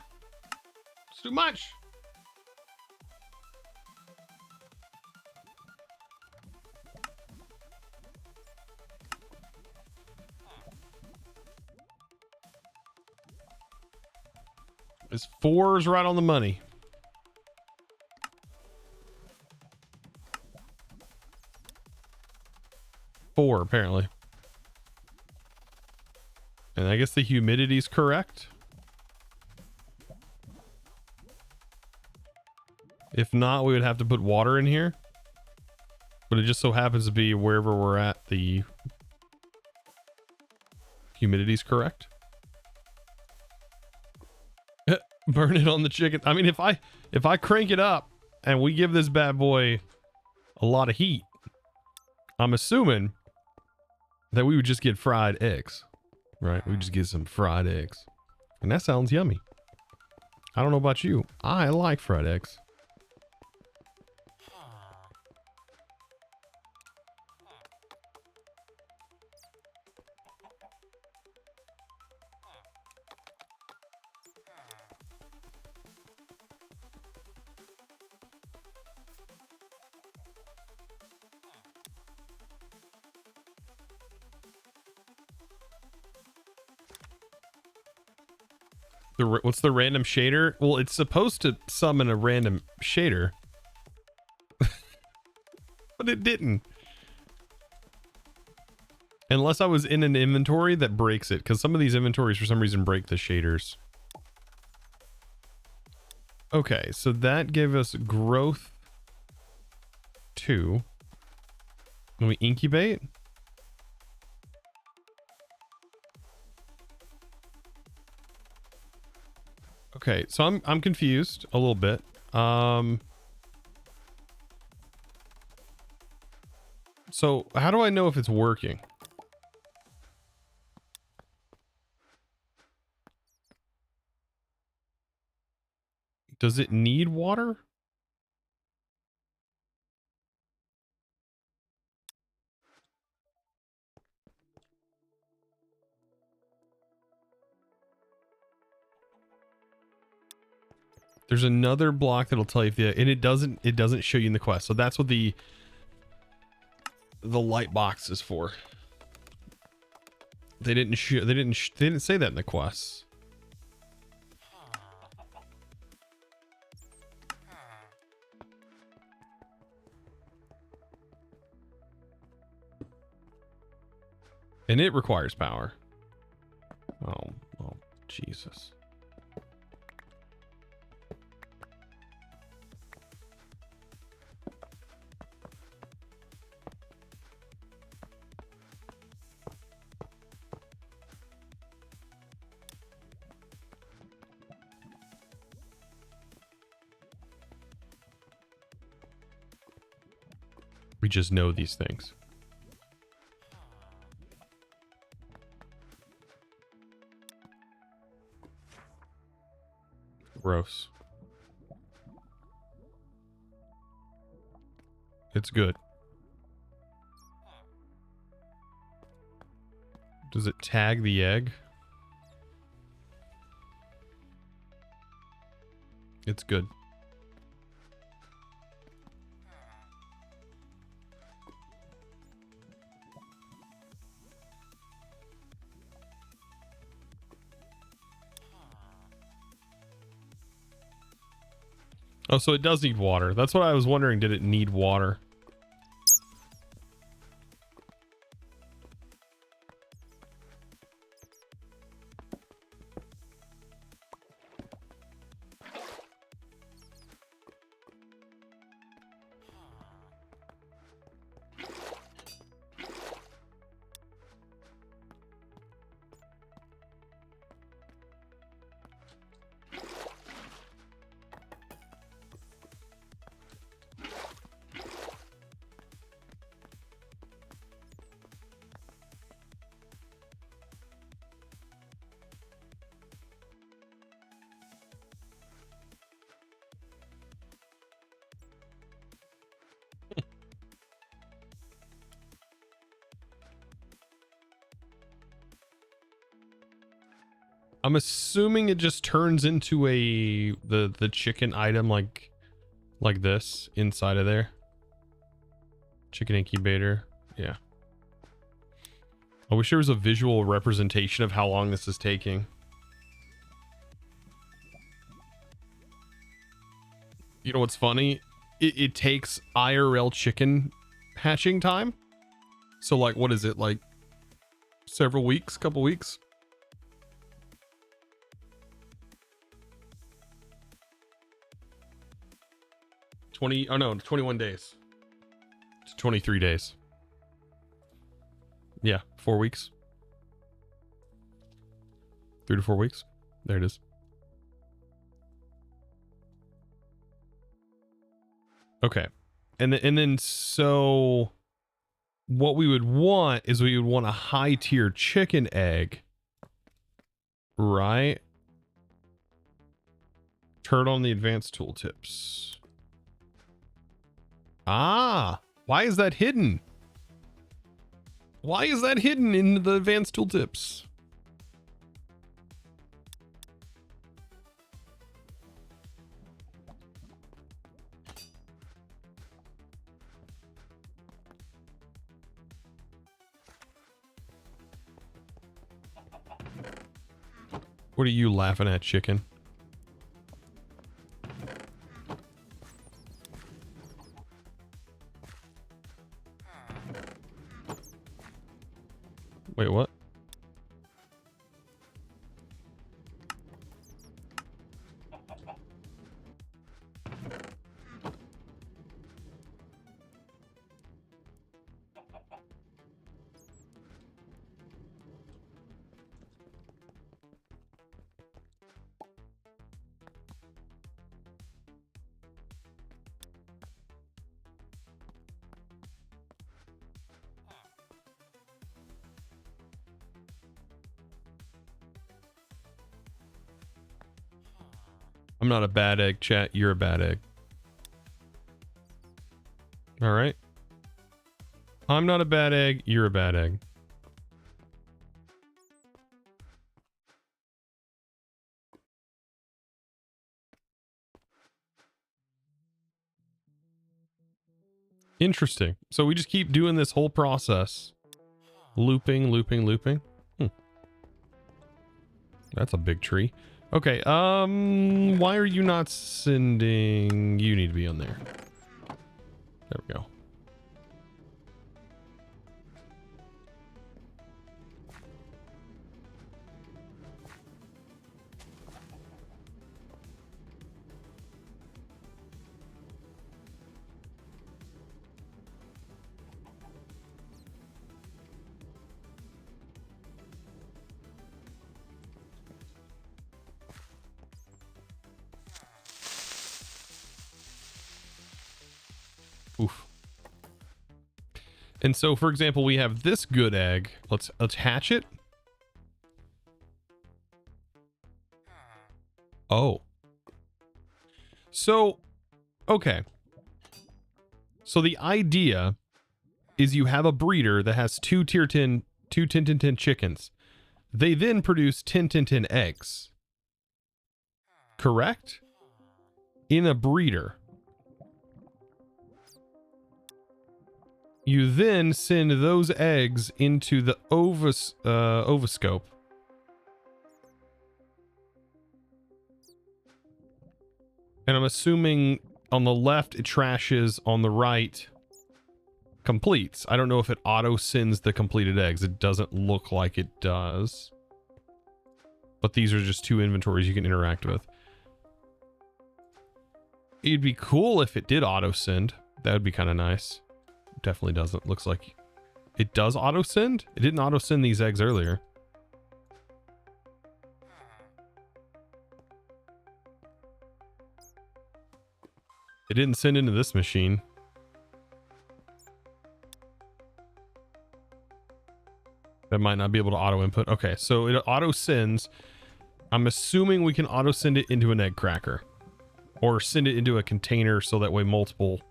A: it's too much. This 4 is right on the money. Four, apparently. And I guess the humidity's correct. If not, we would have to put water in here. But it just so happens to be wherever we're at, the humidity's correct. Burn it on the chicken. I mean, if I crank it up and we give this bad boy a lot of heat, I'm assuming that we would just get fried eggs, right? We just get some fried eggs, and that sounds yummy. I don't know about you. I like fried eggs. What's the random shader? Well, it's supposed to summon a random shader. But it didn't. Unless I was in an inventory that breaks it. Because some of these inventories for some reason break the shaders. Okay, so that gave us growth 2. When we incubate. Okay, so I'm confused a little bit. So how do I know if it's working? Does it need water? There's another block that'll tell you if the, and it doesn't show you in the quest. So that's what the light box is for. They didn't say that in the quests. And it requires power. Oh, Jesus. We just know these things. Gross. It's good. Does it tag the egg? It's good. Oh, so it does need water. That's what I was wondering. Did it need water? I'm assuming it just turns into the chicken item like this inside of there. Chicken incubator. Yeah. I wish there was a visual representation of how long this is taking. You know what's funny? It takes IRL chicken hatching time. So like, what is it? Like several weeks, couple weeks? 21 days. It's 23 days. Yeah, 4 weeks. 3 to 4 weeks. There it is. Okay. And then so what we would want is we would want a high tier chicken egg. Right? Turn on the advanced tooltips. Ah, why is that hidden? Why is that hidden in the advanced tooltips? What are you laughing at, chicken? Wait, what? I'm not a bad egg, chat. You're a bad egg. All right. I'm not a bad egg. You're a bad egg. Interesting. So we just keep doing this whole process. Looping, looping, looping. That's a big tree. Okay, why are you not sending... You need to be on there. There we go. Oof. And so, for example, we have this good egg. Let's hatch it. Oh. So, okay. So the idea is you have a breeder that has two 10 chickens. They then produce 10 eggs. Correct? In a breeder. You then send those eggs into the ovoscope. And I'm assuming on the left it trashes, on the right completes. I don't know if it auto sends the completed eggs. It doesn't look like it does. But these are just two inventories you can interact with. It'd be cool if it did auto send. That would be kind of nice. Definitely doesn't. Looks like it does auto send. It didn't auto send these eggs earlier. It didn't send into this machine. That might not be able to auto input. Okay, so it auto sends. I'm assuming we can auto send it into an egg cracker or send it into a container so that way multiple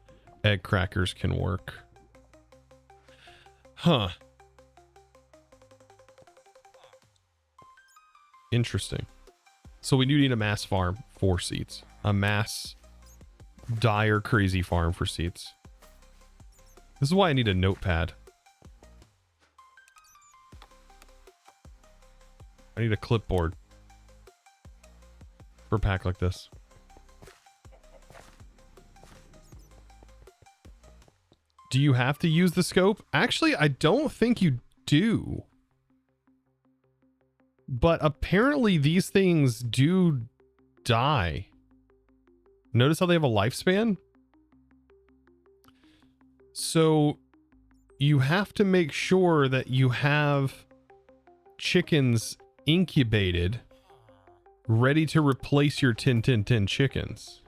A: egg crackers can work. Huh. Interesting. So we do need a mass farm for seeds. A mass dire crazy farm for seeds. This is why I need a notepad. I need a clipboard for a pack like this. Do you have to use the scope? Actually, I don't think you do. But apparently these things do die. Notice how they have a lifespan? So you have to make sure that you have chickens incubated, ready to replace your 10 chickens.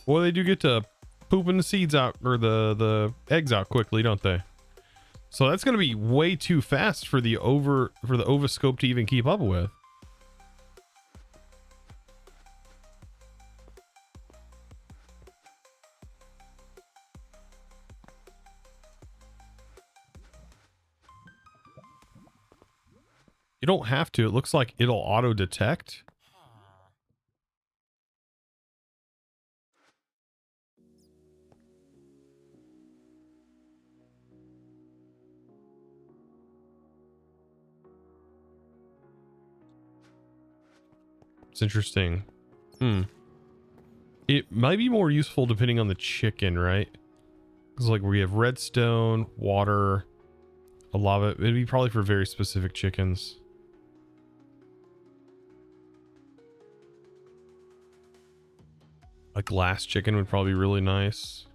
A: Well, they do get to pooping the seeds out, or the eggs out quickly, don't they? So that's going to be way too fast for the ovoscope to even keep up with. You don't have to. It looks like it'll auto detect. It's interesting. It might be more useful depending on the chicken, right? Because like we have redstone, water, a lava. It'd be probably for very specific chickens. A glass chicken would probably be really nice.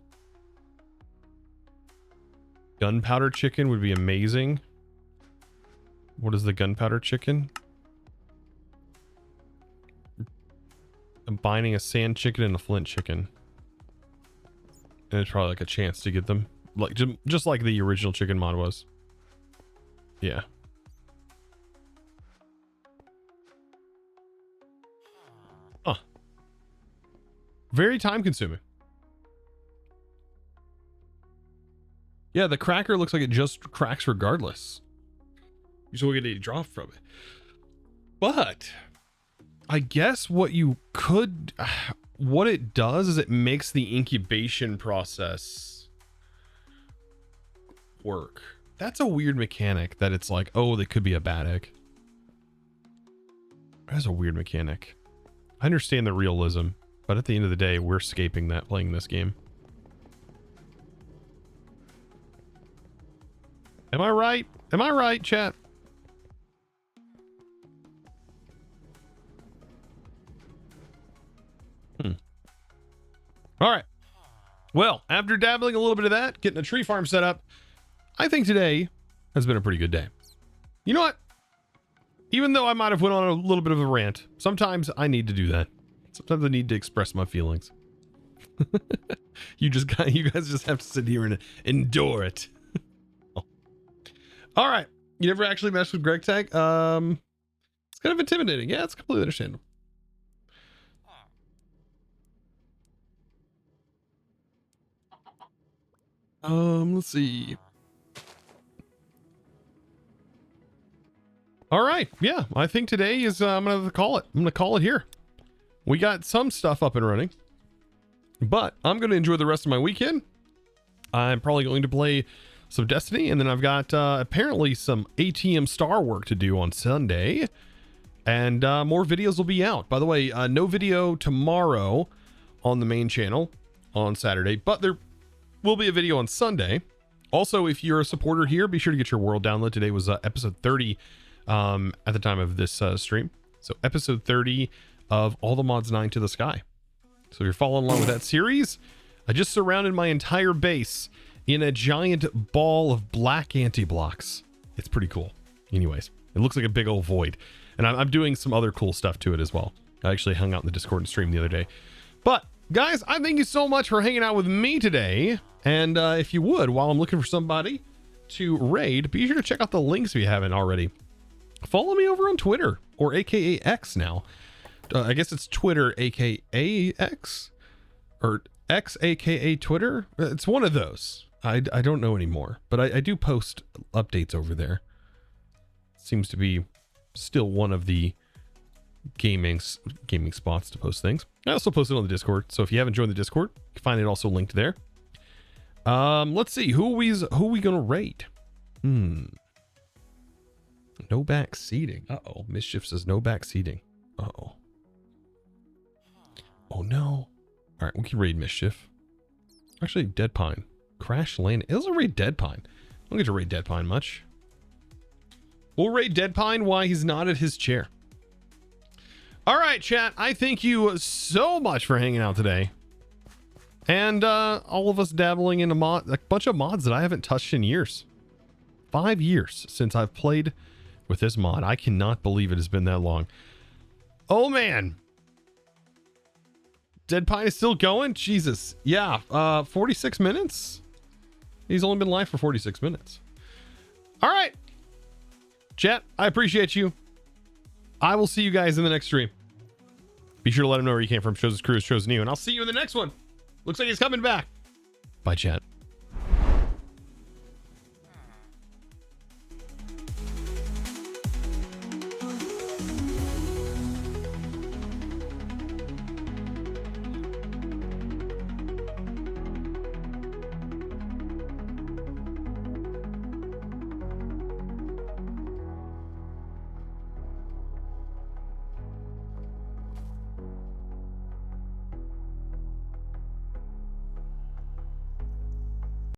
A: Gunpowder chicken would be amazing. What is the gunpowder chicken? Combining a sand chicken and a flint chicken. And it's probably like a chance to get them. Like just like the original chicken mod was. Yeah. Huh. Very time consuming. Yeah, the cracker looks like it just cracks regardless. You still get a drop from it. But I guess what it does is it makes the incubation process work. That's a weird mechanic that it's like, oh, they could be a bad egg. That's a weird mechanic. I understand the realism, but at the end of the day, we're escaping that playing this game. Am I right? Am I right, chat? All right. Well, after dabbling a little bit of that, getting a tree farm set up, I think today has been a pretty good day. You know what? Even though I might have went on a little bit of a rant, sometimes I need to do that. Sometimes I need to express my feelings. You guys just have to sit here and endure it. All right. You never actually messed with Greg Tag? It's kind of intimidating. Yeah, it's completely understandable. Let's see. All right. Yeah, I think today is, I'm going to call it. I'm going to call it here. We got some stuff up and running, but I'm going to enjoy the rest of my weekend. I'm probably going to play some Destiny, and then I've got apparently some ATM star work to do on Sunday, and more videos will be out. By the way, no video tomorrow on the main channel on Saturday, but there will be a video on Sunday. Also, if you're a supporter here, be sure to get your world download. Today was episode 30 at the time of this stream. So episode 30 of All the Mods 9 to the Sky. So if you're following along with that series, I just surrounded my entire base in a giant ball of black anti-blocks. It's pretty cool. Anyways, it looks like a big old void. And I'm doing some other cool stuff to it as well. I actually hung out in the Discord and stream the other day. But guys, I thank you so much for hanging out with me today. And if you would, while I'm looking for somebody to raid, be sure to check out the links if you haven't already. Follow me over on Twitter, or AKA X now. I guess it's Twitter, AKA X, or X, AKA Twitter. It's one of those. I don't know anymore, but I do post updates over there. Seems to be still one of the gaming spots to post things. I also post it on the Discord, so if you haven't joined the Discord, you can find it also linked there. Let's see, who are we gonna rate? No back seating. Uh-oh. Mischief says no back seating. Uh-oh. Oh no. All right, we can raid Mischief. Actually, Dead Pine. Crash Land. It doesn't raid Dead Pine. I don't get to raid Dead Pine much. We'll raid Dead Pine while he's not at his chair. All right, chat. I thank you so much for hanging out today. And all of us dabbling in a bunch of mods that I haven't touched in years. 5 years since I've played with this mod. I cannot believe it has been that long. Oh man. Dead Pine is still going? Jesus. Yeah. 46 minutes? He's only been live for 46 minutes. All right. Chat, I appreciate you. I will see you guys in the next stream. Be sure to let him know where you came from. Shows his crew, shows new, and I'll see you in the next one. Looks like he's coming back. Bye, chat.